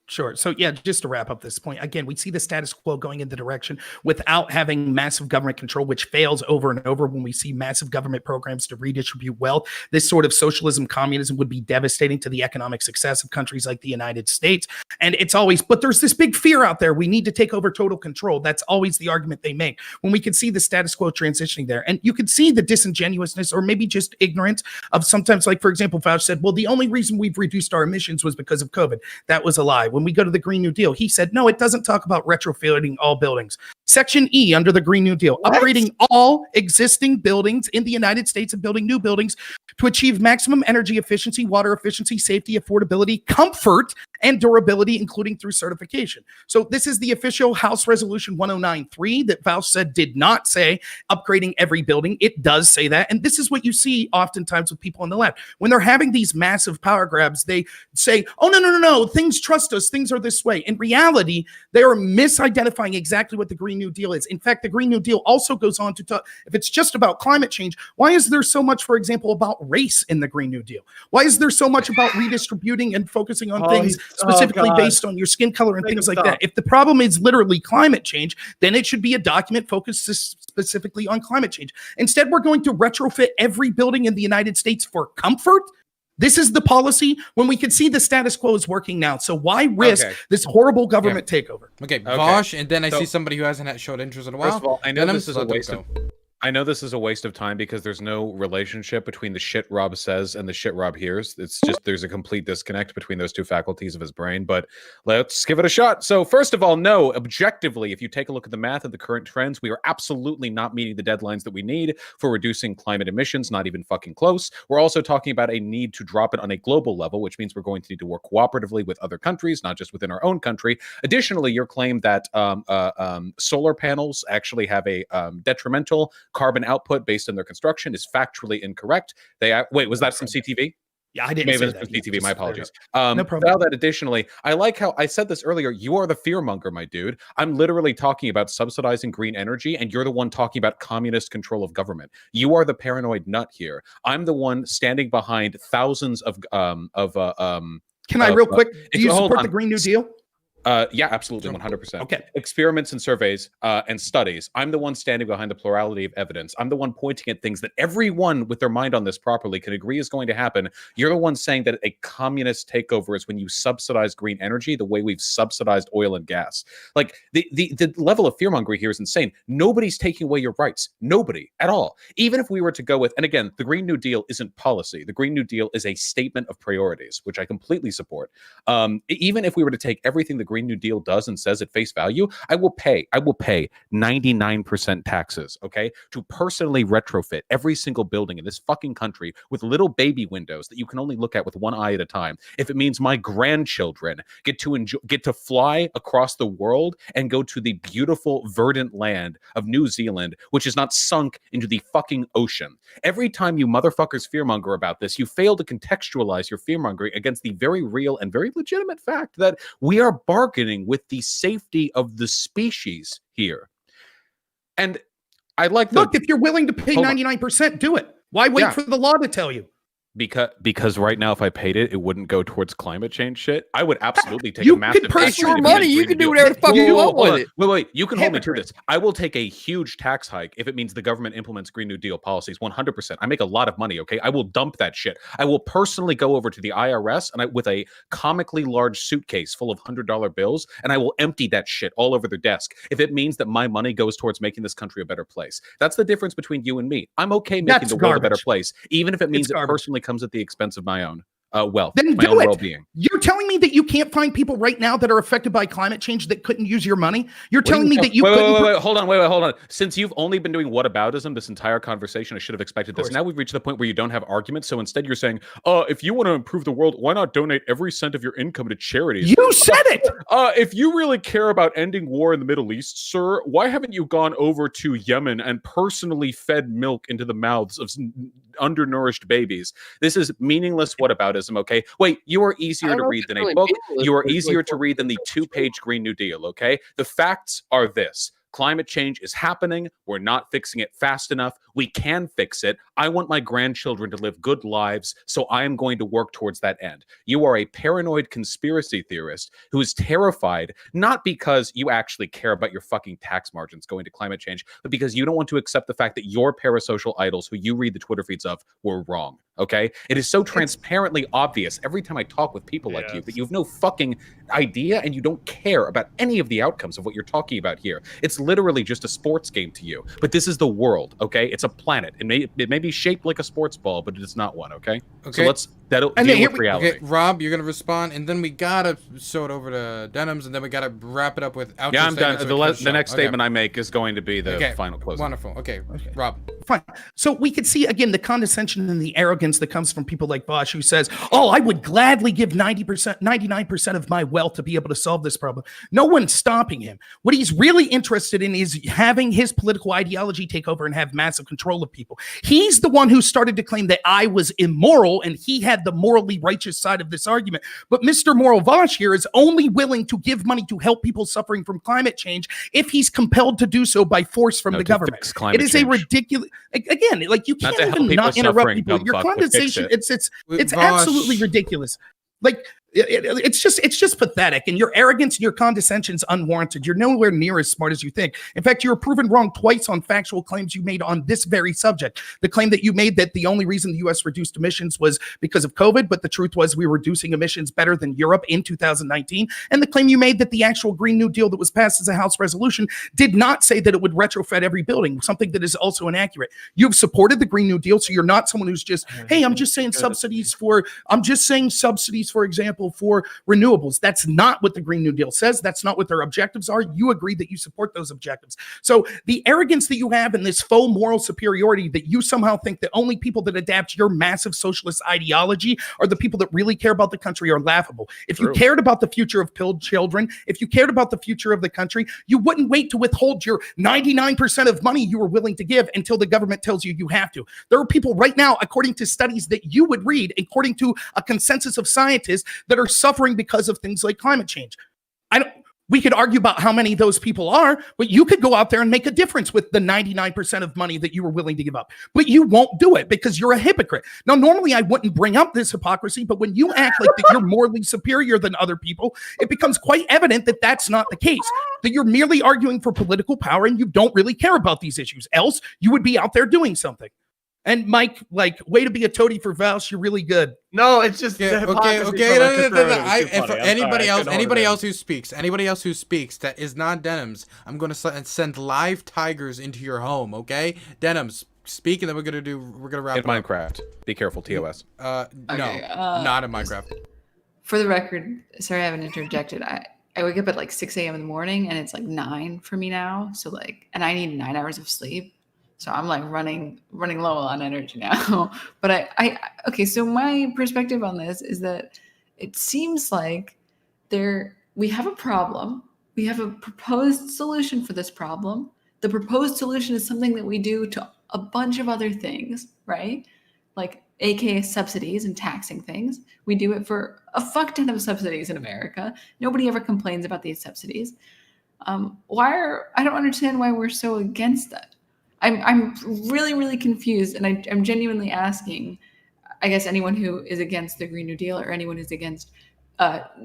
Sure. So yeah, just to wrap up this point, again, we see the status quo going in the direction without having massive government control, which fails over and over when we see massive government programs to redistribute wealth. This sort of socialism, communism would be devastating to the economic success of countries like the United States. And it's always, but there's this big fear out there. We need to take over total control. That's always the argument they make when we can see the status quo transitioning there. And you can see the disingenuousness or maybe just ignorance of sometimes, like, for example, Vaush said, well, the only reason we've reduced our emissions was because of COVID. That was a lie. When we go to the Green New Deal, he said, no, it doesn't talk about retrofitting all buildings. Section E under the Green New Deal, upgrading all existing buildings in the United States and building new buildings to achieve maximum energy efficiency, water efficiency, safety, affordability, comfort, and durability, including through certification. So this is the official House Resolution 1093 that Vaush said did not say upgrading every building. It does say that. And this is what you see oftentimes with people on the left. When they're having these massive power grabs, they say, oh, no, things trust us. Things are this way. In reality, they are misidentifying exactly what the Green New Deal is. In fact, the Green New Deal also goes on to talk, if it's just about climate change, why is there so much, for example, about race in the Green New Deal? Why is there so much about redistributing and focusing on things specifically based on your skin color and things like that? If the problem is literally climate change, then it should be a document focused specifically on climate change. Instead, we're going to retrofit every building in the United States for comfort. This is the policy when we can see the status quo is working now. So why risk this horrible government takeover? Okay, Vaush, and then I see somebody who hasn't showed interest in a while. First of all, I know this is a waste of I know this is a waste of time because there's no relationship between the shit Rob says and the shit Rob hears. It's just there's a complete disconnect between those two faculties of his brain, but let's give it a shot. So first of all, no, objectively, if you take a look at the math of the current trends, we are absolutely not meeting the deadlines that we need for reducing climate emissions, not even fucking close. We're also talking about a need to drop it on a global level, which means we're going to need to work cooperatively with other countries, not just within our own country. Additionally, your claim that solar panels actually have a detrimental carbon output based on their construction is factually incorrect. Wait, was that from CTV? Yeah, I didn't say that. From CTV, my apologies. No problem. Now that additionally, I like how I said this earlier, you are the fearmonger, my dude. I'm literally talking about subsidizing green energy, and you're the one talking about communist control of government. You are the paranoid nut here. I'm the one standing behind thousands of Can I real quick, do you support the Green New Deal? Yeah, absolutely, 100%. Okay. Experiments and surveys and studies. I'm the one standing behind the plurality of evidence. I'm the one pointing at things that everyone with their mind on this properly can agree is going to happen. You're the one saying that a communist takeover is when you subsidize green energy the way we've subsidized oil and gas. Like the level of fearmongering here is insane. Nobody's taking away your rights. Nobody at all. Even if we were to go with, and again, the Green New Deal isn't policy. The Green New Deal is a statement of priorities, which I completely support. Even if we were to take everything the Green Green New Deal does and says at face value, I will pay 99% taxes, okay, to personally retrofit every single building in this fucking country with little baby windows that you can only look at with one eye at a time. If it means my grandchildren get to fly across the world and go to the beautiful verdant land of New Zealand, which is not sunk into the fucking ocean. Every time you motherfuckers fearmonger about this, you fail to contextualize your fearmongering against the very real and very legitimate fact that we are bargaining with the safety of the species here. And I like look, if you're willing to pay 99%, do it. Why wait for the law to tell you? Because right now, if I paid it, it wouldn't go towards climate change shit. I would absolutely take a massive. It's your money. You can do whatever the fuck you want with it. Wait. You can hold me to this. I will take a huge tax hike if it means the government implements Green New Deal policies. 100%. I make a lot of money. Okay, I will dump that shit. I will personally go over to the IRS and with a comically large suitcase full of $100 bills, and I will empty that shit all over their desk if it means that my money goes towards making this country a better place. That's the difference between you and me. I'm okay making the world a better place, even if it means it personally comes at the expense of my own wealth, then my do own it. well-being. You're telling me that you can't find people right now that are affected by climate change that couldn't use your money? You're telling me that you couldn't... Wait, hold on. Since you've only been doing whataboutism this entire conversation, I should have expected this. Now we've reached the point where you don't have arguments, so instead you're saying, if you want to improve the world, why not donate every cent of your income to charities? You said it! If you really care about ending war in the Middle East, sir, why haven't you gone over to Yemen and personally fed milk into the mouths of undernourished babies? This is meaningless whataboutism, okay? Wait, you are easier to read than a book. You are easier to read than the 2-page Green New Deal, okay? The facts are this. Climate change is happening. We're not fixing it fast enough. We can fix it. I want my grandchildren to live good lives, so I am going to work towards that end. You are a paranoid conspiracy theorist who is terrified, not because you actually care about your fucking tax margins going to climate change, but because you don't want to accept the fact that your parasocial idols who you read the Twitter feeds of were wrong, okay? It is so transparently obvious every time I talk with people like you that you have no fucking idea and you don't care about any of the outcomes of what you're talking about here. It's literally just a sports game to you, but this is the world, okay? It's a planet. It may be shaped like a sports ball, but it's not one, okay? So that'll deal with reality. Okay, Rob, you're gonna respond, and then we gotta show it over to Denims, and then we gotta wrap it up with outro. Yeah, I'm done. The next statement I make is going to be the final closing. Wonderful. Okay, Rob. Fine. So we could see again the condescension and the arrogance that comes from people like Vaush, who says, "Oh, I would gladly give 90%, 99% of my wealth to be able to solve this problem." No one's stopping him. What he's really interested in is having his political ideology take over and have massive control of people. He's the one who started to claim that I was immoral, and he had the morally righteous side of this argument. But Mr. Moral Vaush here is only willing to give money to help people suffering from climate change if he's compelled to do so by force from the government. It is a ridiculous. Again, like you can't even not interrupt people. Your condensation, it's absolutely ridiculous. Like it's just pathetic, and your arrogance and your condescension is unwarranted. You're nowhere near as smart as you think. In fact, you were proven wrong twice on factual claims you made on this very subject. The claim that you made that the only reason the U.S. reduced emissions was because of COVID, but the truth was we were reducing emissions better than Europe in 2019. And the claim you made that the actual Green New Deal that was passed as a House resolution did not say that it would retrofit every building, something that is also inaccurate. You've supported the Green New Deal, so you're not someone who's just, hey, I'm just saying subsidies for example, for renewables. That's not what the Green New Deal says. That's not what their objectives are. You agree that you support those objectives. So the arrogance that you have and this faux moral superiority that you somehow think that only people that adapt your massive socialist ideology are the people that really care about the country are laughable. If you cared about the future of pilled children, if you cared about the future of the country, you wouldn't wait to withhold your 99% of money you were willing to give until the government tells you have to. There are people right now, according to studies that you would read, according to a consensus of scientists, that are suffering because of things like climate change. We could argue about how many of those people are, but you could go out there and make a difference with the 99% of money that you were willing to give up. But you won't do it because you're a hypocrite. Now, normally I wouldn't bring up this hypocrisy, but when you act like that you're morally superior than other people, it becomes quite evident that that's not the case, that you're merely arguing for political power and you don't really care about these issues. Else, you would be out there doing something. And Mike, like, way to be a toady for Vaush. You're really good. No, it's just okay. Anybody else who speaks that is not Denims, I'm going to send live tigers into your home. Okay, Denims, speak, and then we're gonna wrap in it up. Minecraft. Be careful, TOS. Okay, no, not in Minecraft. For the record, sorry I haven't interjected. I wake up at like 6 a.m. in the morning, and it's like 9 for me now. So like, and I need 9 hours of sleep. So I'm like running low on energy now. But okay. So my perspective on this is that it seems like we have a problem. We have a proposed solution for this problem. The proposed solution is something that we do to a bunch of other things, right? Like aka subsidies and taxing things. We do it for a fuck ton of subsidies in America. Nobody ever complains about these subsidies. I don't understand why we're so against that. I'm really, really confused, and I'm genuinely asking, I guess, anyone who is against the Green New Deal, or anyone who's against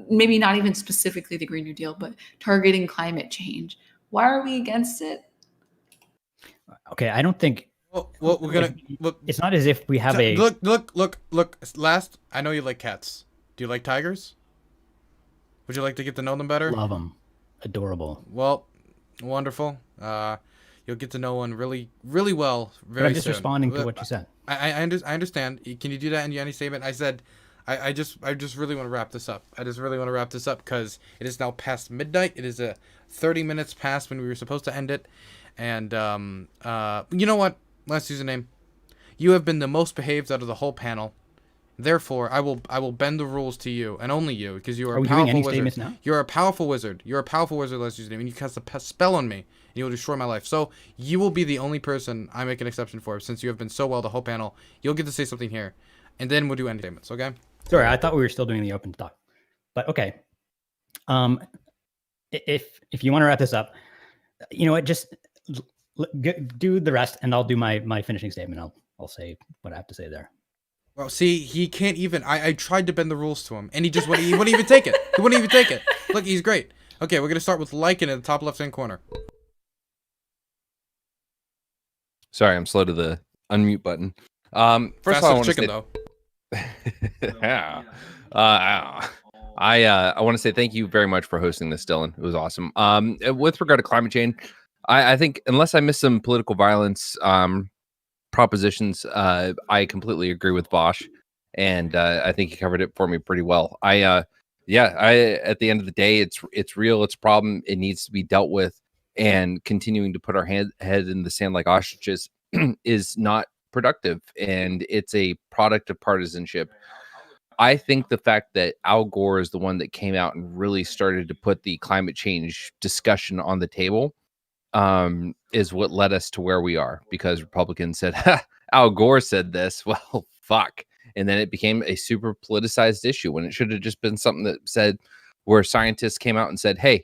maybe not even specifically the Green New Deal, but targeting climate change. Why are we against it? Okay, I don't think. Well, we're gonna look. It's not as if we have a look. Last, I know you like cats. Do you like tigers? Would you like to get to know them better? Love them, adorable. Well, wonderful. You'll get to know one really, really well very soon. I'm just responding to what you said. I understand. Can you do that in any statement? I said, I just really want to wrap this up. I just really want to wrap this up because it is now past midnight. It is 30 minutes past when we were supposed to end it. And you know what? Last username. You have been the most behaved out of the whole panel. Therefore, I will bend the rules to you and only you, because you are a powerful wizard. Now? You're a powerful wizard. You're a powerful wizard, last username, and you cast a spell on me, and you will destroy my life. So you will be the only person I make an exception for, since you have been so well the whole panel. You'll get to say something here, and then we'll do end statements. Okay? Sorry, I thought we were still doing the open talk, but okay. If you want to wrap this up, you know what? Just do the rest, and I'll do my finishing statement. I'll say what I have to say there. Well, see, he can't even. I tried to bend the rules to him, and he wouldn't even take it. He wouldn't even take it. Look, he's great. Okay, we're gonna start with Lycan at the top left-hand corner. Sorry, I'm slow to the unmute button. First of all, I want to say, yeah. I want to say thank you very much for hosting this, Dylan. It was awesome. With regard to climate change, I think unless I missed some political violence propositions, I completely agree with Vaush, and I think he covered it for me pretty well. At the end of the day, it's real, it's a problem, it needs to be dealt with, and continuing to put our head in the sand like ostriches is not productive, and it's a product of partisanship. I think the fact that Al Gore is the one that came out and really started to put the climate change discussion on the table is what led us to where we are, because Republicans said, Al Gore said this. Well, fuck. And then it became a super politicized issue when it should have just been something that said, where scientists came out and said, hey,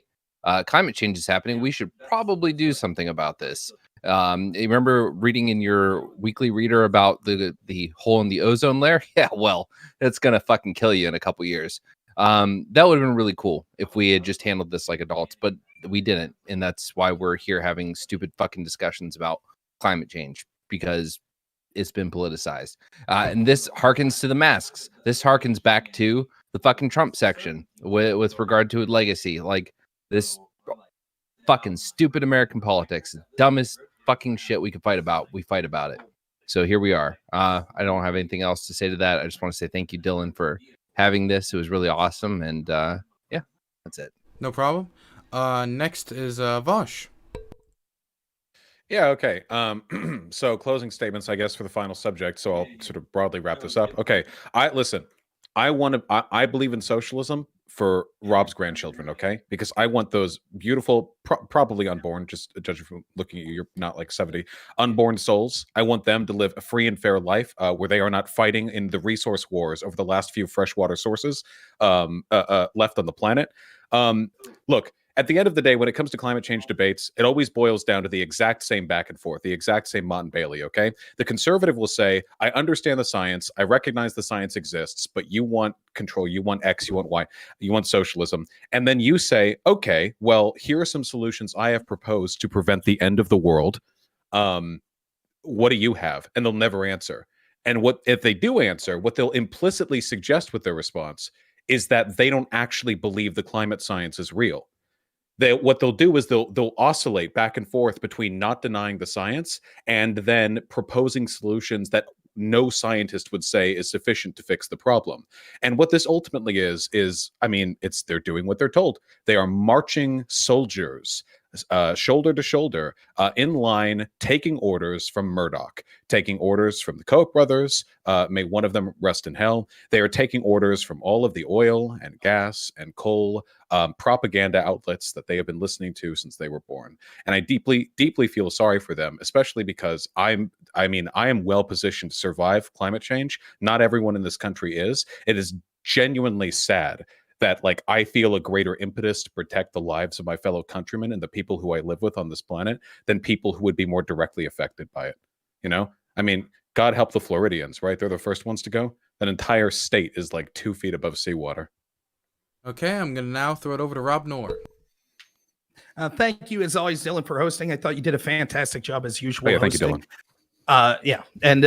climate change is happening. We should probably do something about this. You remember reading in your weekly reader about the hole in the ozone layer? Yeah, well, it's going to fucking kill you in a couple years. That would have been really cool if we had just handled this like adults, but we didn't. And that's why we're here having stupid fucking discussions about climate change, because it's been politicized. And this harkens to the masks. This harkens back to the fucking Trump section with regard to legacy. Like, this fucking stupid American politics, dumbest fucking shit we could fight about. We fight about it. So here we are. I don't have anything else to say to that. I just want to say thank you, Dylan, for having this. It was really awesome. And yeah, that's it. No problem. Next is Vaush. Yeah, okay. So closing statements, I guess, for the final subject. So I'll sort of broadly wrap this up. Okay. I believe in socialism for Rob's grandchildren, okay? Because I want those beautiful, probably unborn, just judging from looking at you, you're not like 70, unborn souls. I want them to live a free and fair life where they are not fighting in the resource wars over the last few freshwater sources left on the planet. Look, at the end of the day, when it comes to climate change debates, it always boils down to the exact same back and forth, the exact same Mott and Bailey, okay? The conservative will say, I understand the science, I recognize the science exists, but you want control, you want X, you want Y, you want socialism. And then you say, okay, well, here are some solutions I have proposed to prevent the end of the world. What do you have? And they'll never answer. And what if they do answer, what they'll implicitly suggest with their response is that they don't actually believe the climate science is real. What they'll do is they'll oscillate back and forth between not denying the science and then proposing solutions that no scientist would say is sufficient to fix the problem. And what this ultimately is I mean, they're doing what they're told. They are marching soldiers shoulder to shoulder in line, taking orders from Murdoch, taking orders from the Koch brothers. May one of them rest in hell. They are taking orders from all of the oil and gas and coal propaganda outlets that they have been listening to since they were born. And I deeply, deeply feel sorry for them, especially because I am well positioned to survive climate change. Not everyone in this country is. It is genuinely sad that like I feel a greater impetus to protect the lives of my fellow countrymen and the people who I live with on this planet than people who would be more directly affected by it. You know, I mean, God help the Floridians, right? They're the first ones to go. That entire state is like 2 feet above seawater. Okay, I'm gonna now throw it over to Rob Noor. Thank you, as always, Dylan, for hosting. I thought you did a fantastic job as usual. Oh, yeah, thank you, Dylan. Yeah. And,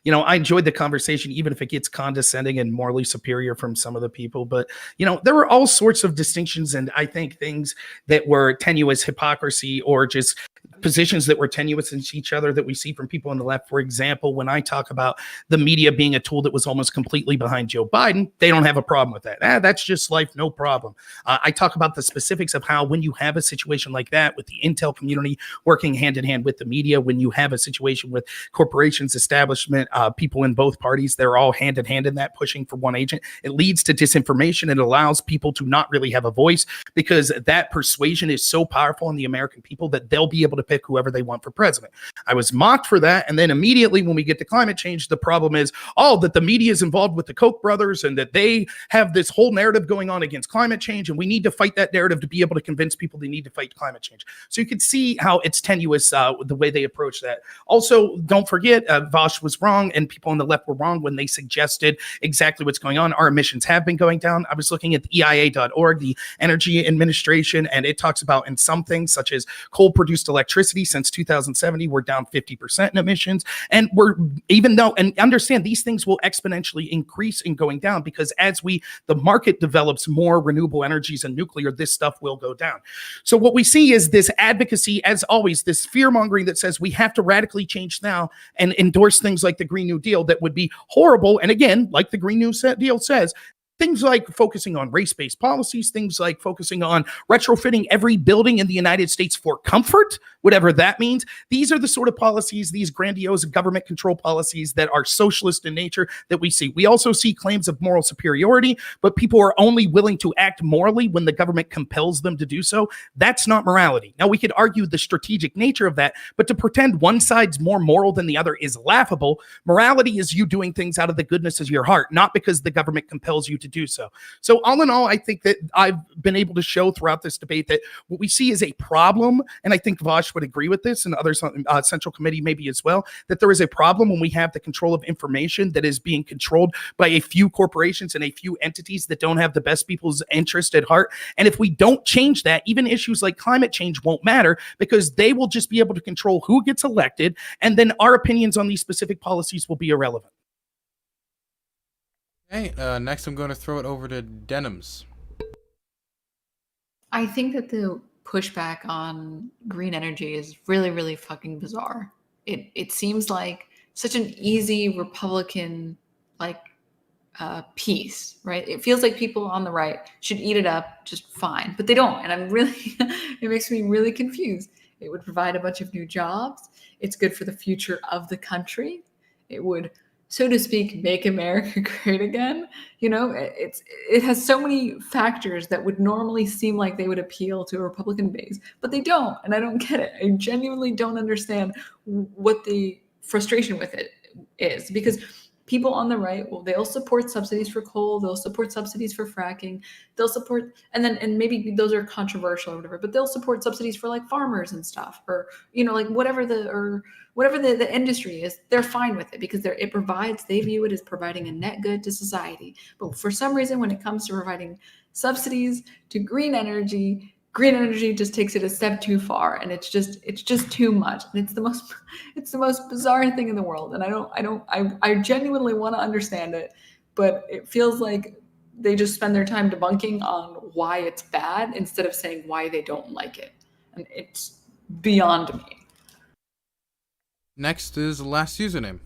you know, I enjoyed the conversation, even if it gets condescending and morally superior from some of the people. But, you know, there were all sorts of distinctions and I think things that were tenuous hypocrisy or just positions that were tenuous in each other that we see from people on the left. For example, when I talk about the media being a tool that was almost completely behind Joe Biden, they don't have a problem with that. That's just life, no problem. I talk about the specifics of how when you have a situation like that with the intel community working hand in hand with the media, when you have a situation with corporations, establishment, people in both parties, they're all hand in hand in that pushing for one agent. It leads to disinformation. It allows people to not really have a voice because that persuasion is so powerful on the American people that they'll be able to pick whoever they want for president. I was mocked for that. And then immediately when we get to climate change, the problem is, that the media is involved with the Koch brothers and that they have this whole narrative going on against climate change. And we need to fight that narrative to be able to convince people they need to fight climate change. So you can see how it's tenuous the way they approach that. Also, don't forget, Vaush was wrong and people on the left were wrong when they suggested exactly what's going on. Our emissions have been going down. I was looking at the EIA.org, the Energy Administration, and it talks about in some things such as coal-produced electricity since 2070, we're down 50% in emissions. And and understand these things will exponentially increase in going down because as the market develops more renewable energies and nuclear, this stuff will go down. So what we see is this advocacy, as always, this fear mongering that says we have to radically change now and endorse things like the Green New Deal that would be horrible. And again, like the Green New Deal says, things like focusing on race-based policies, things like focusing on retrofitting every building in the United States for comfort, whatever that means. These are the sort of policies, these grandiose government control policies that are socialist in nature that we see. We also see claims of moral superiority, but people are only willing to act morally when the government compels them to do so. That's not morality. Now, we could argue the strategic nature of that, but to pretend one side's more moral than the other is laughable. Morality is you doing things out of the goodness of your heart, not because the government compels you to do so. So all in all, I think that I've been able to show throughout this debate that what we see is a problem, and I think Vaush would agree with this, and others on Central Committee maybe as well, that there is a problem when we have the control of information that is being controlled by a few corporations and a few entities that don't have the best people's interest at heart. And if we don't change that, even issues like climate change won't matter because they will just be able to control who gets elected, and then our opinions on these specific policies will be irrelevant. Okay, next I'm going to throw it over to Denims. I think that the pushback on green energy is really, really fucking bizarre. It seems like such an easy Republican piece, right? It feels like people on the right should eat it up just fine, but they don't. And I'm really, it makes me really confused. It would provide a bunch of new jobs. It's good for the future of the country. It would, so to speak, make America great again. You know, it has so many factors that would normally seem like they would appeal to a Republican base, but they don't. And I don't get it. I genuinely don't understand what the frustration with it is, because people on the right, well, they'll support subsidies for coal, they'll support subsidies for fracking, they'll support, and maybe those are controversial or whatever, but they'll support subsidies for like farmers and stuff, or, you know, like whatever the industry is, they're fine with it because they view it as providing a net good to society. But for some reason, when it comes to providing subsidies to green energy just takes it a step too far, and it's just too much. And it's the most bizarre thing in the world. And I genuinely want to understand it, but it feels like they just spend their time debunking on why it's bad instead of saying why they don't like it. And it's beyond me. Next is the last username.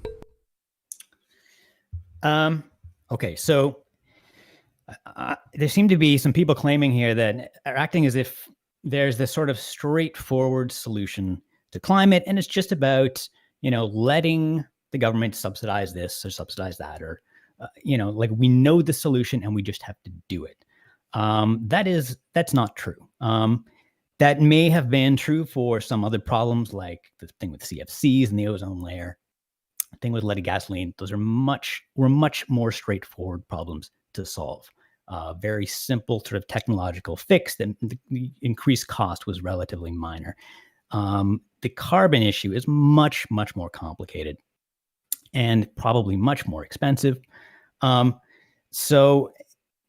Okay, so there seem to be some people claiming here that are acting as if there's this sort of straightforward solution to climate, and it's just about, letting the government subsidize this or subsidize that, or, like we know the solution and we just have to do it. That's not true. That may have been true for some other problems, like the thing with CFCs and the ozone layer, the thing with leaded gasoline. Those were much more straightforward problems to solve. Very simple sort of technological fix, and the increased cost was relatively minor. The carbon issue is much more complicated and probably much more expensive. So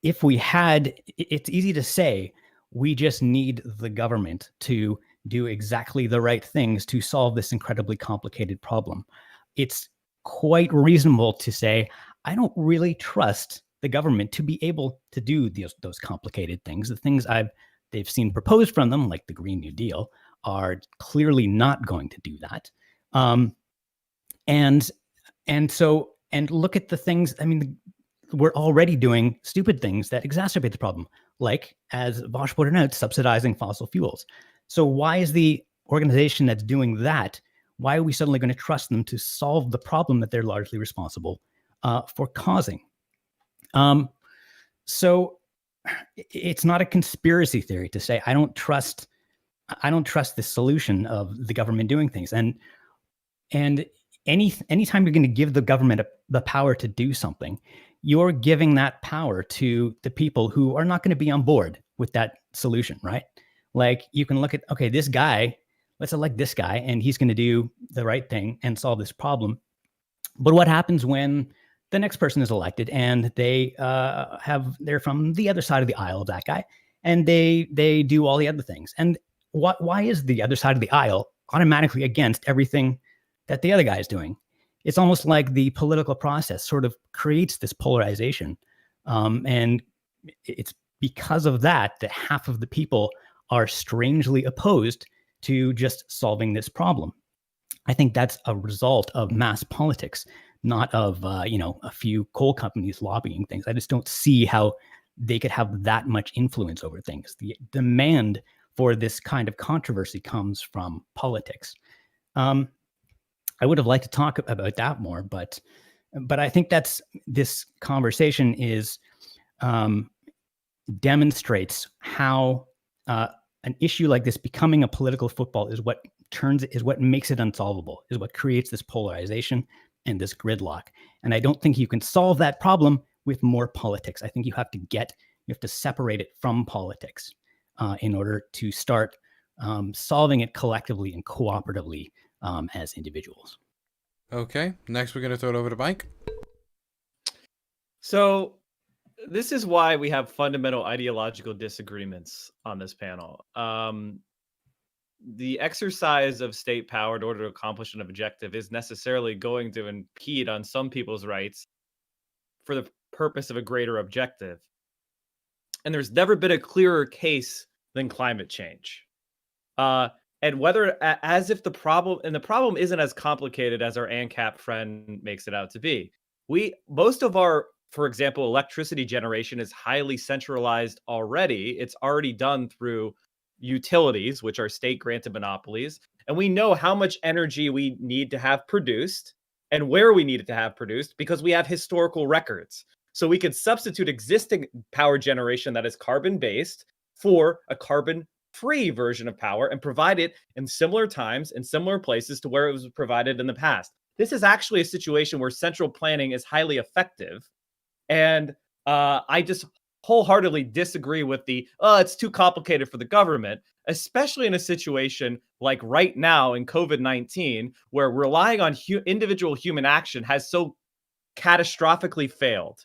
if we had, it's easy to say, we just need the government to do exactly the right things to solve this incredibly complicated problem. It's quite reasonable to say, I don't really trust the government to be able to do those complicated things. The things they've seen proposed from them, like the Green New Deal, are clearly not going to do that. And look at the things. I mean, we're already doing stupid things that exacerbate the problem, like, as Vaush pointed out, subsidizing fossil fuels. So why is the organization that's doing that, why are we suddenly going to trust them to solve the problem that they're largely responsible for causing? So it's not a conspiracy theory to say I don't trust the solution of the government doing things. And anytime you're going to give the government the power to do something, you're giving that power to the people who are not going to be on board with that solution, right? Like, you can look at, okay, this guy, let's elect this guy, and he's going to do the right thing and solve this problem. But what happens when the next person is elected and they're from the other side of the aisle of that guy, and they do all the other things? And why is the other side of the aisle automatically against everything that the other guy is doing? It's almost like the political process sort of creates this polarization. And it's because of that half of the people are strangely opposed to just solving this problem. I think that's a result of mass politics, not of a few coal companies lobbying things. I just don't see how they could have that much influence over things. The demand for this kind of controversy comes from politics. I would have liked to talk about that more, but I think this conversation demonstrates how an issue like this becoming a political football is what makes it unsolvable, is what creates this polarization and this gridlock. And I don't think you can solve that problem with more politics. I think you have to separate it from politics in order to start solving it collectively and cooperatively as individuals. Okay, next we're going to throw it over to Mike. So this is why we have fundamental ideological disagreements on this panel. The exercise of state power in order to accomplish an objective is necessarily going to impede on some people's rights for the purpose of a greater objective. And there's never been a clearer case than climate change. And whether, as if the problem isn't as complicated as our ANCAP friend makes it out to be. Most of our, for example, electricity generation is highly centralized already. It's already done through utilities, which are state-granted monopolies. And we know how much energy we need to have produced and where we need it to have produced because we have historical records. So we could substitute existing power generation that is carbon-based for a carbon-free version of power and provide it in similar times and similar places to where it was provided in the past. This is actually a situation where central planning is highly effective. And I just wholeheartedly disagree with it's too complicated for the government, especially in a situation like right now in COVID-19, where relying on individual human action has so catastrophically failed.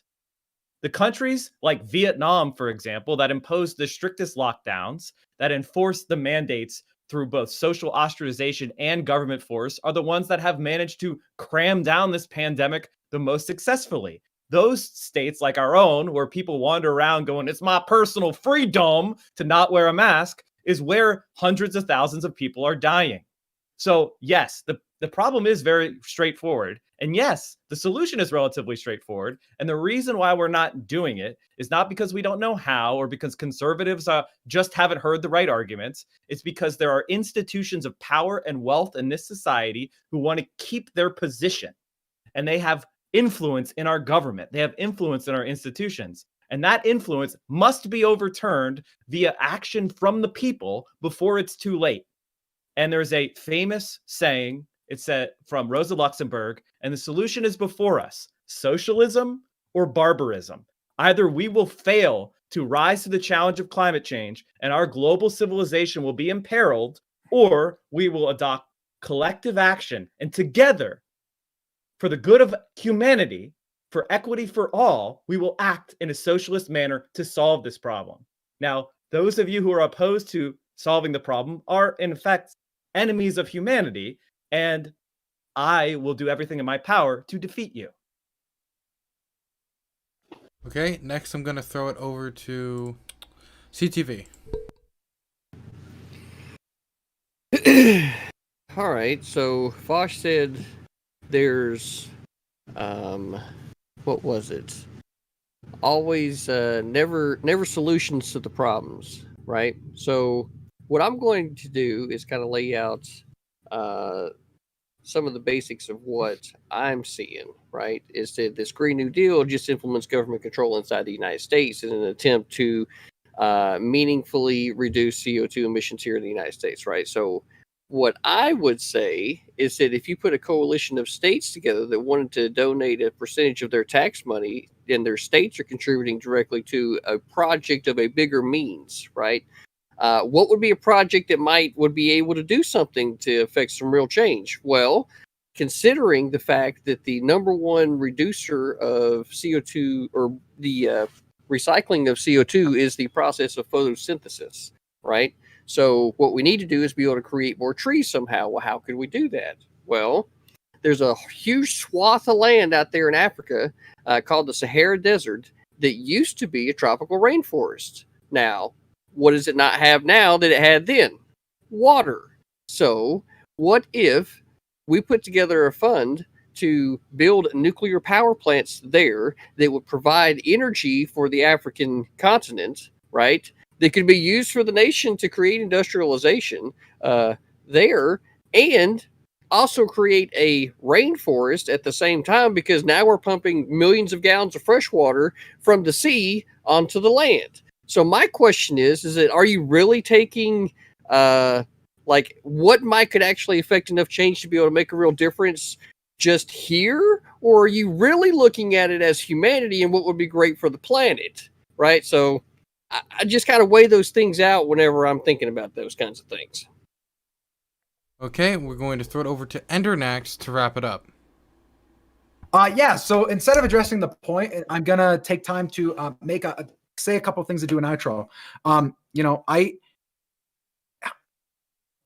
The countries like Vietnam, for example, that imposed the strictest lockdowns, that enforced the mandates through both social ostracization and government force, are the ones that have managed to cram down this pandemic the most successfully. Those states like our own, where people wander around going, it's my personal freedom to not wear a mask, is where hundreds of thousands of people are dying. So yes, the problem is very straightforward. And yes, the solution is relatively straightforward. And the reason why we're not doing it is not because we don't know how or because conservatives just haven't heard the right arguments. It's because there are institutions of power and wealth in this society who want to keep their position. And they have influence in our government. They have influence in our institutions. And that influence must be overturned via action from the people before it's too late. And there's a famous saying, it's from Rosa Luxemburg, and the solution is before us: socialism or barbarism. Either we will fail to rise to the challenge of climate change and our global civilization will be imperiled, or we will adopt collective action and together, for the good of humanity, for equity for all, we will act in a socialist manner to solve this problem. Now, those of you who are opposed to solving the problem are, in fact, enemies of humanity, and I will do everything in my power to defeat you. Okay, next I'm going to throw it over to CTV. All right, so Vaush said there's, what was it? Always, never solutions to the problems, right? So what I'm going to do is kind of lay out some of the basics of what I'm seeing, right? Is that this Green New Deal just implements government control inside the United States in an attempt to meaningfully reduce CO2 emissions here in the United States, right? So what I would say is that if you put a coalition of states together that wanted to donate a percentage of their tax money, and their states are contributing directly to a project of a bigger means, right? What would be a project that would be able to do something to affect some real change? Well, considering the fact that the number one reducer of CO2 or the recycling of CO2 is the process of photosynthesis, right? So what we need to do is be able to create more trees somehow. Well, how could we do that? Well, there's a huge swath of land out there in Africa called the Sahara Desert that used to be a tropical rainforest. Now, what does it not have now that it had then? Water. So what if we put together a fund to build nuclear power plants there that would provide energy for the African continent, right? That could be used for the nation to create industrialization there, and also create a rainforest at the same time, because now we're pumping millions of gallons of fresh water from the sea onto the land. So my question is that are you really taking like what could actually affect enough change to be able to make a real difference just here? Or are you really looking at it as humanity and what would be great for the planet, right? So I just kind of weigh those things out whenever I'm thinking about those kinds of things. Okay, we're going to throw it over to Ender next to wrap it up. Yeah, so instead of addressing the point, I'm going to take time to say a couple of things to do an outro.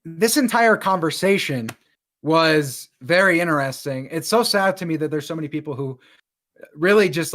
This entire conversation was very interesting. It's so sad to me that there's so many people who really just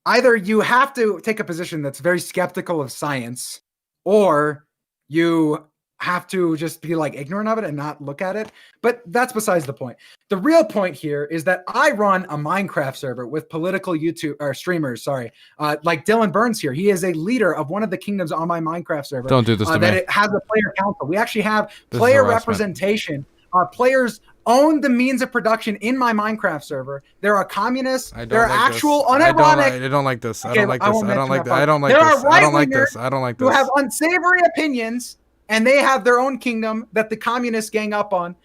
either you have to take a position that's very skeptical of science, or you have to just be ignorant of it and not look at it. But that's besides the point. The real point here is that I run a Minecraft server with political YouTube or streamers, like Dylan Burns here. He is a leader of one of the kingdoms on my Minecraft server. Don't do this to me. It has a player council. We actually have player representation. Players own the means of production in my Minecraft server. There are communists. There are actual unironic. I don't like this. I Okay, don't like I this. won't I don't mention like that this. I don't like part. this. There are I don't like right-wingers this. I don't like who this. have unsavory opinions, and they have their own kingdom that the communists gang up on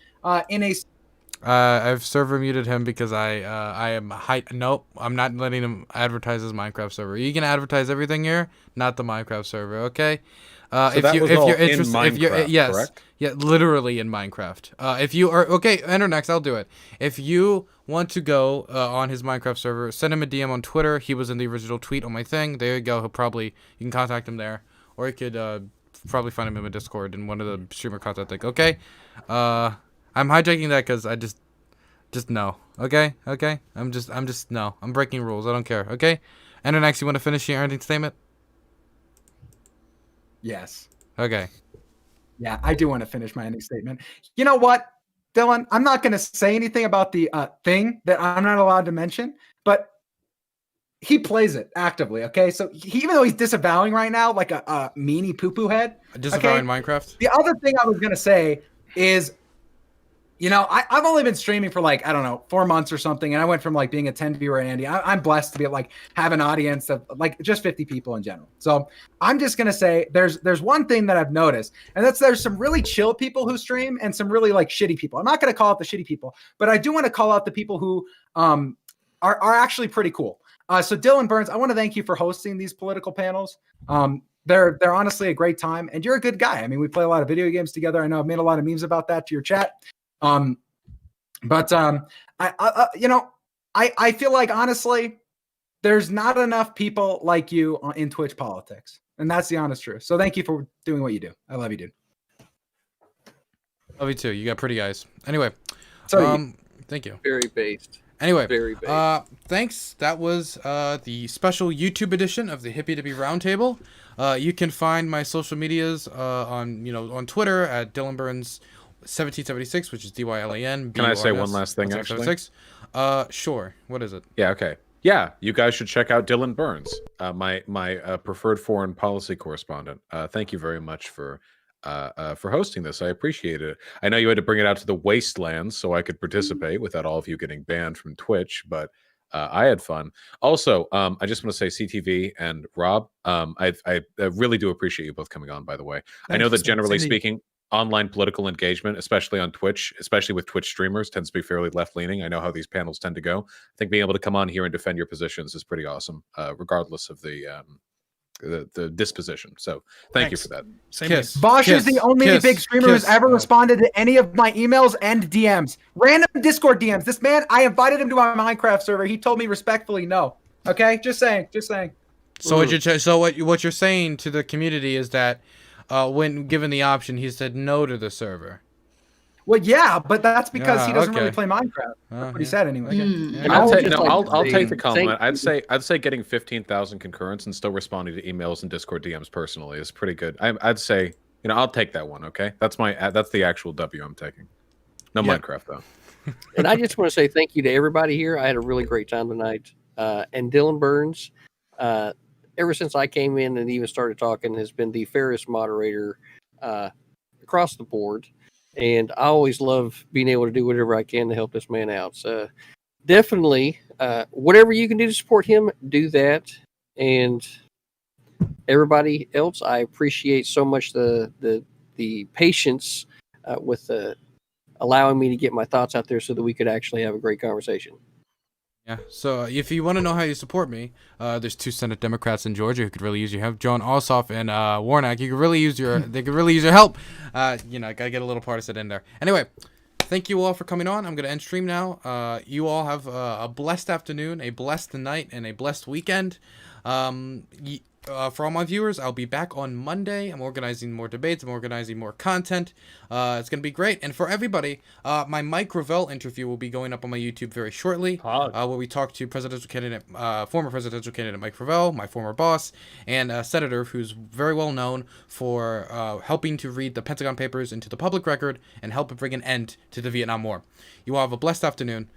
in a. I've server muted him because I am nope, I'm not letting him advertise his Minecraft server. You can advertise everything here, not the Minecraft server, okay? So if you're interested, yes, correct? Yeah, literally in Minecraft. If you are okay, enter next. I'll do it. If you want to go on his Minecraft server, send him a DM on Twitter. He was in the original tweet on my thing. There you go. You can contact him there, or you could probably find him in my Discord in one of the streamer content thing. Okay, I'm hijacking that because I just no. Okay. I'm just no. I'm breaking rules. I don't care. Okay. Enter next. You want to finish your ending statement? Yes. Okay. Yeah, I do want to finish my ending statement. You know what? Dylan, I'm not going to say anything about the thing that I'm not allowed to mention, but he plays it actively. Okay, so even though he's disavowing right now, like a meanie poo-poo head, Disavowing Minecraft. The other thing I was going to say is, you know, I've only been streaming for like, I don't know, 4 months or something. And I went from like being a 10 viewer at Andy. I'm blessed to be like have an audience of like just 50 people in general. So I'm just going to say there's one thing that I've noticed, and that's there's some really chill people who stream and some really like shitty people. I'm not going to call out the shitty people, but I do want to call out the people who are actually pretty cool. So Dylan Burns, I want to thank you for hosting these political panels. They're honestly a great time, and you're a good guy. I mean, we play a lot of video games together. I know I've made a lot of memes about that to your chat. I feel like honestly, there's not enough people like you in Twitch politics, and that's the honest truth. So thank you for doing what you do. I love you, dude. Love you too. You got pretty eyes. Anyway, thank you. Very based. Anyway, Very based. thanks. That was the special YouTube edition of the Hippie Dippie Roundtable. You can find my social medias on Twitter at Dylan Burns 1776, which is DYLAN. Can I say one last thing, actually? Sure. What is it? Yeah, okay. Yeah, you guys should check out Dylan Burns, my preferred foreign policy correspondent. Thank you very much for hosting this. I appreciate it. I know you had to bring it out to the wastelands so I could participate without all of you getting banned from Twitch, but I had fun. Also, I just want to say CTV and Rob, I really do appreciate you both coming on, by the way. I know that generally speaking, online political engagement, especially on Twitch, especially with Twitch streamers, tends to be fairly left-leaning. I know how these panels tend to go. I think being able to come on here and defend your positions is pretty awesome, regardless of the disposition. So thank you for that. Vaush is the only big streamer who's ever responded to any of my emails and DMs. Random Discord DMs. This man, I invited him to my Minecraft server. He told me respectfully no. Okay? Just saying. So what you're saying to the community is that when given the option, he said no to the server. Well, yeah, but that's because he doesn't really play Minecraft. That's what he said anyway. I'll take the compliment. I'd say getting 15,000 concurrents and still responding to emails and Discord DMs personally is pretty good. I'd say, I'll take that one. Okay, that's the actual W I'm taking. No Minecraft though. And I just want to say thank you to everybody here. I had a really great time tonight. And Dylan Burns, ever since I came in and even started talking, has been the fairest moderator across the board. And I always love being able to do whatever I can to help this man out. So definitely, whatever you can do to support him, do that. And everybody else, I appreciate so much the patience with allowing me to get my thoughts out there so that we could actually have a great conversation. Yeah. So if you want to know how you support me, there's 2 Senate Democrats in Georgia who could really use your help. John Ossoff and Warnock. They could really use your help. Gotta get a little partisan in there. Anyway, thank you all for coming on. I'm gonna end stream now. You all have a blessed afternoon, a blessed night, and a blessed weekend. For all my viewers, I'll be back on Monday. I'm organizing more debates. I'm organizing more content. It's going to be great. And for everybody, my Mike Revell interview will be going up on my YouTube very shortly, where we talk to former presidential candidate Mike Revell, my former boss, and a senator who's very well known for helping to read the Pentagon Papers into the public record and help bring an end to the Vietnam War. You all have a blessed afternoon.